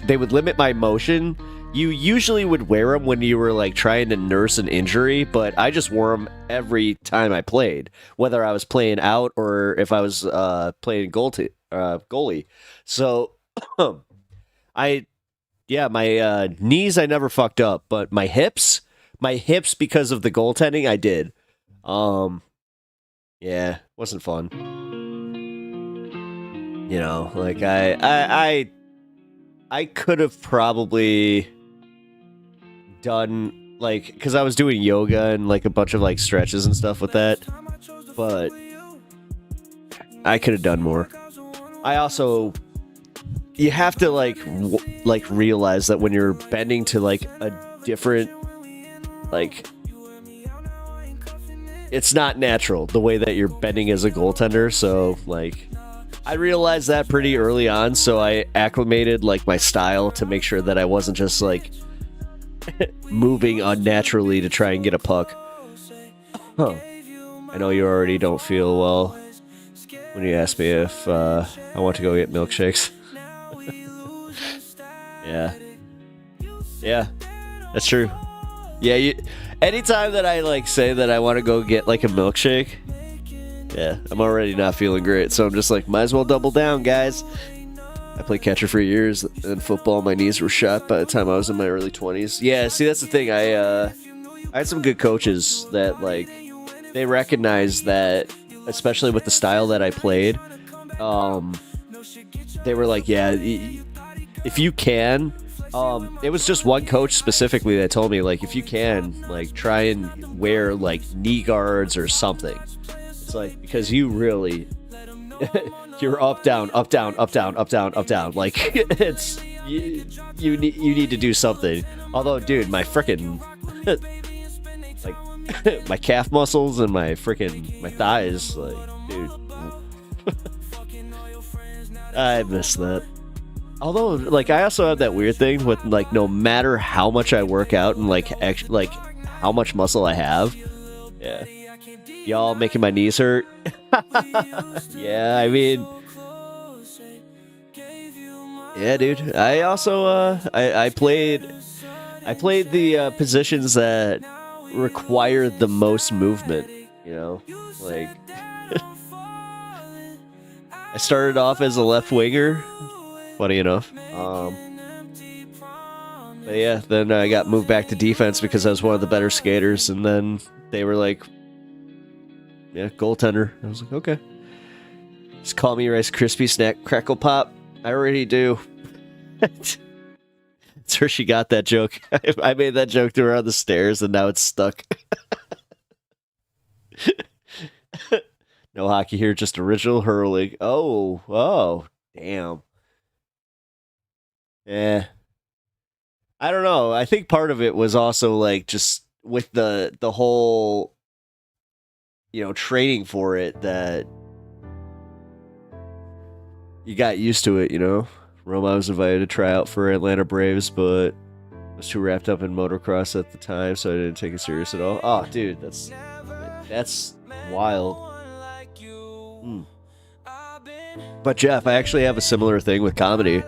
they would limit my motion. You usually would wear them when you were, like, trying to nurse an injury, but I just wore them every time I played, whether I was playing out or if I was playing goalie. So I yeah, my knees I never fucked up, but my hips because of the goaltending I did. Yeah, wasn't fun. You know, like I could have probably done like, because I was doing yoga and like a bunch of like stretches and stuff with that, but I could have done more. I also, you have to like realize that when you're bending to like a different, like, it's not natural the way that you're bending as a goaltender. So like, I realized that pretty early on, so I acclimated like my style to make sure that I wasn't just like moving unnaturally to try and get a puck. Huh. I know you already don't feel well when you asked me if I want to go get milkshakes. Yeah, that's true. Yeah, anytime that I like say that I want to go get like a milkshake, yeah, I'm already not feeling great, so I'm just like, might as well double down, guys. I played catcher for years in football. My knees were shot by the time I was in my early 20s. Yeah, see, that's the thing. I had some good coaches that like, they recognized that, especially with the style that I played. They were like, yeah, if you can. It was just one coach specifically that told me, like, if you can, like, try and wear like knee guards or something. It's like, because you really, you're up, down, up, down, up, down, up, down, up, down. Like, it's, you need to do something. Although, dude, my frickin', like, my calf muscles and my thighs, like, dude. I miss that. Although, like, I also have that weird thing with, like, no matter how much I work out and, like, like, how much muscle I have, yeah. Y'all making my knees hurt? Yeah, I mean... Yeah, dude. I also, I played the positions that required the most movement, you know? Like... I started off as a left winger, funny enough. But yeah, then I got moved back to defense because I was one of the better skaters, and then they were like, yeah, goaltender. I was like, okay. Just call me Rice Krispie Snack Crackle Pop. I already do. That's where she got that joke. I made that joke to her on the stairs, and now it's stuck. No hockey here, just original hurling. Oh, damn. Yeah. I don't know. I think part of it was also like just with the whole, you know, training for it, that you got used to it, you know? Roma was invited to try out for Atlanta Braves, but I was too wrapped up in motocross at the time, so I didn't take it serious at all. Oh, dude, that's wild. But Jeff, I actually have a similar thing with comedy.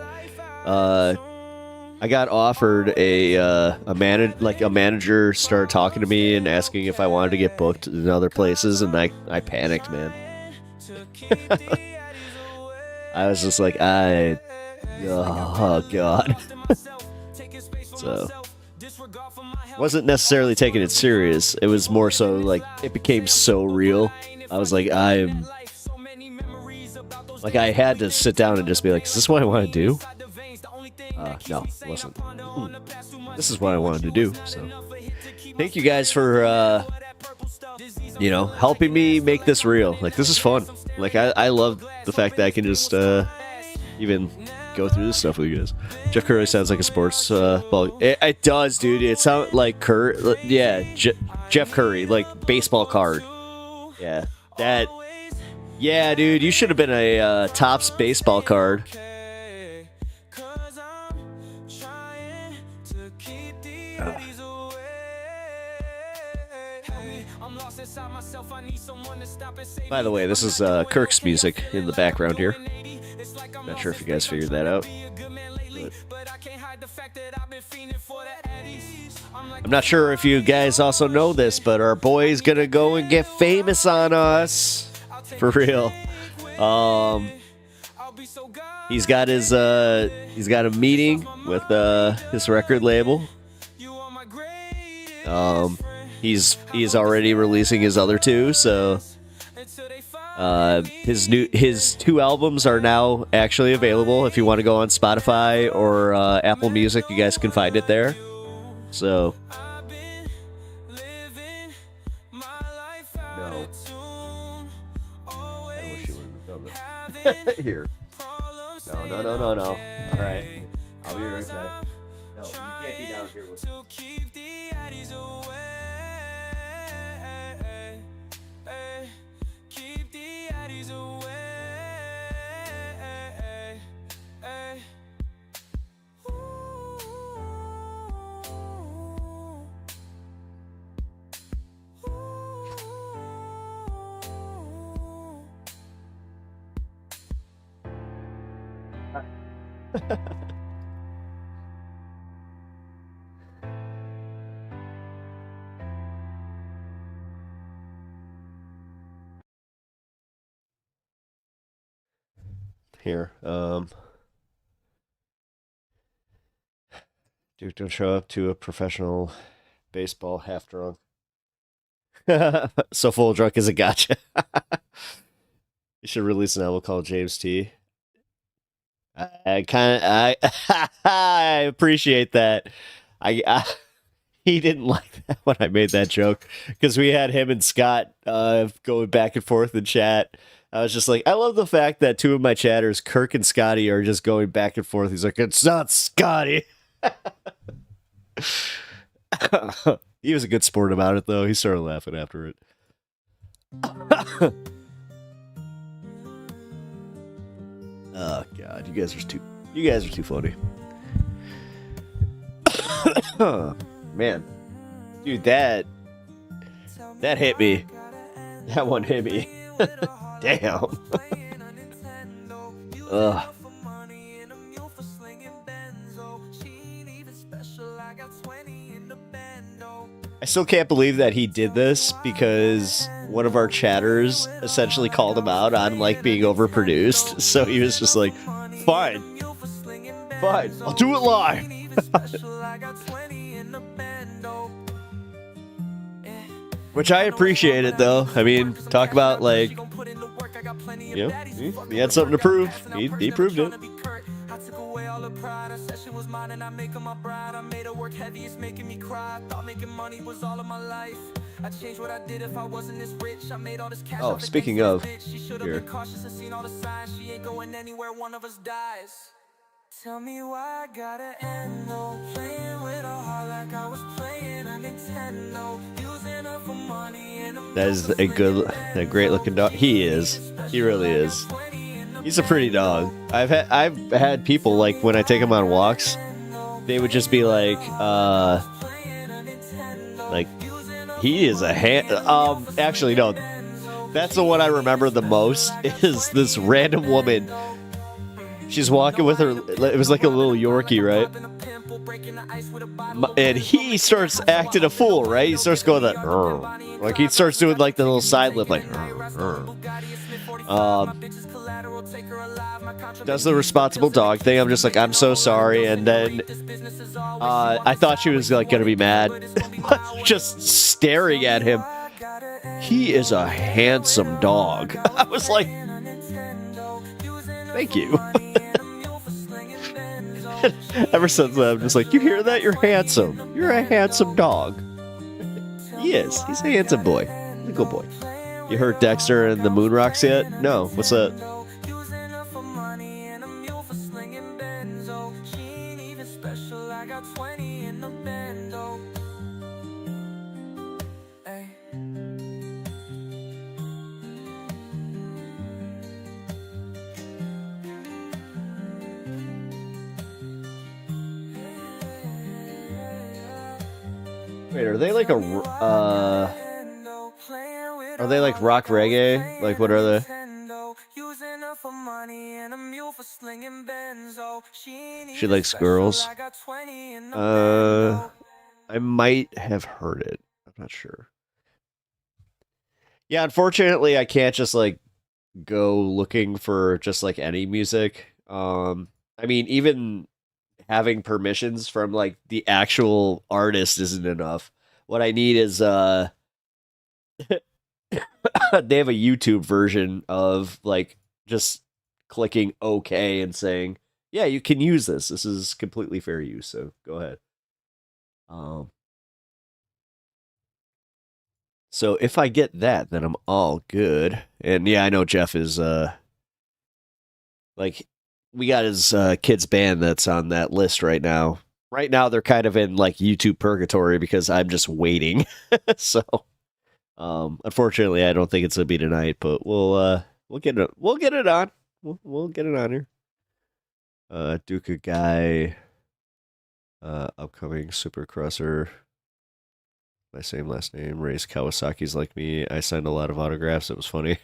I got offered a manager started talking to me and asking if I wanted to get booked in other places, and I panicked, man. I was just like, oh god. So wasn't necessarily taking it serious. It was more so like it became so real. I was like, I had to sit down and just be like, is this what I want to do? No, it wasn't. This is what I wanted to do. So thank you guys for helping me make this real. Like, this is fun. Like, I love the fact that I can just even go through this stuff with you guys. Jeff Curry sounds like a sports ball. It does, dude. It sounds like Jeff Curry, like baseball card. Yeah, that. Yeah, dude, you should have been a Topps baseball card. By the way, this is Kirk's music in the background here. Not sure if you guys figured that out. But I'm not sure if you guys also know this, but our boy's gonna go and get famous on us. For real. he's got a meeting with his record label. He's already releasing his other two, so his two albums are now actually available. If you want to go on Spotify or Apple Music, you guys can find it there. So no, I wish you wouldn't have done that. Here, no. All right, I'll be right back. No, you can't be down here with me. Here, Duke don't show up to a professional baseball half drunk. So full drunk is a gotcha. You should release an album called James T. I appreciate that. He didn't like that when I made that joke because we had him and Scott going back and forth in chat. I was just like, I love the fact that two of my chatters, Kirk and Scotty, are just going back and forth. He's like, it's not Scotty. He was a good sport about it, though. He started laughing after it. Oh God, you guys are too funny. Man, dude, that hit me. That one hit me. Damn. Ugh. I still can't believe that he did this because one of our chatters essentially called him out on like being overproduced. So he was just like, fine, I'll do it live. Which I appreciate it though. I mean, talk about like, you know, he had something to prove. He proved it. Oh, speaking of, here. Tell me why I gotta end, no. Playing with a heart like I was playing a Nintendo. Using up for money and that is a great looking dog. He is. He really is. He's a pretty dog. I've had people like when I take him on walks, they would just be like he is a actually no. That's the one I remember the most is this random woman. She's walking with her, it was like a little Yorkie, right? And he starts acting a fool, right? He starts going that, like he starts doing like the little side lip, like, does the responsible dog thing. I'm just like, I'm so sorry. And then I thought she was like gonna be mad, just staring at him. He is a handsome dog. I was like, thank you. Ever since then, I'm just like, you hear that? You're handsome. You're a handsome dog. He is. He's a handsome boy. He's a good boy. You heard Dexter and the Moon Rocks yet? No. What's that? Wait, are they like are they like rock reggae? Like, what are they? She likes girls. I might have heard it. I'm not sure. Yeah, unfortunately, I can't just like go looking for just like any music. I mean, even having permissions from like the actual artist isn't enough. What I need is they have a YouTube version of like just clicking OK and saying, yeah, you can use this. This is completely fair use. So go ahead. So if I get that, then I'm all good. And yeah, I know Jeff is like we got his kids band that's on that list right now. Right now they're kind of in like YouTube purgatory because I'm just waiting. So unfortunately I don't think it's gonna be tonight, but we'll get it on. We'll get it on here. Duca guy, upcoming Supercrosser. My same last name, race Kawasaki's like me. I signed a lot of autographs. It was funny.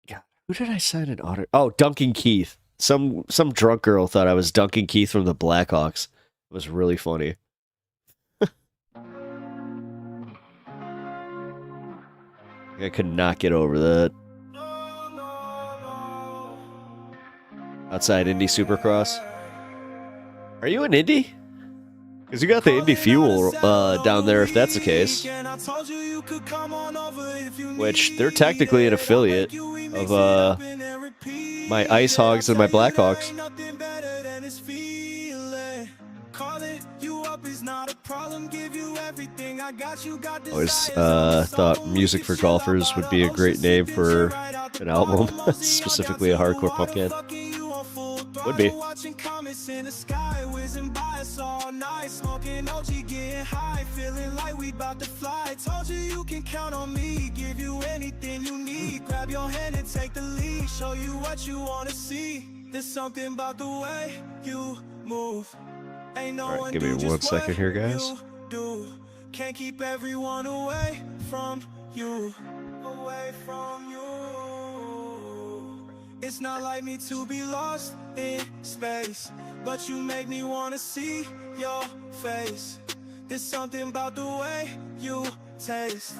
God, who did I sign an autograph? Oh, Duncan Keith. Some drunk girl thought I was Duncan Keith from the Blackhawks. It was really funny. I could not get over that. Outside Indy Supercross. Are you an Indy? Because you got the Indy Fuel down there, if that's the case. Which, they're technically an affiliate of my Ice Hogs and my Blackhawks. Always thought Music for Golfers would be a great name for an album, specifically a hardcore punk band. Would be. Told you you can count on me, give you anything you need. Grab your hand and take the lead, show you what you want to see. There's something about the way you move. Ain't no Alright, give me 1 second here, guys. Can't keep everyone away from you. Away from you. It's not like me to be lost in space, but you make me wanna see your face. There's something about the way you taste.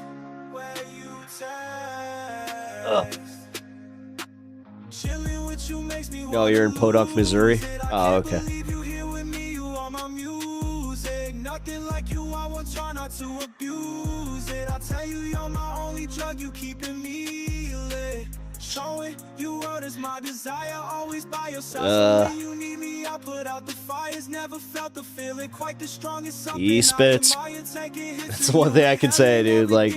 Where you taste. Chilling with you makes me No, you're in Podunk, Missouri? Oh, okay. Nothing like you, I won't try not to abuse it. I tell you, you're my only drug, you keeping me lit. Showing you what is my desire, always by yourself. So when you need me, I put out the fires. Never felt the feeling quite the strongest. He spits. That's the one thing I can say, dude. Like,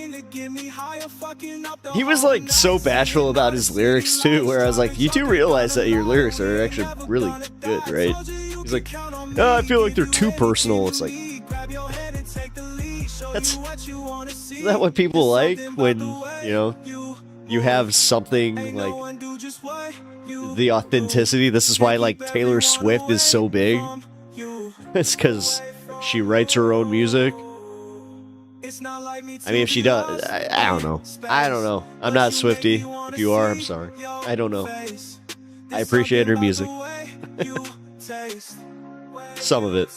he was like so bashful about his lyrics too, where I was like, you do realize that your lyrics are actually really good, right? He's like, no, I feel like they're too personal. It's like, is that what people like when, you know, you have something like the authenticity? This is why like Taylor Swift is so big. It's because she writes her own music. I mean, if she does, I don't know. I don't know. I'm not a Swiftie. If you are, I'm sorry. I don't know. I appreciate her music. Some of it.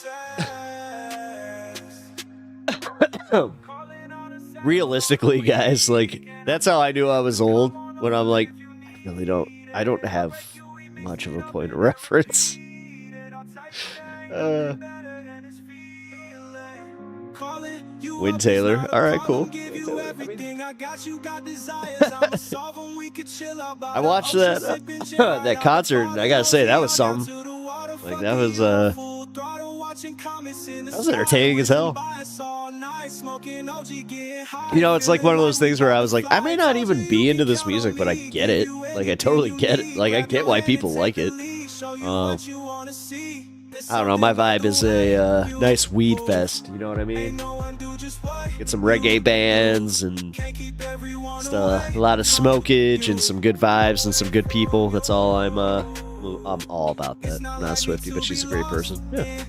Realistically, guys, like, that's how I knew I was old, when I'm like, I don't have much of a point of reference. Win Taylor. Alright, cool. I watched that that concert, and I gotta say, that was something. Like, that was entertaining as hell. You know, it's like one of those things where I was like, I may not even be into this music, but I get it. Like, I totally get it. Like, I get why people like it. I don't know, my vibe is a nice weed fest, you know what I mean? Get some reggae bands and stuff, a lot of smokage and some good vibes and some good people. That's all I'm all about that. I'm not a Swiftie, but she's a great person. Yeah.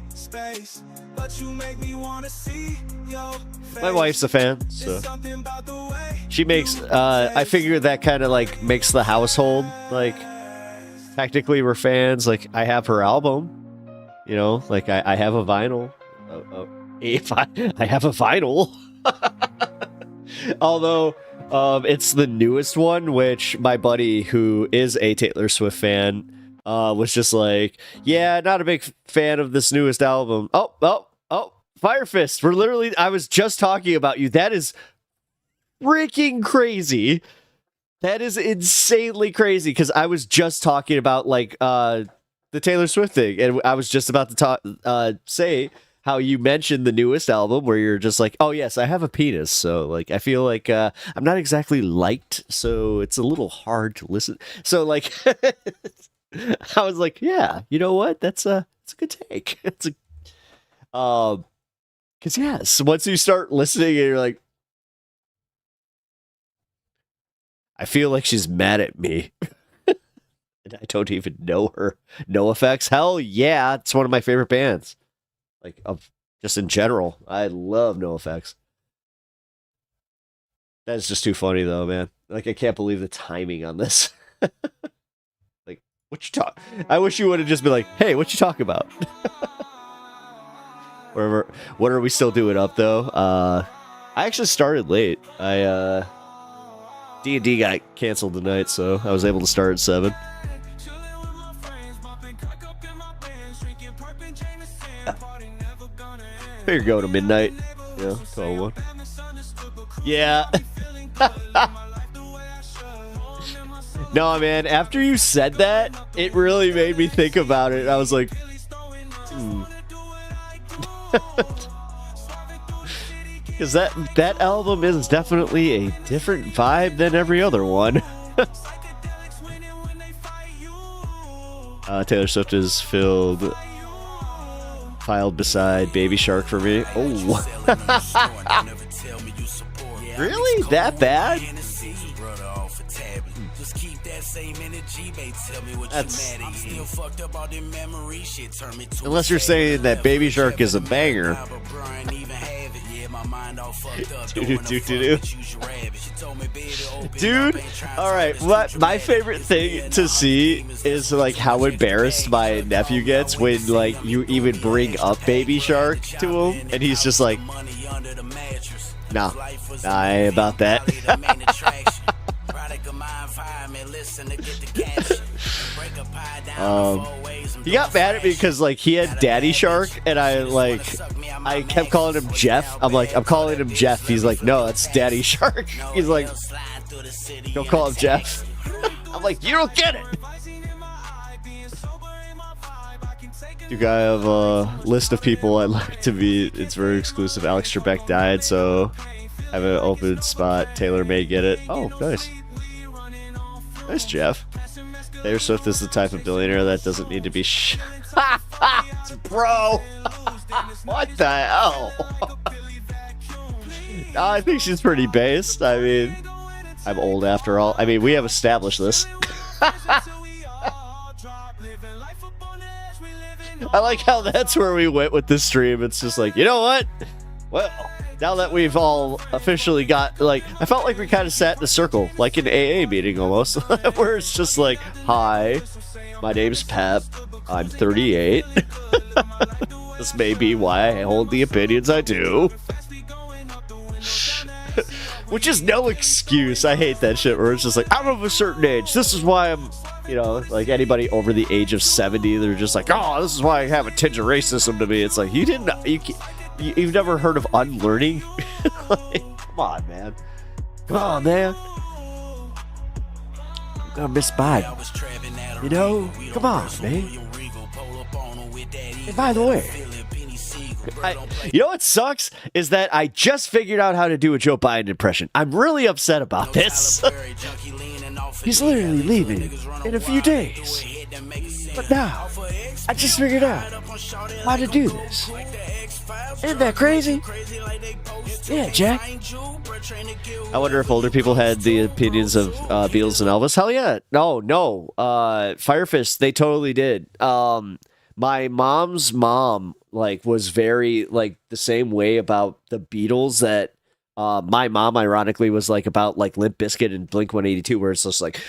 My wife's a fan, so she makes, I figure that kind of like makes the household, like, technically we're fans. Like, I have her album. You know, like I have a vinyl. I have a vinyl. Although it's the newest one, which my buddy who is a Taylor Swift fan was just like, yeah, not a big fan of this newest album. Oh, Fire Fist. I was just talking about you. That is freaking crazy. That is insanely crazy because I was just talking about like the Taylor Swift thing, and I was just about to say how you mentioned the newest album where you're just like, oh yes, I have a penis, so like I feel like I'm not exactly liked, so it's a little hard to listen. So like I was like, yeah, you know what? It's a good take. It's a because yes, once you start listening and you're like, I feel like she's mad at me. And I don't even know her. No Effects. Hell yeah. It's one of my favorite bands. Like, just in general. I love No Effects. That's just too funny, though, man. Like, I can't believe the timing on this. Like, what you talk? I wish you would have just been like, hey, what you talking about? Whatever. What are we still doing up, though? I actually started late. D&D got canceled tonight, so I was able to start at 7. Figure go to midnight. Yeah, 12:01. Yeah. No, man, after you said that, it really made me think about it. I was like, because that album is definitely a different vibe than every other one. Taylor Swift is filed beside Baby Shark for me. Oh. Really? That bad? Unless you're saying that Baby Shark is a banger. Dude, all right, what my favorite thing to see is like how embarrassed my nephew gets when like you even bring up Baby Shark to him and he's just like, nah, I ain't about that. He got mad at me because like he had Daddy Shark and I kept calling him Jeff. I'm calling him Jeff. He's like, no, that's Daddy Shark. He's like, don't call him Jeff. I'm like, you don't get it. You guys have a list of people I'd like to meet. It's very exclusive. Alex Trebek died, so I have an open spot. Taylor may get it. Oh, nice. Nice, Jeff. Taylor Swift is the type of billionaire that doesn't need to be Bro! What the hell? I think she's pretty based. I mean, I'm old after all. I mean, we have established this. I like how that's where we went with this stream. It's just like, you know what? Well, now that we've all officially got, like, I felt like we kind of sat in a circle, like an AA meeting almost, where it's just like, hi, my name's Pep, I'm 38. This may be why I hold the opinions I do. Which is no excuse. I hate that shit where it's just like, I'm of a certain age. This is why I'm, you know, like anybody over the age of 70, they're just like, oh, this is why I have a tinge of racism to me. It's like, you've never heard of unlearning? Like, come on, man. Come on, man. I'm gonna miss Biden. You know? Come on, man. And by the way, you know what sucks? Is that I just figured out how to do a Joe Biden impression. I'm really upset about this. He's literally leaving in a few days. But now, I just figured out how to do this. Isn't that crazy? Yeah, Jack. I wonder if older people had the opinions of Beatles and Elvis. Hell yeah. No. Fire Fist, they totally did. My mom's mom, like, was very, like, the same way about the Beatles that my mom, ironically, was, like, about, like, Limp Bizkit and Blink-182, where it's just like,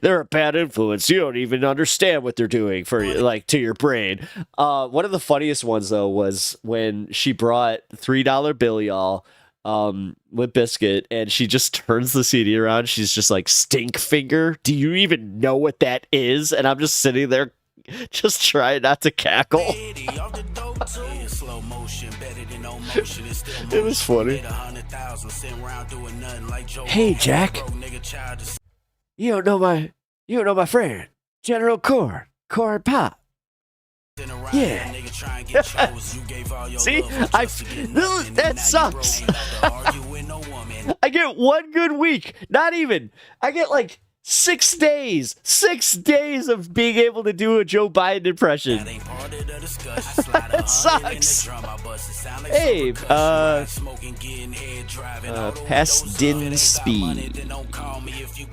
they're a bad influence. You don't even understand what they're doing for, like, to your brain. One of the funniest ones, though, was when she brought $3 bill, y'all, Limp Bizkit, and she just turns the CD around. She's just like, "Stink finger? Do you even know what that is?" And I'm just sitting there, just trying not to cackle. It was funny. Hey, Jack. You don't know my friend, General Cord Pop. Yeah. See, that sucks. I get one good week. Not even. I get like 6 days. 6 days of being able to do a Joe Biden impression. That sucks. Hey, Pastin Speed.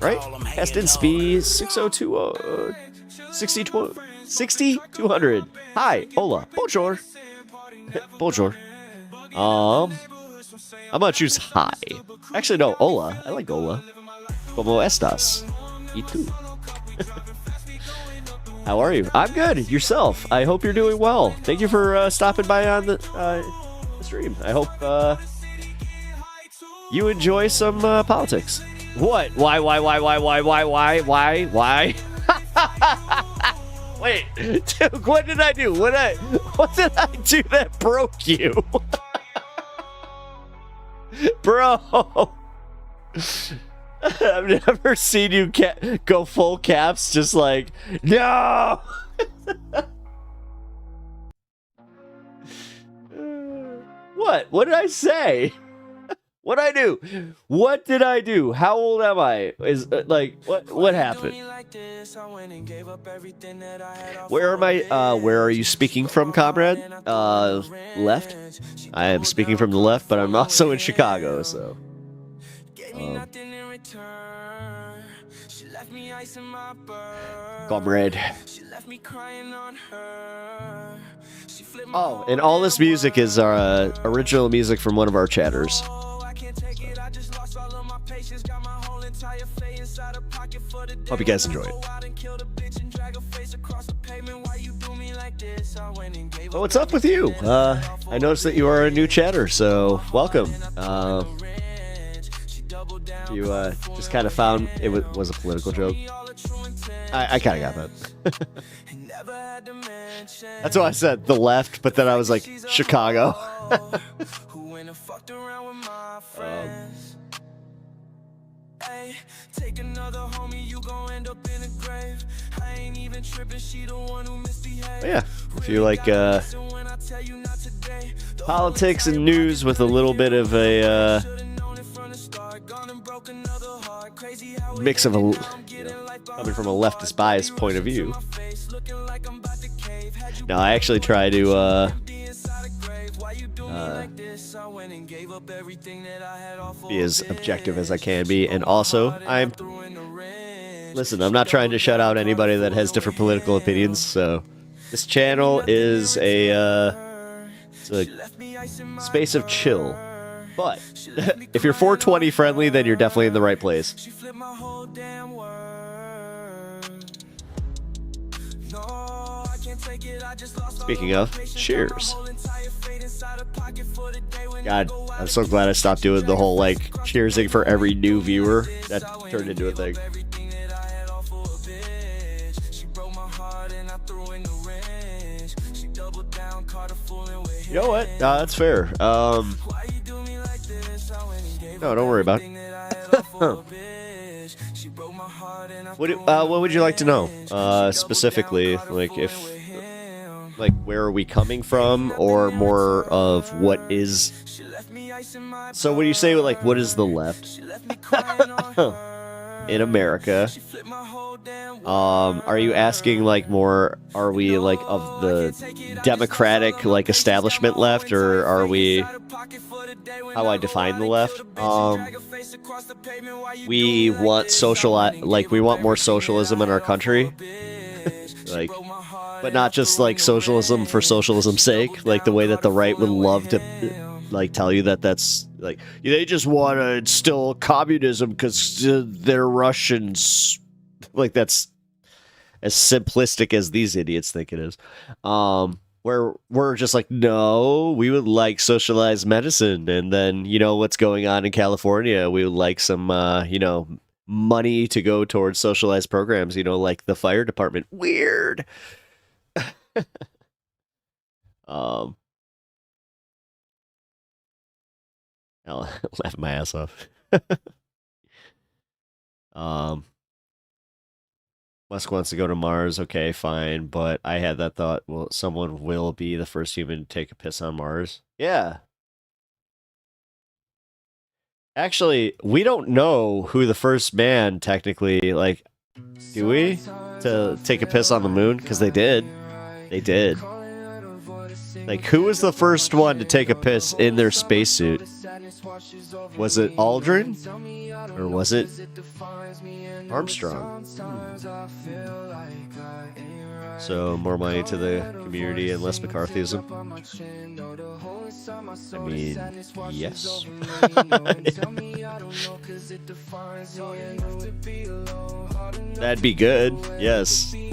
Right? Pastin Speed 6020 6200. Hi, hola, bonjour. Bonjour. I'm gonna choose hi. Actually, no, hola. I like hola. Como estas? Y tú? How are you? I'm good. Yourself? I hope you're doing well. Thank you for stopping by on the stream. I hope you enjoy some politics. What? Why? Wait, dude, what did I do? What did I do that broke you? Bro. I've never seen you go full caps, just like, no! What? What did I say? What did I do? What did I do? How old am I? Is like what happened? Where are you speaking from, comrade? Left? I am speaking from the left, but I'm also in Chicago, so. Comrade. Oh, and all this music is original music from one of our chatters. Hope you guys enjoy it. Well, what's up with you? I noticed that you are a new chatter, so welcome. You just kind of found it was a political joke. I kind of got that. That's why I said the left, but then I was like, Chicago. Take another homie, you gon' end up in a grave. I ain't even tripping, she the one who misbehaved. Yeah, if you like politics and news with a little bit of a mix of coming from a leftist bias point of view. Now, I actually try to be as objective as I can be, and also I'm not trying to shut out anybody that has different political opinions. So this channel is a space of chill. But if you're 420 friendly, then you're definitely in the right place. Speaking of, cheers. God, I'm so glad I stopped doing the whole like cheersing for every new viewer. That turned into a thing. You know what? That's fair. No, don't worry about it. What would you like to know? Specifically, like where are we coming from, or more of what is? So when you say like what is the left in America? Are you asking like more? Are we like of the democratic like establishment left, or are we? How I define the left? We want we want more socialism in our country, like, but not just like socialism for socialism's sake, like the way that the right would love to like tell you that that's like they just want to instill communism because they're Russians. Like that's as simplistic as these idiots think it is. where we're just like, no, we would like socialized medicine. And then, you know, what's going on in California, we would like some, you know, money to go towards socialized programs, you know, like the fire department. Weird. I'll laugh my ass off. Musk wants to go to Mars. Okay, fine. But I had that thought, well, someone will be the first human to take a piss on Mars. Yeah. Actually, we don't know who the first man technically, like, do we? To take a piss on the moon? Because they did. They did. Like, who was the first one to take a piss in their spacesuit? Was it Aldrin? Or was it Armstrong? So, more money to the community and less McCarthyism? I mean, yes. That'd be good, yes. You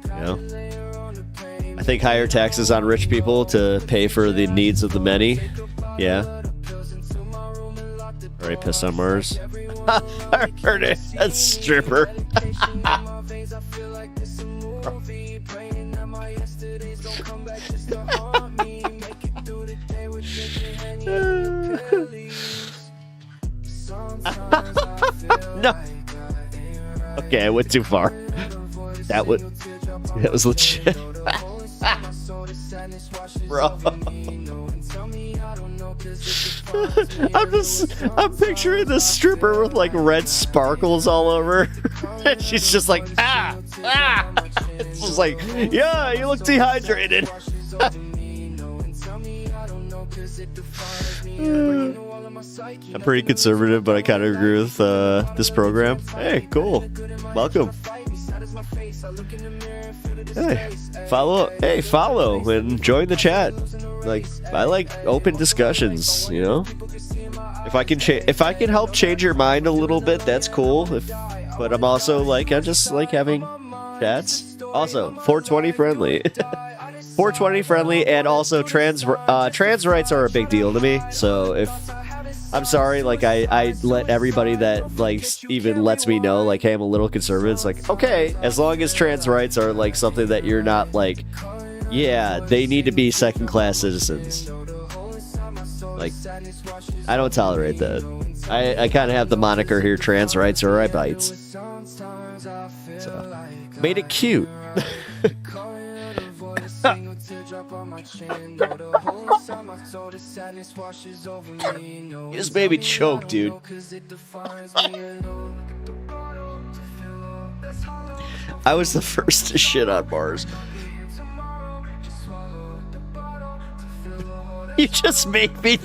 know? I think higher taxes on rich people to pay for the needs of the many. Yeah. Already pissed on Mars. I heard it. A stripper. No. Okay, I went too far. That was legit. Bro. I'm picturing this stripper with like red sparkles all over. And she's just like, ah. It's just like, yeah, you look dehydrated. I'm pretty conservative, but I kind of agree with this program. Hey, cool. Welcome. Hey, follow and join the chat. Like, I like open discussions, you know? If I can help change your mind a little bit, that's cool. But I'm also like, I just like having chats. Also, 420 friendly. 420 friendly, and also trans rights are a big deal to me. So if I'm sorry, like I let everybody that like even lets me know, like, hey, I'm a little conservative. It's like, okay, as long as trans rights are like something that you're not like, yeah, they need to be second-class citizens. Like, I don't tolerate that. I kind of have the moniker here, trans rights or I bites. So, made it cute. This baby choked, dude. I was the first to shit on Mars. You just made me.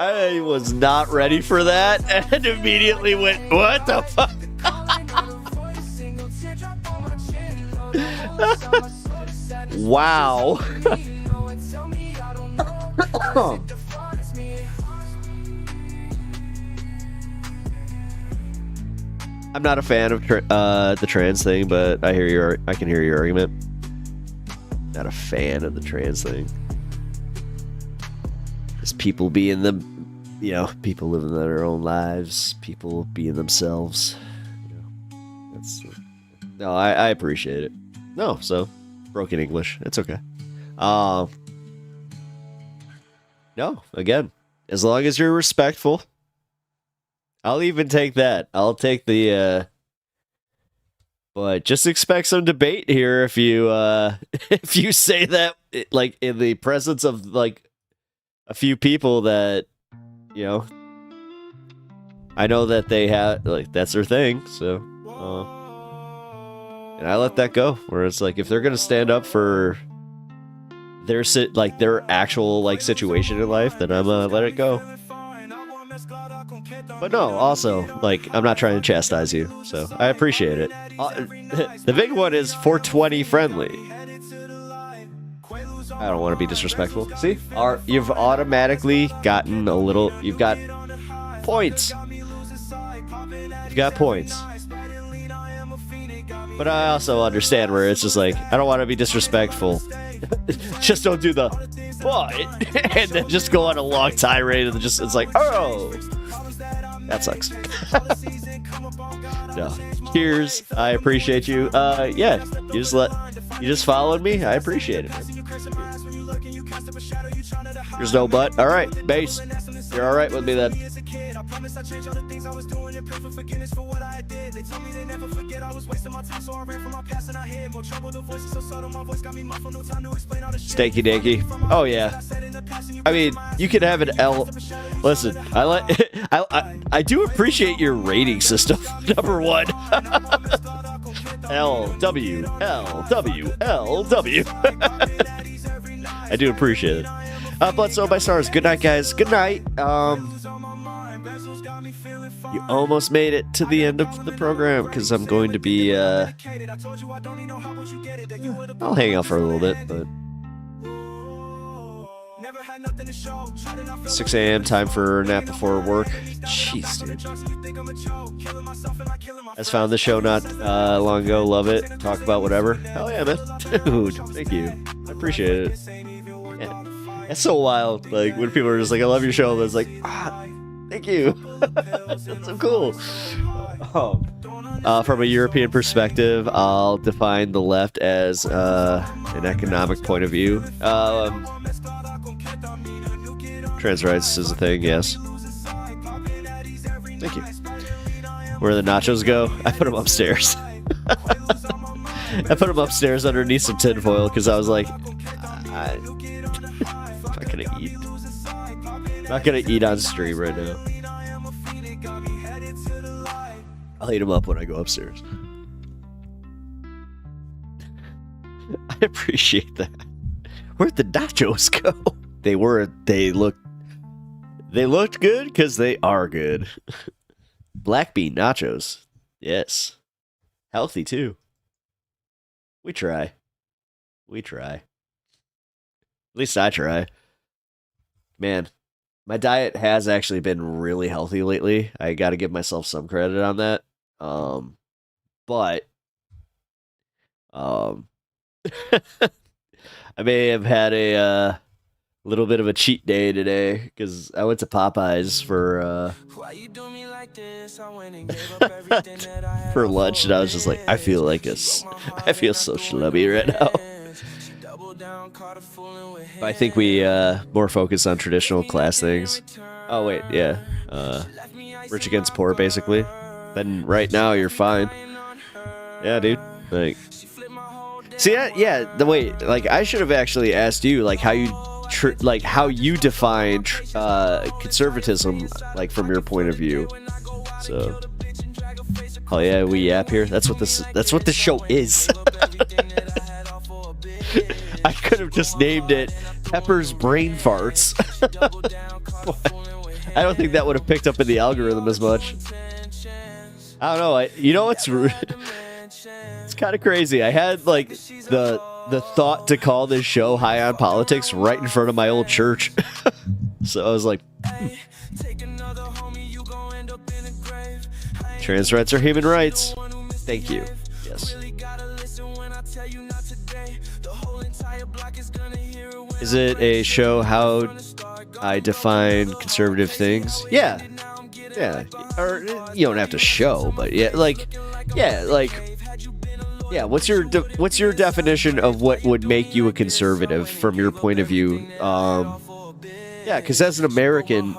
I was not ready for that and immediately went, what the fuck? Wow. I'm not a fan of the trans thing, but I can hear your argument. Not a fan of the trans thing. Just people being them, you know, people living their own lives, people being themselves. You know, no, I appreciate it. No, so broken English, it's okay. No, again, as long as you're respectful, I'll even take that. I'll take the. But just expect some debate here if you say that, like, in the presence of like a few people that, you know, I know that they have, like, that's their thing. So, and I let that go. Where it's like, if they're gonna stand up for their actual like situation in life, then I'm gonna let it go. But no, also, like, I'm not trying to chastise you, so I appreciate it. The big one is 420 friendly. I don't want to be disrespectful. See? You've automatically gotten a little... You've got points. You've got points. But I also understand where it's just like, I don't want to be disrespectful. Just don't do the what, and then just go on a long tirade, and just it's like, oh, that sucks. No, cheers. I appreciate you. Yeah, you just followed me. I appreciate it. There's no but. All right, bass. You're all right with me then. Stanky Danky. Oh yeah. I mean, you could have an L. Listen, I do appreciate your rating system. Number one. L W L W L W. I do appreciate it. Blood Soul by Stars. Good night, guys. Good night. You almost made it to the end of the program because I'm going to be. I'll hang out for a little bit, but 6 a.m. time for a nap before work. Jeez, dude. I just found the show not long ago. Love it. Talk about whatever. Hell yeah, man. Dude, thank you. I appreciate it. Yeah. It's so wild. Like when people are just like, "I love your show," but it's like, thank you. That's so cool. From a European perspective, I'll define the left as an economic point of view. Trans rights is a thing, yes. Thank you. Where the nachos go, I put them upstairs. I put them upstairs underneath some tinfoil because I was like, I'm not gonna eat. I'm not gonna eat on stream right now. I'll eat them up when I go upstairs. I appreciate that. Where'd the nachos go? They looked good because they are good. Black bean nachos. Yes. Healthy too. We try. At least I try. Man, my diet has actually been really healthy lately. I got to give myself some credit on that. But I may have had a little bit of a cheat day today because I went to Popeyes for for lunch, and I was just like, I feel so schlubby right now. I think we more focus on traditional class things. Oh wait, yeah, rich against poor, basically. Then right now you're fine. Yeah, dude. Like, see, yeah. The way, like, I should have actually asked you, like, how you define conservatism, like, from your point of view. So, oh yeah, we yap here. That's what this show is. I could have just named it Pepper's Brain Farts. I don't think that would have picked up in the algorithm as much. I don't know. You know what's it's kind of crazy. I had like the thought to call this show High on Politics right in front of my old church. So I was like, trans rights are human rights. Thank you. Yes. Is it a show how I define conservative things? Yeah. Yeah. Or you don't have to show, but yeah, yeah, what's your definition of what would make you a conservative from your point of view? Yeah, because as an American,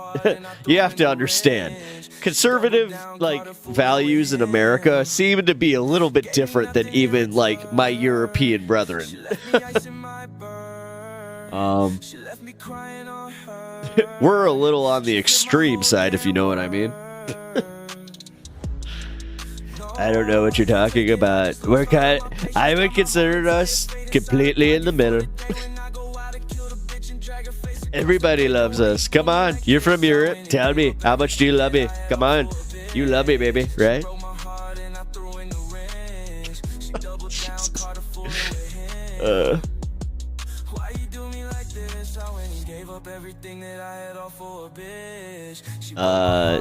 you have to understand conservative like values in America seem to be a little bit different than even like my European brethren. We're a little on the extreme side, if you know what I mean. I don't know what you're talking about. I would consider us completely in the middle. Everybody loves us. Come on, you're from Europe. Tell me, how much do you love me? Come on, you love me, baby, right?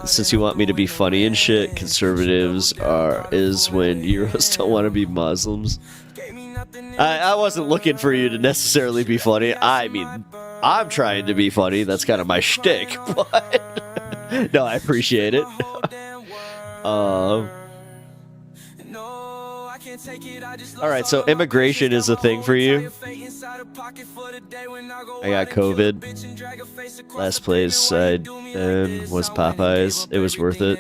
Since you want me to be funny and shit, conservatives is when Euros don't want to be Muslims. I wasn't looking for you to necessarily be funny. I mean, I'm trying to be funny. That's kind of my shtick, but no, I appreciate it. All right, so immigration is a thing for you. I got COVID. Last place I'd been was Popeyes. It was worth it.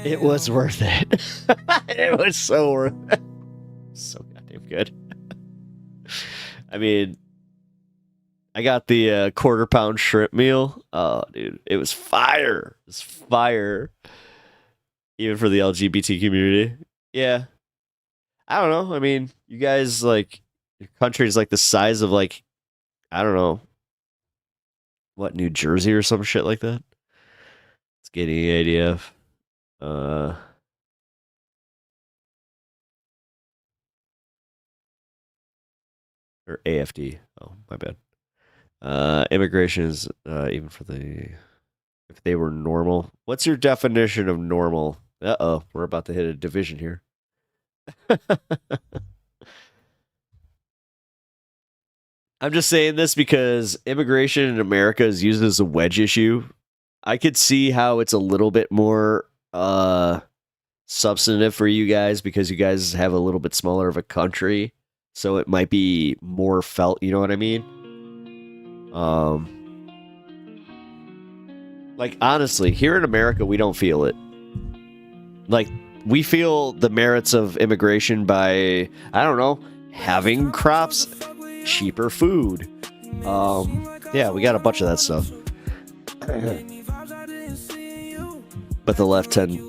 It was worth it. It was so worth it. So goddamn good. I mean, I got the quarter pound shrimp meal. Oh, dude, it was fire. It was fire. Even for the LGBT community. Yeah. I don't know. I mean, you guys, like, your country is like the size of, like, I don't know, what, New Jersey or some shit like that? Let's get any idea of. Or AFD. Oh, my bad. Immigration is even for the, if they were normal. What's your definition of normal? Uh-oh, we're about to hit a division here. I'm just saying this because immigration in America is used as a wedge issue. I could see how it's a little bit more substantive for you guys because you guys have a little bit smaller of a country. So it might be more felt, you know what I mean? Like, honestly, here in America, we don't feel it. Like, we feel the merits of immigration by, I don't know, having crops, cheaper food. Yeah, we got a bunch of that stuff. But the left tend,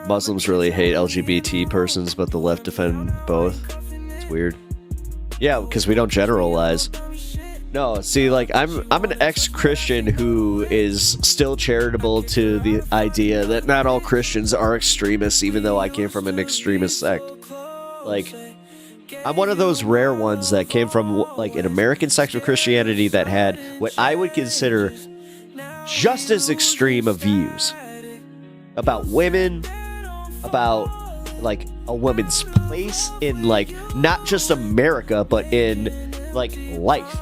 Muslims really hate LGBT persons, but the left defend both. It's weird. Yeah, because we don't generalize. No, see, like, I'm an ex-Christian who is still charitable to the idea that not all Christians are extremists, even though I came from an extremist sect. Like, I'm one of those rare ones that came from, like, an American sect of Christianity that had what I would consider just as extreme of views about women, about, like, a woman's place in, like, not just America, but in, like, life.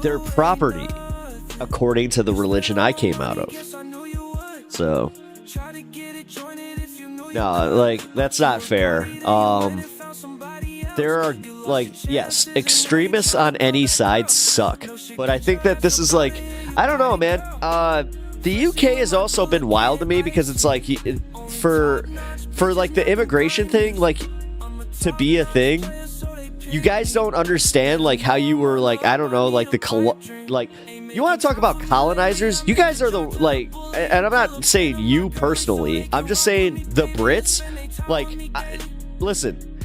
Their property, according to the religion I came out of. So, no, like, that's not fair. There are, like, yes, extremists on any side suck. But I think that this is, like, I don't know, man. The UK has also been wild to me because it's like, for like the immigration thing, like, to be a thing, you guys don't understand, like, how you were, like, I don't know, like, like, you want to talk about colonizers? You guys are the, like, and I'm not saying you personally, I'm just saying the Brits, like, listen,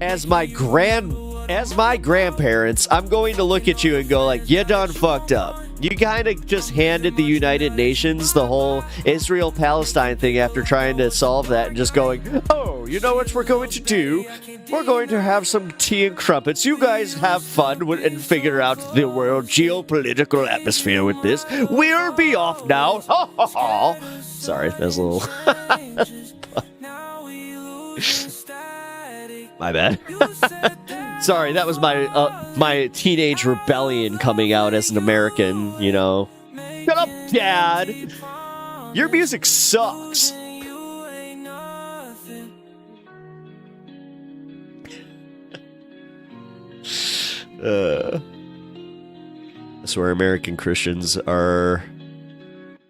as my grandparents, I'm going to look at you and go, like, you done fucked up. You kind of just handed the United Nations the whole Israel-Palestine thing after trying to solve that and just going, oh, you know what we're going to do? We're going to have some tea and crumpets. You guys have fun and figure out the world geopolitical atmosphere with this. We'll be off now. Sorry, that was a little... My bad. Sorry, that was my teenage rebellion coming out as an American, you know. Shut up, Dad! Your music sucks! I swear American Christians are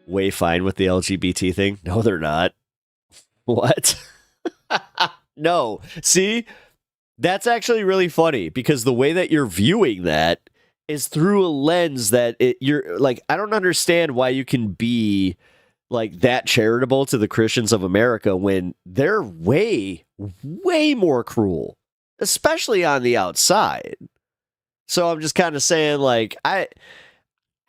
way fine with the LGBT thing. No, they're not. What? No. See? That's actually really funny because the way that you're viewing that is through a lens that you're like, I don't understand why you can be like that charitable to the Christians of America when they're way, way more cruel, especially on the outside. So I'm just kind of saying, like, I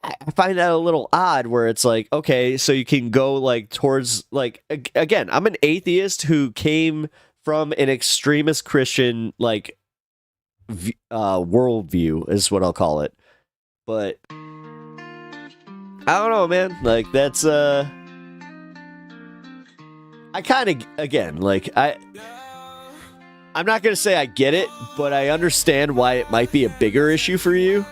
I find that a little odd where it's like, okay, so you can go like towards like again, I'm an atheist who came from an extremist Christian like worldview is what I'll call it. But I don't know, man. Like that's I kind of again, like I'm not going to say I get it, but I understand why it might be a bigger issue for you.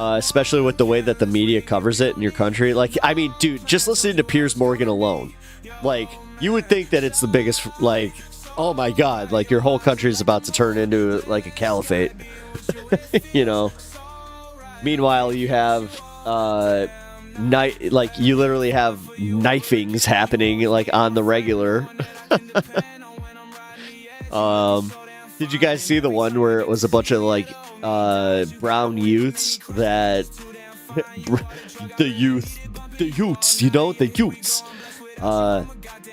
Especially with the way that the media covers it in your country. Like, I mean, dude, just listening to Piers Morgan alone. Like, you would think that it's the biggest, like, oh my God, like your whole country is about to turn into like a caliphate. You know? Meanwhile, you have, like, you literally have knifings happening, like, on the regular. Did you guys see the one where it was a bunch of, like, brown youths that the youths, you know, the youths. Yeah,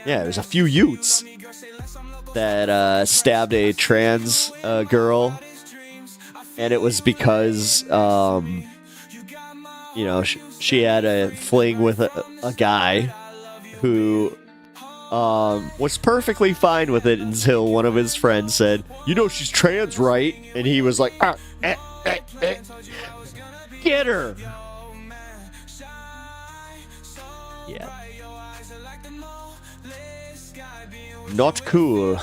there's a few youths that stabbed a trans girl, and it was because you know, she had a fling with a guy who was perfectly fine with it until one of his friends said, "You know she's trans, right?" And he was like, "Get her!" Yeah. Not cool.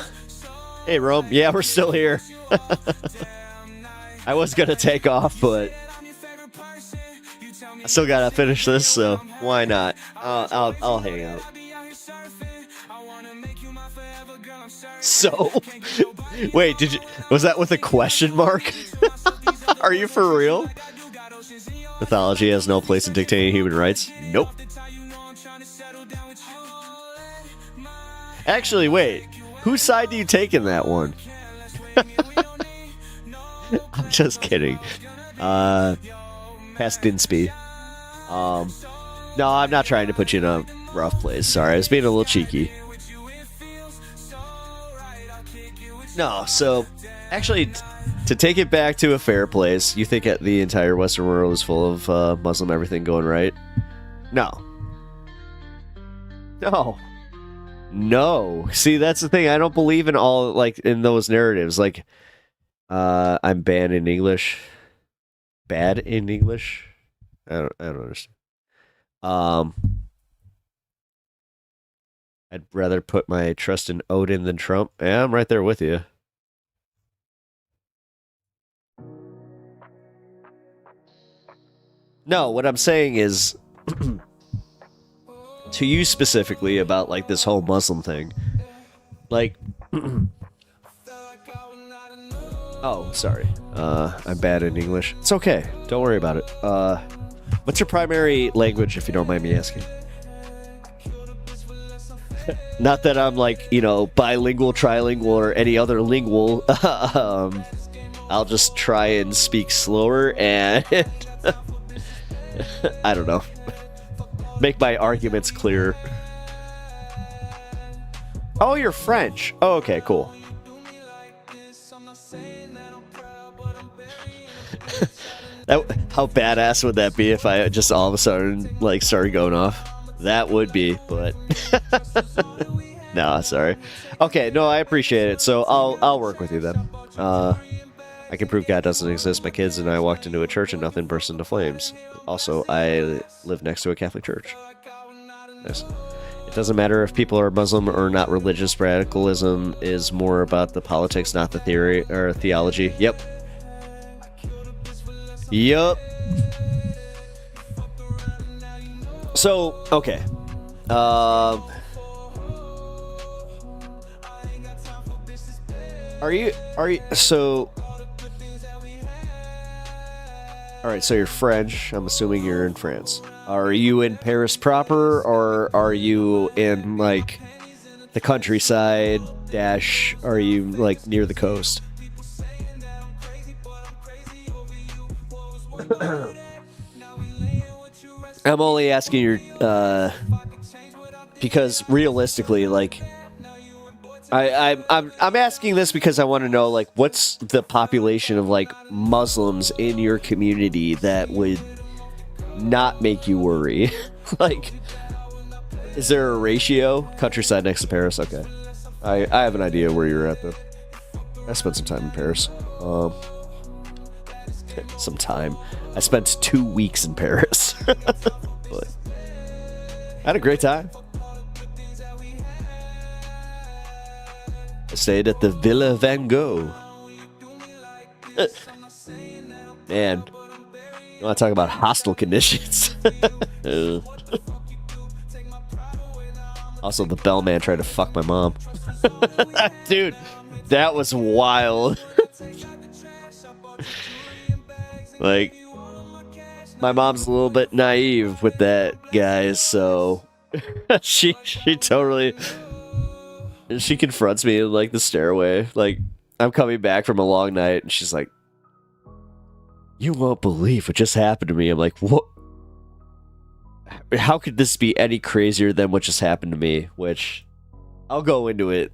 Hey, Rome. Yeah, we're still here. I was gonna take off, but I still gotta finish this, so why not? I'll hang out. So, wait, was that with a question mark? Are you for real? Mythology has no place in dictating human rights. Nope. Actually, wait. Whose side do you take in that one? I'm just kidding. Past Dinsby. No, I'm not trying to put you in a rough place. Sorry, I was being a little cheeky. No, so actually, to take it back to a fair place, you think the entire Western world is full of Muslim everything going right? No. See, that's the thing. I don't believe in all like in those narratives. Like, I'm bad in English. Bad in English. I don't understand. I'd rather put my trust in Odin than Trump. Yeah, I'm right there with you. No, what I'm saying is, to you specifically about like this whole Muslim thing, like, oh, sorry, I'm bad in English. It's okay. Don't worry about it. What's your primary language, if you don't mind me asking? Not that I'm like, you know, bilingual, trilingual, or any other lingual. I'll just try and speak slower and I don't know. Make my arguments clearer. Oh, you're French. Oh, okay, cool. How badass would that be if I just all of a sudden like started going off? That would be, but no, sorry. Okay, no, I appreciate it. So I'll work with you then. I can prove God doesn't exist. My kids and I walked into a church and nothing burst into flames. Also, I live next to a Catholic church. Yes. It doesn't matter if people are Muslim or not religious. Radicalism is more about the politics, not the theory or theology. Yep. So, okay. Are you, so, all right, so you're French. I'm assuming you're in France. Are you in Paris proper, or are you in, like, the countryside, are you, like, near the coast? I'm only asking your, because realistically, like, I'm asking this because I want to know, like, what's the population of, like, Muslims in your community that would not make you worry? Like, is there a ratio? Countryside next to Paris? Okay. I have an idea where you're at, though. I spent some time in Paris. Some time. I spent 2 weeks in Paris. But I had a great time. I stayed at the Villa Van Gogh. Man, you want to talk about hostile conditions? Also, the bellman tried to fuck my mom. Dude, that was wild. Like, my mom's a little bit naive with that, guys, so she totally... She confronts me in, like, the stairway. Like, I'm coming back from a long night, and she's like, "You won't believe what just happened to me." I'm like, "What? How could this be any crazier than what just happened to me?" Which, I'll go into it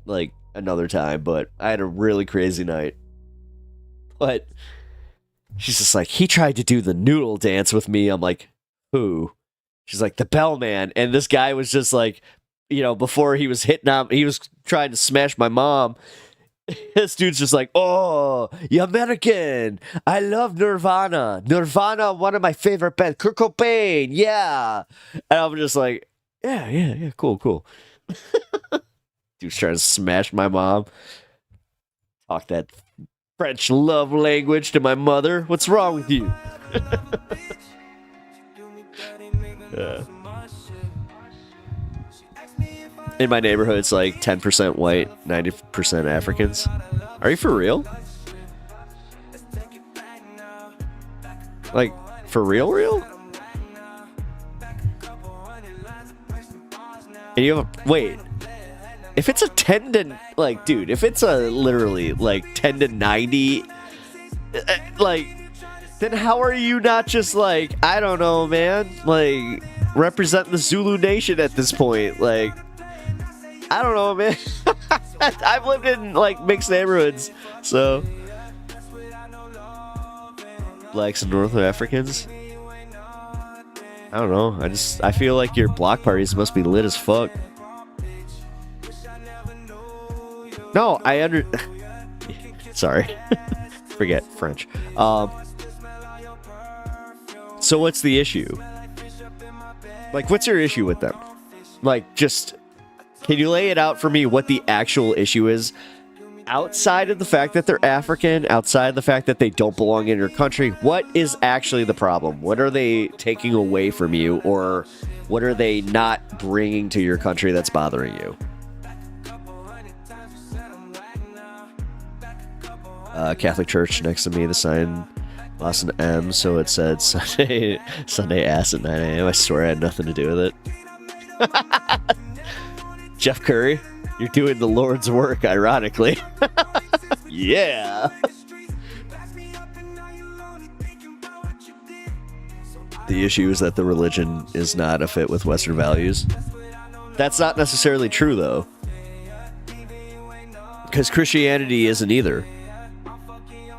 like, another time, but I had a really crazy night. But she's just like, "He tried to do the noodle dance with me." I'm like, "Who?" She's like, "The bellman." And this guy was just like, you know, before he was hitting on, he was trying to smash my mom. This dude's just like, "Oh, you American. I love Nirvana. Nirvana, one of my favorite bands. Kurt Cobain, yeah." And I'm just like, yeah, cool. Dude's trying to smash my mom. Talk that French love language to my mother. What's wrong with you? In my neighborhood, it's like 10% white, 90% Africans. Are you for real? Like, for real? And you have a... Wait. If it's a 10 to... Like, dude, if it's a literally, like, 10 to 90... Like, then how are you not just, like, I don't know, man. Like, representing the Zulu Nation at this point. Like... I don't know, man. I've lived in, like, mixed neighborhoods, so... Blacks and North Africans? I don't know. I feel like your block parties must be lit as fuck. No, Sorry. Forget French. So what's the issue? Like, what's your issue with them? Like, just... Can you lay it out for me what the actual issue is? Outside of the fact that they're African, outside of the fact that they don't belong in your country, what is actually the problem? What are they taking away from you, or what are they not bringing to your country that's bothering you? Catholic Church next to me, the sign lost an M, so it said Sunday ass at 9 a.m. I swear I had nothing to do with it. Jeff Curry, you're doing the Lord's work, ironically. Yeah. The issue is that the religion is not a fit with Western values. That's not necessarily true, though. Because Christianity isn't either.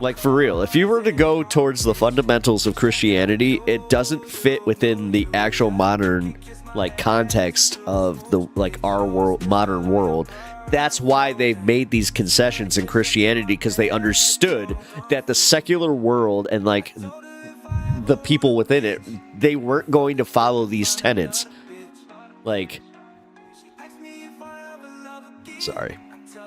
Like, for real, if you were to go towards the fundamentals of Christianity, it doesn't fit within the actual modern, like, context of the, like, our world, modern world. That's why they've made these concessions in Christianity, because they understood that the secular world and, like, the people within it, they weren't going to follow these tenets. Like, sorry.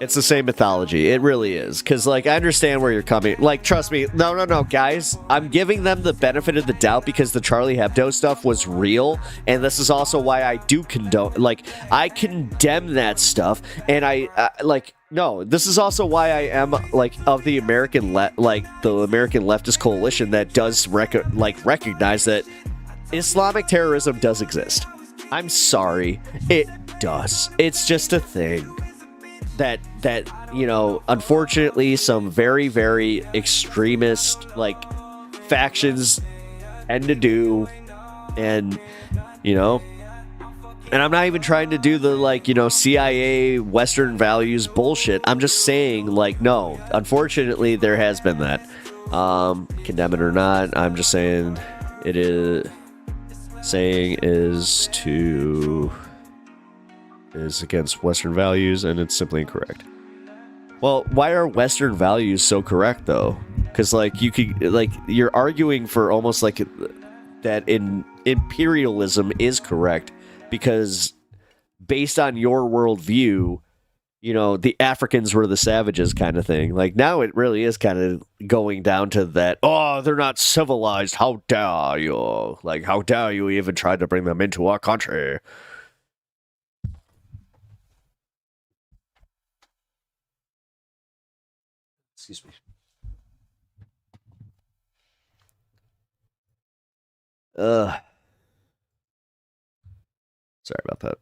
It's the same mythology. It really is. Because, like, I understand where you're coming. Like, trust me. No, guys. I'm giving them the benefit of the doubt because the Charlie Hebdo stuff was real. And this is also why I do condone... Like, I condemn that stuff. And no, this is also why I am, like, of the American... the American leftist coalition that does, recognize that Islamic terrorism does exist. I'm sorry. It does. It's just a thing. That you know, unfortunately, some very, very extremist, like, factions tend to do, and, you know, and I'm not even trying to do the, like, you know, CIA Western values bullshit. I'm just saying, like, no, unfortunately, there has been that. Condemn it or not, I'm just saying it is. saying is against Western values, and it's simply incorrect. Well, why are Western values so correct though? Because like you're arguing for almost like that imperialism is correct because based on your worldview, you know, the Africans were the savages kind of thing. Like now it really is kind of going down to that, oh, they're not civilized. How dare you? Like, how dare you even try to bring them into our country? Excuse me. Sorry about that.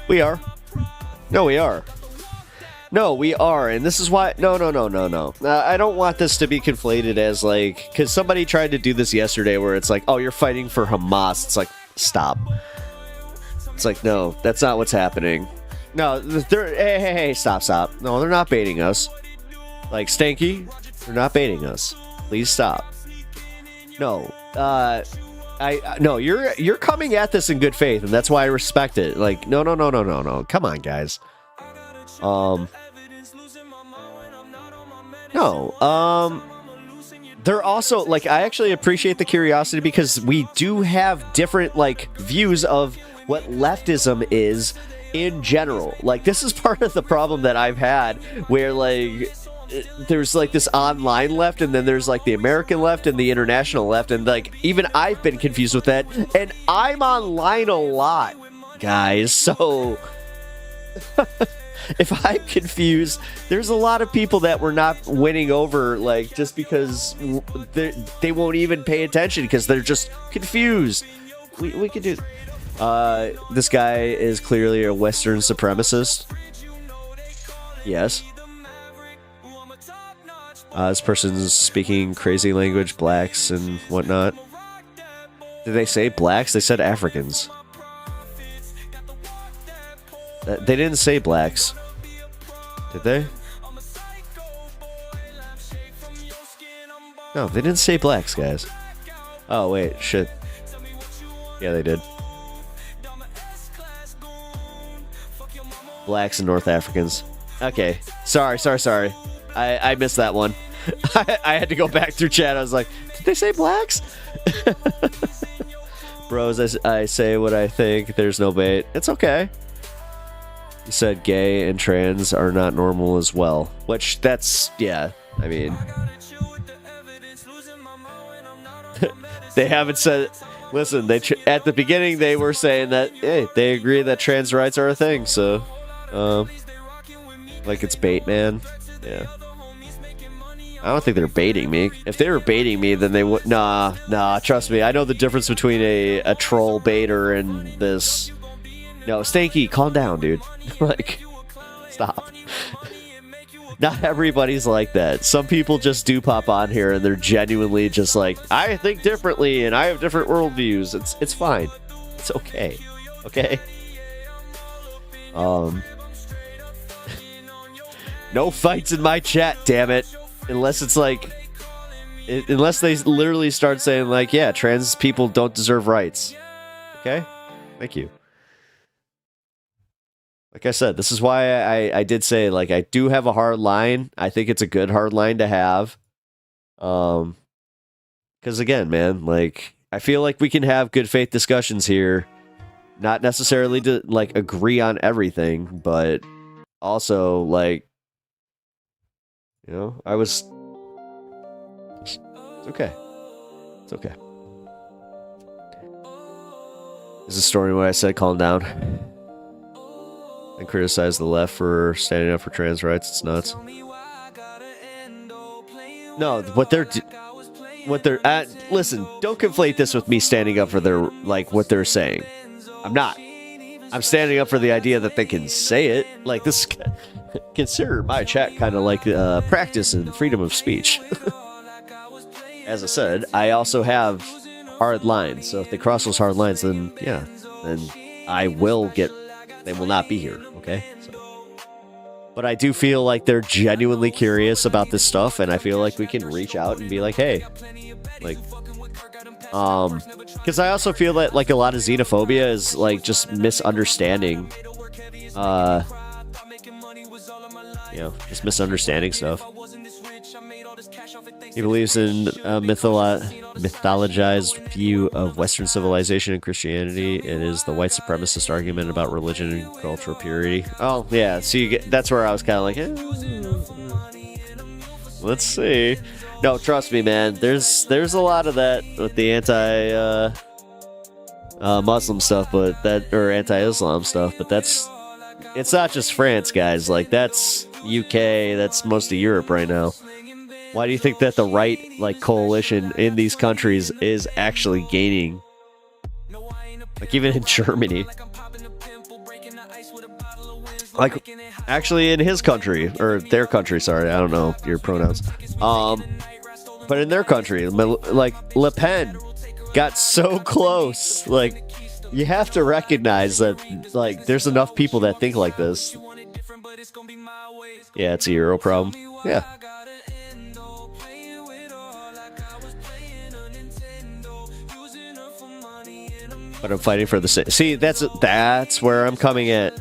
We are. No, we are. No, we are, and this is why. No. I don't want this to be conflated as like, because somebody tried to do this yesterday, where it's like, oh, you're fighting for Hamas. It's like, stop. It's like, no, that's not what's happening. No, they're hey, stop. No, they're not baiting us. Like Stanky, they're not baiting us. Please stop. No, no, you're coming at this in good faith, and that's why I respect it. Like, no. Come on, guys. No, they're also, like, I actually appreciate the curiosity because we do have different, like, views of what leftism is in general. Like, this is part of the problem that I've had where, like, there's, like, this online left, and then there's, like, the American left and the international left, and, like, even I've been confused with that, and I'm online a lot, guys, so... If I'm confused, there's a lot of people that we're not winning over, like, just because they won't even pay attention because they're just confused. We could do... this guy is clearly a Western supremacist. Yes. This person's speaking crazy language, blacks and whatnot. Did they say blacks? They said Africans. They didn't say blacks. Did they? No, they didn't say blacks, guys. Oh, wait, shit. Yeah, they did. Blacks and North Africans. Okay. Sorry. I missed that one. I had to go back through chat. I was like, did they say blacks? Bros, I say what I think. There's no bait. It's okay. You said gay and trans are not normal as well. Which, that's, yeah, I mean... They haven't said... Listen, at the beginning they were saying that, hey, they agree that trans rights are a thing, so... like it's bait, man. Yeah. I don't think they're baiting me. If they were baiting me, then they would... Nah, trust me. I know the difference between a troll baiter and this... No, Stanky, calm down, dude. Like, stop. Not everybody's like that. Some people just do pop on here and they're genuinely just like, I think differently and I have different worldviews. It's fine. It's okay. Okay? No fights in my chat, damn it. Unless it's like... unless they literally start saying like, yeah, trans people don't deserve rights. Okay? Thank you. Like I said, this is why I did say, like, I do have a hard line. I think it's a good hard line to have. Because, again, man, like, I feel like we can have good faith discussions here. Not necessarily to, like, agree on everything, but also, like, you know, it's okay. It's okay. This is a story where I said, calm down. And criticize the left for standing up for trans rights. It's nuts. No, what they're listen, don't conflate this with me standing up for their, like, what they're saying. I'm not. I'm standing up for the idea that they can say it. Like, this, consider my chat kind of like practice and freedom of speech. As I said, I also have hard lines. So if they cross those hard lines, then yeah, then they will not be here. Okay. So. But I do feel like they're genuinely curious about this stuff, and I feel like we can reach out and be like, hey, like, because I also feel that like a lot of xenophobia is like just misunderstanding, just misunderstanding stuff. He believes in a mythologized view of Western civilization and Christianity. It is the white supremacist argument about religion and cultural purity. Oh, yeah. So that's where I was kind of like, let's see. No, trust me, man. There's a lot of that with the anti-Muslim stuff, or anti-Islam stuff. But it's not just France, guys. Like that's UK. That's most of Europe right now. Why do you think that the right coalition in these countries is actually gaining? Like even in Germany. Like actually in his country, or their country, sorry, I don't know your pronouns. But in their country, like Le Pen got so close. Like you have to recognize that like there's enough people that think like this. Yeah, it's a Euro problem. Yeah. But I'm fighting for the same. See, that's where I'm coming at.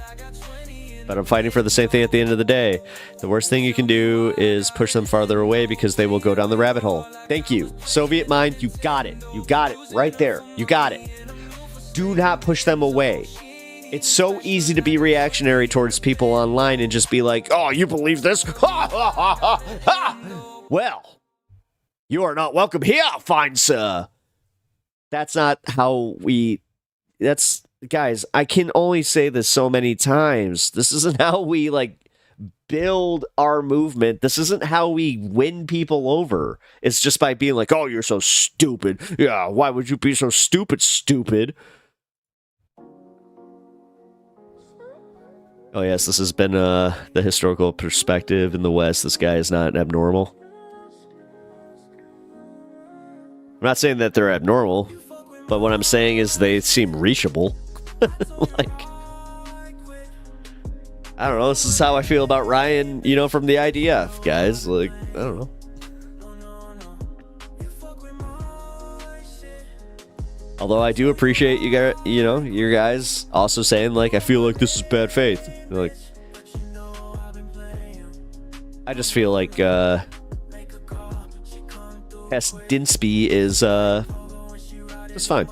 But I'm fighting for the same thing at the end of the day. The worst thing you can do is push them farther away because they will go down the rabbit hole. Thank you. Soviet mind, you got it. You got it right there. You got it. Do not push them away. It's so easy to be reactionary towards people online and just be like, oh, you believe this? Ha, ha, ha, ha, ha. Well, you are not welcome here, fine sir. That's not how guys, I can only say this so many times. This isn't how we build our movement. This isn't how we win people over. It's just by being like, oh, you're so stupid. Yeah, why would you be so stupid? Oh, yes, this has been the historical perspective in the West. This guy is not abnormal. I'm not saying that they're abnormal, but what I'm saying is they seem reachable. I don't know. This is how I feel about Ryan, from the IDF, guys. I don't know. Although I do appreciate your guys also saying, I feel like this is bad faith. I just feel like, Hess Dinsby is, just fine.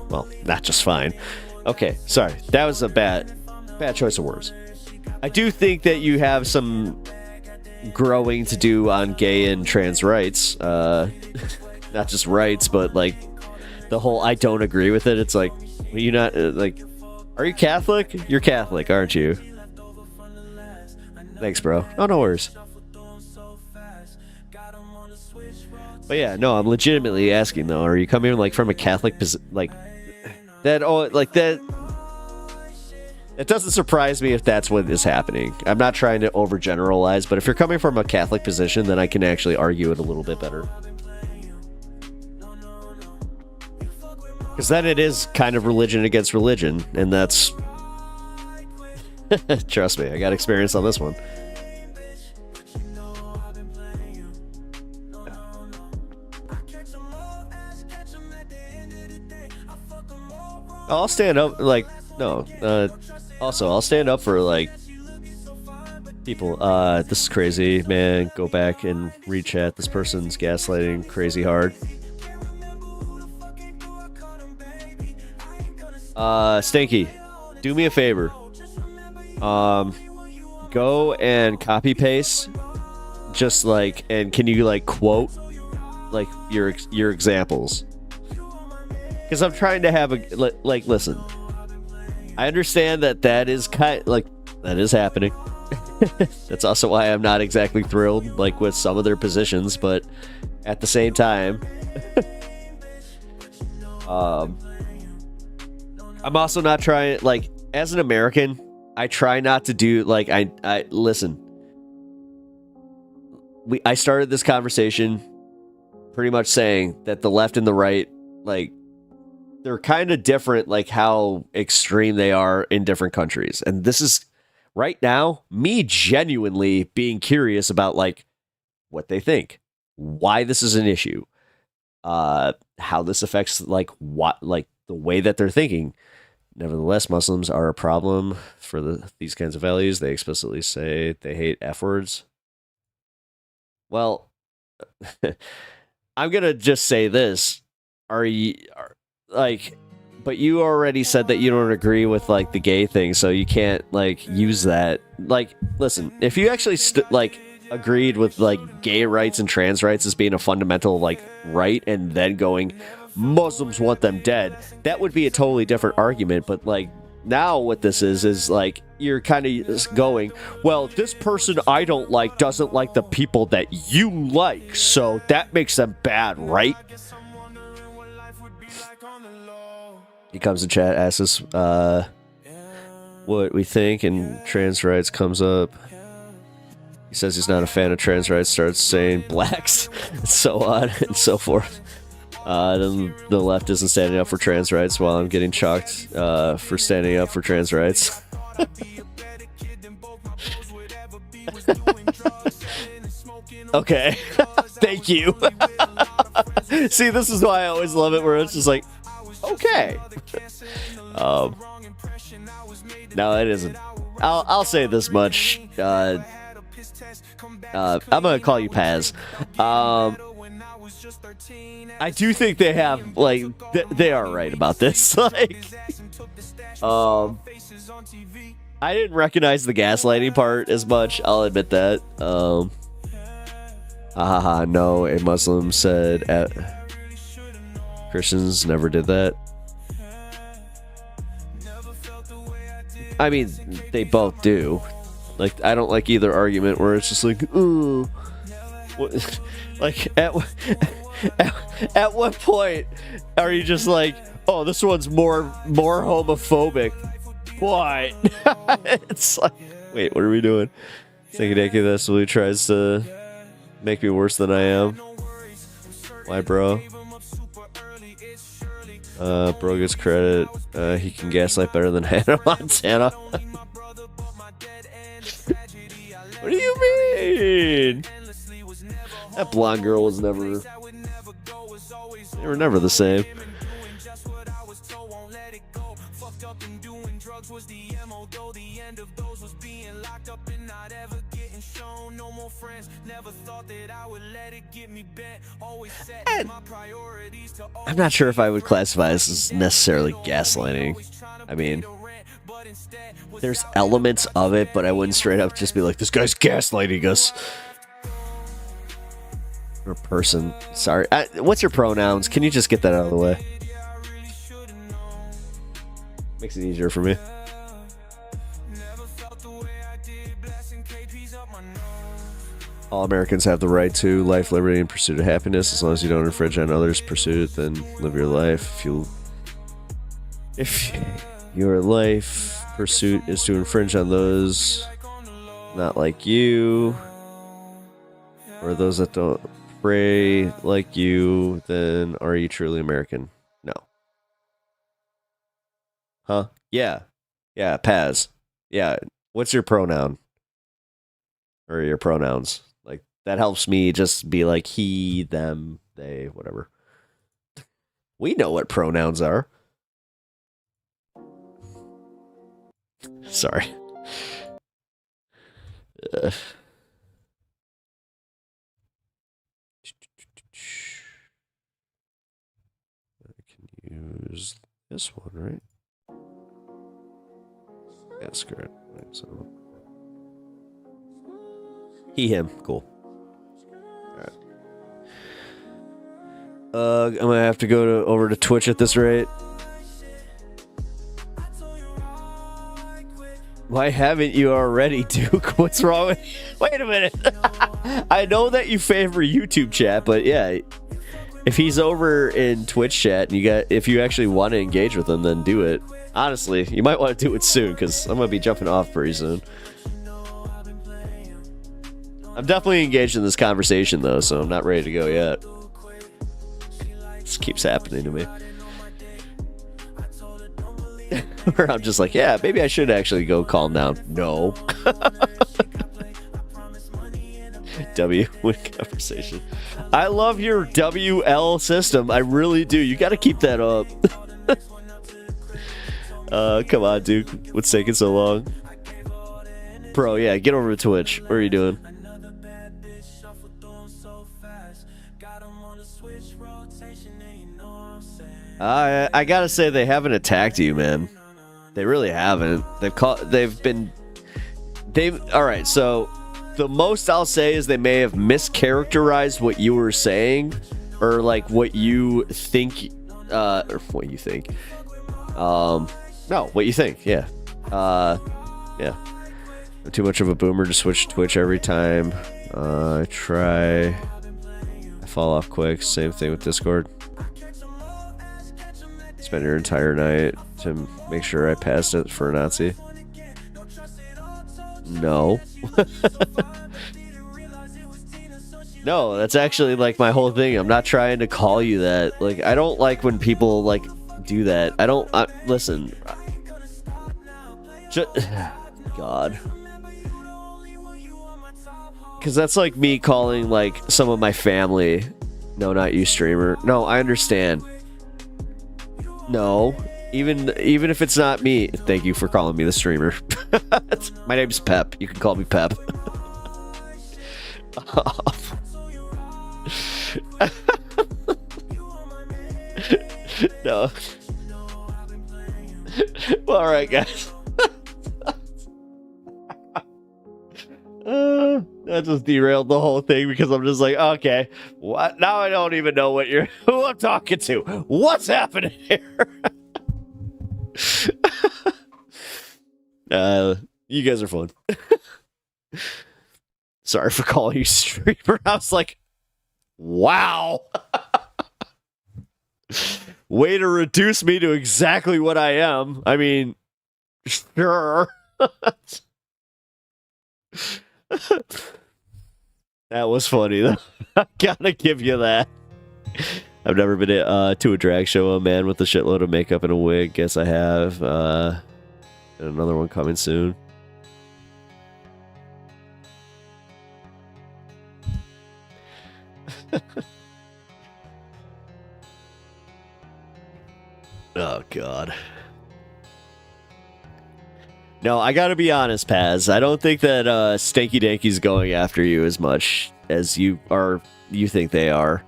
Well, not just fine. Okay, sorry. That was a bad choice of words. I do think that you have some growing to do on gay and trans rights. Not just rights, but the whole I don't agree with it. It's like, you not are you Catholic? You're Catholic, aren't you? Thanks, bro. Oh, no worries. But yeah, no, I'm legitimately asking though. Are you coming from a Catholic that? Oh, that. It doesn't surprise me if that's what is happening. I'm not trying to overgeneralize, but if you're coming from a Catholic position, then I can actually argue it a little bit better. Because then it is kind of religion against religion, and that's... Trust me, I got experience on this one. I'll stand up, also, I'll stand up for, people. This is crazy, man. Go back and rechat. This person's gaslighting crazy hard. Stanky, do me a favor. Go and copy paste. Just and can you quote your examples? Because I'm trying to have listen. I understand that is that is happening. That's also why I'm not exactly thrilled with some of their positions, but at the same time, I'm also not trying as an American, I try not to do I listen. I started this conversation pretty much saying that the left and the right, like, they're kind of different, like how extreme they are in different countries. And this is right now me genuinely being curious about like what they think, why this is an issue, how this affects like what, like the way that they're thinking. Nevertheless, Muslims are a problem for these kinds of values. They explicitly say they hate F words. Well, I'm going to just say this. But you already said that you don't agree with like the gay thing, so you can't like use that. Like, listen, if you actually agreed with like gay rights and trans rights as being a fundamental like right, and then going, Muslims want them dead, that would be a totally different argument. But like now what this is like you're kind of going, well, this person I don't like doesn't like the people that you like, so that makes them bad, right? He comes in chat, asks us what we think, and trans rights comes up. He says he's not a fan of trans rights, starts saying blacks, and so on and so forth. Then the left isn't standing up for trans rights while I'm getting chalked for standing up for trans rights. Okay. Thank you. See, this is why I always love it, where it's just like, okay. No, it isn't. I'll say this much. I'm gonna call you Paz. I do think they have like they are right about this. Like, I didn't recognize the gaslighting part as much. I'll admit that. No, a Muslim said Christians never did that. I mean, they both do. Like, I don't like either argument where it's just like, ooh. What, like, at what point are you just like, oh, this one's more homophobic? What? It's like, wait, what are we doing? Thinking naked, that's what he tries to make me worse than I am. Why, bro? Bro gets credit. He can gaslight better than Hannah Montana. What do you mean? That blonde girl was never... They were never the same. I'm not sure if I would classify this as necessarily gaslighting. I mean, there's elements of it, but I wouldn't straight up just be like, this guy's gaslighting us. Or person. Sorry. What's your pronouns? Can you just get that out of the way? Makes it easier for me. All Americans have the right to life, liberty, and pursuit of happiness. As long as you don't infringe on others' pursuit, then live your life. If your life pursuit is to infringe on those not like you, or those that don't pray like you, then are you truly American? No. Huh? Yeah. Yeah, Paz. Yeah. What's your pronoun? Or your pronouns? Like, that helps me just be like he, them, they, whatever. We know what pronouns are. Sorry. I can use this one, right? Yeah, screw it. Right, so he, him, cool. Alright. I'm gonna have to go over to Twitch at this rate. Why haven't you already, Duke? What's wrong with you? Wait a minute. I know that you favor YouTube chat, but yeah, if he's over in Twitch chat and if you actually want to engage with him, then do it. Honestly, you might want to do it soon, because I'm gonna be jumping off pretty soon. I'm definitely engaged in this conversation though, so I'm not ready to go yet. This keeps happening to me. Where I'm just like, yeah, maybe I should actually go calm down. No. W win conversation. I love your WL system. I really do. You got to keep that up. Come on, dude. What's taking so long? Bro, yeah, get over to Twitch. What are you doing? I gotta say, they haven't attacked you, man. They really haven't. All right, so the most I'll say is they may have mischaracterized what you were saying, or like what you think, or what you think. No, what you think, yeah. Yeah. I'm too much of a boomer to switch to Twitch every time. I fall off quick. Same thing with Discord. Spend your entire night to make sure I passed it for a Nazi. No. No, that's actually like my whole thing. I'm not trying to call you that. Like, I don't like when people like do that. Listen. God. Because that's like me calling like some of my family. No, not you, streamer. No, I understand. No, even if it's not me. Thank you for calling me the streamer. My name's Pep. You can call me Pep. No. Well, all right, guys. That just derailed the whole thing because I'm just like, okay, what? Now I don't even know who I'm talking to. What's happening here? You guys are fun. Sorry for calling you streamer. I was like, wow. Way to reduce me to exactly what I am. I mean, sure. That was funny, though. I gotta give you that. I've never been to a drag show. A man with a shitload of makeup and a wig. Guess I have. And another one coming soon. Oh, God. No, I gotta be honest, Paz. I don't think that Stanky Danky's going after you as much as you think they are.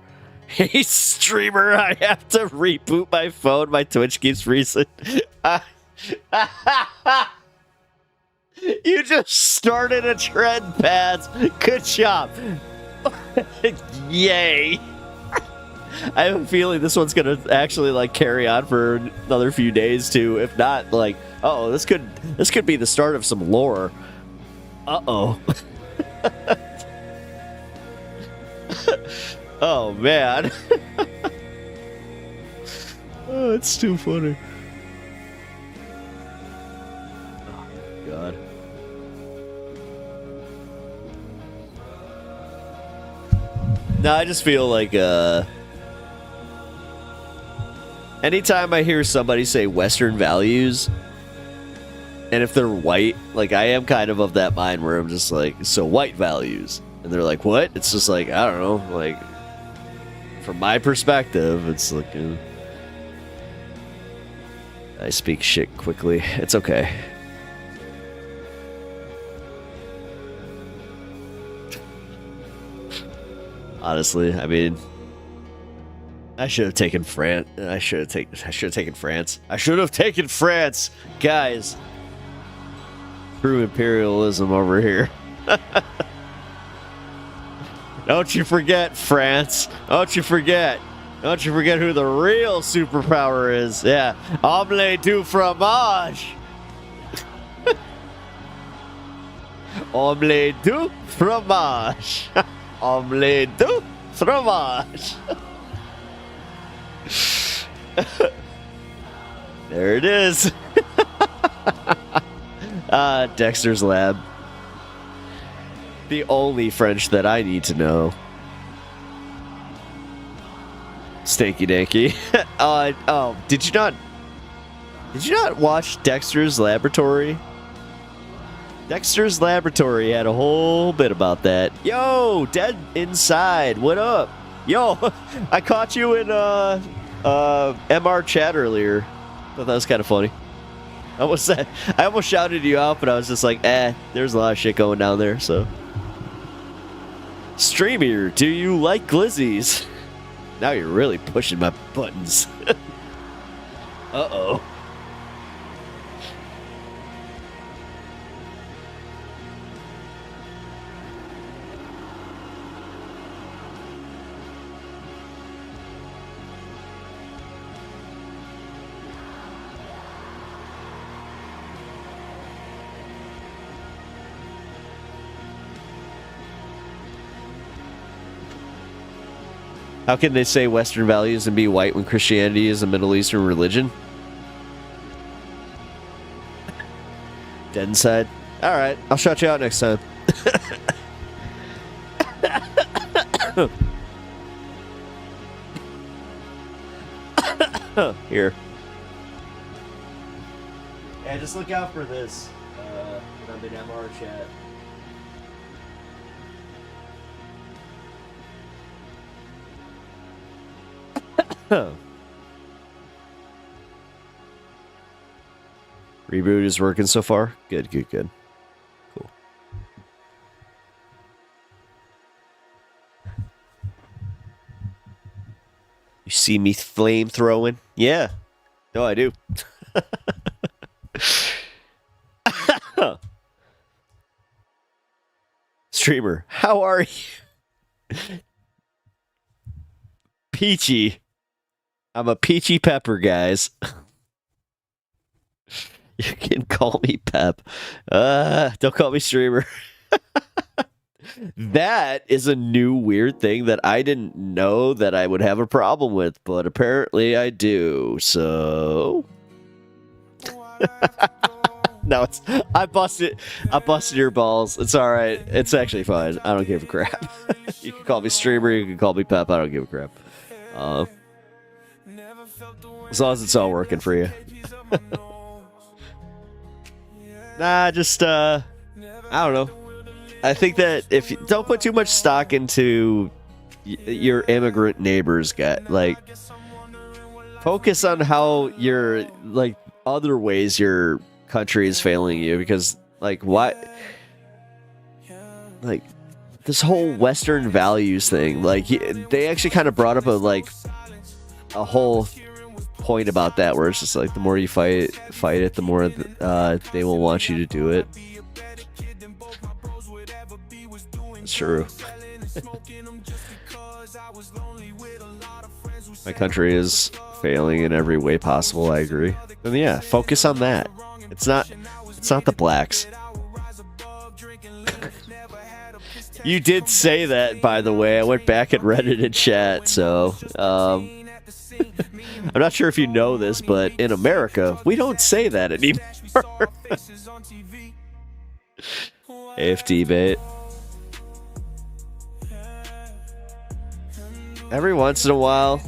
Hey, streamer, I have to reboot my phone. My Twitch keeps freezing. You just started a trend, Paz. Good job. Yay. I have a feeling this one's gonna actually like carry on for another few days too. If not, like, oh, this could be the start of some lore. Uh-oh. Oh man. Oh, it's too funny. Oh God. No, I just feel like anytime I hear somebody say Western values, and if they're white, like I am kind of that mind where I'm just like, so white values. And they're like, what? It's just like, I don't know, like, from my perspective, it's like, I speak shit quickly. It's okay. Honestly, I mean, I should have taken France. I should have taken France. I should have taken France, guys. True imperialism over here. Don't you forget, France. Don't you forget. Don't you forget who the real superpower is. Yeah. Omelette du fromage. Omelette du fromage. Omelette du fromage. There it is. Dexter's Lab. The only French that I need to know. Stanky danky. Oh, did you not watch Dexter's Laboratory? Dexter's Laboratory had a whole bit about that. Yo, Dead Inside, what up? Yo, I caught you in MR chat earlier. Thought that was kind of funny. I almost shouted you out, but I was just like, there's a lot of shit going down there, so. Streamer, do you like glizzies? Now you're really pushing my buttons. Uh-oh. How can they say Western values and be white when Christianity is a Middle Eastern religion? Dead inside. All right, I'll shout you out next time. Here. Yeah, just look out for this when I'm in MR chat. Reboot is working so far. Good. Cool. You see me flame throwing? Yeah. No, I do. Streamer, how are you? Peachy. I'm a peachy pepper, guys. You can call me Pep. Don't call me streamer. That is a new weird thing that I didn't know that I would have a problem with, but apparently I do. So no, I busted your balls. It's all right. It's actually fine. I don't give a crap. You can call me streamer. You can call me Pep. I don't give a crap. As long as it's all working for you. Nah, just I don't know. I think that if you don't put too much stock into your immigrant neighbors, focus on how your other ways your country is failing you, because this whole Western values thing, they actually kind of brought up a whole point about that, where it's just the more you fight it, the more they will want you to do it. It's true. My country is failing in every way possible. I agree. And yeah, focus on that. It's not the blacks. You did say that, by the way. I went back and read it in chat, so I'm not sure if you know this, but in America, we don't say that anymore. AFD bait. Every once in a while,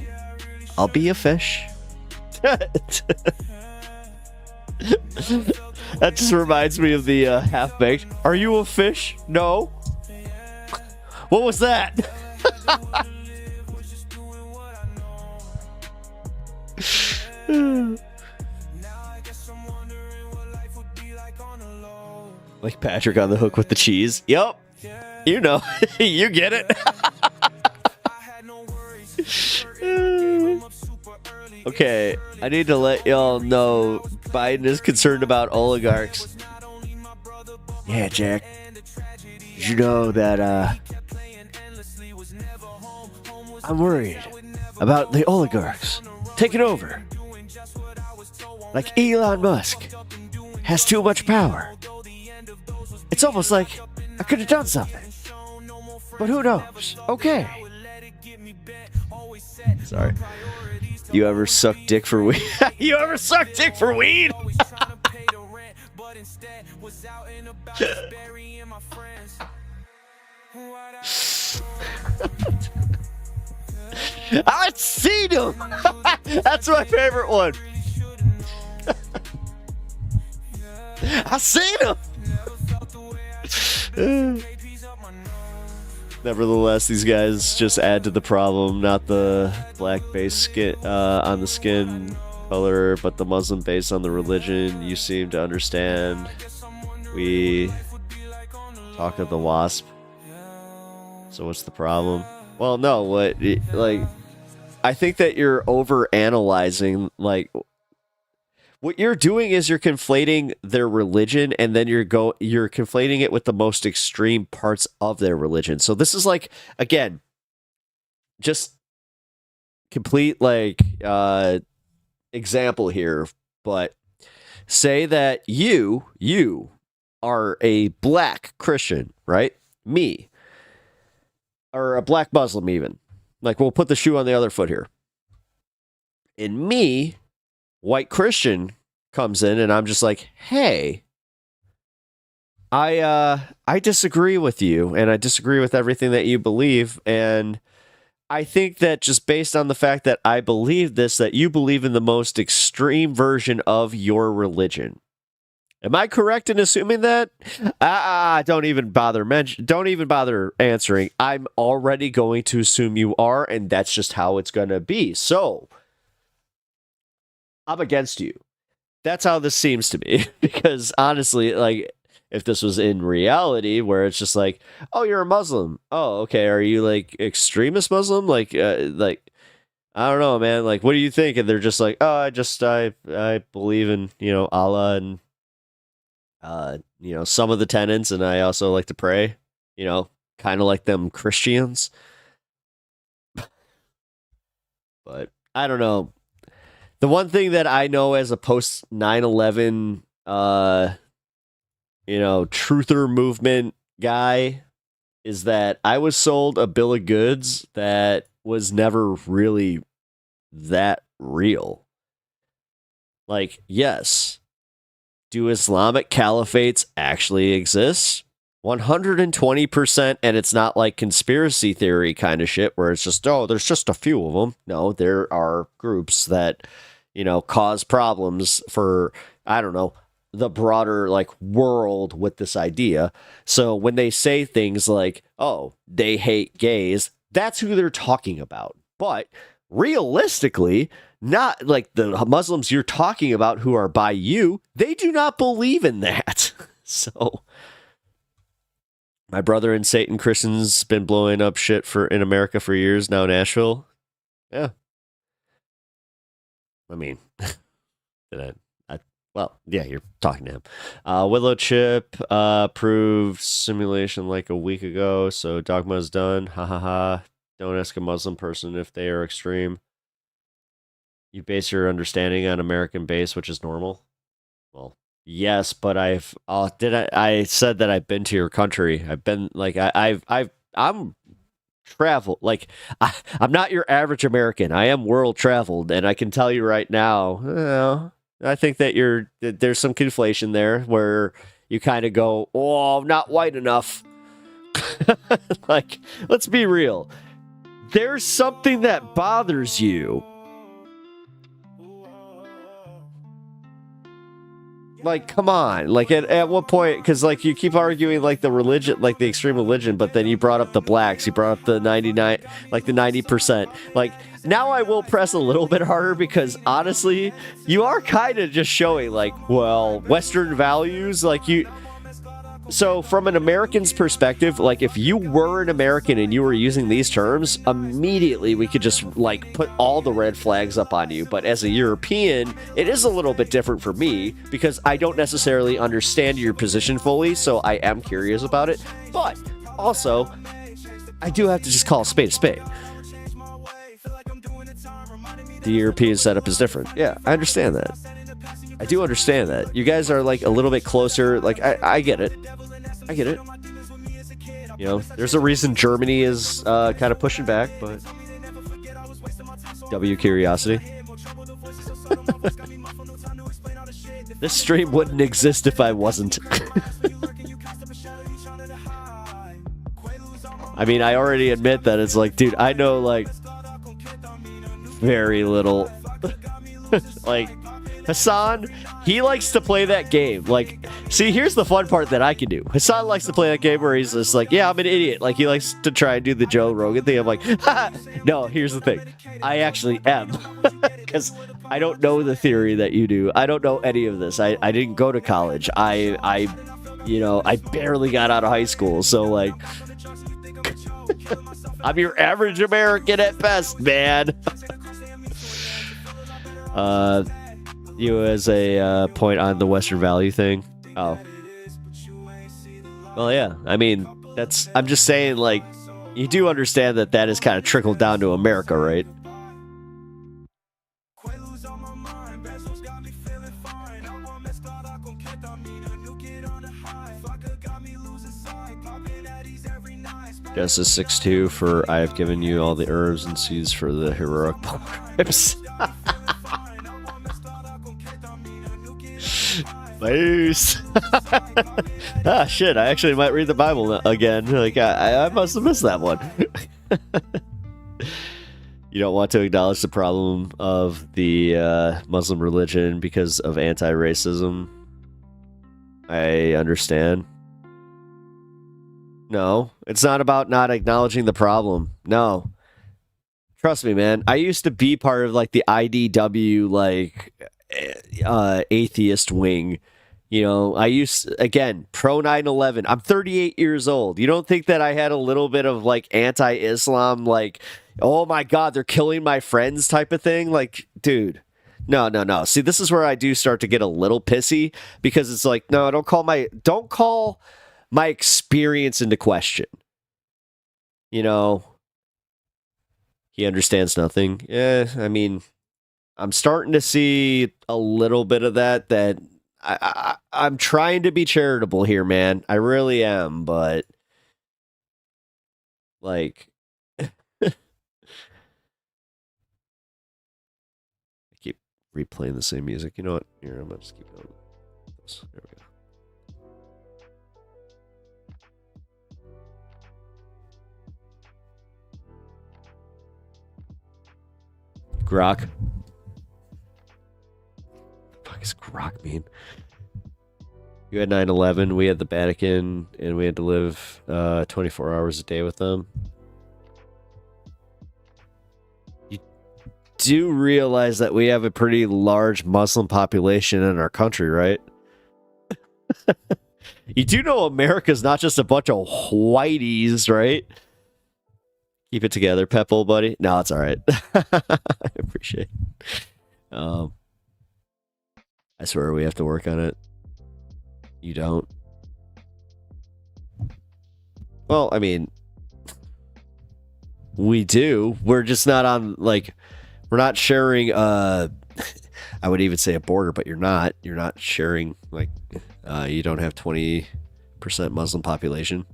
I'll be a fish. That just reminds me of the half-baked. Are you a fish? No. What was that? Like Patrick on the hook with the cheese. Yup. You know. You get it. Okay, I need to let y'all know Biden is concerned about oligarchs. Yeah, Jack. Did you know that I'm worried about the oligarchs taking over? Like Elon Musk has too much power. It's almost like I could have done something. But who knows? Okay. Sorry. You ever suck dick for weed? You ever suck dick for weed? I've seen him. That's my favorite one. I've seen him. Nevertheless, these guys just add to the problem, not the black base skin on the skin color, but the Muslim based on the religion. You seem to understand. We talk of the wasp. So what's the problem? Well, no, like I think that you're over analyzing. Like what you're doing is you're conflating their religion, and then you're conflating it with the most extreme parts of their religion. So this is like, again, just complete like example here, but say that you are a black Christian, right? Me. Or a black Muslim even. Like, we'll put the shoe on the other foot here. And me, white Christian, comes in and I'm just like, hey, I disagree with you, and I disagree with everything that you believe, and I think that just based on the fact that I believe this, that you believe in the most extreme version of your religion. Am I correct in assuming that? Don't even bother answering. I'm already going to assume you are, and that's just how it's going to be. So, I'm against you. That's how this seems to me. Because honestly, like, if this was in reality, where it's just like, oh, you're a Muslim. Oh, okay. Are you like extremist Muslim? Like, I don't know, man. Like, what do you think? And they're just like, oh, I believe in, Allah and some of the tenets, and I also like to pray, kind of like them Christians. But I don't know. The one thing that I know as a post 9/11, truther movement guy is that I was sold a bill of goods that was never really that real. Like, yes. Do Islamic caliphates actually exist? 120%, and it's not like conspiracy theory kind of shit where it's just, oh, there's just a few of them. No, there are groups that, cause problems for, I don't know, the broader like world with this idea. So when they say things like, oh, they hate gays, that's who they're talking about. But realistically, not like the Muslims you're talking about who are by you, they do not believe in that. So my brother in Satan Christian's been blowing up shit in America for years now, Nashville. Yeah. I mean, well, yeah, you're talking to him. Willow Chip proved simulation like a week ago, so Dogma's done. Ha ha ha. Don't ask a Muslim person if they are extreme. You base your understanding on American base, which is normal. Well, yes, but I said that I've been to your country. I've been like I'm traveled. Like I'm not your average American. I am world traveled, and I can tell you right now, I think that there's some conflation there where you kind of go, oh, I'm not white enough. Like, let's be real. There's something that bothers you. Like, come on. Like, at what point? Because, like, you keep arguing, like, the religion, like, the extreme religion, but then you brought up the blacks. You brought up the 99, like, the 90%. Like, now I will press a little bit harder because, honestly, you are kind of just showing, like, well, Western values, like, you... So, from an American's perspective, like, if you were an American and you were using these terms, immediately we could just, like, put all the red flags up on you. But as a European, it is a little bit different for me because I don't necessarily understand your position fully, so I am curious about it. But, also, I do have to just call a spade a spade. The European setup is different. Yeah, I understand that. I do understand that. You guys are, like, a little bit closer. Like, I get it. I get it. There's a reason Germany is kind of pushing back, but... W curiosity. This stream wouldn't exist if I wasn't. I mean, I already admit that it's like, dude, I know, like... very little. Like, Hasan, he likes to play that game. Like, see, here's the fun part that I can do. Hasan likes to play that game where he's just like, yeah, I'm an idiot. Like, he likes to try and do the Joe Rogan thing. I'm like, no, here's the thing. I actually am. Because I don't know the theory that you do. I don't know any of this. I didn't go to college. I barely got out of high school. So, like, I'm your average American at best, man. You as a point on the Western value thing. Oh. Well, yeah. I mean, I'm just saying, like, you do understand that is kind of trickled down to America, right? Genesis 6:2 for I have given you all the herbs and seeds for the heroic pilgrims. Nice. Shit, I actually might read the Bible again. Like, I must have missed that one. You don't want to acknowledge the problem of the Muslim religion because of anti-racism. I understand. No, it's not about not acknowledging the problem. No. Trust me, man. I used to be part of, like, the IDW, like, atheist wing. You know, again, pro 9/11. I'm 38 years old. You don't think that I had a little bit of, like, anti-Islam, like, oh my God, they're killing my friends type of thing? Like, dude, no. See, this is where I do start to get a little pissy, because it's like, no, don't call my experience into question. You know, he understands nothing. I mean, I'm starting to see a little bit of that I'm trying to be charitable here, man. I really am, but, like, I keep replaying the same music. You know what? Here, I'm gonna just keep going with this. There we go. Grok. What the fuck is Grok mean? You had 9/11, we had the Vatican, and we had to live 24 hours a day with them. You do realize that we have a pretty large Muslim population in our country, right? You do know America's not just a bunch of whiteys, right? Keep it together, Pep, old buddy. No, it's all right. I appreciate it. I swear we have to work on it. You don't? Well, I mean, we do. We're just not on, like, we're not sharing, I would even say a border, but you're not. You're not sharing, like, you don't have 20% Muslim population.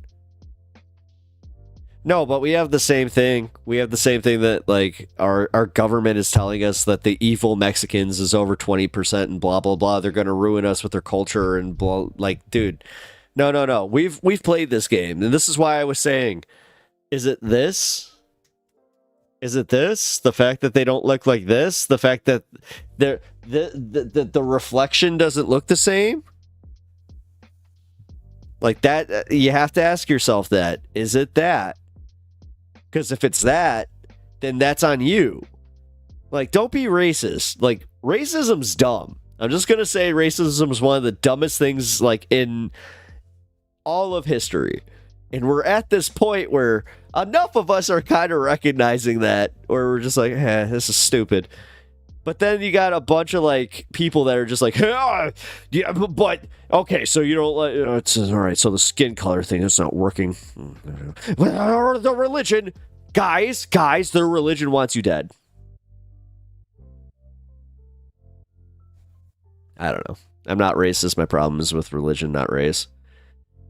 No, but we have the same thing. We have the same thing that, like, our government is telling us that the evil Mexicans is over 20% and blah, blah, blah. They're going to ruin us with their culture and blah. Like, dude, no. We've played this game. And this is why I was saying, is it this? Is it this? The fact that they don't look like this? The fact that the reflection doesn't look the same? Like that, you have to ask yourself that. Is it that? Because if it's that, then that's on you. Like, don't be racist. Like, racism's dumb. I'm just going to say racism is one of the dumbest things, like, in all of history. And we're at this point where enough of us are kind of recognizing that, or we're just like, this is stupid. But then you got a bunch of, like, people that are just like, yeah, but okay, so you don't let, it's all right. So the skin color thing is not working. The religion, guys, their religion wants you dead. I don't know. I'm not racist. My problem is with religion, not race.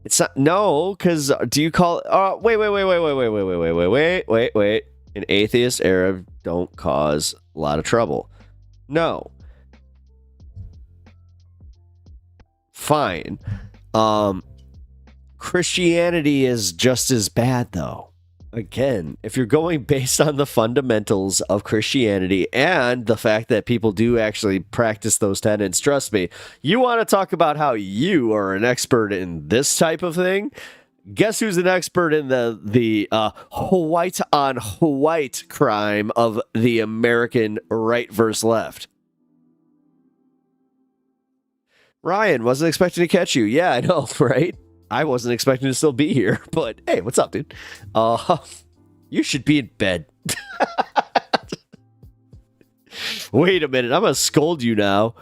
It's not, no, because do you call, wait. An atheist Arab don't cause a lot of trouble. No. Fine. Christianity is just as bad, though. again, if you're going based on the fundamentals of Christianity and the fact that people do actually practice those tenets, trust me, you want to talk about how you are an expert in this type of thing? Guess who's an expert in the white on white crime of the American right versus left? Ryan, wasn't expecting to catch you. Yeah, I know, right? I wasn't expecting to still be here, but hey, what's up, dude? You should be in bed. Wait a minute, I'm gonna scold you now.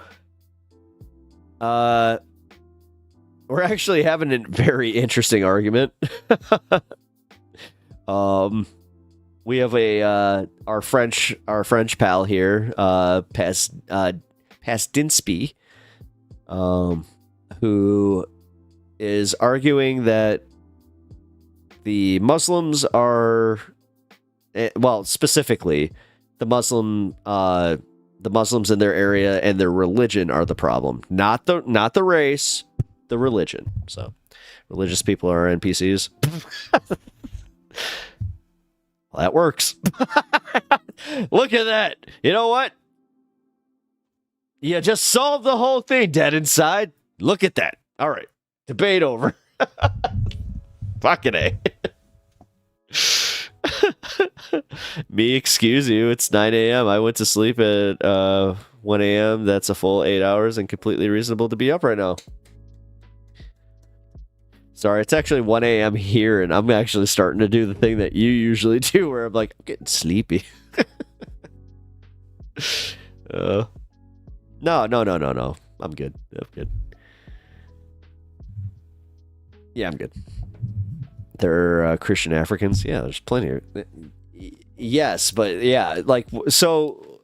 We're actually having a very interesting argument. We have our French pal here, Pasdinsby, who is arguing that the Muslims are, well, specifically the Muslims in their area and their religion are the problem, not the race. The religion. So religious people are NPCs. Well, that works. Look at that. You know what? You just solved the whole thing, dead inside. Look at that. All right. Debate over. Fucking A. Me, excuse you. It's 9 a.m. I went to sleep at 1 a.m. That's a full 8 hours and completely reasonable to be up right now. Sorry, it's actually 1 a.m. here, and I'm actually starting to do the thing that you usually do, where I'm like, I'm getting sleepy. No. I'm good. Yeah, I'm good. There are Christian Africans. Yeah, there's plenty of... Yes, but yeah, like, so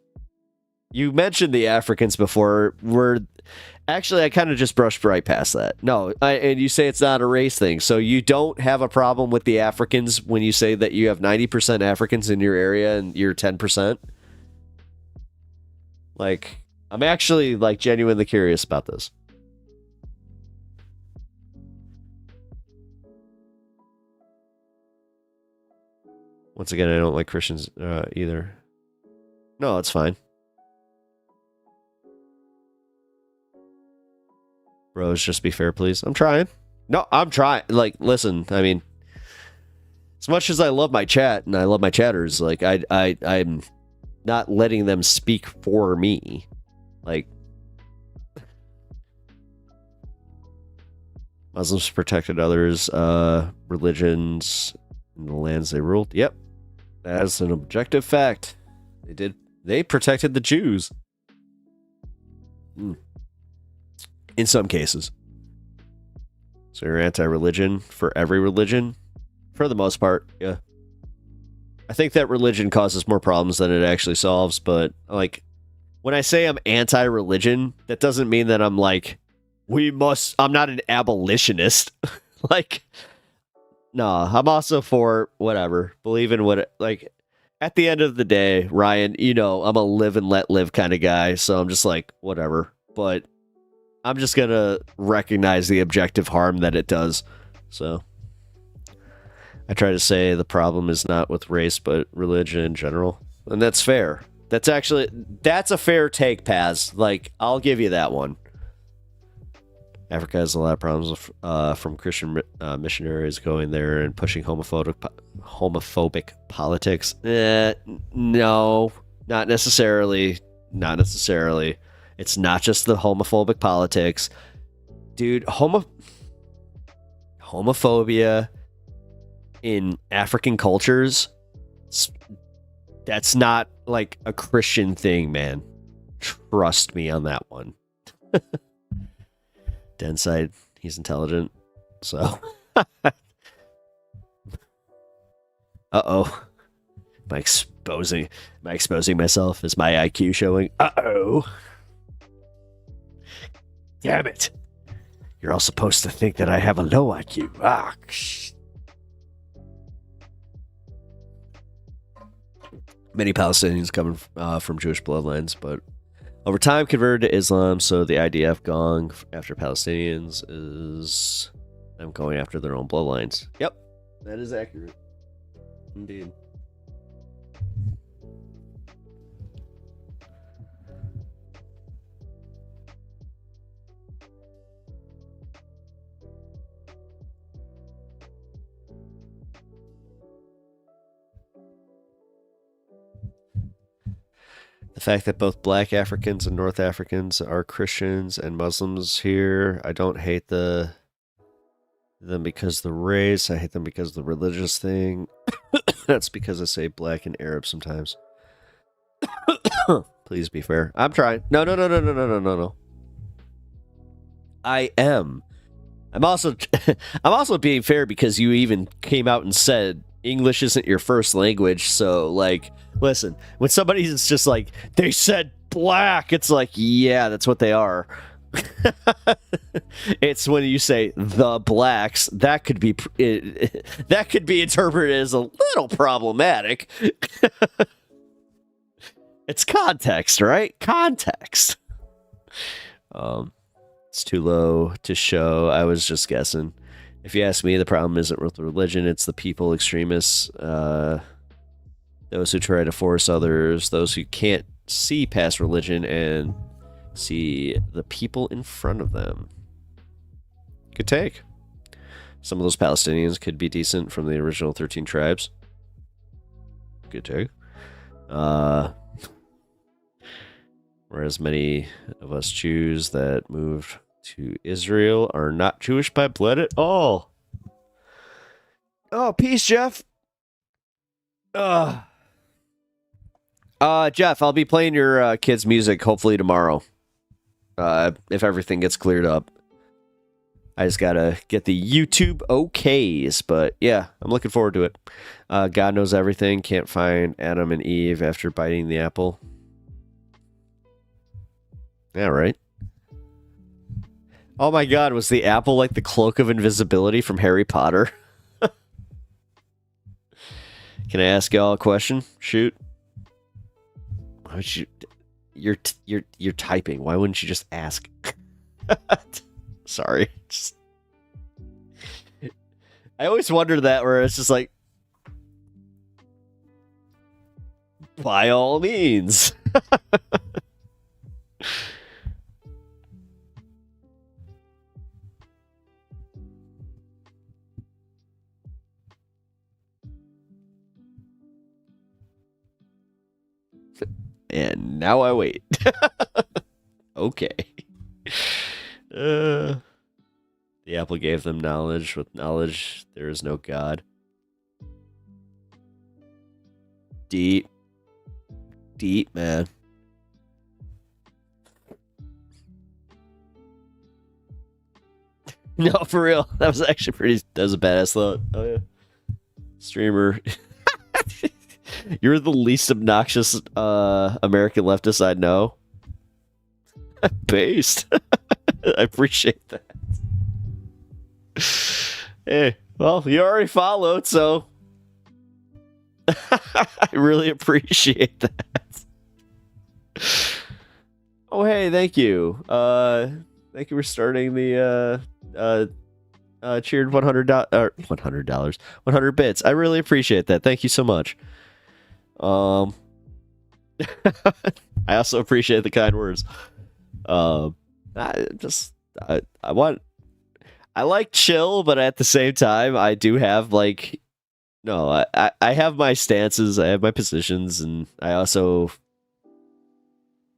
you mentioned the Africans before. Actually, I kind of just brushed right past that. No, and you say it's not a race thing. So you don't have a problem with the Africans when you say that you have 90% Africans in your area and you're 10%? Like, I'm actually, like, genuinely curious about this. Once again, I don't like Christians either. No, it's fine. Bros, just be fair, please. I'm trying. No, I'm trying. Like, listen, I mean, as much as I love my chat and I love my chatters, like, I'm not letting them speak for me. Like, Muslims protected others' religions in the lands they ruled. Yep. That's an objective fact. They did. They protected the Jews. In some cases. So you're anti-religion for every religion? For the most part, yeah. I think that religion causes more problems than it actually solves, but, like, when I say I'm anti-religion, that doesn't mean that I'm like, I'm not an abolitionist. Like, no, I'm also for whatever. Believe in what, like, at the end of the day, Ryan, you know, I'm a live and let live kind of guy, so I'm just like, whatever. But I'm just going to recognize the objective harm that it does. So I try to say the problem is not with race, but religion in general. And that's fair. That's a fair take, Paz. Like, I'll give you that one. Africa has a lot of problems from Christian missionaries going there and pushing homophobic politics. No, not necessarily. Not necessarily. It's not just the homophobic politics. Dude, homophobia in African cultures, that's not like a Christian thing, man. Trust me on that one. Denside, he's intelligent, so. Uh-oh. Am I exposing myself? Is my IQ showing? Uh-oh. Damn it. You're all supposed to think that I have a low IQ. Ah, Many Palestinians coming from Jewish bloodlines, but over time converted to Islam, so the IDF going after Palestinians is them going after their own bloodlines. Yep, that is accurate. Indeed. The fact that both black Africans and North Africans are Christians and Muslims here, I don't hate them because of the race. I hate them because of the religious thing. That's because I say black and Arab sometimes. Please be fair. I'm trying. No. I am. I'm also being fair because you even came out and said English isn't your first language. So, like, listen, when somebody's just like, they said black, it's like, yeah, that's what they are. It's when you say the blacks that could be interpreted as a little problematic. It's context, right? Context. It's too low to show. I was just guessing. If you ask me, the problem isn't with religion, it's the people, extremists, those who try to force others, those who can't see past religion and see the people in front of them. Good take. Some of those Palestinians could be decent from the original 13 tribes. Good take. Whereas many of us Jews that moved to Israel are not Jewish by blood at all. Oh, peace, Jeff. Jeff, I'll be playing your kids' music hopefully tomorrow. If everything gets cleared up. I just gotta get the YouTube okays, but yeah, I'm looking forward to it. God knows everything. Can't find Adam and Eve after biting the apple. Yeah, right. Oh my God, was the apple like the cloak of invisibility from Harry Potter? Can I ask y'all a question? Shoot. Why would you're typing. Why wouldn't you just ask? Sorry. I always wondered that, where it's just like, by all means. And now I wait. Okay. The apple gave them knowledge. With knowledge, there is no God. Deep. Deep, man. No, for real. That was actually that was a badass thought. Oh, yeah. Streamer. You're the least obnoxious American leftist I know. Based. I appreciate that. Hey, well, you already followed, so I really appreciate that. Oh, hey, thank you. Thank you for starting the cheered $100, 100 bits. I really appreciate that. Thank you so much. I also appreciate the kind words. I like chill, but at the same time, I do have I have my stances, I have my positions, and I also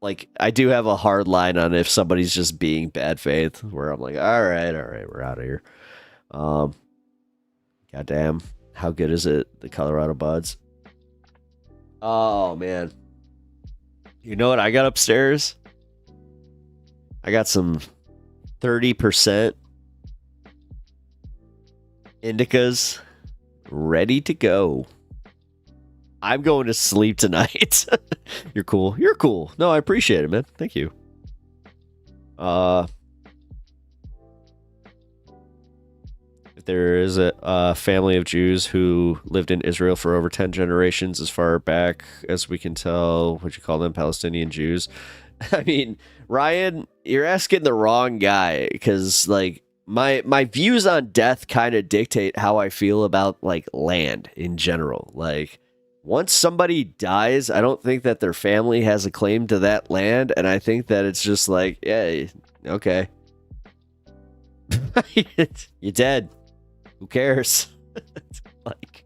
I do have a hard line on if somebody's just being bad faith, where I'm like, all right, we're out of here. Goddamn, how good is it, the Colorado Buds? Oh man, you know what I got upstairs? I got some 30% indicas ready to go. I'm going to sleep tonight. You're cool. You're cool. No, I appreciate it, man. Thank you. There is a family of Jews who lived in Israel for over 10 generations, as far back as we can tell. Would you call them Palestinian Jews? I mean, Ryan, you're asking the wrong guy, because my views on death kind of dictate how I feel about like land in general. Like once somebody dies, I don't think that their family has a claim to that land, and I think that it's just like, yeah, okay. You're dead. Who cares? Like,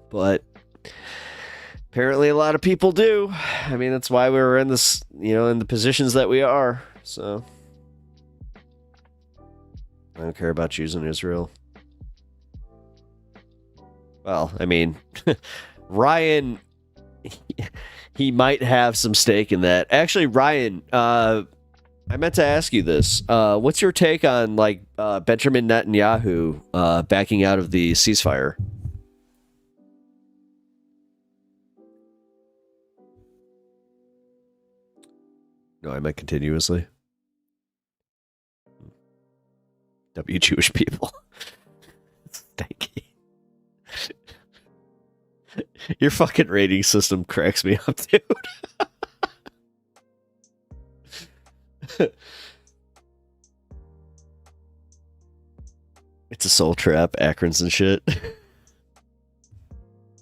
but apparently a lot of people do. I mean, that's why we were in this, in the positions that we are. So I don't care about Jews in Israel. Well, I mean, Ryan, he might have some stake in that. Actually, Ryan, I meant to ask you this. What's your take on like Benjamin Netanyahu backing out of the ceasefire? No, I meant continuously. W Jewish people. Thank you. Your fucking rating system cracks me up, dude. It's a soul trap, Akrons and shit.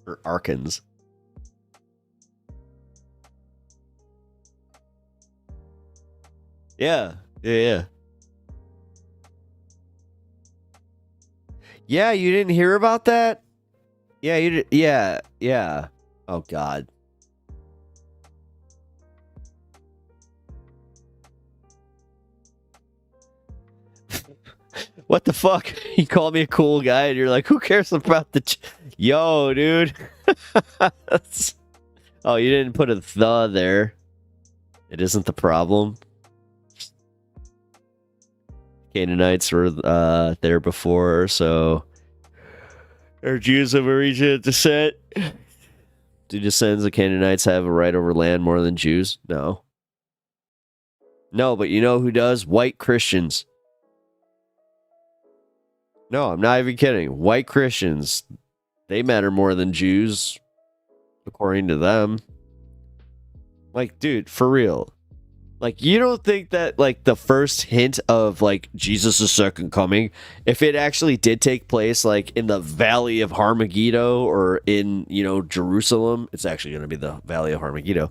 Or Arkans. Yeah. Yeah, you didn't hear about that? Yeah, you did. Yeah. Oh, God. What the fuck? You call me a cool guy and you're like, who cares about the... Yo, dude. Oh, you didn't put a the there. It isn't the problem. Canaanites were there before, so... Are Jews of Aryan descent? Do descendants of Canaanites have a right over land more than Jews? No. No, but you know who does? White Christians. No, I'm not even kidding. White Christians, they matter more than Jews, according to them. Like, dude, for real. Like, you don't think that, like, the first hint of, like, Jesus' second coming, if it actually did take place, like, in the Valley of Armageddon or in, Jerusalem, it's actually going to be the Valley of Armageddon.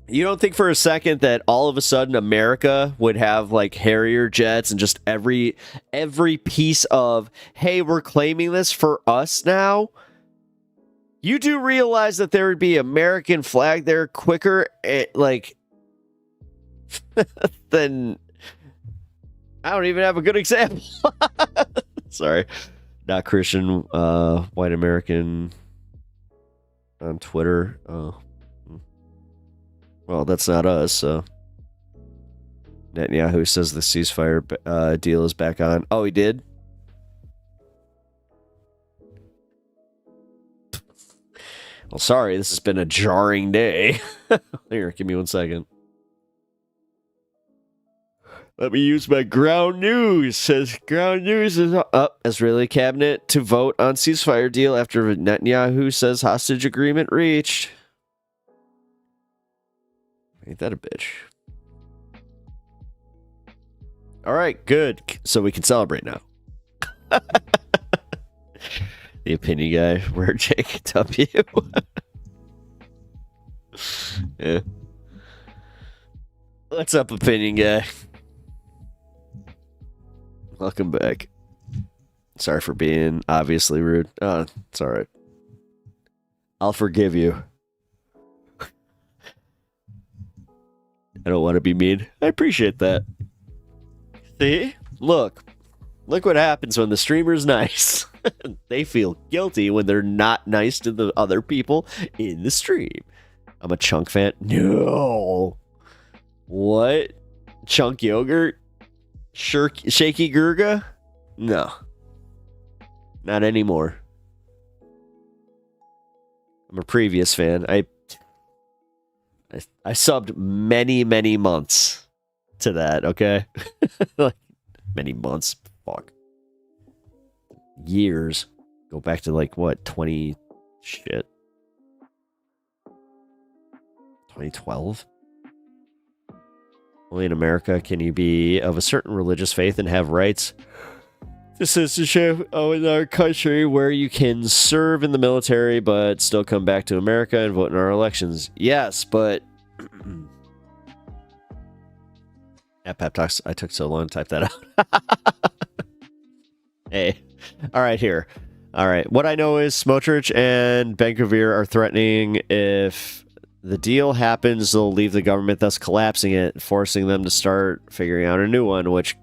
You don't think for a second that all of a sudden America would have, like, Harrier jets and just every piece of, hey, we're claiming this for us now? You do realize that there would be American flag there quicker, like... then I don't even have a good example. Sorry. Not Christian, white American on Twitter. Oh. Well, that's not us, so. Netanyahu says the ceasefire deal is back on. Oh, he did? Well, sorry, this has been a jarring day. Here, give me 1 second. Let me use my ground news. Says ground news is up. Israeli cabinet to vote on ceasefire deal after Netanyahu says hostage agreement reached. Ain't that a bitch? All right, good. So we can celebrate now. The opinion guy, where Jake W. Yeah. What's up, opinion guy? Welcome back. Sorry for being obviously rude. Oh, it's all right. I'll forgive you. I don't want to be mean. I appreciate that. See? Look what happens when the streamer's nice. They feel guilty when they're not nice to the other people in the stream. I'm a Chunk fan. No. What? Chunk yogurt? Shaky Gurga? No. Not anymore. I'm a previous fan. I subbed many months to that, okay? Like, many months. Fuck. Years. Go back to like what? 2012? Only in America can you be of a certain religious faith and have rights to citizenship in our country where you can serve in the military but still come back to America and vote in our elections. Yes, but at Pep Talks, I took so long to type that out. Hey, all right, here. All right, what I know is Smotrich and Ben-Gvir are threatening if the deal happens, they'll leave the government, thus collapsing it, forcing them to start figuring out a new one, which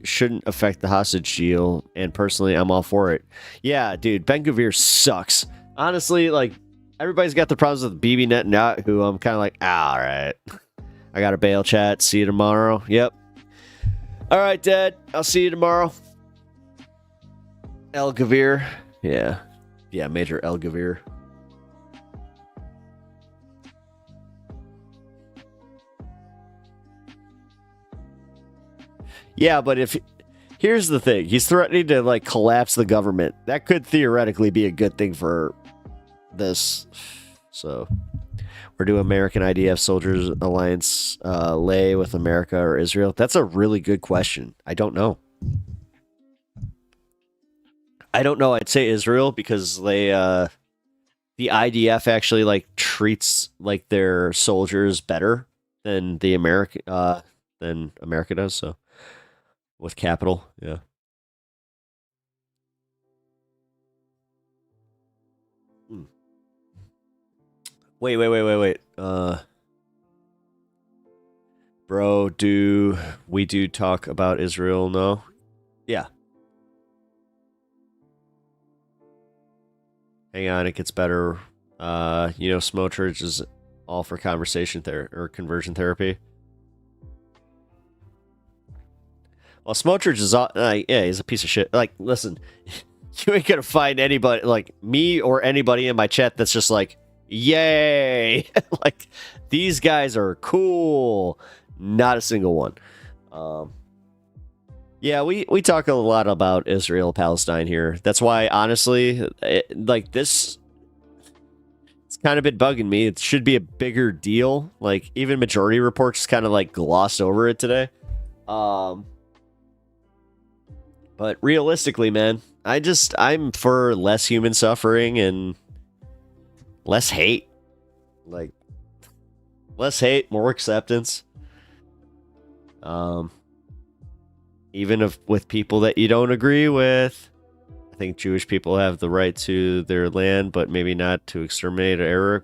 shouldn't affect the hostage deal. And personally, I'm all for it. Yeah, dude, Ben-Gvir sucks. Honestly, like, everybody's got the problems with Bibi Netanyahu. I'm kind of like, all right. I got a bail, chat. See you tomorrow. Yep. All right, Dad. I'll see you tomorrow. El Gvir. Yeah. Yeah, Major El Gvir. Yeah, but here's the thing. He's threatening to, like, collapse the government. That could theoretically be a good thing for this. So, or do American IDF soldiers alliance lay with America or Israel? That's a really good question. I don't know. I'd say Israel because they, the IDF actually, like, treats, like, their soldiers better than America does, so. With capital, yeah. Wait. Bro, do we talk about Israel? No? Yeah. Hang on, it gets better. Smotrich is all for conversation or conversion therapy. Well, Smotrich is, he's a piece of shit. Like, listen, you ain't gonna find anybody, like, me or anybody in my chat that's just like, yay! Like, these guys are cool. Not a single one. Yeah, we talk a lot about Israel, Palestine here. That's why, honestly, this, it's kind of been bugging me. It should be a bigger deal. Like, even Majority Report just kind of, like, glossed over it today. But realistically, man, I'm for less human suffering and less hate. Like, less hate, more acceptance. Even with people that you don't agree with. I think Jewish people have the right to their land, but maybe not to exterminate Arab.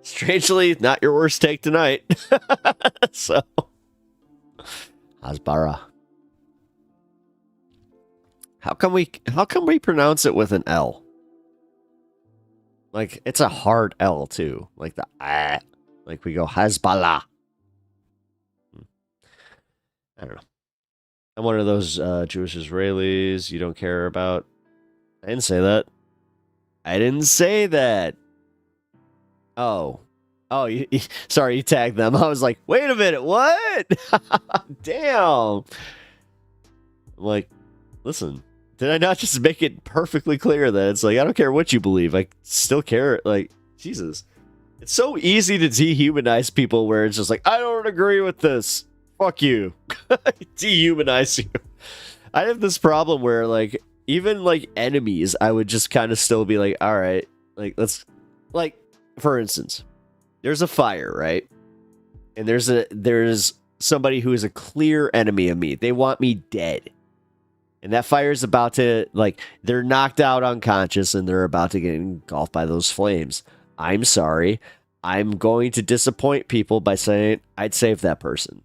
Strangely, not your worst take tonight. So, Hasbara. How come we pronounce it with an L? Like, it's a hard L too. Like the ah. Like we go Hasbala. I don't know. I'm one of those Jewish Israelis you don't care about. I didn't say that. Oh, sorry, you tagged them. I was like, wait a minute, what? Damn. I'm like, listen, did I not just make it perfectly clear that it's like, I don't care what you believe. I still care. Like, Jesus. It's so easy to dehumanize people where it's just like, I don't agree with this. Fuck you. Dehumanize you. I have this problem where, like, even, like, enemies, I would just kind of still be like, all right, like, let's, like, for instance, there's a fire, right? And there's somebody who is a clear enemy of me. They want me dead. And that fire's about to, like, they're knocked out unconscious and they're about to get engulfed by those flames. I'm sorry. I'm going to disappoint people by saying I'd save that person.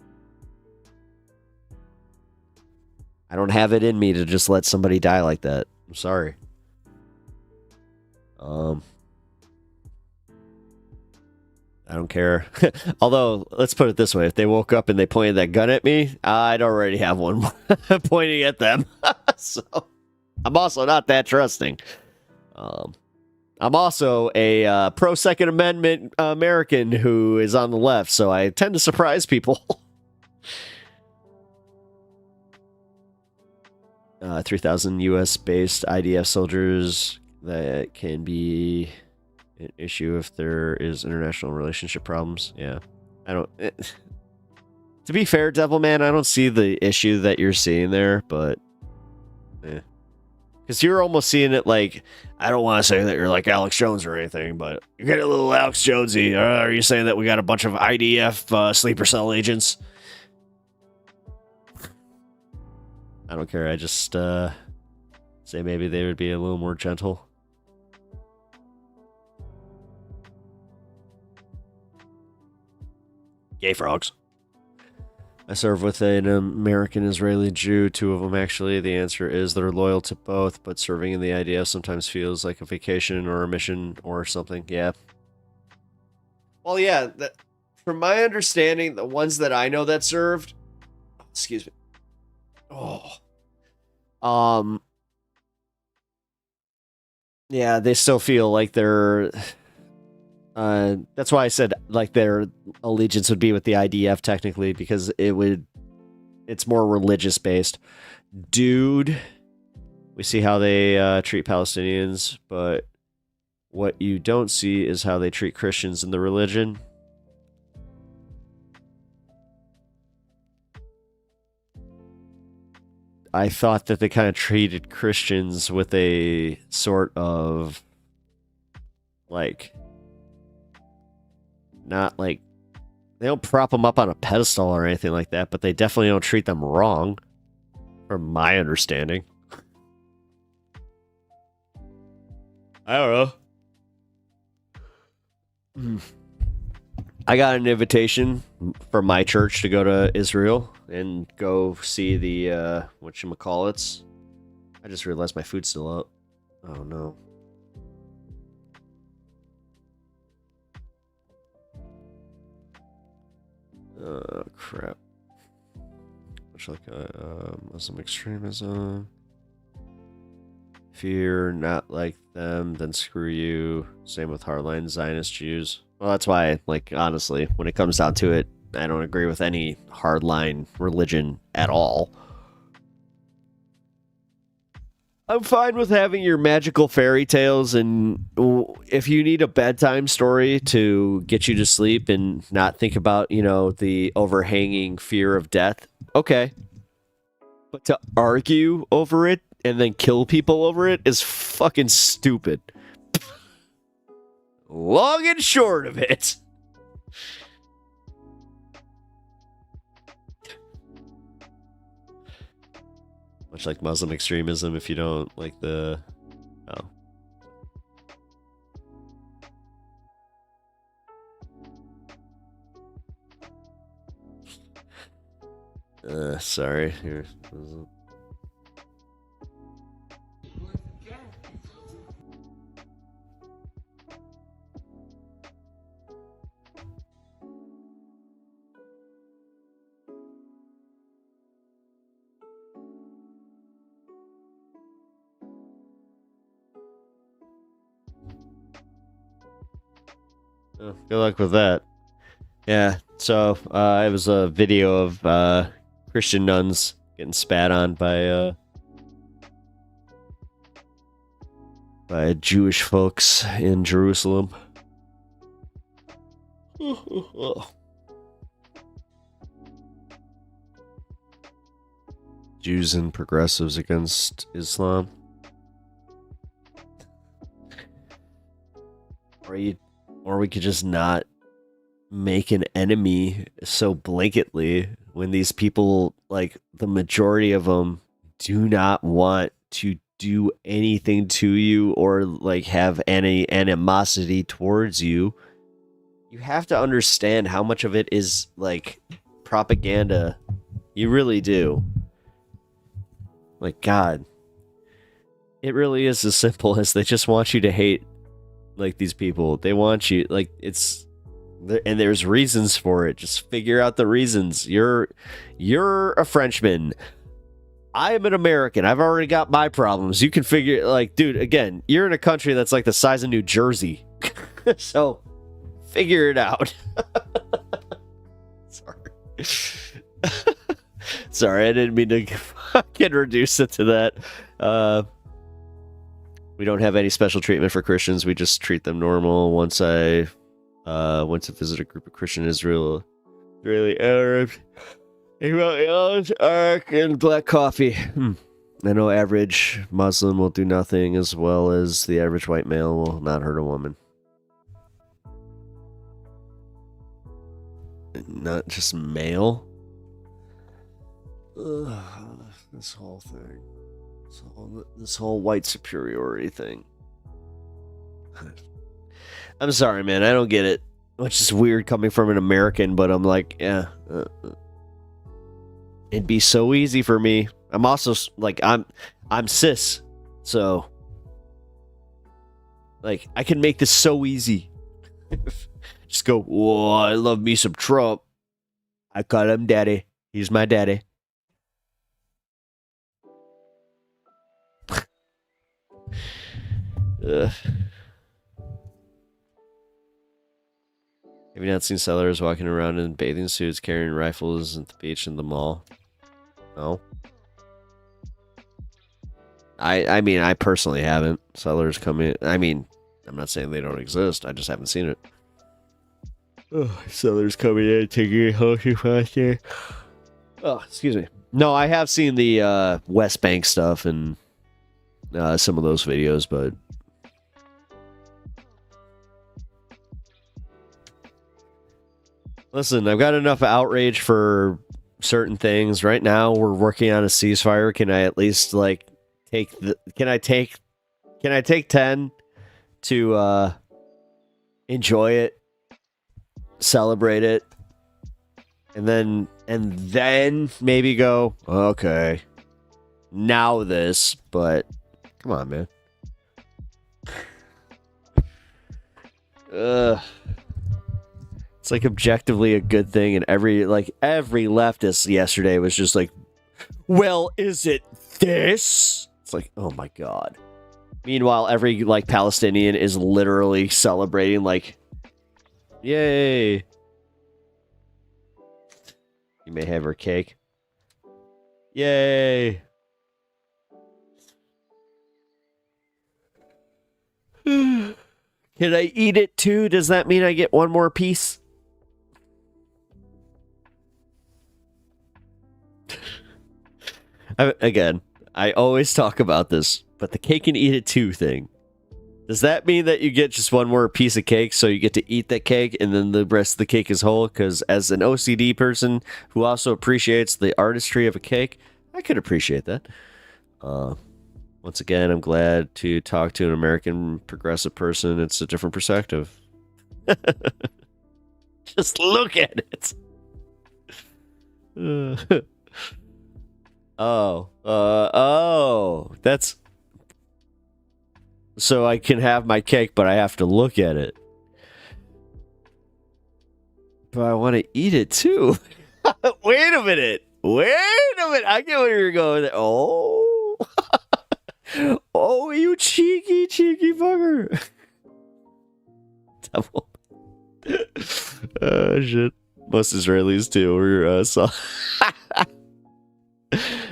I don't have it in me to just let somebody die like that. I'm sorry. I don't care. Although, let's put it this way. If they woke up and they pointed that gun at me, I'd already have one pointing at them. So, I'm also not that trusting. I'm also a pro-Second Amendment American who is on the left, so I tend to surprise people. 3,000 U.S.-based IDF soldiers that can be an issue if there is international relationship problems. Yeah. I don't... to be fair, Devilman, I don't see the issue that you're seeing there, but... Because you're almost seeing it like... I don't want to say that you're like Alex Jones or anything, but you get a little Alex Jonesy. Are you saying that we got a bunch of IDF sleeper cell agents? I don't care. I just say maybe they would be a little more gentle. Gay frogs. I serve with an American Israeli Jew, 2 of them actually. The answer is they're loyal to both, but serving in the IDF sometimes feels like a vacation or a mission or something. Yeah. Well, yeah, from my understanding, the ones that I know that served, excuse me. Yeah, they still feel like they're that's why I said like their allegiance would be with the IDF technically, because it's more religious based. Dude, we see how they treat Palestinians, but what you don't see is how they treat Christians in the religion. I thought that they kind of treated Christians with a sort of like, not like, they don't prop them up on a pedestal or anything like that, but they definitely don't treat them wrong, from my understanding. I don't know. I got an invitation from my church to go to Israel and go see the, whatchamacallits. I just realized my food's still up. Oh, no. Crap. Much like Muslim extremism. If you're not like them, then screw you. Same with hardline Zionist Jews. Well, that's why, like, honestly, when it comes down to it, I don't agree with any hardline religion at all. I'm fine with having your magical fairy tales, and if you need a bedtime story to get you to sleep and not think about, you know, the overhanging fear of death, okay. But to argue over it and then kill people over it is fucking stupid. Long and short of it. Much like Muslim extremism, if you don't like the... Sorry. Here. Good luck with that. Yeah, so it was a video of Christian nuns getting spat on by Jewish folks in Jerusalem. Jews and progressives against Islam. Or we could just not make an enemy so blanketly when these people, like the majority of them, do not want to do anything to you or like have any animosity towards you. You have to understand how much of it is like propaganda. You really do. Like, God, it really is as simple as they just want you to hate like these people. They want you, like, it's there, and there's reasons for it. Just figure out the reasons. You're a Frenchman. I am an American. I've already got my problems. You can figure, like, dude, again, you're in a country that's like the size of New Jersey. So figure it out. Sorry, I didn't mean to fucking reduce it to that. We don't have any special treatment for Christians. We just treat them normal. Once I went to visit a group of Christian Israeli Arabs, they brought olives, ark, and black coffee. I know average Muslim will do nothing, as well as the average white male will not hurt a woman. Not just male? Ugh, this whole thing. This whole white superiority thing. I'm sorry, man. I don't get it. Which is weird coming from an American, but I'm like, yeah. It'd be so easy for me. I'm also like, I'm cis, so like I can make this so easy. Just go, whoa, I love me some Trump. I call him daddy. He's my daddy. Ugh. Have you not seen sellers walking around in bathing suits carrying rifles at the beach and the mall? No. I mean, I personally haven't. Sellers come in. I mean, I'm not saying they don't exist. I just haven't seen it. Oh, sellers coming in, taking a healthy faster. Oh, excuse me. No, I have seen the West Bank stuff and some of those videos, but listen, I've got enough outrage for certain things. Right now, we're working on a ceasefire. Can I at least like can I take 10 to enjoy it, celebrate it, and then maybe go, okay, now this, but come on, man. It's like objectively a good thing, and every leftist yesterday was just like, well, is it this? It's like, oh my god. Meanwhile, every like Palestinian is literally celebrating like, yay. You may have her cake. Yay. Can I eat it too? Does that mean I get one more piece? Again, I always talk about this, but the cake and eat it too thing. Does that mean that you get just one more piece of cake, so you get to eat that cake and then the rest of the cake is whole? Because as an OCD person who also appreciates the artistry of a cake, I could appreciate that. Once again, I'm glad to talk to an American progressive person. It's a different perspective. Just look at it. That's so I can have my cake, but I have to look at it. But I want to eat it too. Wait a minute. I get where you're going. Oh. Oh, you cheeky fucker. Devil. Shit. Most Israelis too.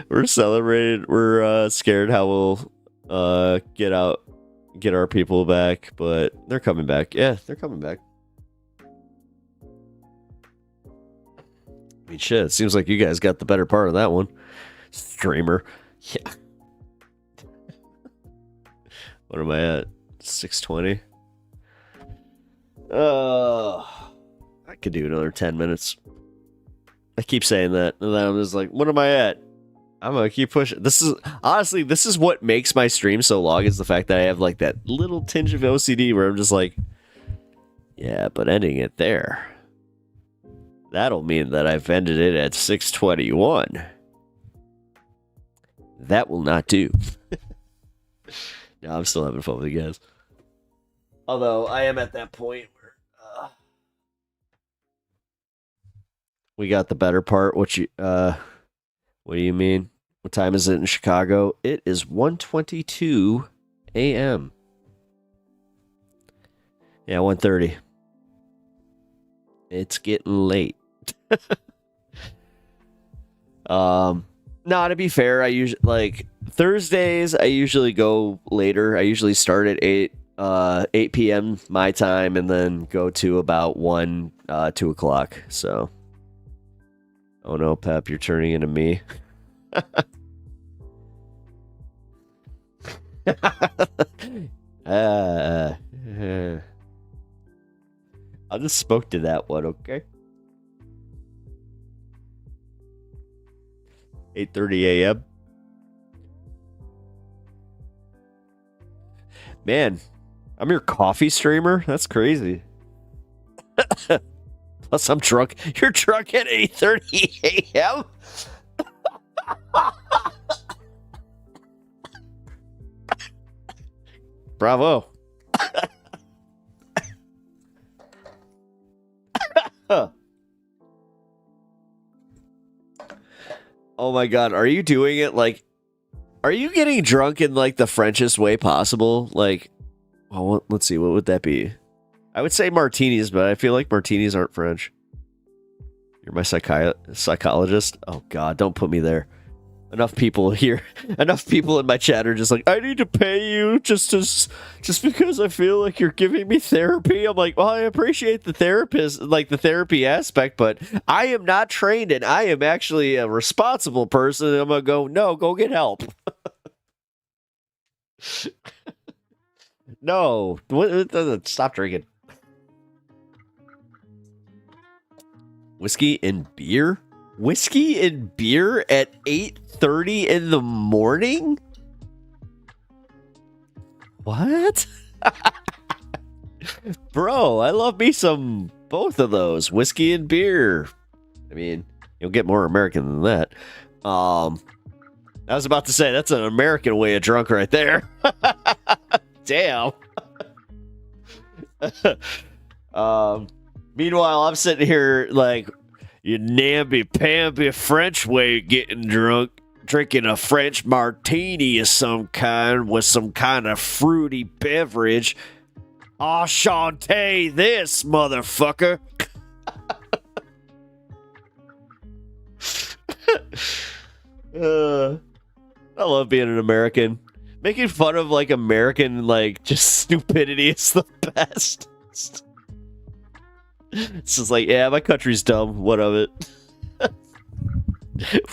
We're celebrating. We're scared how we'll get our people back, but they're coming back. Yeah, they're coming back. I mean, shit. It seems like you guys got the better part of that one, streamer. Yeah. What am I at? 6:20. I could do another 10 minutes. I keep saying that, and then I'm just like, what am I at? I'm gonna keep pushing. This is what makes my stream so long, is the fact that I have like that little tinge of OCD where I'm just like, yeah, but ending it there, that'll mean that I've ended it at 6:21. That will not do. No, I'm still having fun with you guys. Although I am at that point where we got the better part. What do you mean? What time is it in Chicago? It is 1:22 a.m. Yeah, 1:30. It's getting late. No, to be fair, I usually like Thursdays, I usually go later. I usually start at 8 p.m. my time and then go to about 1, 2 o'clock. So, oh no, Pep, you're turning into me. I just spoke to that one, okay? 8:30 a.m. Man, I'm your coffee streamer? That's crazy. Plus, I'm drunk. You're drunk at 8:30 a.m.? Bravo. Oh my god, are you doing it like... Are you getting drunk in like the Frenchest way possible? Like, well, let's see, what would that be? I would say martinis, but I feel like martinis aren't French. You're my psychologist? Oh god, don't put me there. Enough people here, enough people in my chat are just like, I need to pay you just because I feel like you're giving me therapy. I'm like, well, I appreciate the therapist, like the therapy aspect, but I am not trained and I am actually a responsible person. And I'm gonna go, no, go get help. No, stop drinking. Whiskey and beer? Whiskey and beer at 8:30 in the morning? What? Bro, I love me some both of those. Whiskey and beer. I mean, you'll get more American than that. I was about to say, that's an American way of drunk right there. Damn. Meanwhile, I'm sitting here like, you namby-pamby French way of getting drunk, drinking a French martini of some kind with some kind of fruity beverage. Enchanté this, motherfucker. I love being an American. Making fun of, like, American, like, just stupidity is the best. It's just like, yeah, my country's dumb. What of it?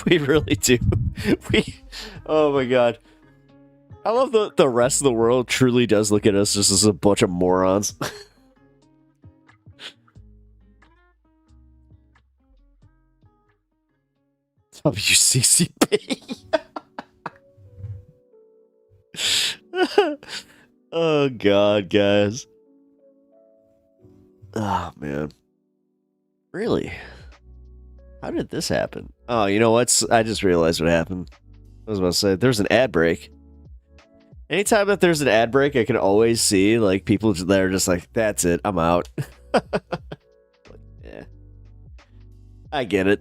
We really do. Oh my god. I love the rest of the world truly does look at us just as a bunch of morons. WCCP. Oh god, guys. Oh, man. Really? How did this happen? Oh, you know what? I just realized what happened. I was about to say, there's an ad break. Anytime that there's an ad break, I can always see, like, people that are just like, that's it, I'm out. Yeah. I get it.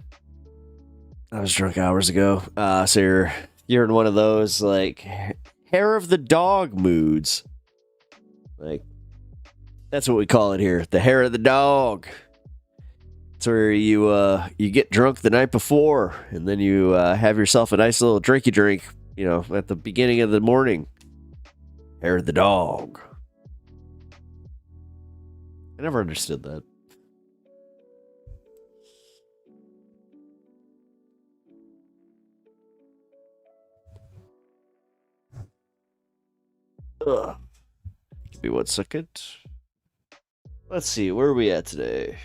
I was drunk hours ago. So you're in one of those, like, hair of the dog moods. Like, that's what we call it here. The hair of the dog. It's where you get drunk the night before, and then you have yourself a nice little drinky drink, you know, at the beginning of the morning. Hair of the dog. I never understood that. Ugh. Give me 1 second. Let's see, where are we at today?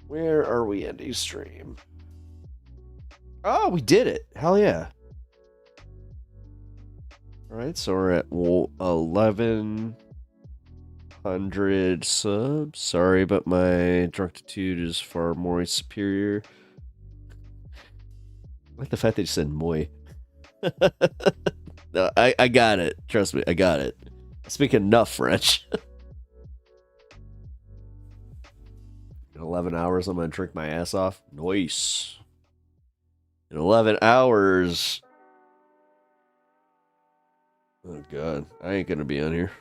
Where are we ending stream? Oh, we did it. Hell yeah. Alright, so we're at 1,100 subs. Sorry, but my drunkitude is far more superior. I like the fact that you said moi. No, I got it. Trust me, I got it. I speak enough French. In 11 hours, I'm going to drink my ass off. Nice. In 11 hours. Oh, God. I ain't going to be on here.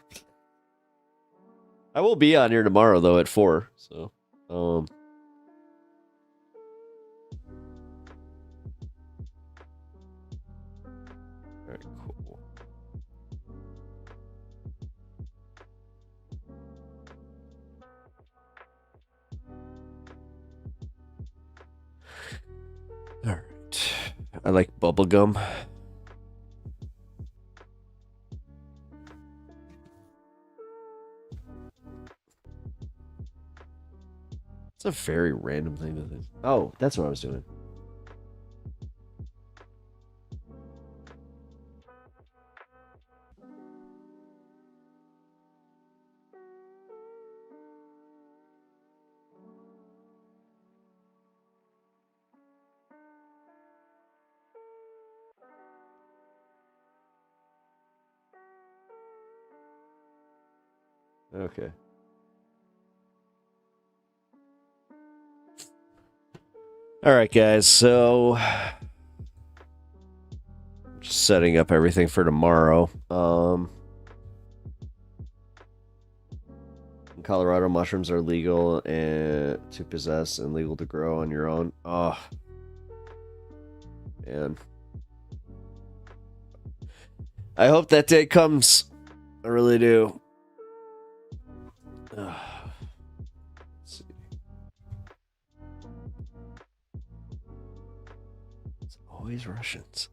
I will be on here tomorrow, though, at 4. So, right, cool. All right. I like bubblegum. It's a very random thing to think. Oh, that's what I was doing. Okay. All right, guys. So, just setting up everything for tomorrow. In Colorado, mushrooms are legal and to possess and legal to grow on your own. Oh, man. I hope that day comes. I really do. Let's see. It's always Russians.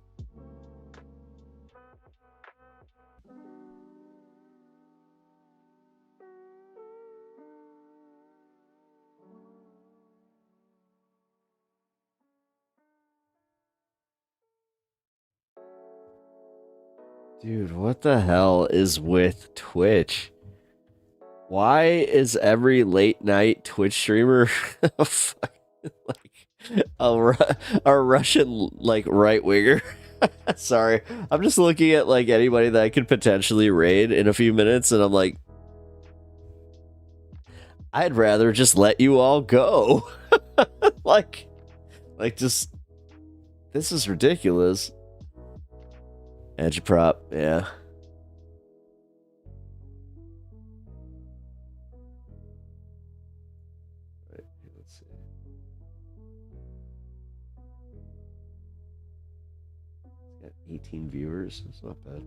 Dude, what the hell is with Twitch? Why is every late night Twitch streamer like a Russian like right winger? Sorry, I'm just looking at like anybody that I could potentially raid in a few minutes, and I'm like, I'd rather just let you all go. like just this is ridiculous. Edge prop, yeah. Right, let's see. It's got 18 viewers. That's not bad.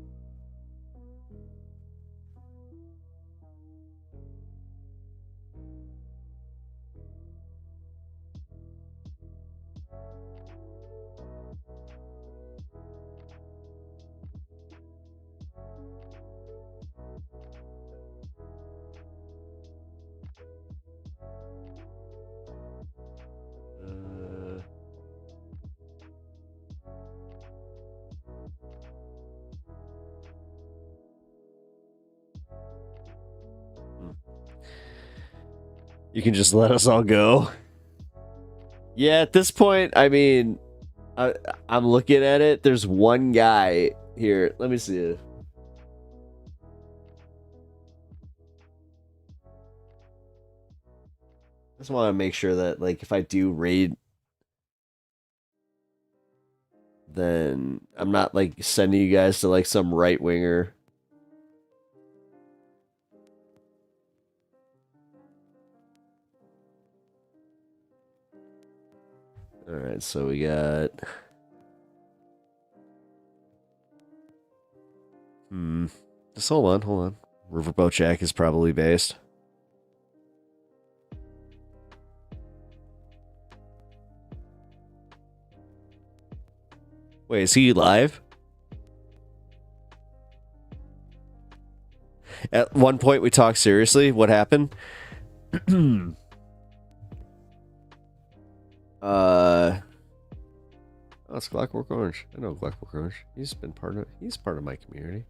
You can just let us all go. Yeah, at this point, I mean, I'm looking at it. There's one guy here. Let me see it. I just want to make sure that, like, if I do raid, then I'm not, like, sending you guys to, like, some right winger. Alright, so we got... Just hold on. Riverboat Jack is probably based. Wait, is he live? At one point we talked seriously. What happened? Oh, it's Clockwork Orange. I know Clockwork Orange. He's part of my community.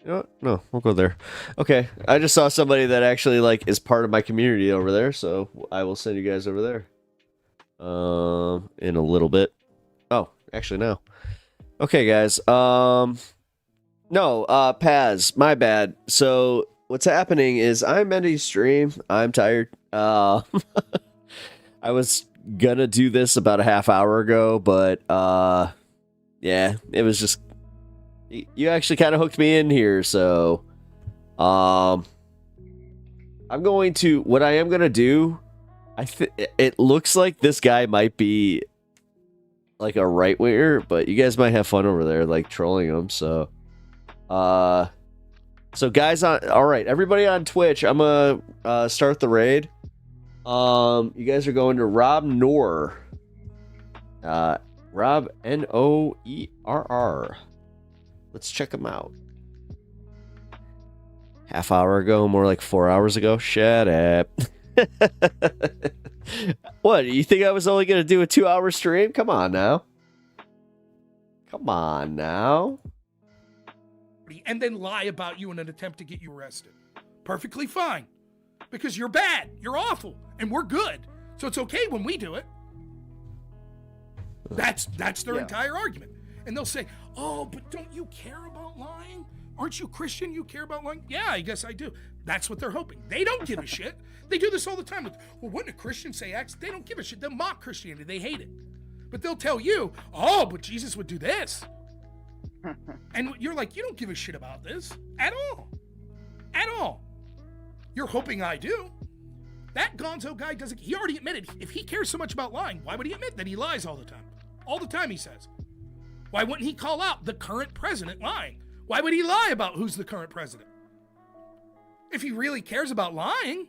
You know what? No, we'll go there. Okay, I just saw somebody that actually like is part of my community over there, so I will send you guys over there. In a little bit. Oh, actually no. Okay, guys. No, Paz, my bad. So what's happening is I'm ending stream. I'm tired. I was gonna do this about a half hour ago, but yeah, it was just you actually kind of hooked me in here, so I'm going to what I am gonna do. It looks like this guy might be like a right winger, but you guys might have fun over there, like trolling them. So, so guys all right, everybody on Twitch, I'm gonna start the raid. You guys are going to Rob Noer. Rob Noerr. Let's check him out. Half hour ago, more like 4 hours ago. Shut up. What, you think I was only going to do a 2-hour stream? Come on now. Come on now. And then lie about you in an attempt to get you arrested. Perfectly fine. Because you're bad. You're awful. And we're good. So it's okay when we do it. That's their entire argument. And they'll say, oh, but don't you care about lying? Aren't you Christian? You care about lying? Yeah, I guess I do. That's what they're hoping. They don't give a shit. They do this all the time. Well, wouldn't a Christian say X? They don't give a shit. They'll mock Christianity. They hate it. But they'll tell you, oh, but Jesus would do this. And you're like, you don't give a shit about this at all. At all. You're hoping I do. That gonzo guy doesn't, he already admitted, if he cares so much about lying, why would he admit that he lies all the time? All the time, he says. Why wouldn't he call out the current president lying? Why would he lie about who's the current president? If he really cares about lying,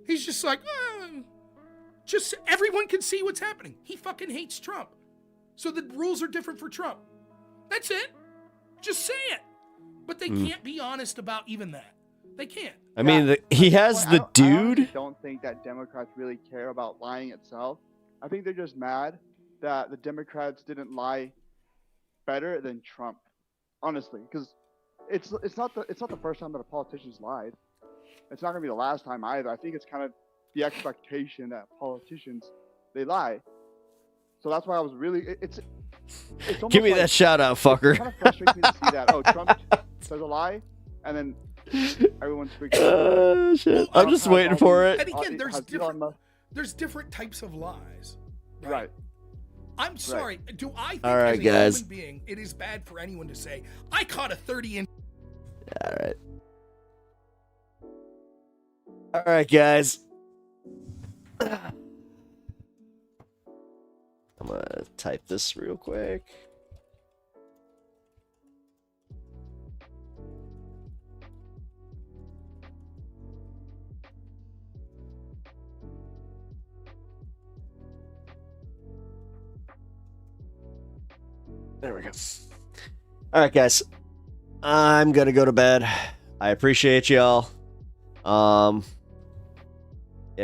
he's just like, just everyone can see what's happening. He fucking hates Trump. So the rules are different for Trump. That's it. Just say it. But they can't be honest about even that. They can't. I mean, he has the dude. I don't think that Democrats really care about lying itself. I think they're just mad that the Democrats didn't lie better than Trump. Honestly, because it's not the first time that a politician's lied. It's not gonna be the last time either. I think it's kind of the expectation that politicians they lie. So that's why I was really it's give me that shout out, fucker. It's kind of frustrating to see that. Oh, Trump says a lie, and then everyone's freaking out. Shit. I'm just waiting for it. And again, there's different types of lies. Right. I'm sorry. Do I think All right, as a guys. human being, it is bad for anyone to say, I caught a 30-inch... All right. All right, guys. I'm going to type this real quick. There we go. All right, guys. I'm going to go to bed. I appreciate y'all. Yeah,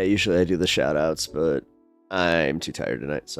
usually I do the shout outs, but I'm too tired tonight, so